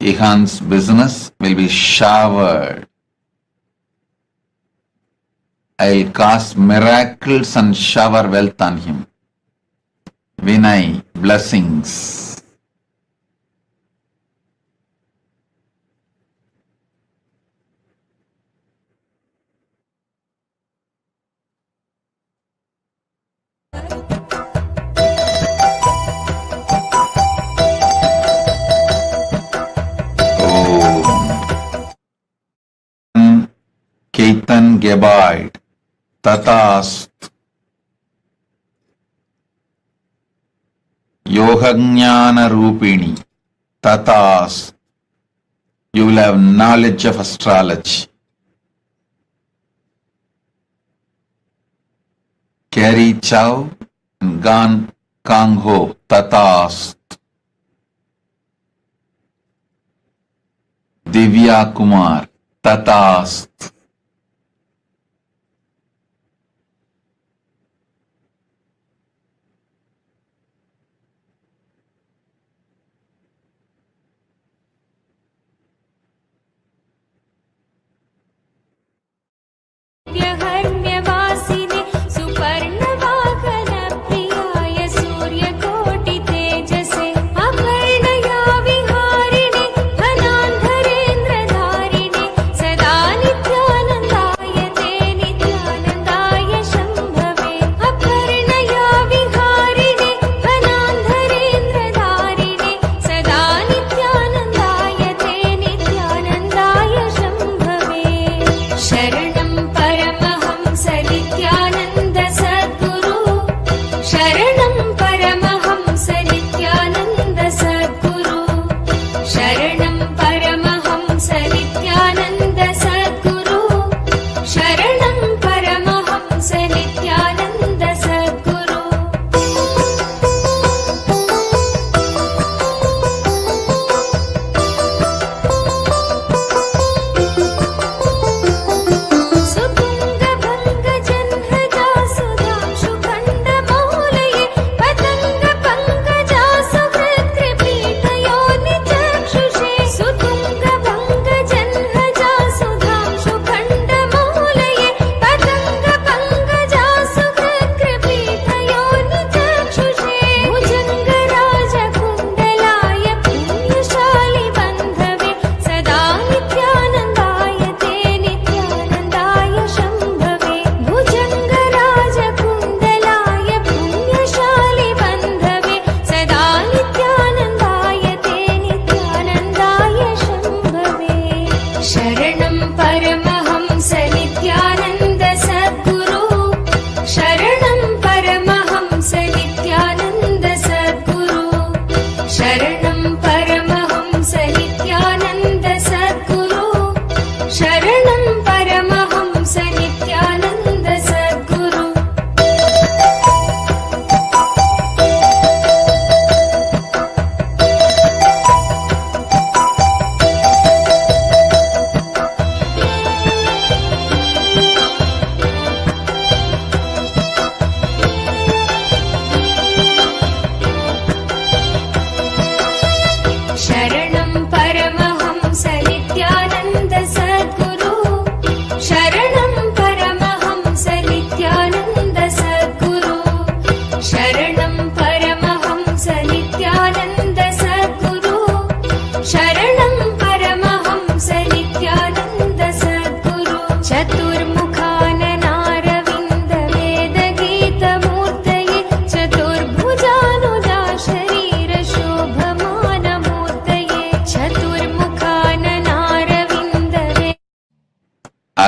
Ihan's business will be showered. I'll cast miracles and shower wealth on him. Vinay, blessings. Ketan Gebaid, Tatast. Yogagnana Rupini, Tatast. You will have knowledge of astrology. Carrie Chow and Gan Kang Ho, Tatast. Divya Kumar, Tatast. हर्म्यवासिने सुपर्णवाहनप्रियाय सूर्यकोटितेजसे अपर्णया विहारिणे धनान्धरेन्द्रधारिणे सदा नित्यानन्दरूपिणे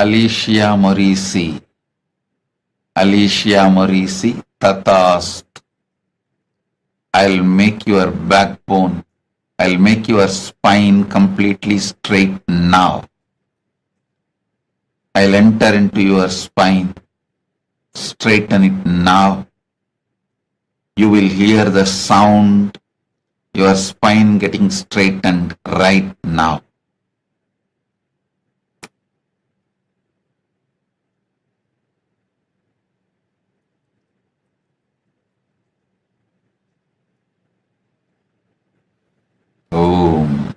Alicia Morisi, Tatast. I'll make your backbone, I'll make your spine completely straight now. I'll enter into your spine, straighten it now. You will hear the sound, your spine getting straightened right now. Om.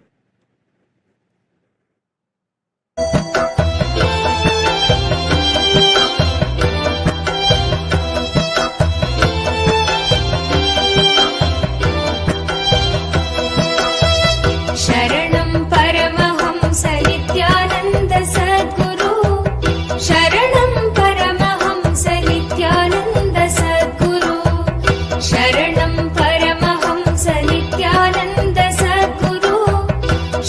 शरणं परमहंस नित्यानन्द सद्गुरु शरणं परमहंस नित्यानन्द सद्गुरु शरणं परमहंस नित्यानन्द सद्गुरु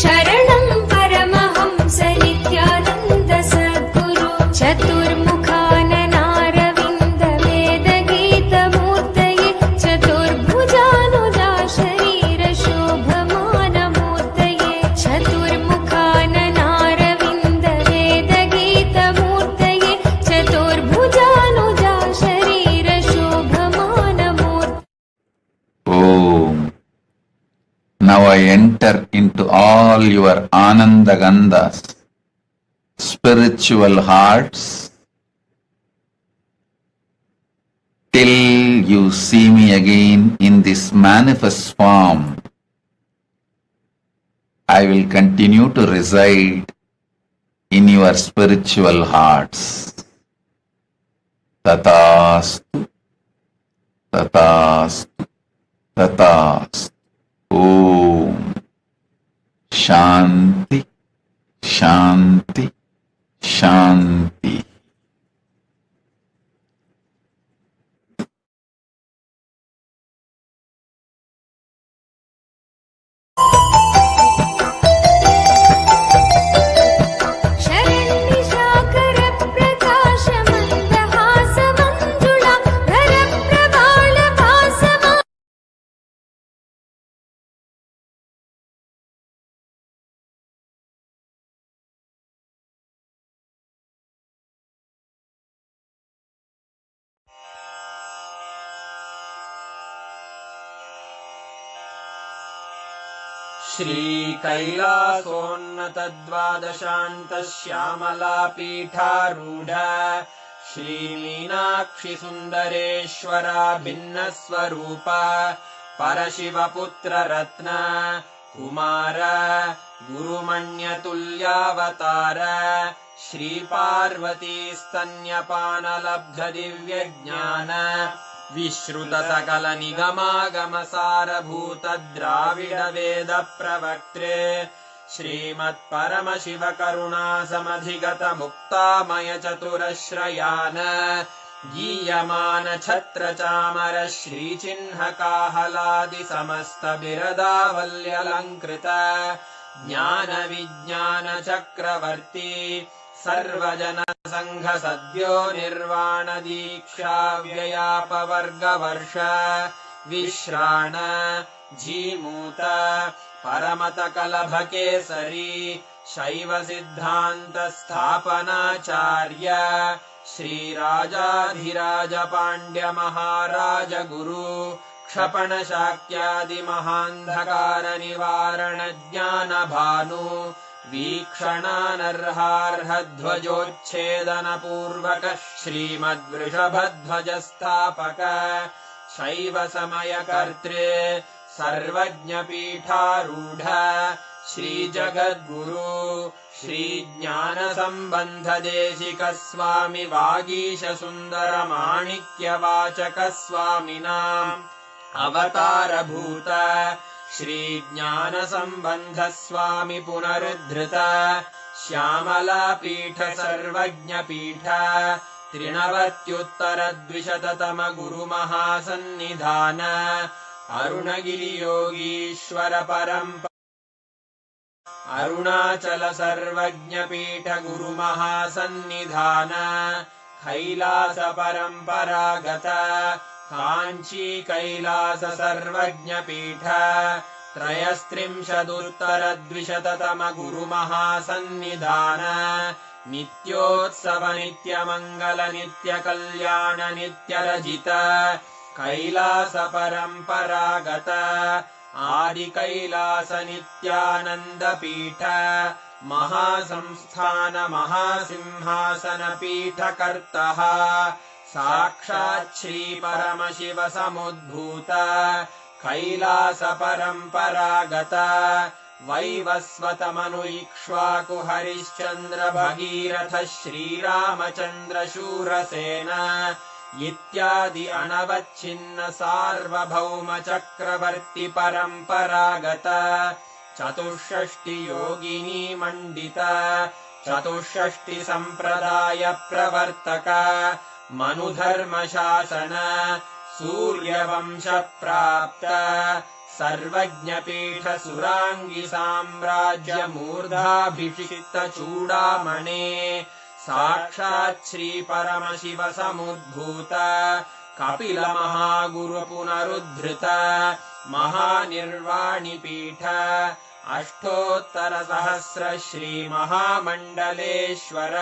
शरणं परमहंस नित्यानन्द सद्गुरु चतुर्मुखाननारविन्द वेदगीतमूर्तये चतुर्भुजानुजा शरीर शोभमानमूर्तये चतुर्मुखाननारविन्द वेदगीतमूर्तये चतुर्भुजानुजा शरीर शोभमानमूर्तये. Om. Now I enter into all your Ananda Gandhas, spiritual hearts, till you see me again in this manifest form. I will continue to reside in your spiritual hearts. Tatastu, tatastu, tatastu. Om. Shanti, Shanti, Shanti. शरण्निशाकर प्रकाश मन्दहास मञ्जुळा धर प्रबाल भासमा श्रीकैलासोन्नतद्वादशान्तश्यामलापीठारूढ श्रीमीनाक्षिसुन्दरेश्वरा भिन्नस्वरूप परशिवपुत्ररत्न कुमार गुरुमण्यतुल्यावतार श्रीपार्वतीस्तन्यपानलब्धदिव्यज्ञान विश्रुतसकलनिगमागमसारभूत द्राविड वेद प्रवक्त्रे श्रीमत्परमशिवकरुणासमधिगत मुक्तामय चतुरश्रयान गीयमान छत्रचामर श्रीचिह्नकाहलादि समस्त बिरदावल्यलङ्कृत ज्ञान विज्ञान चक्रवर्ती सर्वजन संघ सद्यो निर्वाण दीक्षा व्ययापवर्गवर्ष विश्राण जीमूत परमत कलभकेसरी शैव सिद्धान्त स्थापनाचार्य श्रीराजाधिराज पाण्ड्य महाराज गुरु क्षपण शाक्यादि महान्धकार निवारण ज्ञान भानु वीक्षणानर्हार्हध्वजोच्छेदन पूर्वक श्रीमद्वृषभध्वजस्थापक शैव समयकर्त्रे सर्वज्ञपीठारूढ श्रीजगद्गुरु श्रीज्ञानसम्बन्धदेशिक स्वामि वागीश सुन्दर माणिक्यवाचक स्वामिनाम् अवतारभूत श्रीज्ञानसम्बन्ध स्वामि पुनरुद्धृत श्यामलापीठ सर्वज्ञपीठ त्रिनवत्युत्तरद्विशततम गुरुमहासन्निधान अरुणगिरियोगीश्वर परम्परा अरुणाचल सर्वज्ञपीठ गुरुमहासन्निधान कैलास परम्परागत काञ्ची कैलास सर्वज्ञपीठ त्रयस्त्रिंशदुत्तरद्विशततम गुरुमहासन्निधान नित्योत्सव नित्यमङ्गल नित्यकल्याण नित्यरजित कैलास परम्परागत आदिकैलास नित्यानन्दपीठ महासंस्थान महासिंहासनपीठकर्तः साक्षात् श्रीपरमशिव समुद्भूत कैलास परम्परागत वैवस्वतमनु इक्ष्वाकु हरिश्चन्द्र भगीरथ श्रीरामचन्द्र शूरसेन इत्यादि अनवच्छिन्न सार्वभौम चक्रवर्ति परम्परागत चतुष्षष्टि योगिनी मण्डित चतुष्षष्टि सम्प्रदाय प्रवर्तक मनुधर्मशासन सूर्यवंश प्राप्त सर्वज्ञपीठ सुराङ्गि साम्राज्य मूर्धाभिषिक्त चूडामणे साक्षात् श्री परमशिव समुद्भूत कपिल महागुरु पुनरुद्धृत महानिर्वाणिपीठ अष्टोत्तर सहस्र श्री महामण्डलेश्वर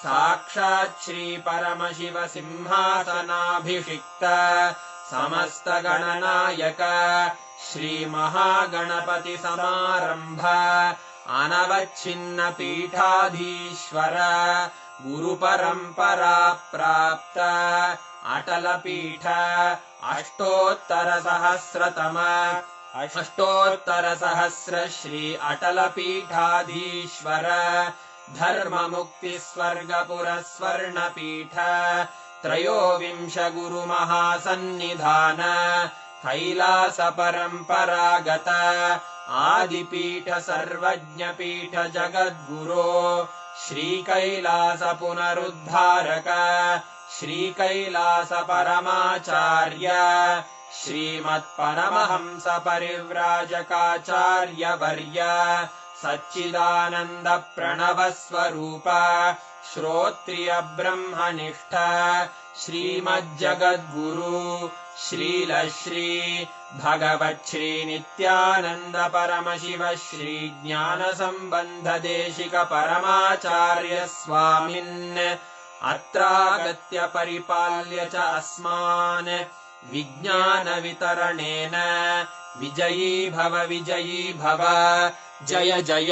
साक्षात् श्री परमशिव सिंहासनाभिषिक्त समस्त गणनायक श्री महागणपति समारंभ अनवच्छिन्न पीठाधीश्वर गुरुपरम्परा प्राप्त अटल पीठ अष्टोत्तर सहस्र श्री अटल पीठाधीश्वर धर्म मुक्ति स्वर्गपुर स्वर्ण पीठ त्रयोविंश गुरु महासन्निधान कैलास परम्परागत आदिपीठ सर्वज्ञपीठ जगद्गुरो श्रीकैलास पुनरुद्धारक श्रीकैलास परमाचार्य श्रीमत्परमहंस परिव्राजकाचार्य वर्य सच्चिदानन्द प्रणव स्वरूप श्रोत्रिय ब्रह्मनिष्ठ श्रीमज्जगद्गुरु श्रील श्री भगवत् श्री नित्यानन्द परमशिव श्री ज्ञान सम्बन्ध देशिक परमाचार्य स्वामिन् अत्रागत्य परिपाल्य च अस्मान् विज्ञान वितरणेन विजयी भव जय जय।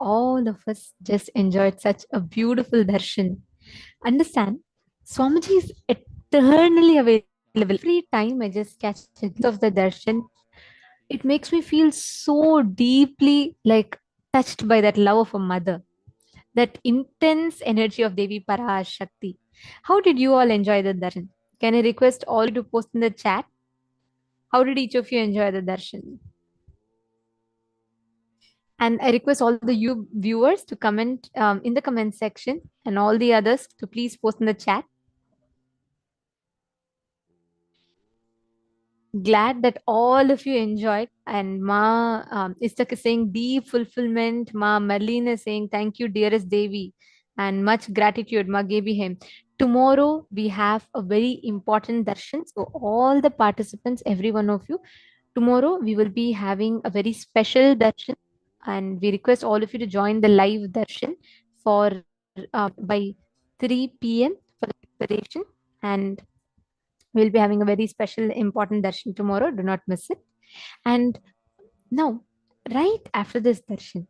All of us just enjoyed such a beautiful darshan. Understand? Swamiji is eternally available. Every time I just catch a glimpse of the darshan, it makes me feel so deeply like touched by that love of a mother, that intense energy of Devi Parashakti. How did you all enjoy the darshan? Can I request all you to post in the chat? How did each of you enjoy the darshan? And I request all the you viewers to comment in the comment section, and all the others to please post in the chat. Glad that all of you enjoyed. And Ma Istak is saying deep fulfillment. Ma Marlene is saying thank you, dearest Devi, and much gratitude, Ma Gebihem. Tomorrow we have a very important darshan. So all the participants, every one of you, tomorrow we will be having a very special darshan, and we request all of you to join the live darshan for by 3 p.m. for the preparation, and we'll be having a very special important darshan tomorrow. Do not miss it. And now, right after this darshan,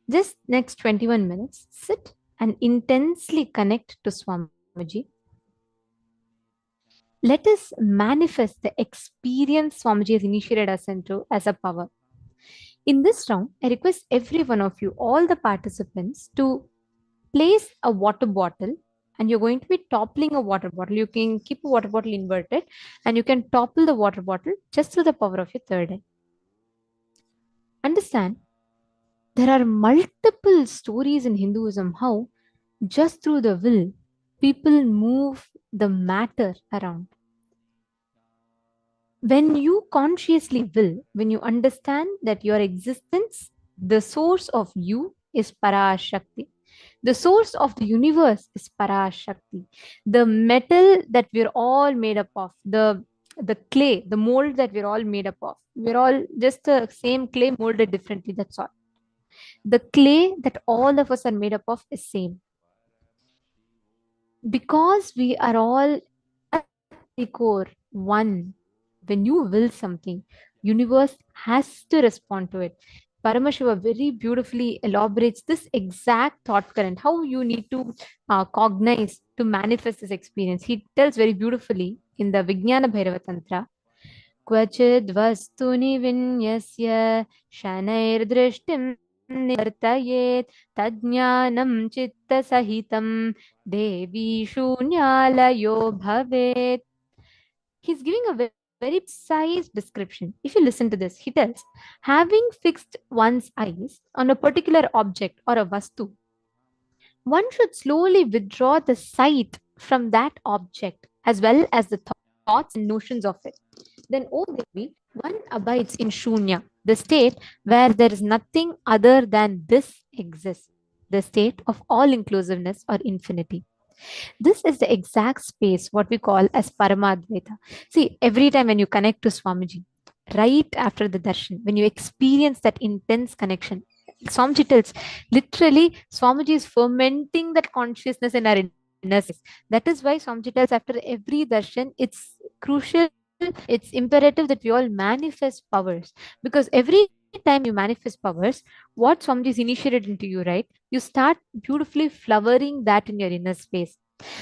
just next 21 minutes, sit and intensely connect to Swamiji. Let us manifest the experience Swamiji has initiated us into as a power. In this round, I request every one of you, all the participants, to place a water bottle, and you're going to be toppling a water bottle. You can keep a water bottle inverted and you can topple the water bottle just through the power of your third eye. Understand, there are multiple stories in Hinduism how just through the will, people move the matter around. When you consciously will, when you understand that your existence, the source of you is Parashakti. The source of the universe is Parashakti. The metal that we're all made up of, the clay, the mold that we're all made up of, we're all just the same clay molded differently. That's all. The clay that all of us are made up of is same. Because we are all at the core one. When you will something, universe has to respond to it. Paramashiva very beautifully elaborates this exact thought current, how you need to cognize to manifest this experience. He tells very beautifully in the Vijnana Bhairava Tantra, क्वचिद् वस्तुनि विन्यस्य शनैर्दृष्टिं निवर्तयेत् तज्ज्ञानं चित्तसहितं देवी शून्यालयो भवेत्. He's giving a very precise description. If you listen to this, he tells, having fixed one's eyes on a particular object or a vastu, one should slowly withdraw the sight from that object as well as the thoughts and notions of it. Then, O Devi, one abides in Shunya, the state where there is nothing other than this exists, the state of all inclusiveness or infinity. This is the exact space what we call as Paramadvaita. See, every time when you connect to Swamiji, right after the darshan, when you experience that intense connection, Swamiji tells, literally, Swamiji is fermenting that consciousness in our inner space. That is why Swamiji tells after every darshan, it's crucial, it's imperative that we all manifest powers. Because every time you manifest powers, what Swamiji is initiated into you, right? You start beautifully flowering that in your inner space.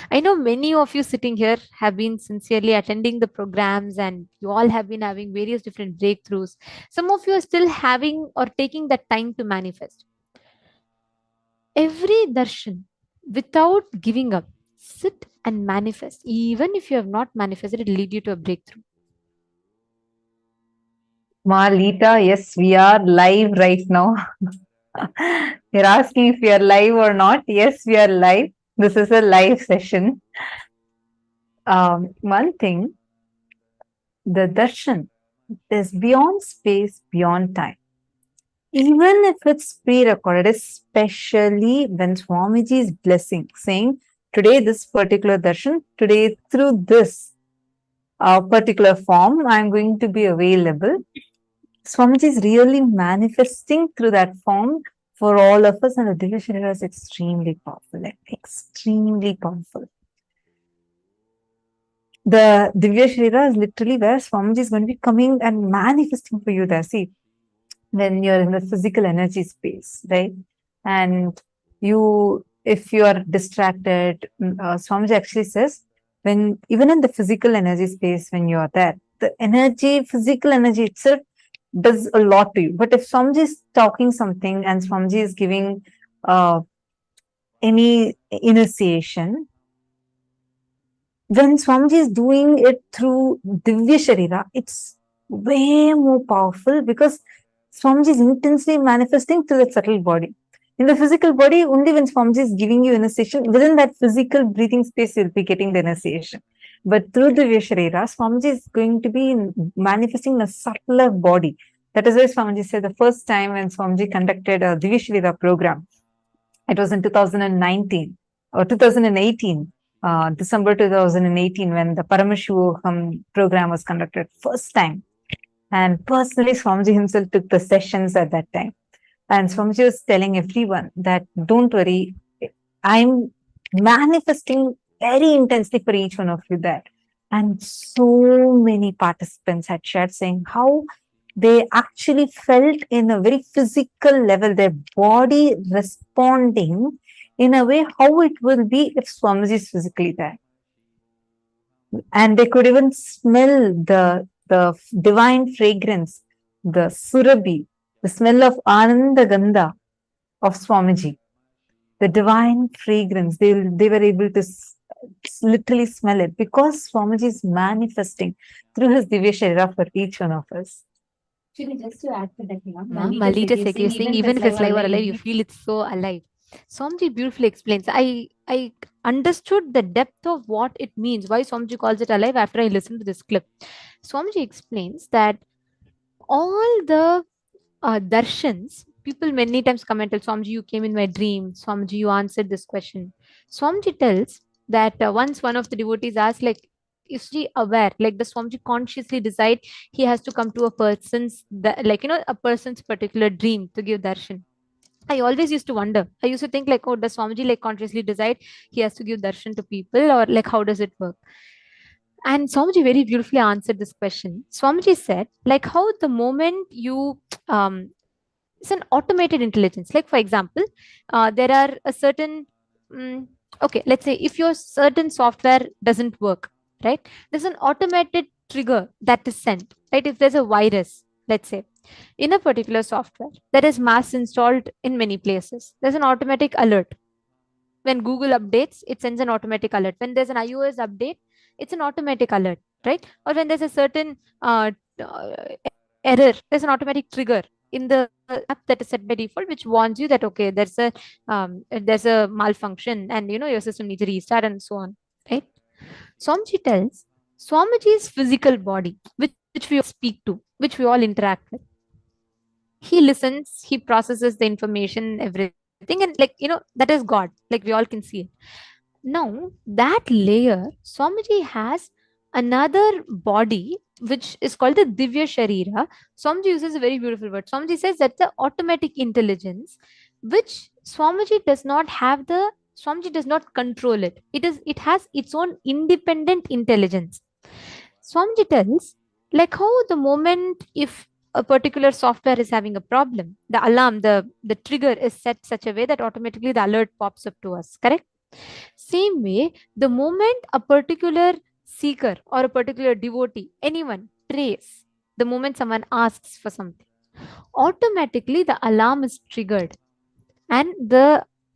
I know many of you sitting here have been sincerely attending the programs, and you all have been having various different breakthroughs. Some of you are still having or taking that time to manifest. Every darshan, without giving up, sit and manifest. Even if you have not manifested, it will lead you to a breakthrough. Ma Lita, yes, we are live right now. You're asking if we are live or not. Yes, we are live. This is a live session. One thing, the darshan is beyond space, beyond time. Even if it's pre-recorded, especially when Swamiji is blessing, saying, today this particular darshan, today through this particular form, I'm going to be available. Swamiji is really manifesting through that form for all of us, and the Divya Sharira is extremely powerful, extremely powerful. The Divya Sharira is literally where Swamiji is going to be coming and manifesting for you there. See, when you're in the physical energy space, right? And you if you are distracted, Swamiji actually says, when even in the physical energy space, when you are there, the energy, physical energy itself does a lot to you. But if Swamiji is talking something and Swamiji is giving any initiation, when Swamiji is doing it through Divya Sharira, it's way more powerful because Swamiji is intensely manifesting through the subtle body. In the physical body, only when Swamiji is giving you initiation, within that physical breathing space, you'll be getting the initiation. But through Divya Sharira, Swamiji is going to be manifesting in a subtler body. That is why Swamiji said the first time when Swamiji conducted a Divya Sharira program, it was in 2019 or 2018, December 2018, when the Paramashivoham program was conducted first time. And personally, Swamiji himself took the sessions at that time. And Swamiji was telling everyone that don't worry, I'm manifesting very intensely for each one of you there. And so many participants had shared saying how they actually felt in a very physical level, their body responding in a way how it will be if Swamiji is physically there. And they could even smell the divine fragrance, the surabhi, the smell of Ananda Gandha of Swamiji, the divine fragrance. They were able to literally smell it because Swamiji is manifesting through his Divya Sharira for each one of us. Actually, just to add to that, Malita Seki is saying, even if it's live or alive, you feel it's so alive. Swamiji beautifully explains. I understood the depth of what it means, why Swamiji calls it alive after I listened to this clip. Swamiji explains that all the darshans, people many times come and tell Swamiji, you came in my dream. Swamiji, you answered this question. Swamiji tells that once one of the devotees asked, like, is he aware? Like, the Swamiji consciously decide he has to come to a person's, a person's particular dream to give darshan. I always used to wonder. I used to think like, oh, does Swamiji like consciously decide he has to give darshan to people, or like how does it work? And Swamiji very beautifully answered this question. Swamiji said, like how the moment you it's an automated intelligence. Like for example, there are a certain okay, let's say if your certain software doesn't work, right? There's an automated trigger that is sent, right? If there's a virus, let's say, in a particular software that is mass installed in many places, there's an automatic alert. When Google updates, it sends an automatic alert. When there's an iOS update, it's an automatic alert, right? Or when there's a certain uh, error, there's an automatic trigger in the app that is set by default, which warns you that okay, there's a malfunction, and your system needs a restart and so on, right? Swamiji tells Swamiji's physical body, which we all speak to, which we all interact with. He listens, he processes the information, everything, and that is God. Like we all can see it. Now, that layer, Swamiji has another body which is called the Divya Sharira. Swamiji uses a very beautiful word. Swamiji says that's the automatic intelligence, which Swamiji does not control it. It has its own independent intelligence. Swamiji tells, like how the moment if a particular software is having a problem, the alarm, the trigger is set such a way that automatically the alert pops up to us, correct? Same way, the moment a particular seeker or a particular devotee, anyone prays, the moment someone asks for something, automatically the alarm is triggered, and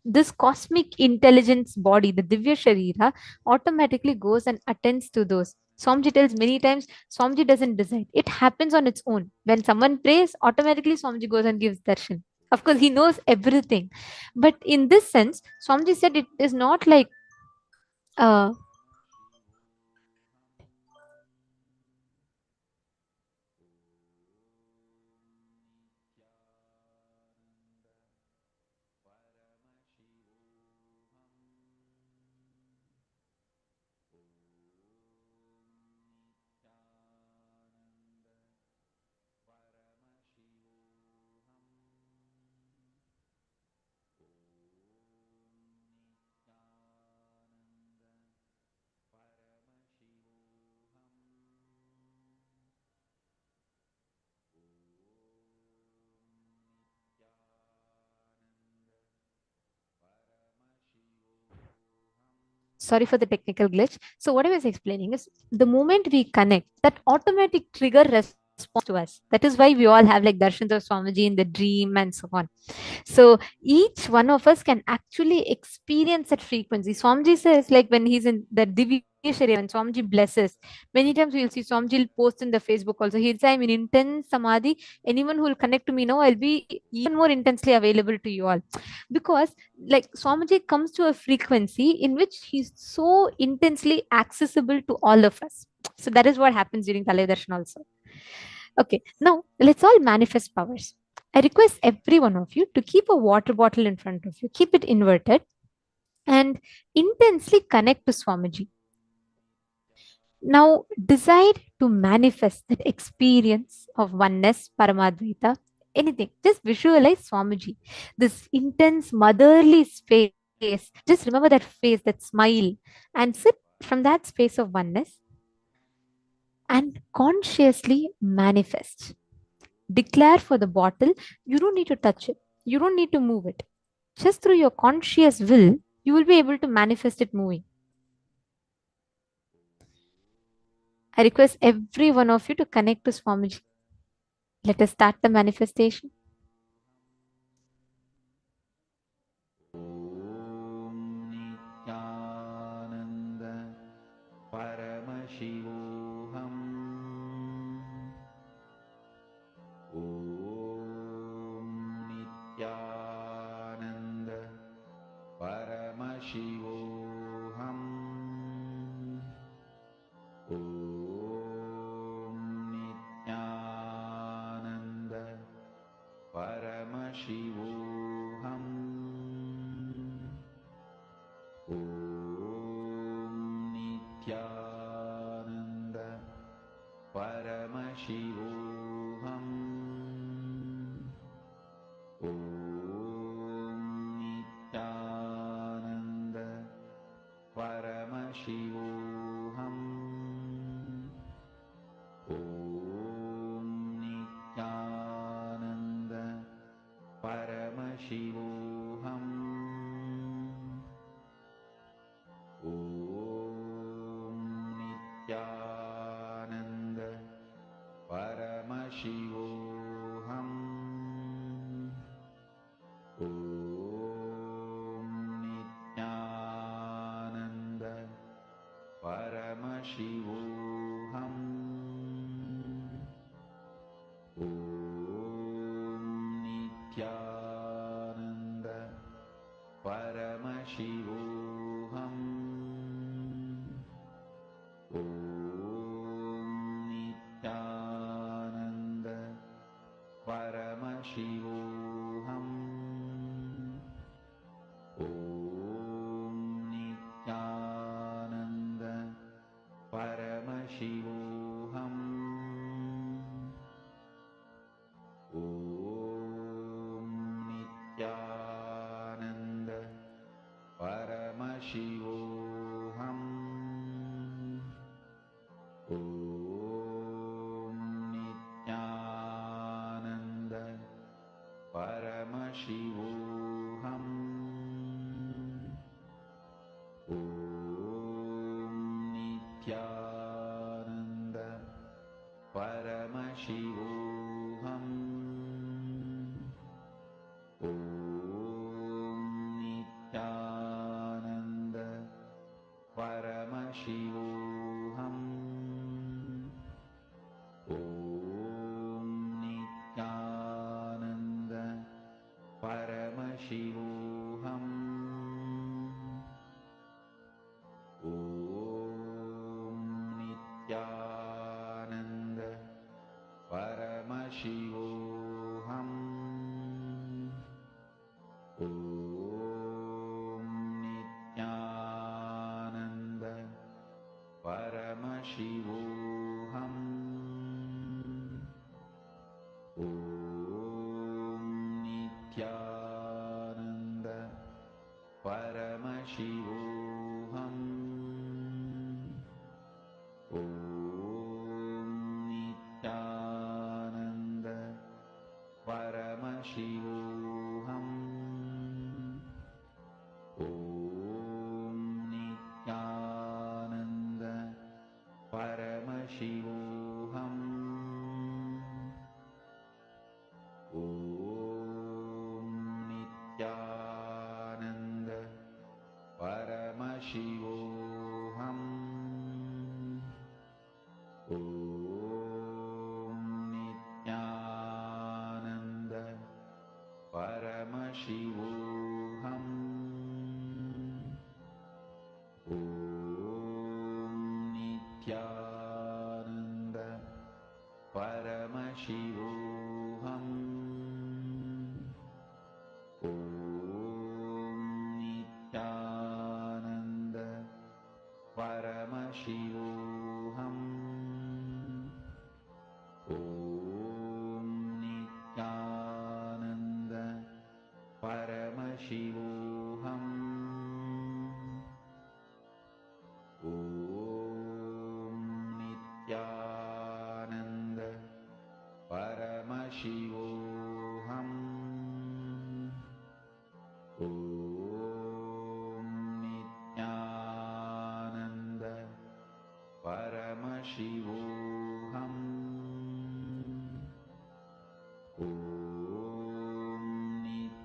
this cosmic intelligence body, the Divya Sharira, automatically goes and attends to those. Swamiji tells many times, Swamiji doesn't decide. It happens on its own. When someone prays, automatically Swamiji goes and gives darshan. Of course, he knows everything. But in this sense, Swamiji said it is not like uh, Sorry for the technical glitch. So what I was explaining is the moment we connect, that automatic trigger response to us. That is why we all have like darshans of Swamiji in the dream and so on. So each one of us can actually experience that frequency. Swamiji says, like when he's in the Divya Sharira, when Swamiji blesses, many times we'll see Swamiji will post in the Facebook also. He'll say, I'm in intense samadhi. Anyone who will connect to me now, I'll be even more intensely available to you all. Because like Swamiji comes to a frequency in which he's so intensely accessible to all of us. So that is what happens during Kalaya Darshan also. Okay, now let's all manifest powers. I request every one of you to keep a water bottle in front of you, keep it inverted, and intensely connect to Swamiji. Now decide to manifest that experience of oneness, Paramadvaita, anything. Just visualize Swamiji, this intense motherly space. Just remember that face, that smile, and sit from that space of oneness and consciously manifest. Declare for the bottle, you don't need to touch it, you don't need to move it. Just through your conscious will, you will be able to manifest it moving. I request every one of you to connect to Swamiji. Let us start the manifestation.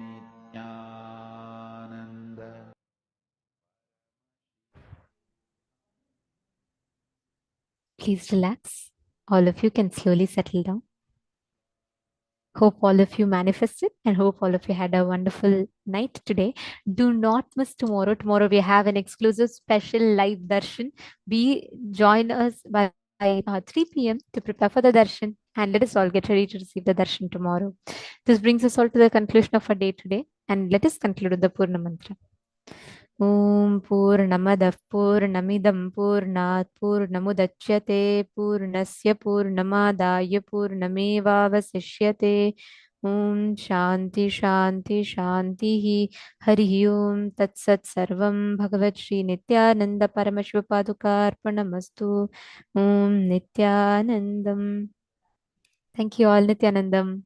Nithyananda. Please relax. All of you can slowly settle down. Hope all of you manifested and hope all of you had a wonderful night today. Do not miss tomorrow. Tomorrow we have an exclusive special live darshan. Be join us by 3 p.m. to prepare for the darshan and let us all get ready to receive the darshan tomorrow. This brings us all to the conclusion of our day today and let us conclude with the Purna Mantra. ॐ पूर्णमदः पूर्णमिदं पूर्णात् पूर्णमुदच्यते पूर्णस्य पूर्णमादाय पूर्णमेवावशिष्यते ॐ शान्ति शान्ति शान्तिः हरिः ॐ तत्सत् सर्वं भगवत् श्री नित्यानन्द परमशिवपादुकार्पणमस्तु ॐ नित्यानन्दम्. Thank you all, Nithyanandam.